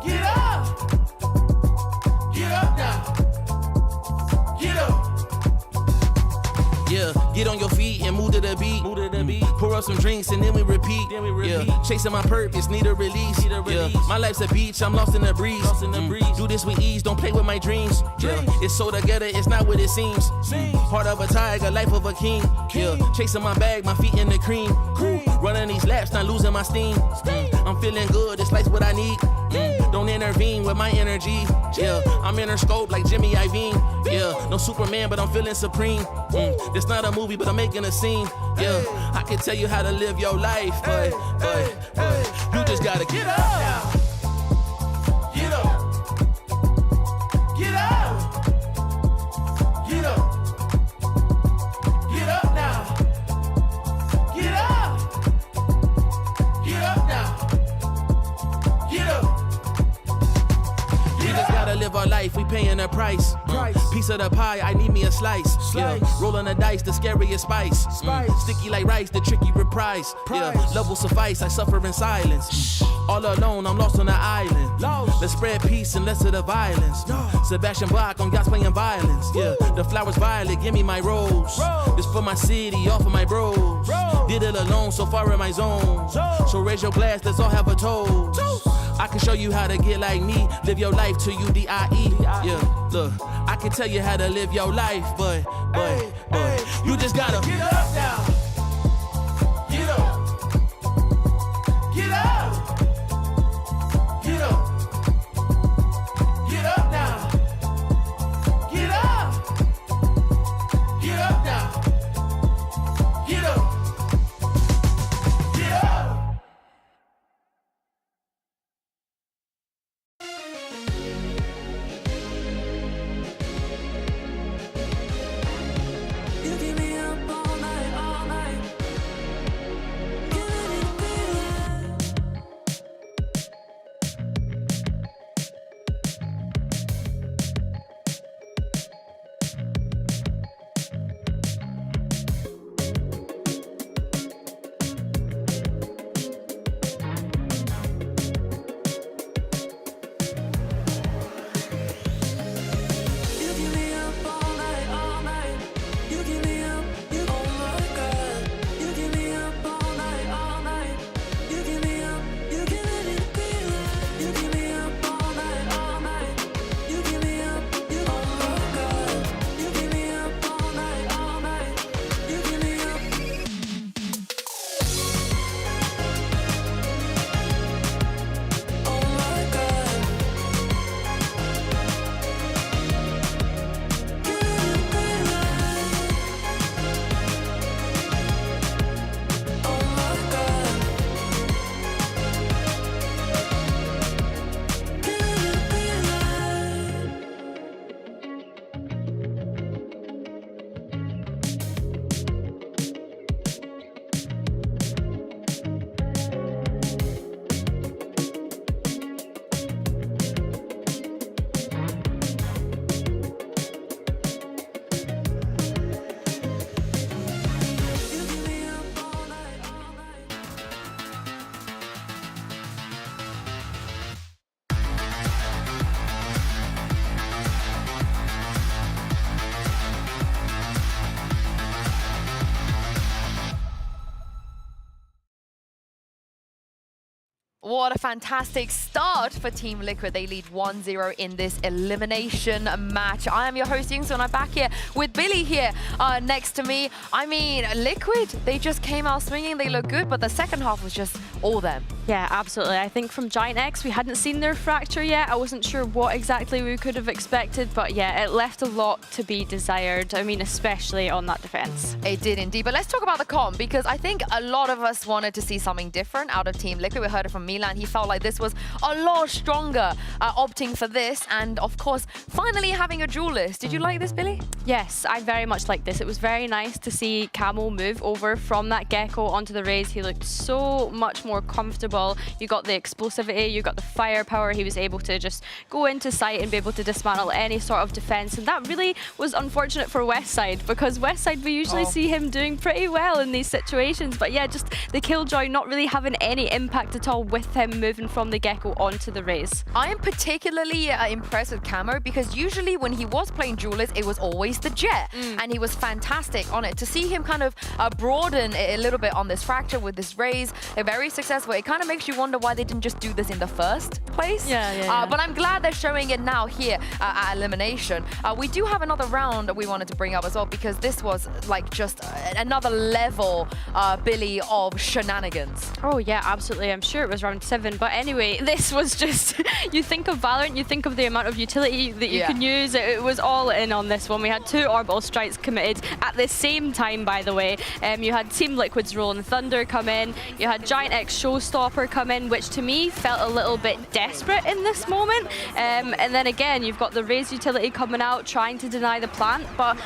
Get up. Get up now. Get up. Yeah, get on your feet and move to the beat. Pour up some drinks and then we repeat. Yeah, chasing my purpose, need a release. Yeah, my life's a beach, I'm lost in the breeze. Do this with ease, don't play with my dreams. Yeah, it's so together, it's not what it seems. Heart of a tiger, life of a king. Yeah, chasing my bag, my feet in the cream. Running these laps, not losing my steam. I'm feeling good, this life's what I need. Don't intervene with my energy. Yeah, I'm in her scope like Jimmy Iovine. Yeah, no Superman, but I'm feeling supreme. This not a movie, but I'm making a scene. Yeah, I can tell you how to live your life, but you just gotta get up now. Get up. Get out. Get up. Get up now. Get up. Get up now. Get up. We just gotta live our life, we paying a price. Piece of the pie, I need me a slice. Yeah, rolling the dice, the scariest spice. Sticky like rice, the tricky reprise. Yeah, love will suffice, I suffer in silence. All alone, I'm lost on the island. Let's spread peace and less of the violence. Sebastian Bach on yachts playing violence. Yeah, the flowers violet, give me my rose. This for my city, all for my bros. Did it alone, so far in my zone. So raise your glass, let's all have a toast. I can show you how to get like me, live your life till you die. Yeah, look, I can tell you how to live your life, but you just gotta get up now. Get up. Get out. Get up. Get up now. Get up. Get up now. Get up. Get up. You keep me up all night, What a fantastic start for Team Liquid. They lead 1-0 in this elimination match. I am your host, Youngsu, and I'm back here with Billy here next to me. I mean, Liquid, they just came out swinging. They look good, but the second half was just all them. Yeah, absolutely. I think from Giant X, we hadn't seen their fracture yet. I wasn't sure what exactly we could have expected, but yeah, it left a lot to be desired. I mean, especially on that defense. It did indeed. But let's talk about the comp, because I think a lot of us wanted to see something different out of Team Liquid. We heard it from Milan. He felt like this was a lot stronger, opting for this, and of course, finally having a duelist. Did you like this, Billy? Yes, I very much liked this. It was very nice to see Camel move over from that Gecko onto the Raze. He looked so much more comfortable. You got the explosivity, you got the firepower. He was able to just go into sight and be able to dismantle any sort of defense. And that really was unfortunate for Westside, because Westside, we usually see him doing pretty well in these situations. But yeah, just the Killjoy not really having any impact at all with him moving from the Gecko onto the Raze. I am particularly impressed with Camo, because usually when he was playing duelist, it was always the Jet, and he was fantastic on it. To see him kind of broaden it a little bit on this fracture with this Raze, very successful. It kind of makes you wonder why they didn't just do this in the first place. But I'm glad they're showing it now here at elimination. We do have another round that we wanted to bring up as well, because this was like just another level, Billy, of shenanigans. Oh yeah, absolutely. I'm sure it was round 7, but anyway, this was just, you think of Valorant, you think of the amount of utility that you can use. It was all in on this one. We had 2 orbital strikes committed at the same time, by the way. You had Team Liquid's Rolling Thunder come in, you had Giant X Showstopper come in, which to me felt a little bit desperate in this moment. And then again, you've got the Raze utility coming out, trying to deny the plant. But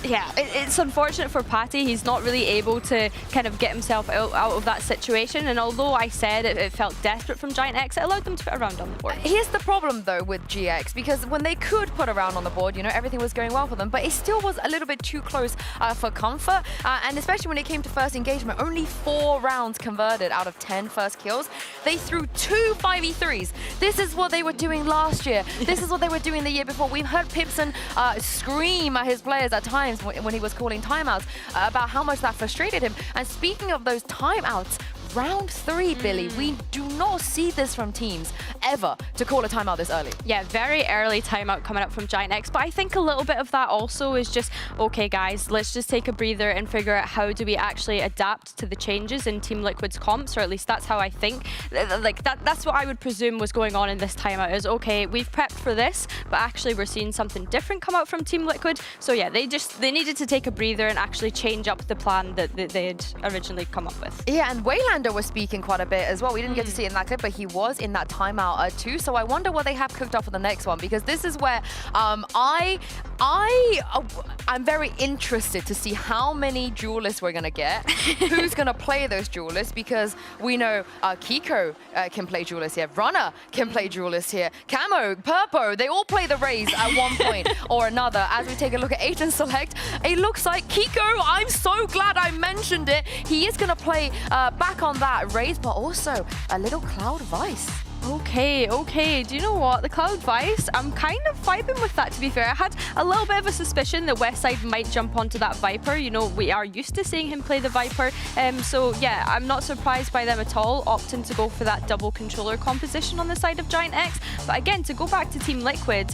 yeah, it's unfortunate for Patty. He's not really able to kind of get himself out of that situation. And although I said it felt desperate from Giant X, it allowed them to put a round on the board. Here's the problem though with GX, because when they could put a round on the board, you know, everything was going well for them, but it still was a little bit too close for comfort. And especially when it came to first engagement, only 4 rounds converted out of 10 first kills. They threw 2 5v3s. This is what they were doing last year. This is what they were doing the year before. We've heard Pipson scream at his players at times when he was calling timeouts about how much that frustrated him. And speaking of those timeouts, round 3, Billy, we do not see this from teams ever, to call a timeout this early. Yeah, very early timeout coming up from Giant X, but I think a little bit of that also is just, okay guys, let's just take a breather and figure out how do we actually adapt to the changes in Team Liquid's comps, or at least that's how I think. Like that's what I would presume was going on in this timeout, is okay, we've prepped for this, but actually we're seeing something different come out from Team Liquid. So yeah, they needed to take a breather and actually change up the plan that they had originally come up with. Yeah, and Waylander was speaking quite a bit as well. We didn't get to see it in that clip, but he was in that timeout too. So I wonder what they have cooked up for the next one, because this is where I'm very interested to see how many duelists we're gonna get, who's gonna play those duelists, because we know Kiko can play duelists here, Runner can play duelists here, Camo, Purpo, they all play the Raze at one point or another. As we take a look at Agent Select, it looks like Kiko, I'm so glad I mentioned it, he is gonna play back on that Raze, but also a little Cloud Vice. Okay. Do you know what? The Cloud Vice, I'm kind of vibing with that, to be fair. I had a little bit of a suspicion that Westside might jump onto that Viper. You know, we are used to seeing him play the Viper. So yeah, I'm not surprised by them at all, opting to go for that double controller composition on the side of Giant X. But again, to go back to Team Liquid,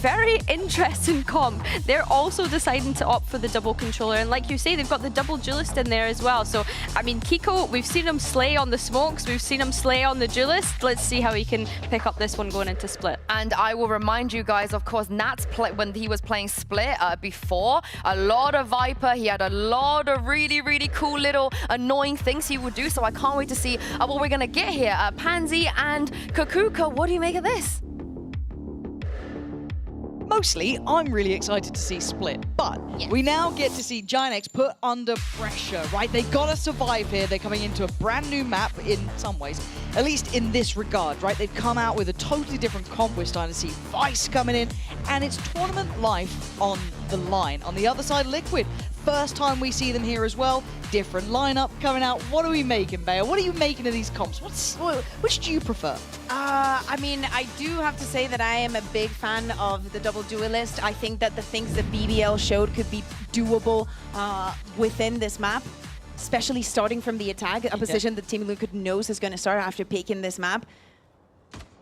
very interesting comp. They're also deciding to opt for the double controller, and like you say, they've got the double duelist in there as well. So I mean, Kiko, we've seen him slay on the smokes, we've seen him slay on the duelist. Let's see how he can pick up this one going into Split. And I will remind you guys, of course, Nat's when he was playing Split before, a lot of Viper, he had a lot of really cool little annoying things he would do. So I can't wait to see what we're gonna get here. Pansy and Kakuka, what do you make of this? Mostly, I'm really excited to see Split, but we now get to see Giant X put under pressure, right? They gotta survive here. They're coming into a brand new map in some ways, at least in this regard, right? They've come out with a totally different comp. We're starting to see Vice coming in, and it's tournament life on the line. On the other side, Liquid. First time we see them here as well. Different lineup coming out. What are we making, Bayo? What are you making of these comps? Which do you prefer? I mean, I do have to say that I am a big fan of the double duelist. I think that the things that BBL showed could be doable within this map. especially starting from the attack, a position that Team Liquid knows is going to start after picking this map.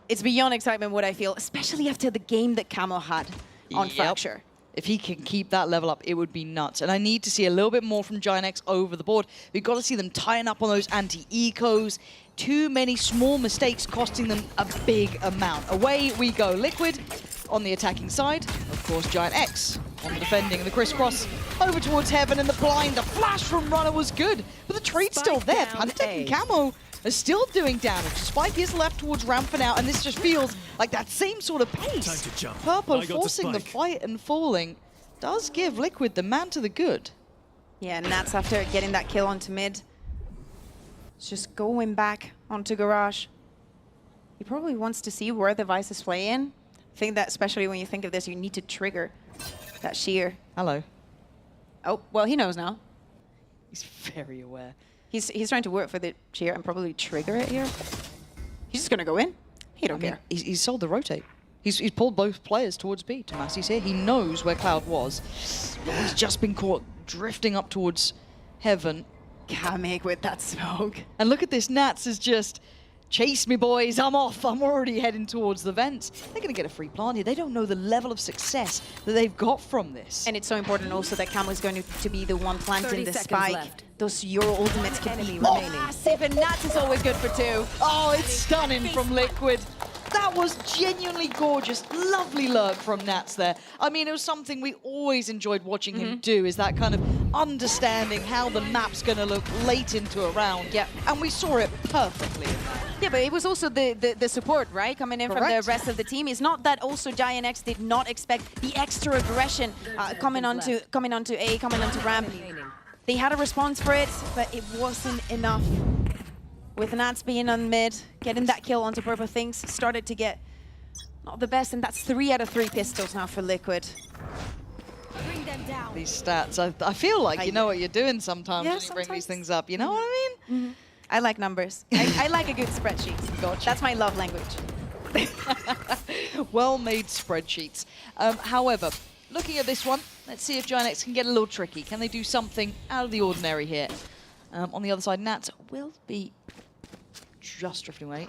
It's beyond excitement what I feel, especially after the game that Camo had on Fracture. If he can keep that level up, it would be nuts. And I need to see a little bit more from Giant X over the board. We've got to see them tying up on those anti-ecos. Too many small mistakes costing them a big amount. Away we go. Liquid on the attacking side. Of course, Giant X on the defending. The crisscross over towards Heaven and the blind. The flash from Runner was good, but the trade's still there. Pantec and Camo are still doing damage. Spike is left towards ramp for now, and this just feels like that same sort of pace. Purple forcing the fight and falling does give Liquid the man to the good. Yeah, and that's after getting that kill onto mid. It's just going back onto Garage. He probably wants to see where the Vice is playing. I think that especially when you think of this, you need to trigger that shear. Hello. Oh, well, he knows now. He's very aware. He's trying to work for the shear and probably trigger it here. He's just going to go in. He don't care. He's sold the rotate. He's pulled both players towards B. Tomasi's here. He knows where Cloud was. But he's just been caught drifting up towards Heaven. Kamek with that smoke. And look at this. Nats is just, chase me, boys. I'm off. I'm already heading towards the vents. They're going to get a free plant here. They don't know the level of success that they've got from this. And it's so important also that Camo is going to be the one planting the spike. Left. Those Euro ultimates can be massive, and Nats is always good for 2. Oh, it's stunning from Liquid. That was genuinely gorgeous. Lovely lurk from Nats there. I mean, it was something we always enjoyed watching him do, is that kind of understanding how the map's going to look late into a round. Yeah. And we saw it perfectly. Yeah, but it was also the support, right? Coming in from the rest of the team. It's not that also Giant X did not expect the extra aggression coming onto A, coming onto ramp. They had a response for it, but it wasn't enough. With Nats being on mid, getting that kill onto Purple, things started to get not the best, and that's 3 out of 3 pistols now for Liquid. Bring them down. These stats, I feel like you know what you're doing sometimes when you bring these things up. You know what I mean? I like numbers. I like a good spreadsheet. Gotcha. That's my love language. Well-made spreadsheets. However, looking at this one, let's see if Giant X can get a little tricky. Can they do something out of the ordinary here? On the other side, Nats will be just drifting away.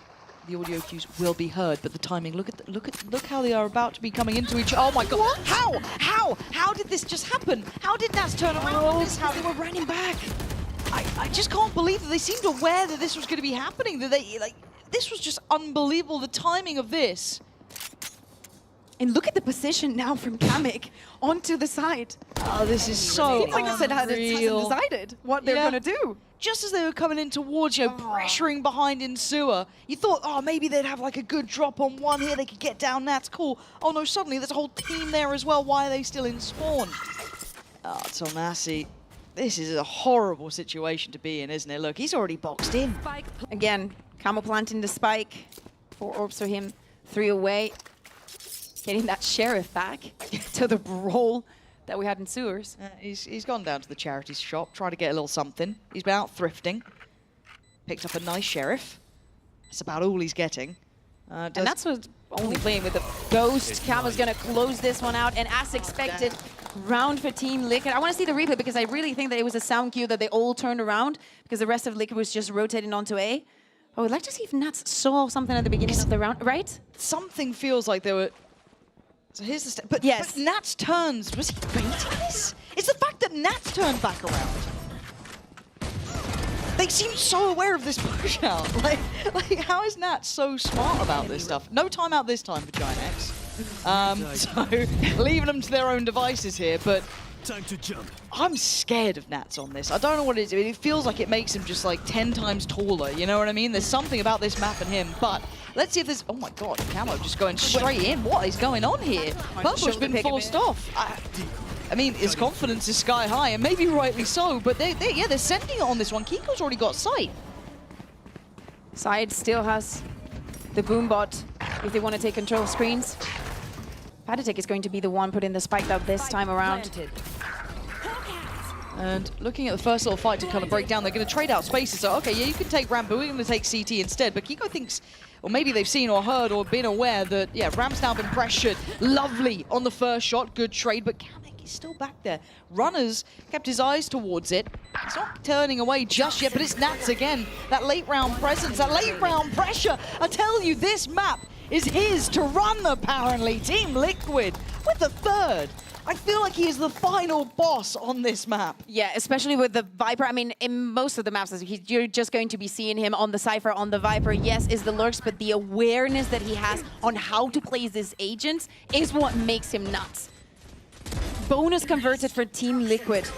The audio cues will be heard, but the timing. Look how they are about to be coming into each. Oh my God! What? How did this just happen? How did Nats turn around? How they were running back. I just can't believe that they seemed aware that this was going to be happening. That this was just unbelievable. The timing of this. And look at the position now from Kamek onto the side. Oh, this is so Seems like I said hasn't decided what they're going to do. Just as they were coming in towards you, pressuring behind in sewer, you thought, oh, maybe they'd have like a good drop on one here. They could get down. That's cool. Oh, no, suddenly there's a whole team there as well. Why are they still in spawn? Oh, Tomasi, this is a horrible situation to be in, isn't it? Look, he's already boxed in. Again, Camo planting the spike. 4 orbs for him, 3 away. Getting that Sheriff back to the role that we had in sewers. He's gone down to the charity shop, tried to get a little something. He's been out thrifting. Picked up a nice Sheriff. That's about all he's getting. And that's what's only playing with the Ghost. Camo's going to close this one out. And as expected, round for Team Liquid. I want to see the replay because I really think that it was a sound cue that they all turned around because the rest of Liquid was just rotating onto A. I would like to see if Nats saw something at the beginning of the round, right? Something feels like they were... So here's the step. But Nats turns. Was he baiting this? It's the fact that Nats turned back around. They seem so aware of this push out. Like how is Nats so smart about this stuff? No timeout this time for Giant X. So leaving them to their own devices here, but time to jump. I'm scared of Nats on this. I don't know what it is. It feels like it makes him just like 10 times taller. You know what I mean? There's something about this map and him, but let's see if there's... Oh my God, Camo just going straight in. What is going on here? Purple's been forced off. I mean, his confidence is sky high, and maybe rightly so, but they're sending it on this one. Kiko's already got sight. Side still has the boom bot if they want to take control of screens. Patatek is going to be the one putting the spike up this time around. And looking at the first little fight to kind of break down, they're going to trade out spaces. So, okay, yeah, you can take Rambo, we're going to take CT instead. But Kiko thinks, or maybe they've seen or heard or been aware that, yeah, Ram's now been pressured. Lovely on the first shot, good trade. But Kamek is he's still back there. Runners kept his eyes towards it. He's not turning away just yet, but it's Nats again. That late round presence, that late round pressure. I tell you, this map is his to run, apparently. Team Liquid with the third. I feel like he is the final boss on this map. Yeah, especially with the Viper. I mean, in most of the maps, you're just going to be seeing him on the Cypher, on the Viper. Yes, is the lurks, but the awareness that he has on how to play these agents is what makes him nuts. Bonus converted for Team Liquid.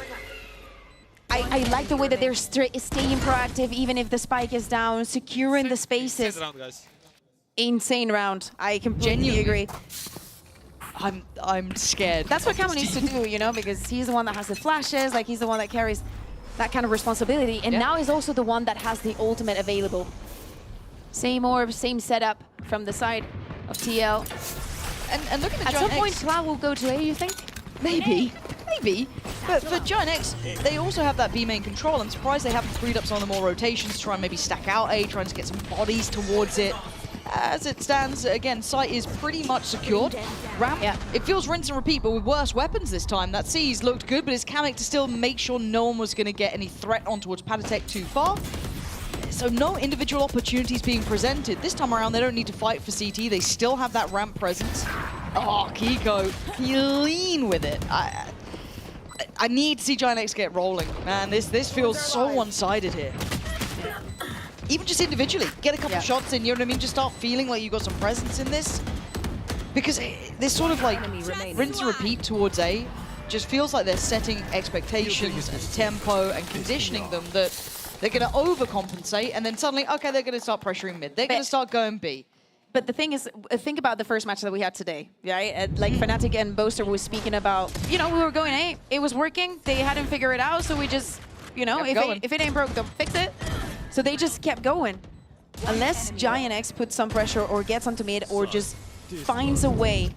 I like the way that they're staying proactive, even if the spike is down, securing the spaces. Insane round. I completely agree. I'm scared. That's what Camo needs to do, you know, because he's the one that has the flashes, like he's the one that carries that kind of responsibility, and now he's also the one that has the ultimate available. Same orb, same setup from the side of TL. And look at the At some point, Cloud will go to A, you think? Maybe. But for Giant X, they also have that B main control. I'm surprised they haven't freed up some of the more rotations to try and maybe stack out A, trying to get some bodies towards it. As it stands, again, site is pretty much secured. Ramp, it feels rinse and repeat, but with worse weapons this time. That C's looked good, but it's Kamek to still make sure no one was going to get any threat on towards Patatek too far. So no individual opportunities being presented. This time around, they don't need to fight for CT. They still have that ramp presence. Oh, Kiko, clean with it. I need to see Giant X get rolling. Man, this feels so one-sided here. Even just individually, get a couple shots in, you know what I mean? Just start feeling like you got some presence in this. Because this sort of like rinse and repeat towards A just feels like they're setting expectations and tempo and conditioning them that they're going to overcompensate, and then suddenly, okay, they're going to start pressuring mid. They're going to start going B. But the thing is, think about the first match that we had today, right? Like Fnatic and Boaster was speaking about, you know, we were going A, it was working, they hadn't figured it out, so we just, you know, if it ain't broke, don't fix it. So they just kept going. Unless Giant X puts some pressure or gets onto mid or just finds a way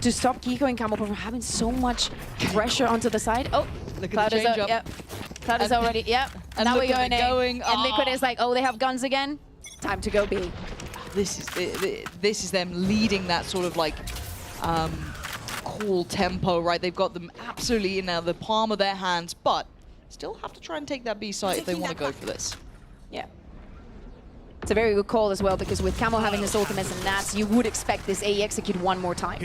to stop Kiko and Camo from having so much pressure onto the side. Oh, look Cloud at the change up. Yep. Cloud is already, yep. And now we're going going A. And Liquid is like, oh, they have guns again? Time to go B. This is them leading that sort of like cool tempo, right? They've got them absolutely in the palm of their hands, but still have to try and take that B site if they want to go for this. Yeah. It's a very good call as well, because with Camo having his ultimates and Nats, you would expect this A execute one more time.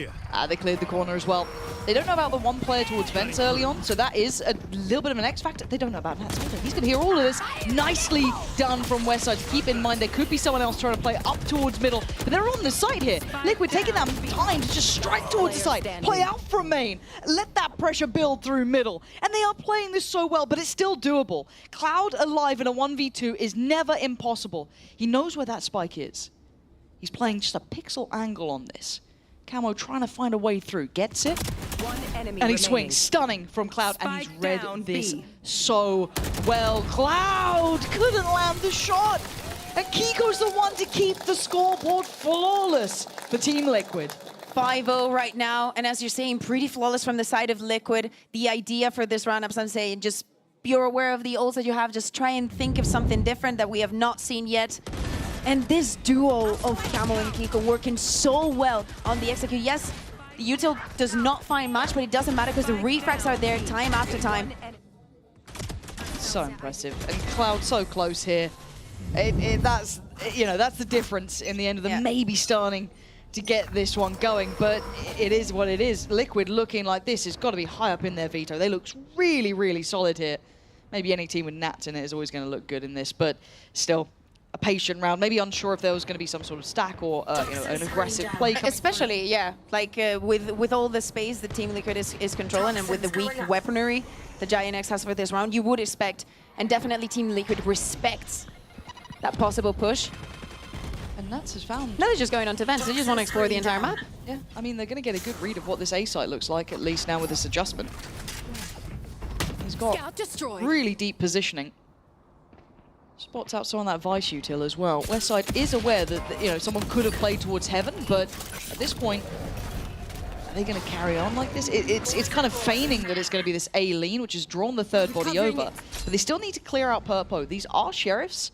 They cleared the corner as well. They don't know about the one player towards Vents early on, so that is a little bit of an X factor. They don't know about Nats either. He's going to hear all of this. Nicely done from Westside. Keep in mind, there could be someone else trying to play up towards middle, but they're on the site here. Liquid taking that time to just strike towards the site, play out from main, let that pressure build through middle. And they are playing this so well, but it's still doable. Cloud alive in a 1v2 is never impossible. He knows where that spike is. He's playing just a pixel angle on this. Camo trying to find a way through. Gets it. And he swings. Stunning from Cloud. And he's read this so well. Cloud couldn't land the shot. And Kiko's the one to keep the scoreboard flawless for Team Liquid. 5-0 right now. And as you're saying, pretty flawless from the side of Liquid. The idea for this round, I'm saying, just be aware of the ults that you have. Just try and think of something different that we have not seen yet. And this duo of Camo and Kiko working so well on the execute. Yes, the util does not find much, but it doesn't matter because the refracts are there time after time. So impressive. And Cloud so close here. That's, you know, that's the difference in the end of them maybe starting to get this one going, but it is what it is. Liquid looking like this has got to be high up in their veto. They look really, really solid here. Maybe any team with Nats in it is always going to look good in this, but still a patient round. Maybe unsure if there was going to be some sort of stack or you know, an aggressive play. Especially, yeah, like with all the space that Team Liquid is controlling and with the weak weaponry the Giant X has for this round, you would expect, and definitely Team Liquid respects that possible push. And Nats has found. No, they're just going on to Vents. They just want to explore the entire map. Yeah, I mean, they're going to get a good read of what this A site looks like, at least now with this adjustment. He's got really deep positioning. Spots out on that Vice util as well. Westside is aware that, you know, someone could have played towards Heaven, but at this point, are they going to carry on like this? It's kind of feigning that it's going to be this A lean, which has drawn the third body over. But they still need to clear out Purpo. These are Sheriffs,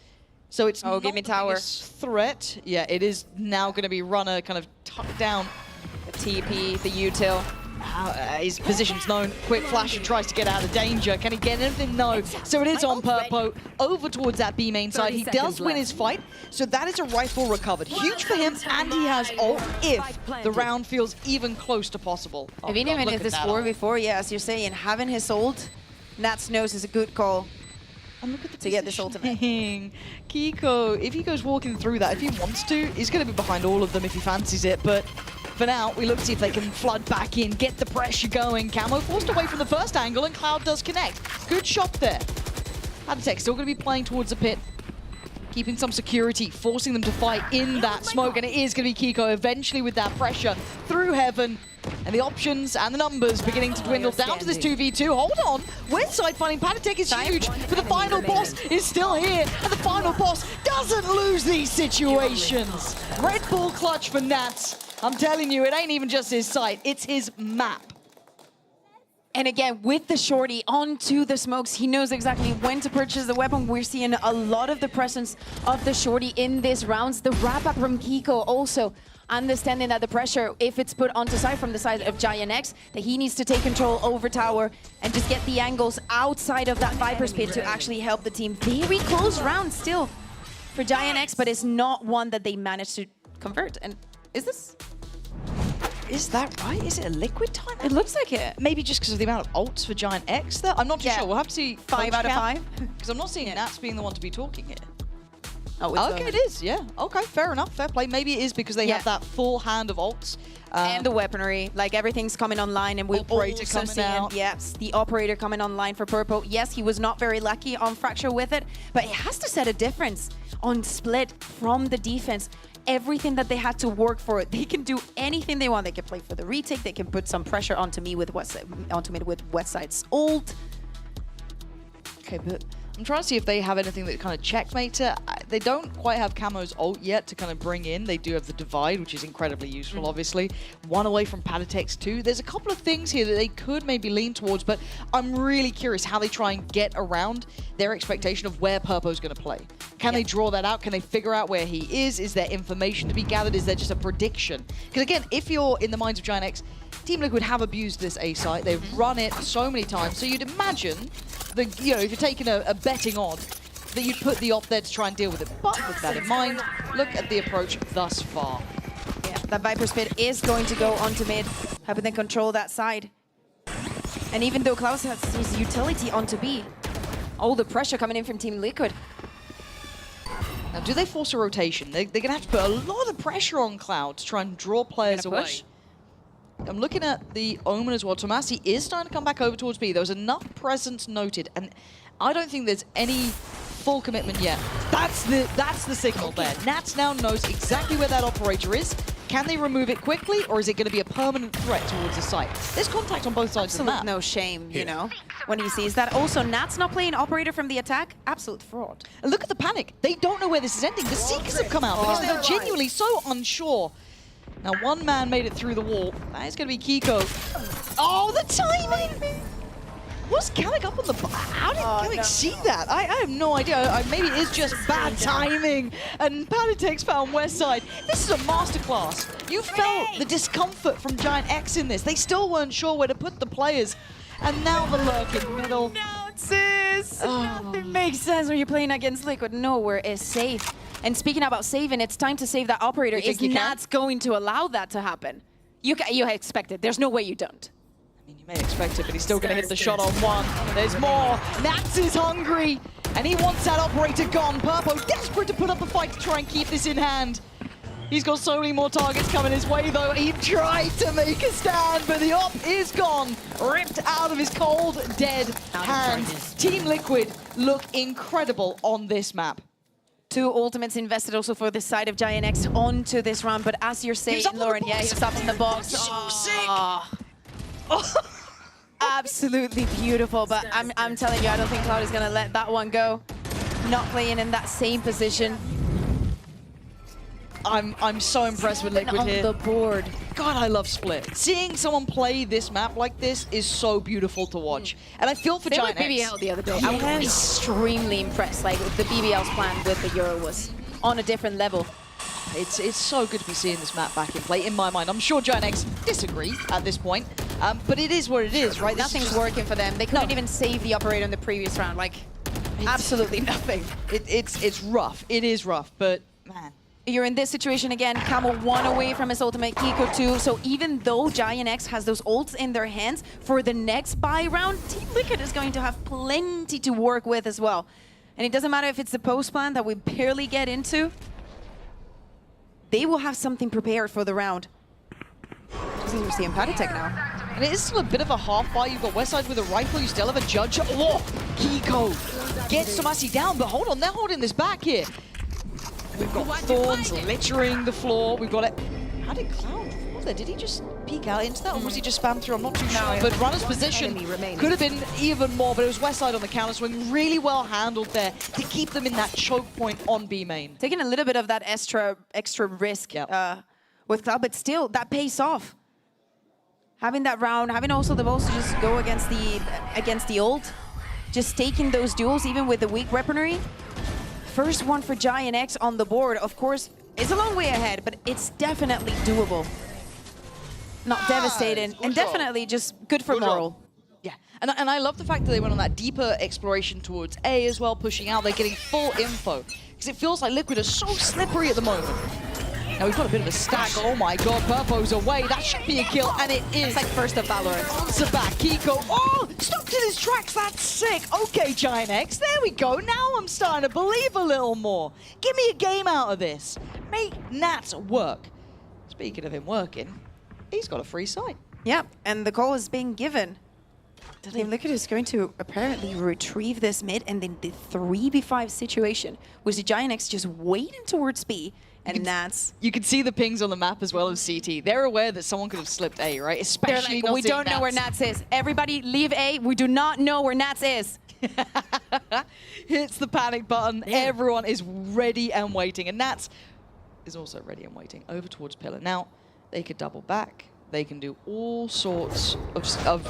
so it's not give me tower. the threat. Yeah, it is now going to be Runner kind of tucked down. The TP, the util. His position's known. Quick flash and tries to get out of danger. Can he get anything? No. So it is on Purpo over towards that B main side. He does win his fight, so that is a rifle recovered. Huge for him, and he has ult if the round feels even close to possible. Oh, I mean, God, even look if at this that 4v4, yeah, as you're saying, having his ult, Nats knows is a good call. And look at the to get this ultimate. Kiko, if he goes walking through that, if he wants to, he's going to be behind all of them if he fancies it. But for now, we look to see if they can flood back in, get the pressure going. Camo forced away from the first angle, and Cloud does connect. Good shot there. Aditech still going to be playing towards the pit, keeping some security, forcing them to fight in that smoke. And it is going to be Kiko eventually with that pressure through heaven. And the options and the numbers beginning to dwindle down to this 2v2. Hold on. West side finding Panatek is huge, but the final boss is still here. And the final boss doesn't lose these situations. Red Bull clutch for Nats. I'm telling you, it ain't even just his site, it's his map. And again, with the shorty onto the smokes, he knows exactly when to purchase the weapon. We're seeing a lot of the presence of the shorty in these rounds. The wrap-up from Kiko also understanding that the pressure, if it's put onto side from the side of Giant X, that he needs to take control over tower and just get the angles outside of that Viper's pit to actually help the team. Very close round still for Giant X, but it's not one that they managed to convert. And is that right? Is it a liquid time? It looks like it. Maybe just because of the amount of ults for Giant X there. I'm not too sure. We'll have to see 5 out of 5. Because I'm not seeing Nats being the one to be talking here. Oh, it's okay, it is, yeah. Okay, fair enough, fair play. Maybe it is because they have that full hand of ults. And the weaponry, like everything's coming online, and we're Operator also coming seeing, out. yes, the operator coming online for Purple. Yes, he was not very lucky on Fracture with it, but it has to set a difference on Split from the defense. Everything that they had to work for, they can do anything they want. They can play for the retake. They can put some pressure onto me with Westside's ult. Okay, but I'm trying to see if they have anything that kind of checkmates it. They don't quite have Camo's ult yet to kind of bring in. They do have the Divide, which is incredibly useful, obviously. One away from Panatex too. There's a couple of things here that they could maybe lean towards, but I'm really curious how they try and get around their expectation of where Purpo's going to play. Can they draw that out? Can they figure out where he is? Is there information to be gathered? Is there just a prediction? Because again, if you're in the minds of Giant X, Team Liquid have abused this A site. They've run it so many times. So you'd imagine that, you know, if you're taking a betting odd, that you'd put the op there to try and deal with it. But with that in mind, look at the approach thus far. Yeah, that Viper's pit is going to go onto mid, helping them control that side. And even though Klaus has his utility onto B, all the pressure coming in from Team Liquid. Now, do they force a rotation? They're going to have to put a lot of pressure on Cloud to try and draw players away. I'm looking at the Omen as well. Tomasi is starting to come back over towards B. There was enough presence noted, and I don't think there's any full commitment yet. That's the signal there. Nats now knows exactly where that operator is. Can they remove it quickly, or is it going to be a permanent threat towards the site? There's contact on both sides of the map. No shame, you know, when he sees that. Also, Nats not playing operator from the attack. Absolute fraud. And look at the panic. They don't know where this is ending. The Seekers have come out because they're genuinely so unsure. Now, one man made it through the wall. That is going to be Kiko. Oh, the timing! Was Kalik up on the... How did Kalik see that? I have no idea. Maybe it is just bad timing. And Panatex found West Side. This is a masterclass. You felt the discomfort from Giant X in this. They still weren't sure where to put the players. And now the lurk in the middle. No, sis! Nothing makes sense when you're playing against Liquid. Nowhere is safe. And speaking about saving, it's time to save that operator. Is Nats going to allow that to happen? You expect it. There's no way you don't. I mean, you may expect it, but he's still going to hit the shot on one. There's more. Nats is hungry, and he wants that operator gone. Purpo desperate to put up a fight to try and keep this in hand. He's got so many more targets coming his way, though. He tried to make a stand, but the op is gone. Ripped out of his cold, dead hands. Team Liquid look incredible on this map. 2 ultimates invested also for the side of Giant X onto this round, but as you're saying, Lauren, he was up in the box. So sick! Absolutely beautiful, but I'm telling you, I don't think Cloud is going to let that one go. Not playing in that same position. I'm so impressed with Liquid on here. the board. God, I love Split. Seeing someone play this map like this is so beautiful to watch. And I feel for Giant X. BBL the other day. I was extremely impressed. Like, the BBL's plan with the Euro was on a different level. it's so good to be seeing this map back in play, in my mind. I'm sure Giant X disagree at this point, but it is what it is, right? Nothing's working for them. They couldn't even save the operator in the previous round. Like, absolutely nothing. It's rough. It is rough, but man. You're in this situation again. Camo 1 away from his ultimate, Kiko 2. So even though Giant X has those ults in their hands, for the next buy round, Team Liquid is going to have plenty to work with as well. And it doesn't matter if it's the post plan that we barely get into. They will have something prepared for the round. We're seeing Patatech now. And it is still a bit of a half buy. You've got Westside with a rifle. You still have a Judge. Oh, Kiko gets Tomasi down, but hold on, they're holding this back here. We've got thorns littering the floor. We've got it. How did Cloud fall there? Did he just peek out into that, or was he just spam through? I'm not too sure. But Runner's position could have been even more, but it was Westside on the counter swing. Really well handled there to keep them in that choke point on B main. Taking a little bit of that extra risk with Cloud, but still, that pays off. Having that round, having also the balls to just go against the ult, just taking those duels, even with the weak weaponry. First one for Giant X on the board, of course, it's a long way ahead, but it's definitely doable. Not devastating, and definitely just good for moral. Yeah, and I love the fact that they went on that deeper exploration towards A as well, pushing out. They're getting full info, because it feels like Liquid are so slippery at the moment. Now we've got a bit of a stack. Oh my god, Purpo's away. That should be a kill, and it is. It's like first of VALORANT. Answer back, Kiko. Oh, stopped in his tracks. That's sick. Okay, Giant X, there we go. Now I'm starting to believe a little more. Give me a game out of this. Make Nats work. Speaking of him working, he's got a free site. Yeah, and the call is being given. Team Liquid is going to apparently retrieve this mid, and then the 3v5 situation was the Giant X just waiting towards B. And Nats. You can see the pings on the map as well as CT. They're aware that someone could have slipped A, right? Especially like, we don't know where Nats is. Everybody leave A. We do not know where Nats is. Hits the panic button. Yeah. Everyone is ready and waiting. And Nats is also ready and waiting over towards Pillar. Now, they could double back. They can do all sorts of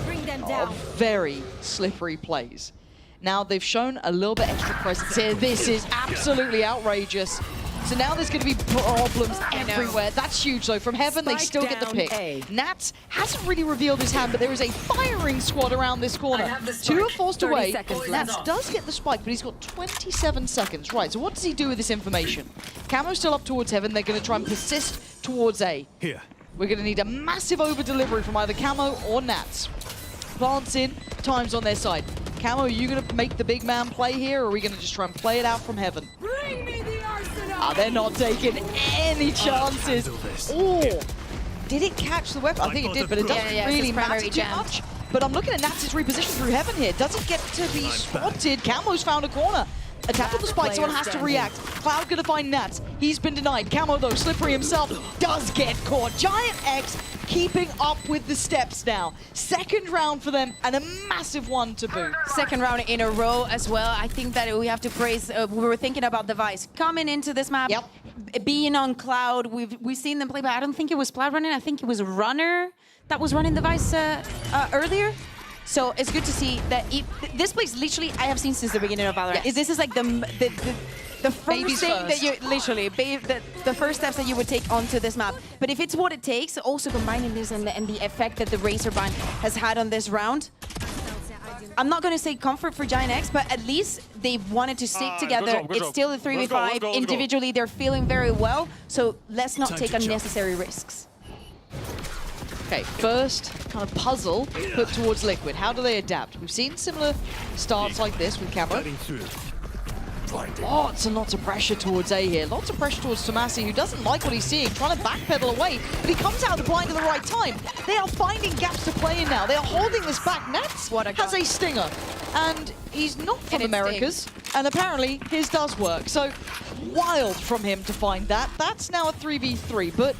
very slippery plays. Now, they've shown a little bit extra presence here. This is absolutely outrageous. So now there's going to be problems everywhere. That's huge, though. From Heaven, they still get the pick. Nats hasn't really revealed his hand, but there is a firing squad around this corner. Two are forced away. Nats does get the spike, but he's got 27 seconds. Right, so what does he do with this information? Camo's still up towards Heaven. They're going to try and persist towards A. Here. We're going to need a massive over-delivery from either Camo or Nats. Plants in, time's on their side. Camo, are you going to make the big man play here, or are we going to just try and play it out from Heaven? Bring me the arsenal! They're not taking any chances. Oh, did it catch the weapon? I think it did, but it doesn't really matter too much. But I'm looking at Nats' reposition through Heaven here. Does it get to be spotted? Camo's found a corner. Attack with the spike, someone has to react. Cloud gonna find Nats. He's been denied. Camo, though, slippery himself, does get caught. Giant X keeping up with the steps now. Second round for them, and a massive one to boot. Second round in a row as well. I think that we have to praise, we were thinking about the Vice. Coming into this map, being on Cloud, we've seen them play, but I don't think it was Cloud running. I think it was Runner that was running the Vice earlier. So it's good to see that this place literally I have seen since the beginning of VALORANT. This is like the first thing that you literally the first steps that you would take onto this map. But if it's what it takes, also combining this and the effect that the Razorbind has had on this round, I'm not going to say comfort for Giant X, but at least they wanted to stick together. It's still a 3v5. Individually, they're feeling very well. So let's not take unnecessary risks. Okay, first kind of puzzle put towards Liquid. How do they adapt? We've seen similar starts like this with Camo. Lots and lots of pressure towards A here. Lots of pressure towards Tomasi, who doesn't like what he's seeing, trying to backpedal away, but he comes out of the blind at the right time. They are finding gaps to play in now. They are holding this back. Nats has a stinger, and he's not from Americas, and apparently his does work. So wild from him to find that. That's now a 3v3, but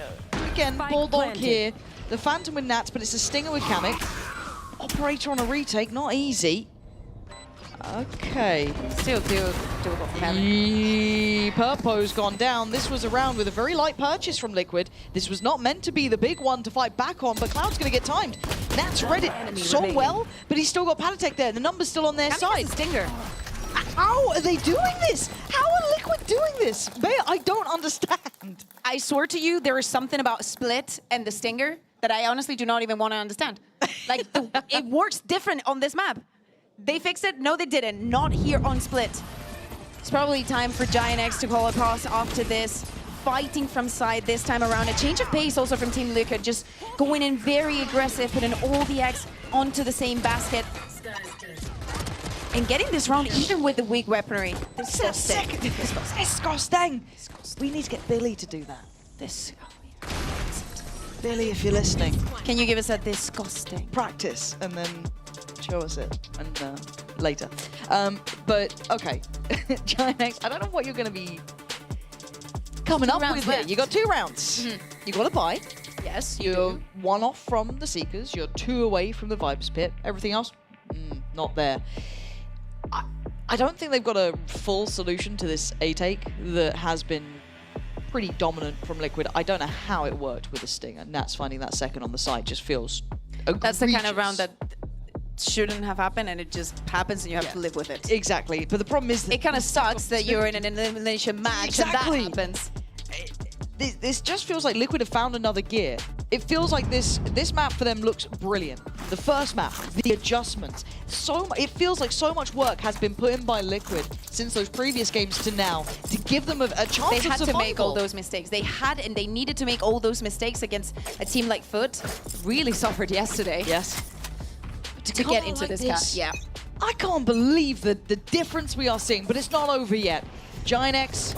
again, Bulldog here. The Phantom with Nats, but it's a stinger with Kamek. Operator on a retake, not easy. Okay. Still doable for Kamek. Purpo's gone down. This was a round with a very light purchase from Liquid. This was not meant to be the big one to fight back on, but Cloud's going to get timed. Nats read it so well, but he's still got Patatech there. The number's still on their side. Stinger. How are they doing this? How are Liquid doing this? I don't understand. I swear to you, there is something about Split and the Stinger that I honestly do not even want to understand. Like, it works different on this map. They fixed it? No, they didn't. Not here on Split. It's probably time for Giant X to call across after this. Fighting from side this time around. A change of pace also from Team Liquid, just going in very aggressive, putting all the eggs onto the same basket. And getting this round even with the weak weaponry. Disgusting. Disgusting. We need to get Billy to do that. Billy, if you're listening. Can you give us a disgusting? Practice and then show us it and later. But okay, Giant X, I don't know what you're going to be coming up with here. You got 2 rounds. You got to buy. Yes, you're 1 off from the Seekers. You're 2 away from the Vibes Pit. Everything else, not there. I don't think they've got a full solution to this A-take that has been pretty dominant from Liquid. I don't know how it worked with the Stinger. Nats finding that second on the side just feels egregious. That's the kind of round that shouldn't have happened, and it just happens, and you have to live with it. Exactly. But the problem is that it kind of sucks that you're in an elimination match and that happens. This just feels like Liquid have found another gear. It feels like this map for them looks brilliant. The first map, the adjustments, it feels like so much work has been put in by Liquid since those previous games to now to give them a chance of survival. They had to make all those mistakes. They had, and they needed to make all those mistakes against a team like Foot. Really suffered yesterday. Yes. To get into this cut. Yeah. I can't believe the difference we are seeing, but it's not over yet. Giant X.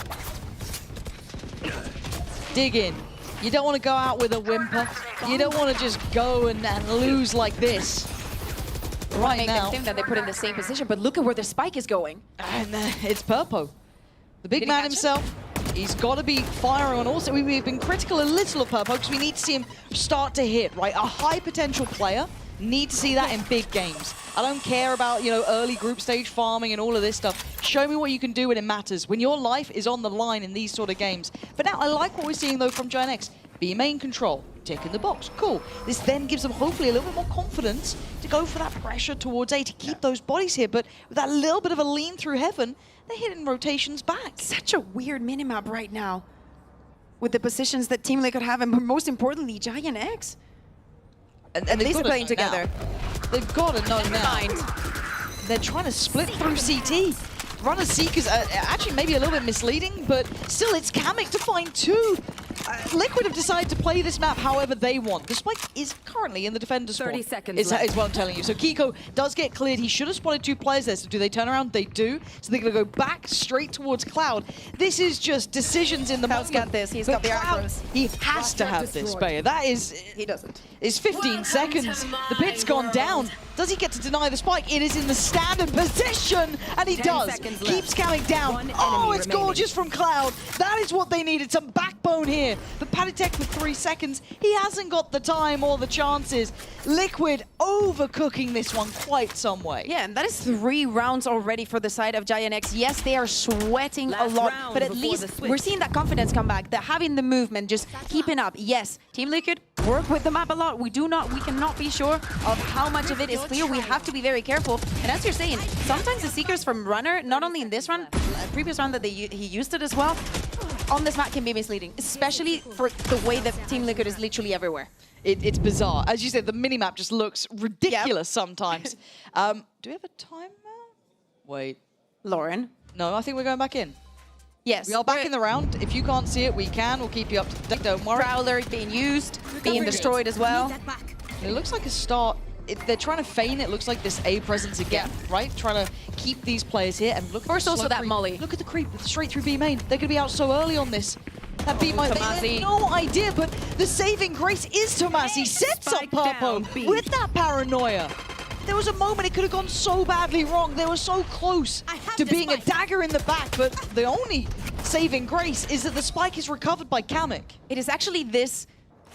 Dig in. You don't want to go out with a whimper. You don't want to just go and lose like this. Right now. Them think that they put in the same position, but look at where the spike is going. And it's Purpo. The big man himself. He's got to be firing on also. We've been critical a little of Purpo because we need to see him start to hit, right? A high potential player. Need to see that in big games. I don't care about, you know, early group stage farming and all of this stuff. Show me what you can do when it matters, when your life is on the line in these sort of games. But now I like what we're seeing, though, from Giant X. Be main control, tick in the box, cool. This then gives them hopefully a little bit more confidence to go for that pressure towards A to keep those bodies here. But with that little bit of a lean through heaven, they're hitting rotations back. Such a weird minimap right now with the positions that Team Liquid have, and most importantly, Giant X. And at least they're playing together. They've got to know now. They're trying to split through CT. Runner Seekers, actually maybe a little bit misleading, but still it's Kamek to find 2. Liquid have decided to play this map however they want. The spike is currently in the defender spawn. 30 seconds is what I'm telling you. So Kiko does get cleared. He should have spotted 2 players there. So do they turn around? They do. So they're going to go back straight towards Cloud. This is just decisions in the moment. Cloud's got this. He's got the arrows. He has to have this, Bayer. That is... He doesn't. It's 15 seconds. The pit's gone down. Does he get to deny the spike? It is in the standard position, and he does. Keeps coming down. Oh, it's gorgeous from Cloud. That is what they needed, some backbone here. But Paditek with 3 seconds, he hasn't got the time or the chances. Liquid overcooking this one quite some way. Yeah, and that is 3 rounds already for the side of Giant X. Yes, they are sweating a lot, but at least we're seeing that confidence come back. That having the movement, just keeping up. Yes, Team Liquid work with the map a lot. We cannot be sure of how much of it is clear. We have to be very careful. And as you're saying, sometimes the Seekers from Runner, not only in this run, previous run that he used it as well, on this map can be misleading, especially for the way that Team Liquid is literally everywhere. It's bizarre. As you said, the minimap just looks ridiculous sometimes. Do we have a timeout? Wait. Lauren? No, I think we're going back in. Yes. We are back in the round. If you can't see it, we can. We'll keep you up to date. Don't worry. Prowler being used, being destroyed as well. It looks like a start. They're trying to feign it. Looks like this A presence again, right? Trying to keep these players here. And look at First also that creep. molly. Look at the creep straight through B main. They're going to be out so early on this. That B main, they have no idea, but the saving grace is Tomasi. Sets up Purpo with that paranoia. There was a moment it could have gone so badly wrong. They were so close to being a dagger in the back, but the only saving grace is that the spike is recovered by Kamek. It is actually this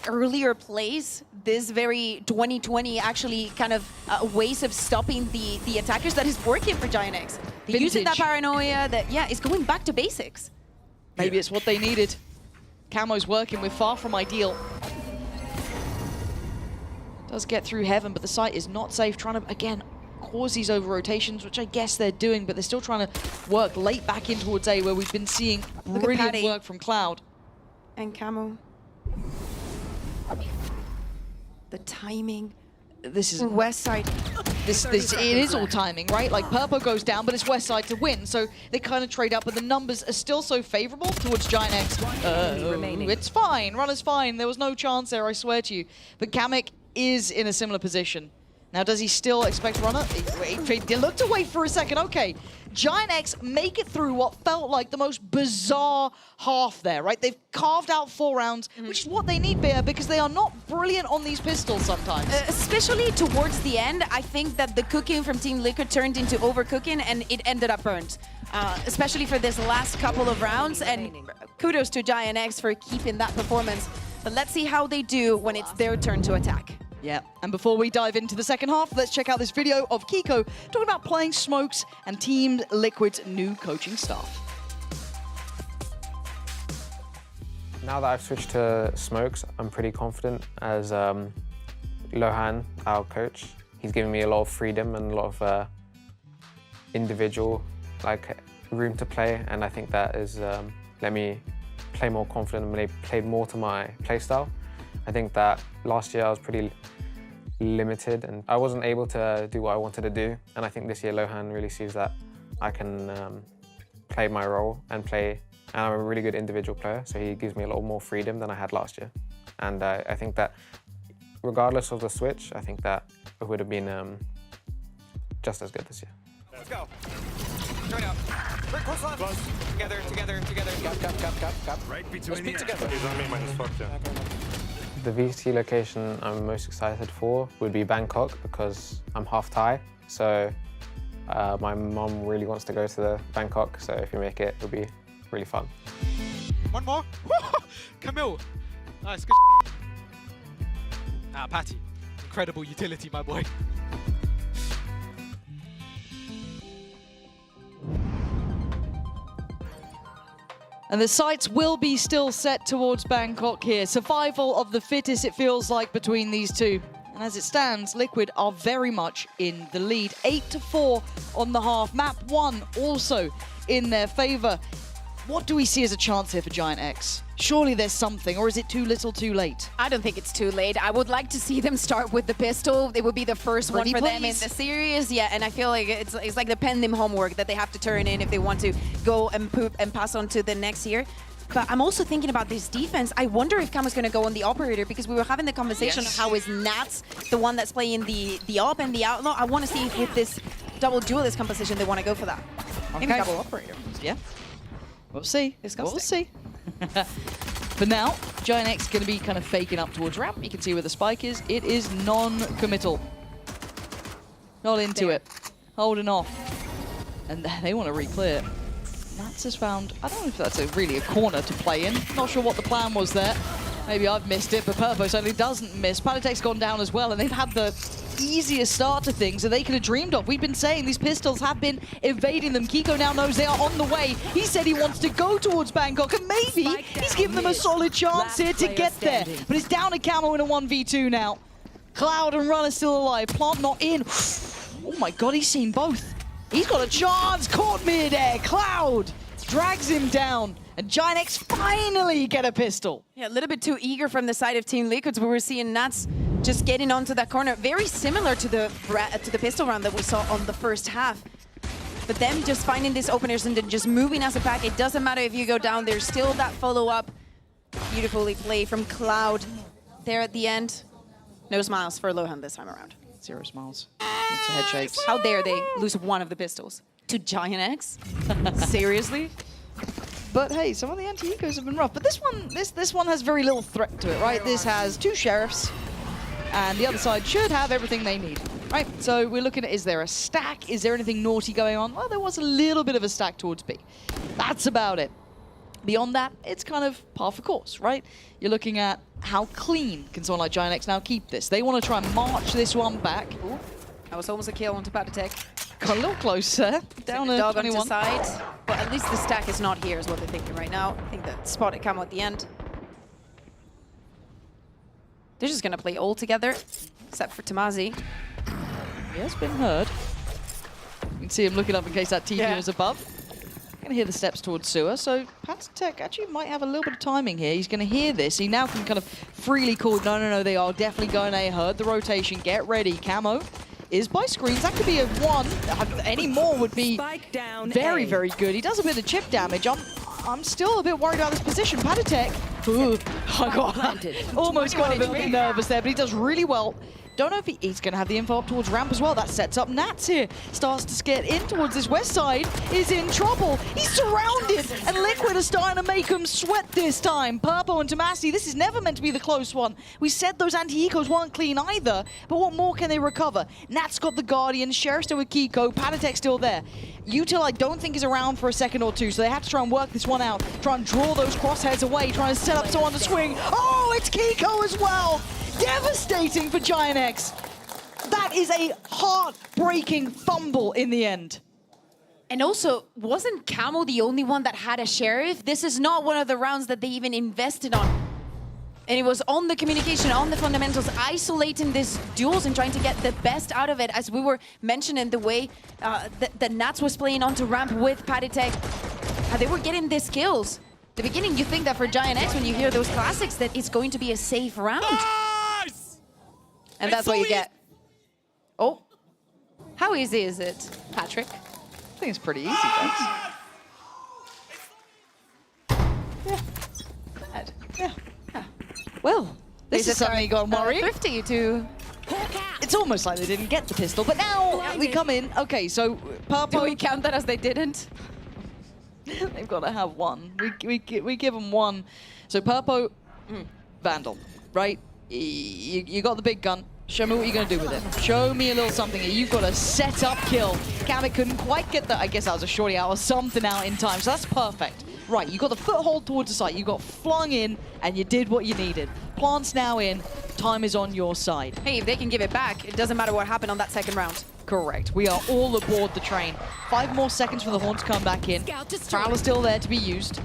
earlier plays, this very 2020 actually kind of ways of stopping the attackers that is working for Giant X. They're using that paranoia that, yeah, is going back to basics. Maybe it's what they needed. Camo's working with far from ideal. Does get through heaven, but the site is not safe. Trying to, again, cause these over rotations, which I guess they're doing, but they're still trying to work late back in towards A, where we've been seeing brilliant work from Cloud. And Camo. The timing. This is West side. It is all timing, right? Like Purpo goes down, but it's West side to win, so they kind of trade up, but the numbers are still so favorable towards Giant X. It's fine, runner's fine. There was no chance there, I swear to you. But Kamek is in a similar position. Now, does he still expect runner? He looked away for a second. Okay, Giant X make it through what felt like the most bizarre half there, right? They've carved out 4 rounds, which is what they need, Bea, because they are not brilliant on these pistols sometimes. Especially towards the end, I think that the cooking from Team Liquid turned into overcooking, and it ended up burnt. Especially for this last couple of rounds, and kudos to Giant X for keeping that performance. But let's see how they do when it's their turn to attack. Yeah, and before we dive into the second half, let's check out this video of Kiko talking about playing Smokes and Team Liquid's new coaching staff. Now that I've switched to Smokes, I'm pretty confident as Lohan, our coach. He's given me a lot of freedom and a lot of individual room to play, and I think that has let me play more confident and played more to my play style. I think that last year I was pretty limited and I wasn't able to do what I wanted to do, and I think this year Lohan really sees that I can play my role and I'm a really good individual player, so he gives me a lot more freedom than I had last year. And I think that regardless of the switch, I think that it would have been just as good this year. Let's go. Join up. Close left. Close. Together. Gap. Right between the together. He's on me -40. The VCT location I'm most excited for would be Bangkok because I'm half Thai. So my mum really wants to go to Bangkok, so if we make it, it'll be really fun. One more. Camille. Nice. Good. Patty. Incredible utility, my boy. And the sights will be still set towards Bangkok here. Survival of the fittest, it feels like, between these two. And as it stands, Liquid are very much in the lead. 8-4 on the half. Map 1 also in their favor. What do we see as a chance here for Giant X? Surely there's something, or is it too little too late? I don't think it's too late. I would like to see them start with the pistol. It would be the first one for them in the series. Yeah, and I feel like it's like the pen them homework that they have to turn in if they want to go and pass on to the next year. But I'm also thinking about this defense. I wonder if Camo's going to go on the operator, because we were having the conversation of how is Nats the one that's playing the op and the outlaw. I want to see if with this double duelist composition they want to go for that. Maybe double operator. Yeah. We'll see. We'll see. For now, Giant X going to be kind of faking up towards ramp. You can see where the spike is. It is non-committal. Not into it. Holding off. And they want to re-clear. Nats has found, I don't know if that's really a corner to play in. Not sure what the plan was there. Maybe I've missed it, but Purpo certainly doesn't miss. Palitek's gone down as well, and they've had the easiest start to things that they could have dreamed of. We've been saying these pistols have been evading them. Kiko now knows they are on the way. He said he wants to go towards Bangkok, and maybe he's given them a solid chance here to get there. But it's down to Camo in a 1v2 now. Cloud and Runner still alive. Plant not in. Oh my god, he's seen both. He's got a chance. Caught mid-air. Cloud drags him down. And Giant X finally get a pistol. Yeah, a little bit too eager from the side of Team Liquids. We were seeing Nats just getting onto that corner. Very similar to the pistol round that we saw on the first half. But them just finding these openers and then just moving as a pack. It doesn't matter if you go down, there's still that follow-up. Beautifully played from Cloud there at the end. No smiles for Lohan this time around. 0 smiles. That's a head shakes. How dare they lose one of the pistols to Giant X? Seriously? But hey, some of the anti-ecos have been rough. But this one has very little threat to it, right? This has 2 sheriffs, and the other side should have everything they need, right? So we're looking at, is there a stack? Is there anything naughty going on? Well, there was a little bit of a stack towards B. That's about it. Beyond that, it's kind of par for course, right? You're looking at how clean can someone like Giant X now keep this. They want to try and march this one back. Ooh, that was almost a kill onto Patatek. Got a little closer. Down to dog 21. onto side. But at least the stack is not here, is what they're thinking right now. I think that spotted Camo at the end. They're just going to play all together, except for Tamazi. He has been heard. can see him looking up in case that TP was above. Going to hear the steps towards sewer, so Patek actually might have a little bit of timing here. He's going to hear this. He now can kind of freely call, no, they are definitely going A. Heard the rotation. Get ready. Camo is by screens. That could be a 1. Any more would be very, very good. He does a bit of chip damage. I'm still a bit worried about this position. Patek, almost got a little bit nervous there, but he does really well. Don't know if he's going to have the info up towards ramp as well. That sets up Nats here. Starts to get in towards this west side. Is in trouble. He's surrounded. And Liquid are starting to make him sweat this time. Purpo and Tomasi, this is never meant to be the close one. We said those anti-ecos weren't clean either. But what more can they recover? Nats got the Guardian. Sheriff still with Kiko. Patek still there. Util I don't think is around for a second or two. So they have to try and work this one out. Try and draw those crosshairs away. Trying to set up someone to swing. Oh, it's Kiko as well. Devastating for Giant X. That is a heartbreaking fumble in the end. And also, wasn't Camo the only one that had a Sheriff? This is not one of the rounds that they even invested on. And it was on the communication, on the fundamentals, isolating these duels and trying to get the best out of it, as we were mentioning the way that Nats was playing onto ramp with Patek. They were getting these kills. The beginning, you think that for Giant X, when you hear those classics, that it's going to be a safe round. And that's what you get. Oh. How easy is it, Patrick? I think it's pretty easy, guys. Yeah. Well, this is suddenly gone worrying. Thrifty to... It's almost like they didn't get the pistol, but now we come in. Okay, so Purpo... Do we count that as they didn't? They've got to have one. We give them one. So Purpo, Vandal, right? You got the big gun. Show me what you're going to do with it. Show me a little something here. You've got a set-up kill. Kamek couldn't quite get that. I guess that was a shorty out or something out in time. So that's perfect. Right, you got the foothold towards the site. You got flung in, and you did what you needed. Plant's now in. Time is on your side. Hey, if they can give it back, it doesn't matter what happened on that second round. Correct. We are all aboard the train. 5 more seconds for the Horn to come back in. Prowler's still there to be used.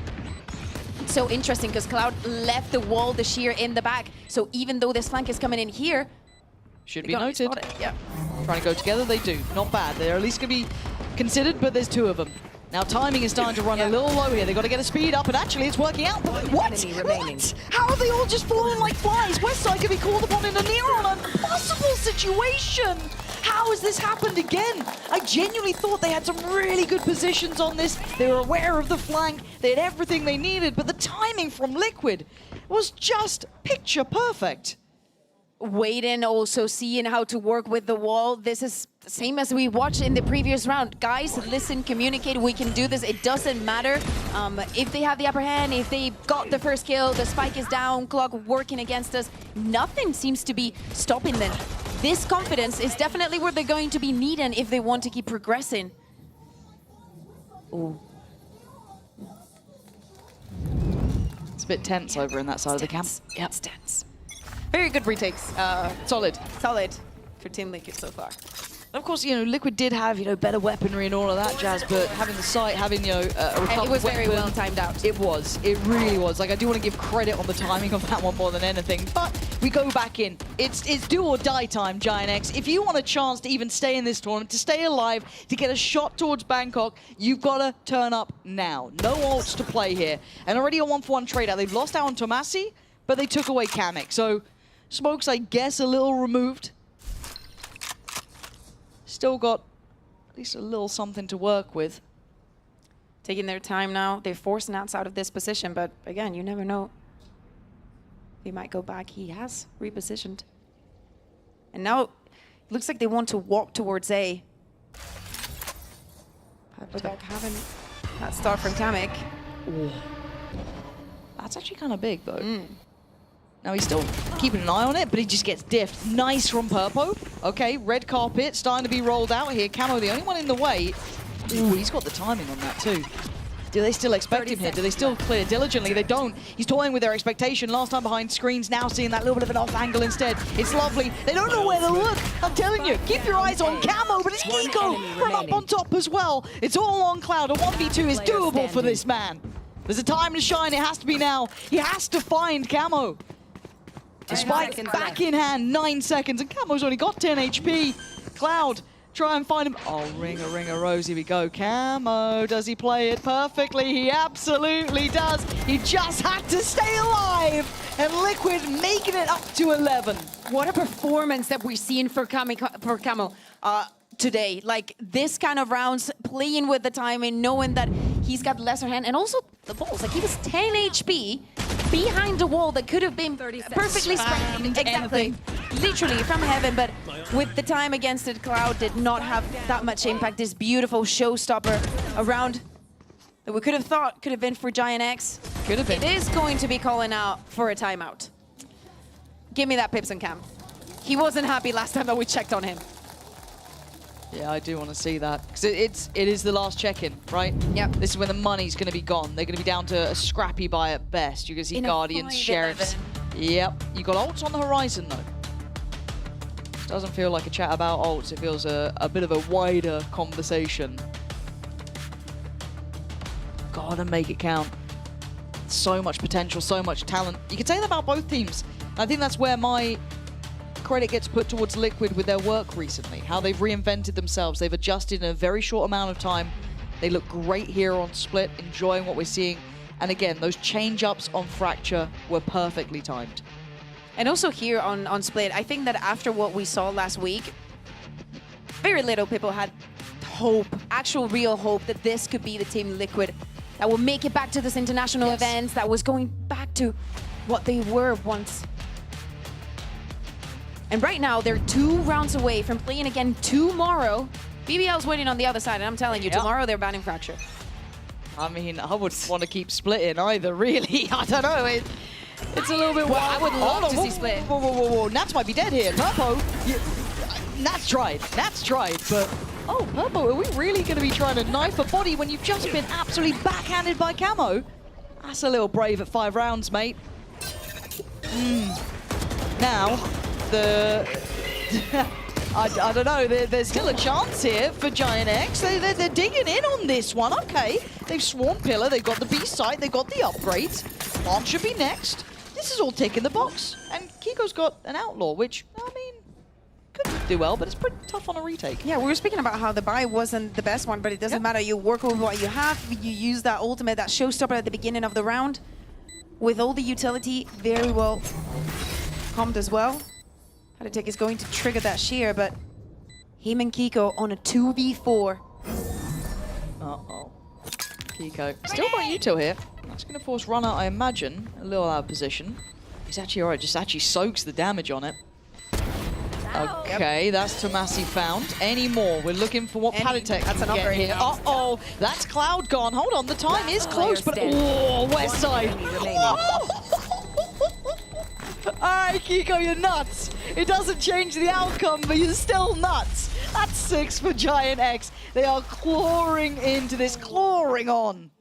So interesting, because Cloud left the wall, the shear in the back. So even though this flank is coming in here, should be noted. Yeah. Trying to go together, they do. Not bad. They're at least going to be considered, but there's 2 of them. Now timing is starting to run a little low here. They've got to get a speed up, and actually it's working out. What? How are they all just falling like flies? Westside could be called upon in a near-on impossible situation. How has this happened again? I genuinely thought they had some really good positions on this. They were aware of the flank. They had everything they needed, but the timing from Liquid was just picture perfect. Waiting, also seeing how to work with the wall. This is the same as we watched in the previous round. Guys, listen, communicate, we can do this. It doesn't matter if they have the upper hand, if they got the first kill, the spike is down, clock working against us. Nothing seems to be stopping them. This confidence is definitely what they're going to be needing if they want to keep progressing. Ooh. It's a bit tense over in that side of the camp. Yeah, it's tense. Very good retakes. Solid for Team Liquid so far. And of course, Liquid did have, better weaponry and all of that jazz, but having the sight, having, a and it was very well timed out. It was. It really was. Like, I do want to give credit on the timing of that one more than anything, but we go back in. It's do or die time, Giant X. If you want a chance to even stay in this tournament, to stay alive, to get a shot towards Bangkok, you've got to turn up now. No ults to play here. And already a 1-for-1 trade out. They've lost out on Tomasi, but they took away Kamek. So, Smoke's, I guess, a little removed. Still got at least a little something to work with. Taking their time now. They forced Nats out of this position, but again, you never know. He might go back. He has repositioned. And now it looks like they want to walk towards A. Without having that start from Kamek. Ooh. That's actually kind of big, though. Now he's still keeping an eye on it, but he just gets diffed. Nice from Purpo. Okay, red carpet starting to be rolled out here. Camo, the only one in the way. Ooh, he's got the timing on that too. Do they still expect him here? Do they still clear diligently? They don't. He's toying with their expectation. Last time behind screens, now seeing that little bit of an off angle instead. It's lovely. They don't know where to look. I'm telling you, keep your eyes on Camo, but it's Kiko from up on top as well. It's all on Cloud. A 1v2 is doable for this man. There's a time to shine. It has to be now. He has to find Camo. The spike back in hand, 9 seconds, and Camo's only got 10 HP. Cloud Try and find him. Oh, ring a rose. Here we go. Camo, does he play it perfectly? He absolutely does. He just had to stay alive. And Liquid making it up to 11. What a performance that we've seen for Camo today. Like, this kind of rounds, playing with the timing, knowing that he's got lesser hand, and also the balls. Like, he was 10 HP behind the wall that could have been perfectly spammed. Exactly. Literally from heaven, but with the time against it, Cloud did not have that much impact. This beautiful showstopper around that we could have thought could have been for Giant X. Could have been. It is going to be calling out for a timeout. Give me that Pips and Cam. He wasn't happy last time that we checked on him. Yeah, I do want to see that. Because it is the last check-in, right? Yep. This is when the money's going to be gone. They're going to be down to a scrappy buy at best. You can see In a Guardians, 5-11. Sheriffs. Yep. You got ults on the horizon, though. Doesn't feel like a chat about ults. It feels a bit of a wider conversation. Gotta make it count. So much potential, so much talent. You can say that about both teams. I think that's where my credit gets put towards Liquid with their work recently. How they've reinvented themselves. They've adjusted in a very short amount of time. They look great here on Split, enjoying what we're seeing. And again, those change-ups on Fracture were perfectly timed. And also here on Split, I think that after what we saw last week, very little people had hope, actual real hope that this could be the Team Liquid that will make it back to this international events, that was going back to what they were once. And right now, they're 2 rounds away from playing again tomorrow. BBL's waiting on the other side, and I'm telling you, tomorrow they're banning Fracture. I mean, I wouldn't want to keep splitting either, really. I don't know. It's a little bit wild. I would love to see Split. Whoa. Nats might be dead here. Purpo. Nats tried. But, oh, Purpo, are we really going to be trying to knife a body when you've just been absolutely backhanded by Camo? That's a little brave at 5 rounds, mate. Now, I don't know, there's still a chance here for Giant X. They're digging in on this one. Okay, they've swarmed Pillar, they've got the B site, they've got the upgrades. Mark should be next. This is all ticking the box. And Kiko's got an Outlaw, which, I mean, could do well, but it's pretty tough on a retake. Yeah, we were speaking about how the buy wasn't the best one, but it doesn't matter. You work with what you have. You use that ultimate, that showstopper at the beginning of the round. With all the utility, very well calmed as well. Haditech is going to trigger that shear, but him and Kiko on a 2v4. Uh-oh. Kiko. Still got Yuto here. That's going to force Runner, I imagine, a little out of position. He's actually alright, just actually soaks the damage on it. Okay, that's Tomasi found. Any more? We're looking for what Paditech can get here. Uh-oh, that's Cloud gone. Hold on, the time is close, but oh, West Side. Alright, Kiko, you're nuts. It doesn't change the outcome, but you're still nuts. That's 6 for Giant X. They are clawing into this, clawing on.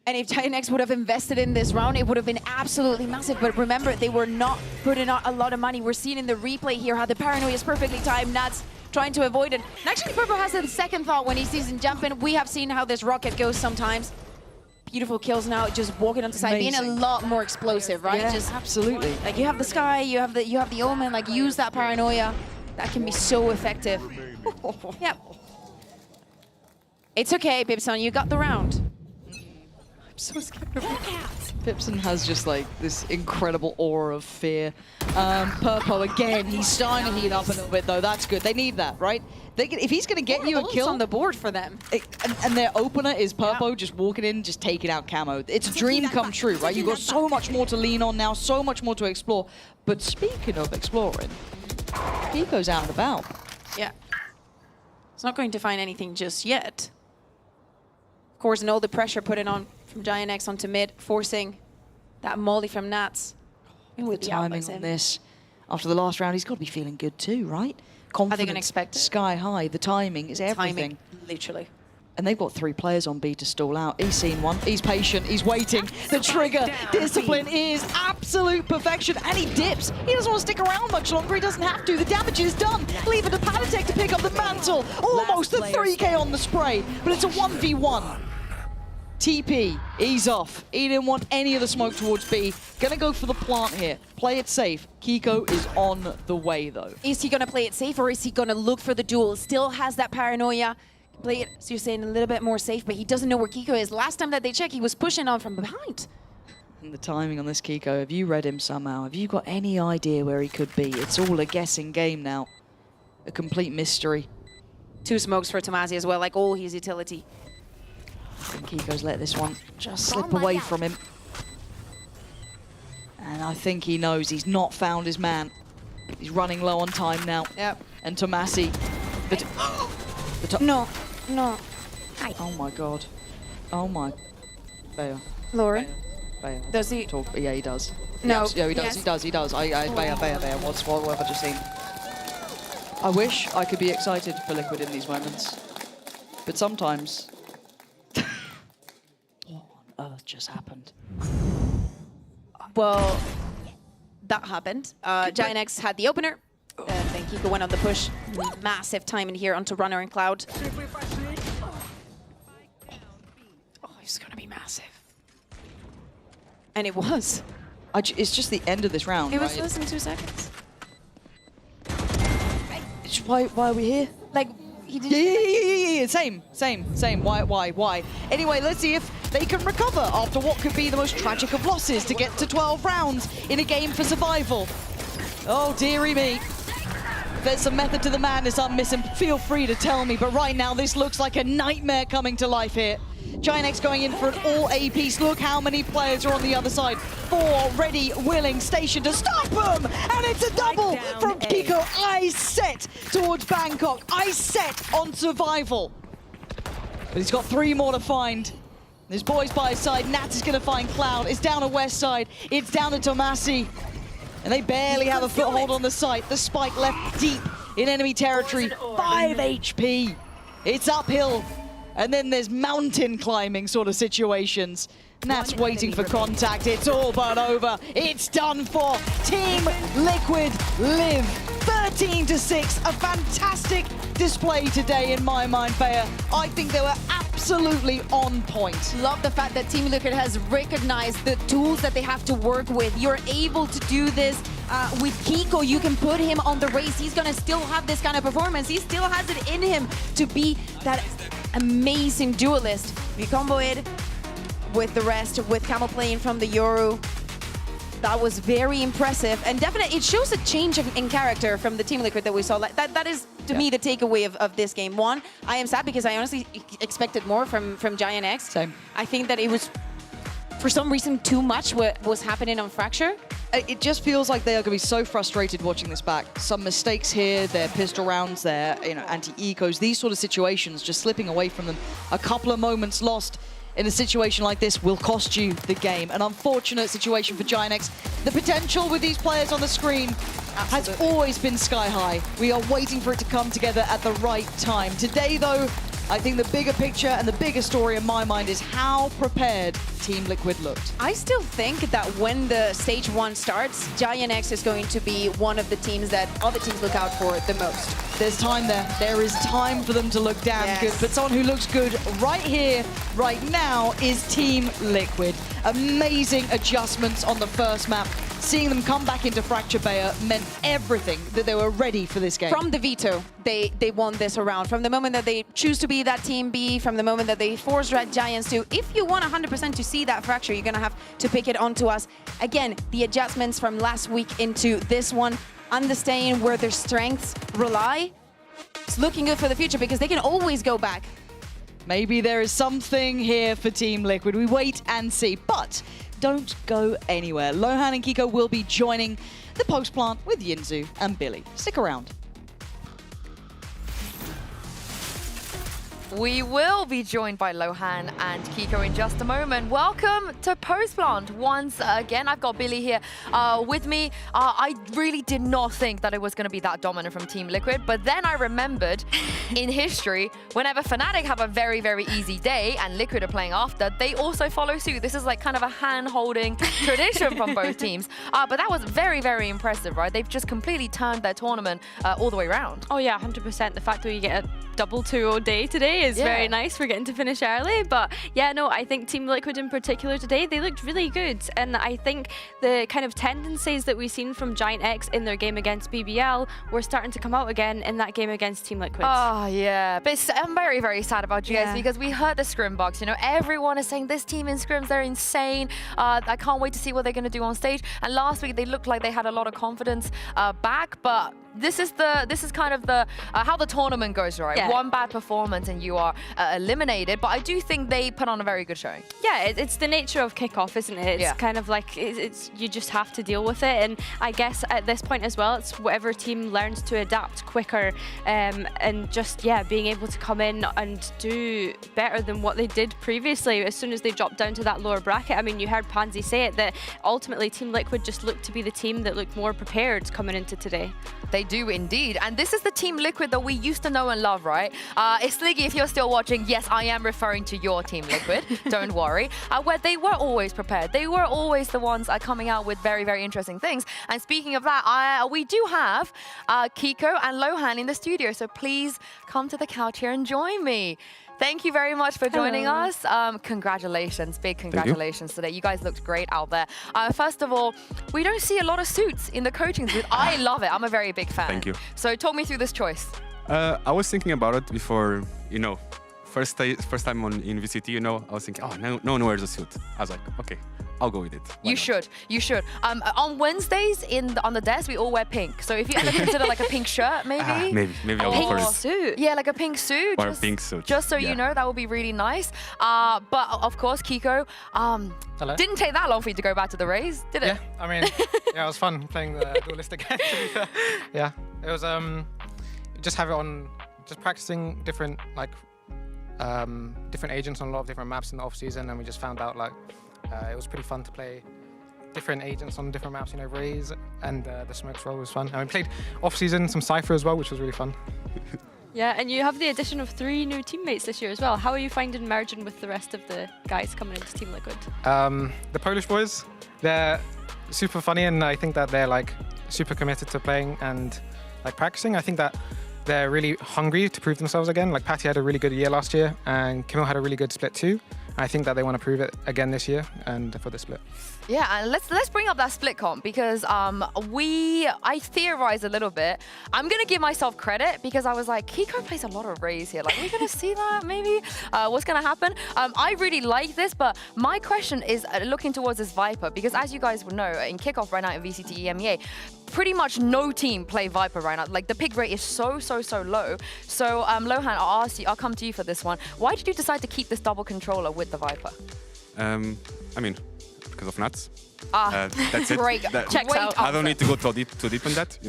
And if Giant X would have invested in this round, it would have been absolutely massive. But remember, they were not putting out a lot of money. We're seeing in the replay here how the paranoia is perfectly timed. Nats trying to avoid it. And actually, Purple has a second thought when he sees him jumping. We have seen how this rocket goes sometimes. Beautiful kills now, just walking onto side, being a lot more explosive, right? Yeah, just absolutely. Like you have the Sky, you have the Omen. Like use that paranoia. That can be so effective. Yep. It's okay, Pipson. You got the round. I'm so scared of Pipson has just like this incredible aura of fear. Purpo again, he's starting to heat up a little bit though. That's good. They need that, right? If he's going to get you a kill on the board for them, and their opener is Purpo just walking in, just taking out Camo. It's a dream come true, right? You've got so much more to lean on now, so much more to explore. But speaking of exploring, Kiko's out and about. Yeah. It's not going to find anything just yet. Of course, and all the pressure put in on from Giant X onto mid, forcing that molly from Nats. The timing on this. After the last round, he's got to be feeling good too, right? Confidence, are they going to expect it? Sky high. The timing is everything. Timing, literally. And they've got 3 players on B to stall out. He's seen one. He's patient. He's waiting. The trigger discipline is absolute perfection. And he dips. He doesn't want to stick around much longer. He doesn't have to. The damage is done. Leave it to Paditech to pick up the mantle. Almost a 3K on the spray. But it's a 1v1. TP, ease off. He didn't want any of the smoke towards B. Gonna go for the plant here. Play it safe. Kiko is on the way, though. Is he gonna play it safe, or is he gonna look for the duel? Still has that paranoia. Play it, so you're saying a little bit more safe, but he doesn't know where Kiko is. Last time that they checked, he was pushing on from behind. And the timing on this Kiko, have you read him somehow? Have you got any idea where he could be? It's all a guessing game now. A complete mystery. 2 smokes for Tomasi as well, like all his utility. And Kiko's let this one just slip away from him. And I think he knows he's not found his man. He's running low on time now. Yep. And Tomasi. No, no. Oh my god. Oh my. Bayo. Lauren. Bayo. Does he? Yeah, he does. No. Yeah, he does. Yes. He does. He does. Bayo. What have I just seen? I wish I could be excited for Liquid in these moments. But sometimes... what on earth just happened? Well, that happened. Giant X had the opener. Then Kiko went on the push. Massive time in here onto Runner and Cloud. Oh, it's gonna be massive. And it was. It's just the end of this round, It was right? less than 2 seconds. Why are we here? Like, he didn't... Yeah. Same. Why? Anyway, let's see if they can recover after what could be the most tragic of losses to get to 12 rounds in a game for survival. Oh, dearie me. There's some method to the madness I'm missing. Feel free to tell me, but right now this looks like a nightmare coming to life here. Giant X going in for an all A piece. Look how many players are on the other side. 4 ready, willing, stationed to stop them. And it's a double from Kiko. Eyes set towards Bangkok. Eyes set on survival. But he's got 3 more to find. There's boys by his side. Nat is going to find Cloud. It's down to West side. It's down to Tomasi. And they barely have a foothold on the site. The spike left deep in enemy territory. 5 HP. It's uphill. And then there's mountain climbing sort of situations. Nat's waiting for contact. It's all but over. It's done for. Team Liquid live. 13-6. A fantastic display today in my mind, Faya. I think they were absolutely on point. Love the fact that Team Liquid has recognized the tools that they have to work with. You're able to do this with Kiko. You can put him on the race. He's going to still have this kind of performance. He still has it in him to be that amazing duelist. We combo it with the rest, with Camel playing from the Yoru. That was very impressive, and definitely it shows a change in character from the Team Liquid that we saw. Like that is to me the takeaway of this game. One, I am sad because I honestly expected more from Giant X. Same. I think that it was for some reason too much what was happening on Fracture. It just feels like they are going to be so frustrated watching this back. Some mistakes here, their pistol rounds, their anti-ecos, these sort of situations just slipping away from them. A couple of moments lost in a situation like this will cost you the game. An unfortunate situation for Giant X. The potential with these players on the screen has always been sky high. We are waiting for it to come together at the right time. Today, though, I think the bigger picture and the bigger story in my mind is how prepared Team Liquid looked. I still think that when the stage 1 starts, Giant X is going to be one of the teams that other teams look out for the most. There's time there. There is time for them to look damn good. But someone who looks good right here, right now, is Team Liquid. Amazing adjustments on the first map. Seeing them come back into Fracture Bayer meant everything that they were ready for this game. From the veto, they won this around. From the moment that they choose to be that Team B, from the moment that they force Red Giants to, if you want 100% to see that Fracture, you're going to have to pick it onto us. Again, the adjustments from last week into this one, understanding where their strengths rely, it's looking good for the future because they can always go back. Maybe there is something here for Team Liquid. We wait and see, but don't go anywhere. Lohan and Kiko will be joining the post plant with Yinzu and Billy. Stick around. We will be joined by Lohan and Kiko in just a moment. Welcome to Post Plant once again. I've got Billy here with me. I really did not think that it was going to be that dominant from Team Liquid, but then I remembered in history, whenever Fnatic have a very, very easy day and Liquid are playing after, they also follow suit. This is like kind of a hand-holding tradition from both teams. But that was very, very impressive, right? They've just completely turned their tournament all the way around. Oh yeah, 100%. The fact that we get a double 2-0 day today early is very nice. We're getting to finish early. But yeah, no, I think Team Liquid in particular today, they looked really good. And I think the kind of tendencies that we've seen from Giant X in their game against BBL were starting to come out again in that game against Team Liquid. Oh, yeah. But I'm very, very sad about you guys because we heard the scrim box. You know, everyone is saying this team in scrims, they're insane. I can't wait to see what they're going to do on stage. And last week, they looked like they had a lot of confidence back, but this is kind of the how the tournament goes, right? Yeah. One bad performance and you are eliminated, but I do think they put on a very good showing. Yeah, it's the nature of Kickoff, isn't it? It's kind of like, it's you just have to deal with it. And I guess at this point as well, it's whatever team learns to adapt quicker and just, being able to come in and do better than what they did previously as soon as they dropped down to that lower bracket. I mean, you heard Pansy say it, that ultimately Team Liquid just looked to be the team that looked more prepared coming into today. They do indeed. And this is the Team Liquid that we used to know and love, right? Sliggy, if you're still watching, yes, I am referring to your Team Liquid. Don't worry. Where they were always prepared. They were always the ones coming out with very, very interesting things. And speaking of that, we do have Kiko and Lohan in the studio. So please come to the couch here and join me. Thank you very much for joining us. Congratulations, big congratulations today. You guys looked great out there. First of all, we don't see a lot of suits in the coaching booth. I love it. I'm a very big fan. Thank you. So talk me through this choice. I was thinking about it before, first time in VCT, I was thinking, oh, no one wears a suit. I was like, okay, I'll go with it. You should. On Wednesdays on the desk, we all wear pink. So if you ever consider like a pink shirt, maybe? Maybe I'll go first. Suit. Yeah, like a pink suit. Or a pink suit. Just so you know, that would be really nice. But of course, Kiko, didn't take that long for you to go back to the Rays, did it? Yeah, I mean, it was fun playing the duelist again, to be fair. Yeah, it was, just have it on, just practicing different, different agents on a lot of different maps in the off-season, and we just found out, it was pretty fun to play different agents on different maps, Rays, and the Smokes role was fun. And we played off-season some Cypher as well, which was really fun. Yeah, and you have the addition of 3 new teammates this year as well. How are you finding merging with the rest of the guys coming into Team Liquid? The Polish boys, they're super funny, and I think that they're super committed to playing and practicing. I think that they're really hungry to prove themselves again. Patty had a really good year last year, and Kimil had a really good split too. I think that they want to prove it again this year and for the split. Yeah, and let's bring up that split comp because I theorized a little bit. I'm gonna give myself credit because I was like, Kiko plays a lot of Rays here. We're gonna see that maybe. What's gonna happen? I really like this, but my question is looking towards this Viper because as you guys would know, in Kickoff right now in VCT EMEA, pretty much no team play Viper right now. The pick rate is so low. So Lohan, I'll come to you for this one. Why did you decide to keep this double controller with the Viper? I mean, because of nuts. That's it. Great. Checks out. I don't need to go too deep in that,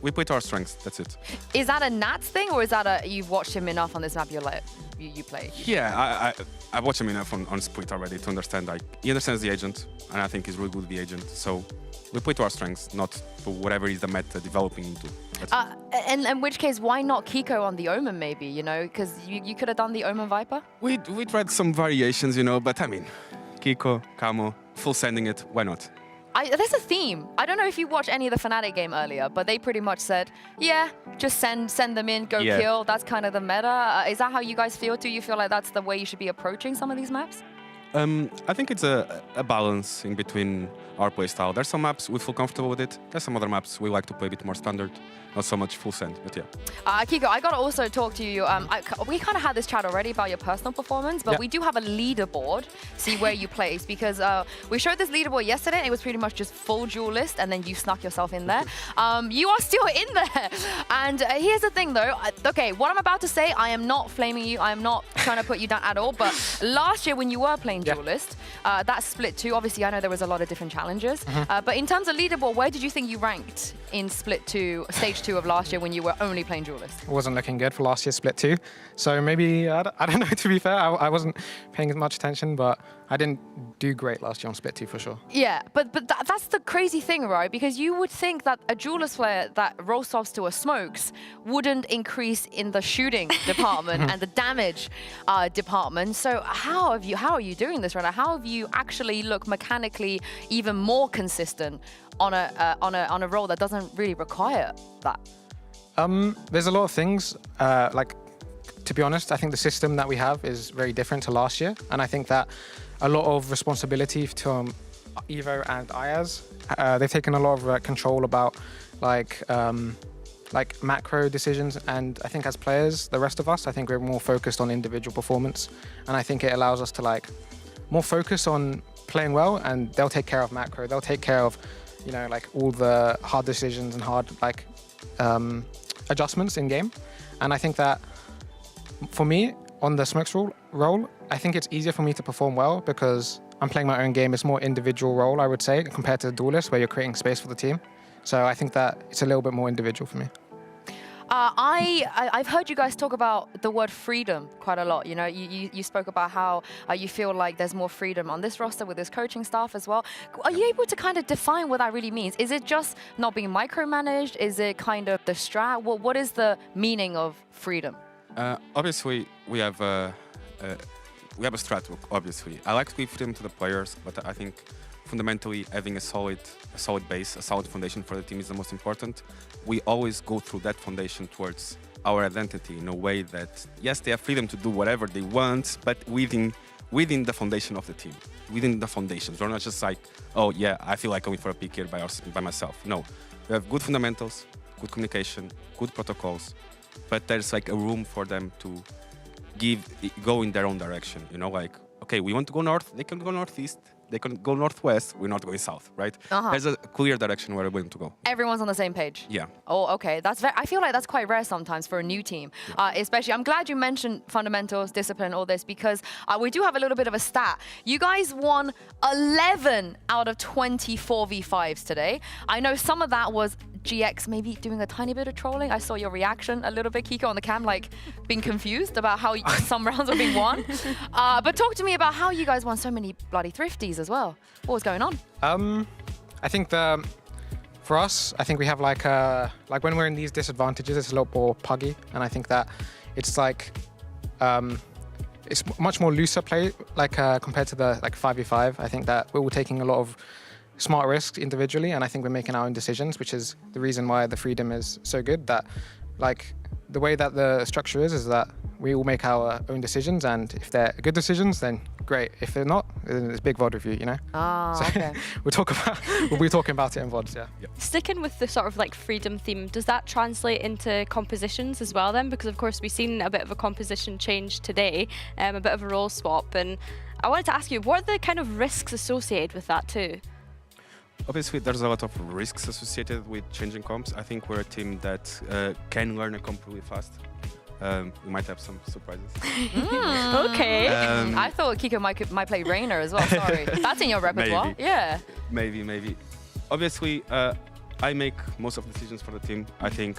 We play to our strengths, that's it. Is that a Nats thing or is that you've watched him enough on this map you play? Yeah, I watched him enough on Split already to understand he understands the agent and I think he's really good with the agent. So we play to our strengths, not to whatever is the meta developing into. And in which case, why not Kiko on the Omen maybe, Because you could have done the Omen Viper? We tried some variations, but I mean, Kiko, Camo, full sending it, why not? There's a theme. I don't know if you watched any of the Fnatic game earlier, but they pretty much said, yeah, just send them in, go kill. That's kind of the meta. Is that how you guys feel too? You feel like that's the way you should be approaching some of these maps? I think it's a balance in between our playstyle. There's some maps we feel comfortable with it. There's some other maps we like to play a bit more standard. Not so much full send, but yeah. Kiko, I got to also talk to you. We kind of had this chat already about your personal performance, but we do have a leaderboard, see where you place, because we showed this leaderboard yesterday, and it was pretty much just full duel list, and then you snuck yourself in there. You are still in there. And here's the thing, though. Okay, what I'm about to say, I am not flaming you. I am not trying to put you down at all, but last year when you were playing duel list, that split 2, obviously I know there was a lot of different challenges, but in terms of leaderboard, where did you think you ranked in split 2, stage 2 of last year when you were only playing duelist? It wasn't looking good for last year's split 2. So maybe, I don't know, to be fair, I wasn't paying as much attention, but I didn't do great last year on split 2 for sure. Yeah, but that's the crazy thing, right? Because you would think that a duelist player that roll swaps to a smokes wouldn't increase in the shooting department and the damage department. So how are you doing this right now? How have you actually looked mechanically even more consistent on a role that doesn't really require that? There's a lot of things, like to be honest, I think the system that we have is very different to last year. And I think that a lot of responsibility to Evo and Ayaz, they've taken a lot of control about like macro decisions. And I think as players, the rest of us, I think we're more focused on individual performance. And I think it allows us to like more focus on playing well, and they'll take care of macro. They'll take care of, you know, like all the hard decisions and hard like adjustments in game. And I think that for me, on the Smokes role, I think it's easier for me to perform well because I'm playing my own game. It's more individual role, I would say, compared to the Duelist, where you're creating space for the team. So I think that it's a little bit more individual for me. I've heard you guys talk about the word freedom quite a lot. You know, you spoke about how you feel like there's more freedom on this roster with this coaching staff as well. Are you able to kind of define what that really means? Is it just not being micromanaged? Is it kind of the strat? What is the meaning of freedom? Obviously, we have a strat book. Obviously, I like to give freedom to the players, but I think fundamentally having a solid base, a solid foundation for the team is the most important. We always go through that foundation towards our identity in a way that, yes, they have freedom to do whatever they want, but within the foundation of the team, within the foundations. We're not just like, oh yeah, I feel like going for a pick here by myself. No, we have good fundamentals, good communication, good protocols, but there's like a room for them to go in their own direction. You know, like, okay, we want to go north, they can go northeast. They can go northwest, we're not going south, right? There's a clear direction where we're going to go. Everyone's on the same page? Yeah. Oh, okay. I feel like that's quite rare sometimes for a new team. Especially, I'm glad you mentioned fundamentals, discipline, all this, because we do have a little bit of a stat. You guys won 11 out of 24 V5s today. I know some of that was GX maybe doing a tiny bit of trolling. I saw your reaction a little bit, Kiko, on the cam, like being confused about how some rounds were being won. But talk to me about how you guys won so many bloody thrifties as well. What was going on? I think for us, I think we have like when we're in these disadvantages, it's a lot more puggy, and I think that it's like it's much more looser play, like compared to the 5v5. I think that we're taking a lot of smart risks individually, and I think we're making our own decisions, which is the reason why the freedom is so good. That like the way that the structure is that we all make our own decisions, and if they're good decisions, then great. If they're not, then it's big VOD review, you know? So okay. we'll be talking about it in VODs, yeah. Sticking with the sort of like freedom theme, does that translate into compositions as well then? Because of course we've seen a bit of a composition change today, a bit of a role swap, and I wanted to ask you, what are the kind of risks associated with that too? Obviously, there's a lot of risks associated with changing comps. I think we're a team that can learn a comp really fast. We might have some surprises. Okay. I thought Kiko might play Reina as well. Sorry, that's in your repertoire. Maybe. Yeah. Maybe. Obviously, I make most of the decisions for the team. I think,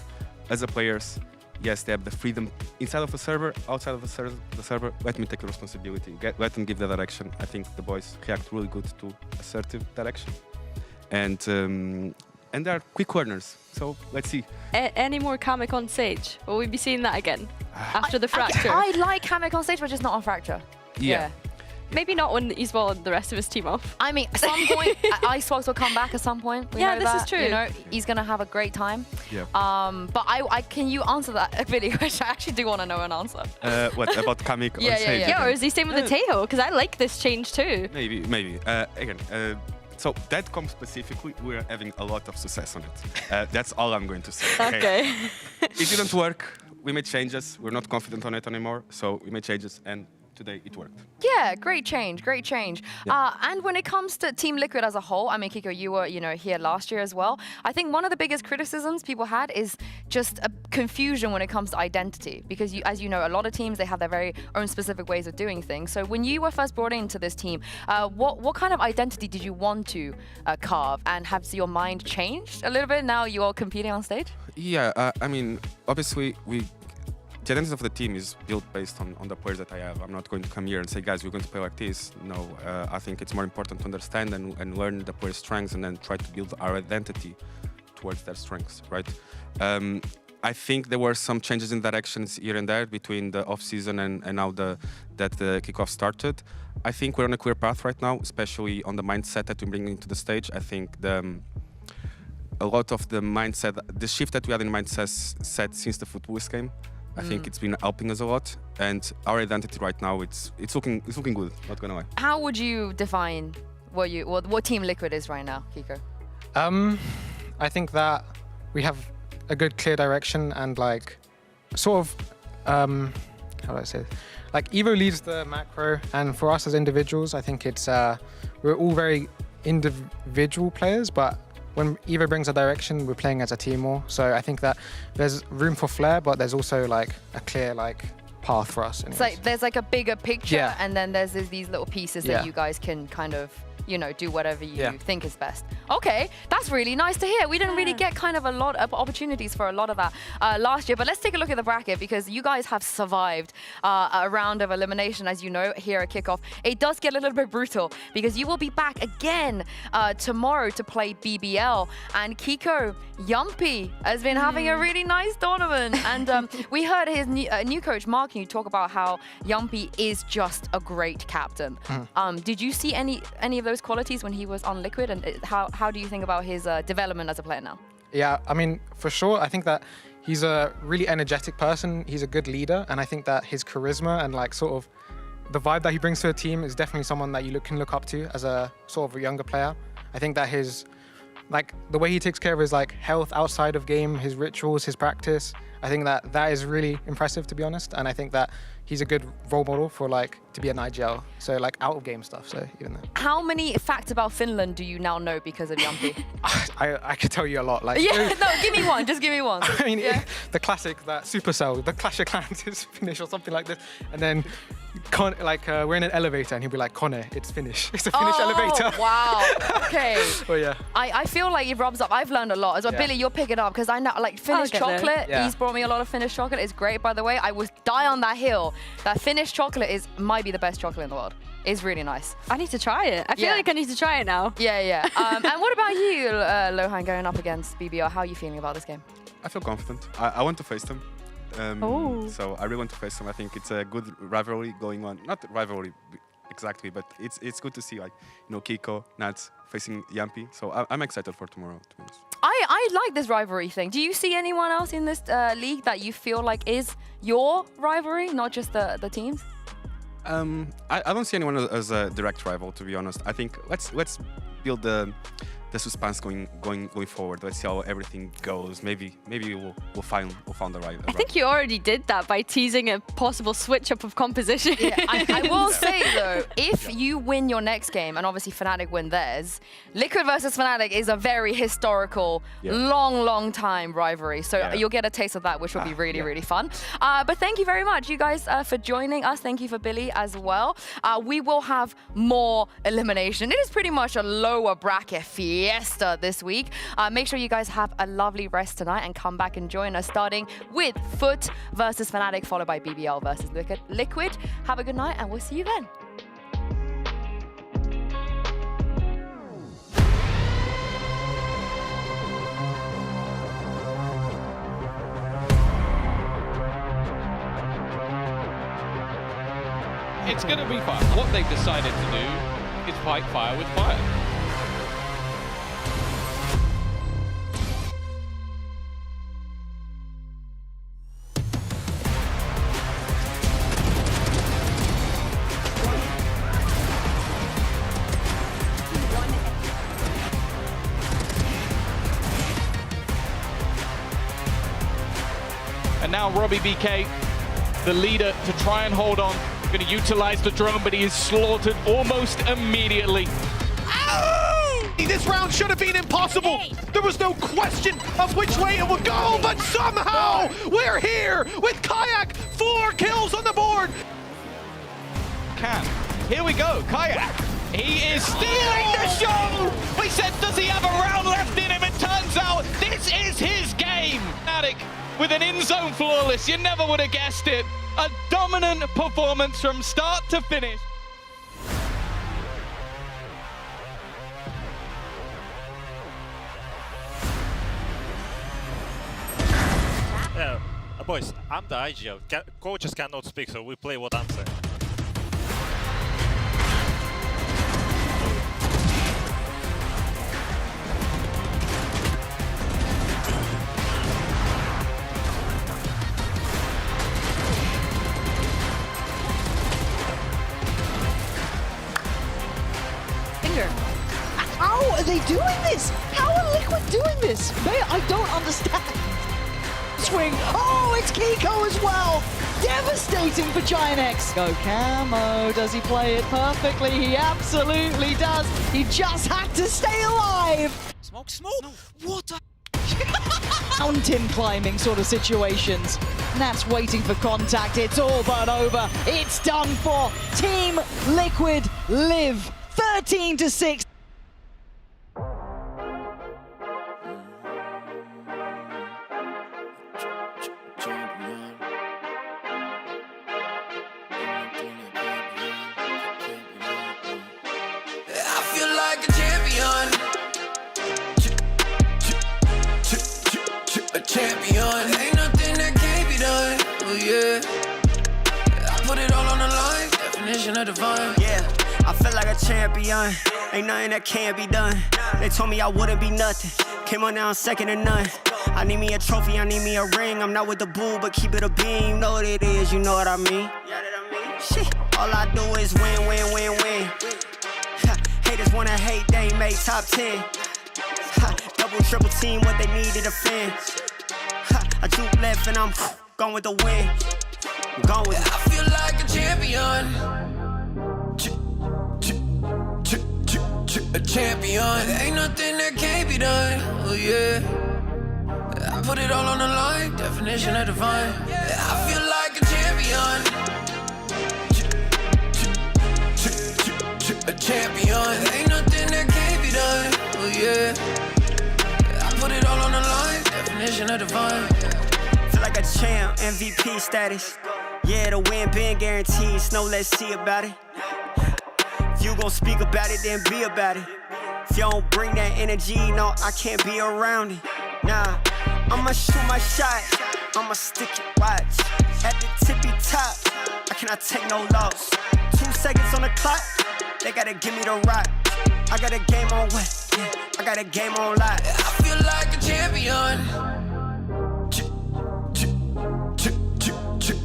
as a players, yes, they have the freedom inside of the server, outside of the server. Let me take the responsibility. Let them give the direction. I think the boys react really good to assertive direction, and they're quick learners. So let's see. Any more Kamek on stage? Will we be seeing that again after the fracture? I like Kamek on stage, but just not on fracture. Yeah. Maybe not when he's won the rest of his team off. I mean, at some point, Icebox will come back at some point. We know this that, is true. You know, he's going to have a great time. Yeah. But can you answer that video question? I actually do want to know an answer. What, about Kamek on stage? Yeah, or is he staying with the Tejo? Because I like this change too. Maybe. Again, so that comp specifically, we're having a lot of success on it. That's all I'm going to say. Okay. It didn't work. We made changes. We're not confident on it anymore. So we made changes, and today it worked. Yeah, great change. Yeah. And when it comes to Team Liquid as a whole, I mean, Kiko, you were, here last year as well. I think one of the biggest criticisms people had is just a confusion when it comes to identity, because as you know, a lot of teams, they have their very own specific ways of doing things. So when you were first brought into this team, what kind of identity did you want to carve, and has your mind changed a little bit now you're competing on stage? Yeah, I mean, obviously the identity of the team is built based on the players that I have. I'm not going to come here and say, guys, we're going to play like this. No, I think it's more important to understand and learn the players' strengths, and then try to build our identity towards their strengths, right? I think there were some changes in directions here and there between the off-season and now that the kickoff started. I think we're on a clear path right now, especially on the mindset that we bring into the stage. I think a lot of the mindset, the shift that we had in mindset since the footballist game, I think it's been helping us a lot, and our identity right now it's looking good. Not gonna lie. How would you define what Team Liquid is right now, Kiko? I think that we have a good clear direction and like sort of how do I say it? Like Evo leads the macro, and for us as individuals, I think it's we're all very individual players, but when Evo brings a direction, we're playing as a team more. So I think that there's room for flair, but there's also like a clear like path for us. It's like there's like a bigger picture, Yeah. and then there's these little pieces that Yeah. you guys can kind of, you know, do whatever you Yeah. think is best. Okay, that's really nice to hear. We didn't really get kind of a lot of opportunities for a lot of that last year, but let's take a look at the bracket because you guys have survived a round of elimination, as you know, here at Kickoff. It does get a little bit brutal because you will be back again tomorrow to play BBL, and Kiko Yumpy has been having a really nice tournament, and we heard his new coach Mark you talk about how Yumpy is just a great captain. Did you see any of those qualities when he was on Liquid, and how do you think about his development as a player now? Yeah, I mean, for sure, I think that he's a really energetic person. He's a good leader, and I think that his charisma and like sort of the vibe that he brings to a team is definitely someone that you can look up to as a sort of a younger player. I think that his like the way he takes care of his like health outside of game, his rituals, his practice, I think that is really impressive, to be honest. And I think that he's a good role model for like to be an IGL, so like out of game stuff. So even that. How many facts about Finland do you now know because of Yumpy? I could tell you a lot. Like Yeah, no, give me one. Just give me one. I mean, the classic, that Supercell, the Clash of Clans is finished or something like this. And then, we're in an elevator and he'll be like, Connor, it's finished. It's a finished elevator. Wow. Okay. Well, yeah. I feel like it rubs up. I've learned a lot as well. Yeah. Billy, you'll pick it up because I know, like, Finnish get there. chocolate. Yeah. He's brought me a lot of Finnish chocolate. It's great, by the way. I would die on that hill. That Finnish chocolate might be the best chocolate in the world. It's really nice. I need to try it. I feel like I need to try it now. Yeah. And what about you, Lohan, going up against BBL? How are you feeling about this game? I feel confident. I want to face them. So I really want to face them. I think it's a good rivalry going on. Not rivalry exactly, but it's good to see, like, you know, Kiko, Nats facing Yumpy. So I'm excited for tomorrow, to be honest. I like this rivalry thing. Do you see anyone else in this league that you feel like is your rivalry, not just the teams? I don't see anyone as a direct rival, to be honest. I think let's build the suspense going forward. Let's see how everything goes. Maybe we'll find the right. I think you already did that by teasing a possible switch up of composition. Yeah, I will say though, if you win your next game, and obviously Fnatic win theirs, Liquid versus Fnatic is a very historical, long time rivalry. So you'll get a taste of that, which will be really fun. But thank you very much, you guys, for joining us. Thank you for Billy as well. We will have more elimination. It is pretty much a lower bracket fiesta this week. Make sure you guys have a lovely rest tonight and come back and join us, starting with Foot versus Fnatic, followed by BBL versus Liquid. Have a good night, and we'll see you then. It's going to be fun. What they've decided to do is fight fire with fire. And now Robbie BK, the leader, to try and hold on. Going to utilize the drone, but he is slaughtered almost immediately. Oh! This round should have been impossible. There was no question of which way it would go, but somehow we're here with Kayak. 4 kills on the board. Here we go, Kayak. He is stealing the show. We said, does he have a round left in him? It turns out this is his game. Fnatic with an in-zone flawless. You never would have guessed it. A dominant performance from start to finish. Boys, I'm the IGL. Coaches cannot speak, so we play what I'm saying. they doing this? How are Liquid doing this? I don't understand. Swing. Oh, it's Kiko as well. Devastating for Giant X. Go Camo. Does he play it perfectly? He absolutely does. He just had to stay alive. Smoke, smoke. No. What a... Mountain climbing sort of situations. Nat's waiting for contact. It's all but over. It's done for. Team Liquid live 13-6. I feel like a champion. A champion. Ain't nothing that can't be done. Oh yeah. I put it all on the line. Definition of divine. Yeah, I feel like a champion. Ain't nothing that can't be done. They told me I wouldn't be nothing. Came on now, second to none. I need me a trophy, I need me a ring. I'm not with the bull, but keep it a beam. You know what it is, you know what I mean. Shit, all I do is win, win, win, win. Haters wanna hate, they ain't made top 10. Double, triple team, what they need to defend. I juke left and I'm gone with the win. I'm gone with it. I feel like a champion. A champion. Ain't nothing that can't be done. Oh yeah. I put it all on the line. Definition of divine. I feel like a champion. A champion. Ain't nothing that can't be done. Oh yeah. I put it all on the line. Definition of divine. Feel like a champ, MVP status. Yeah, the win been guaranteed. So let's see about it. If you gon' speak about it, then be about it. If you don't bring that energy, no, I can't be around it. Nah, I'ma shoot my shot. I'ma stick it, watch. At the tippy top, I cannot take no loss. 2 seconds on the clock, they gotta give me the rock. I got a game on wet, yeah, I got a game on lock. I feel like a champion.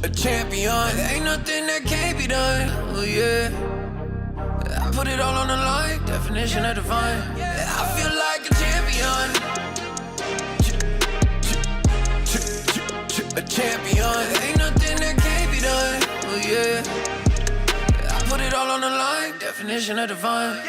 A champion. Ain't nothing that can't be done. Oh yeah. I put it all on the line. Definition of divine. I feel like a champion. A champion. Ain't nothing that can't be done. Oh yeah. I put it all on the line. Definition of divine.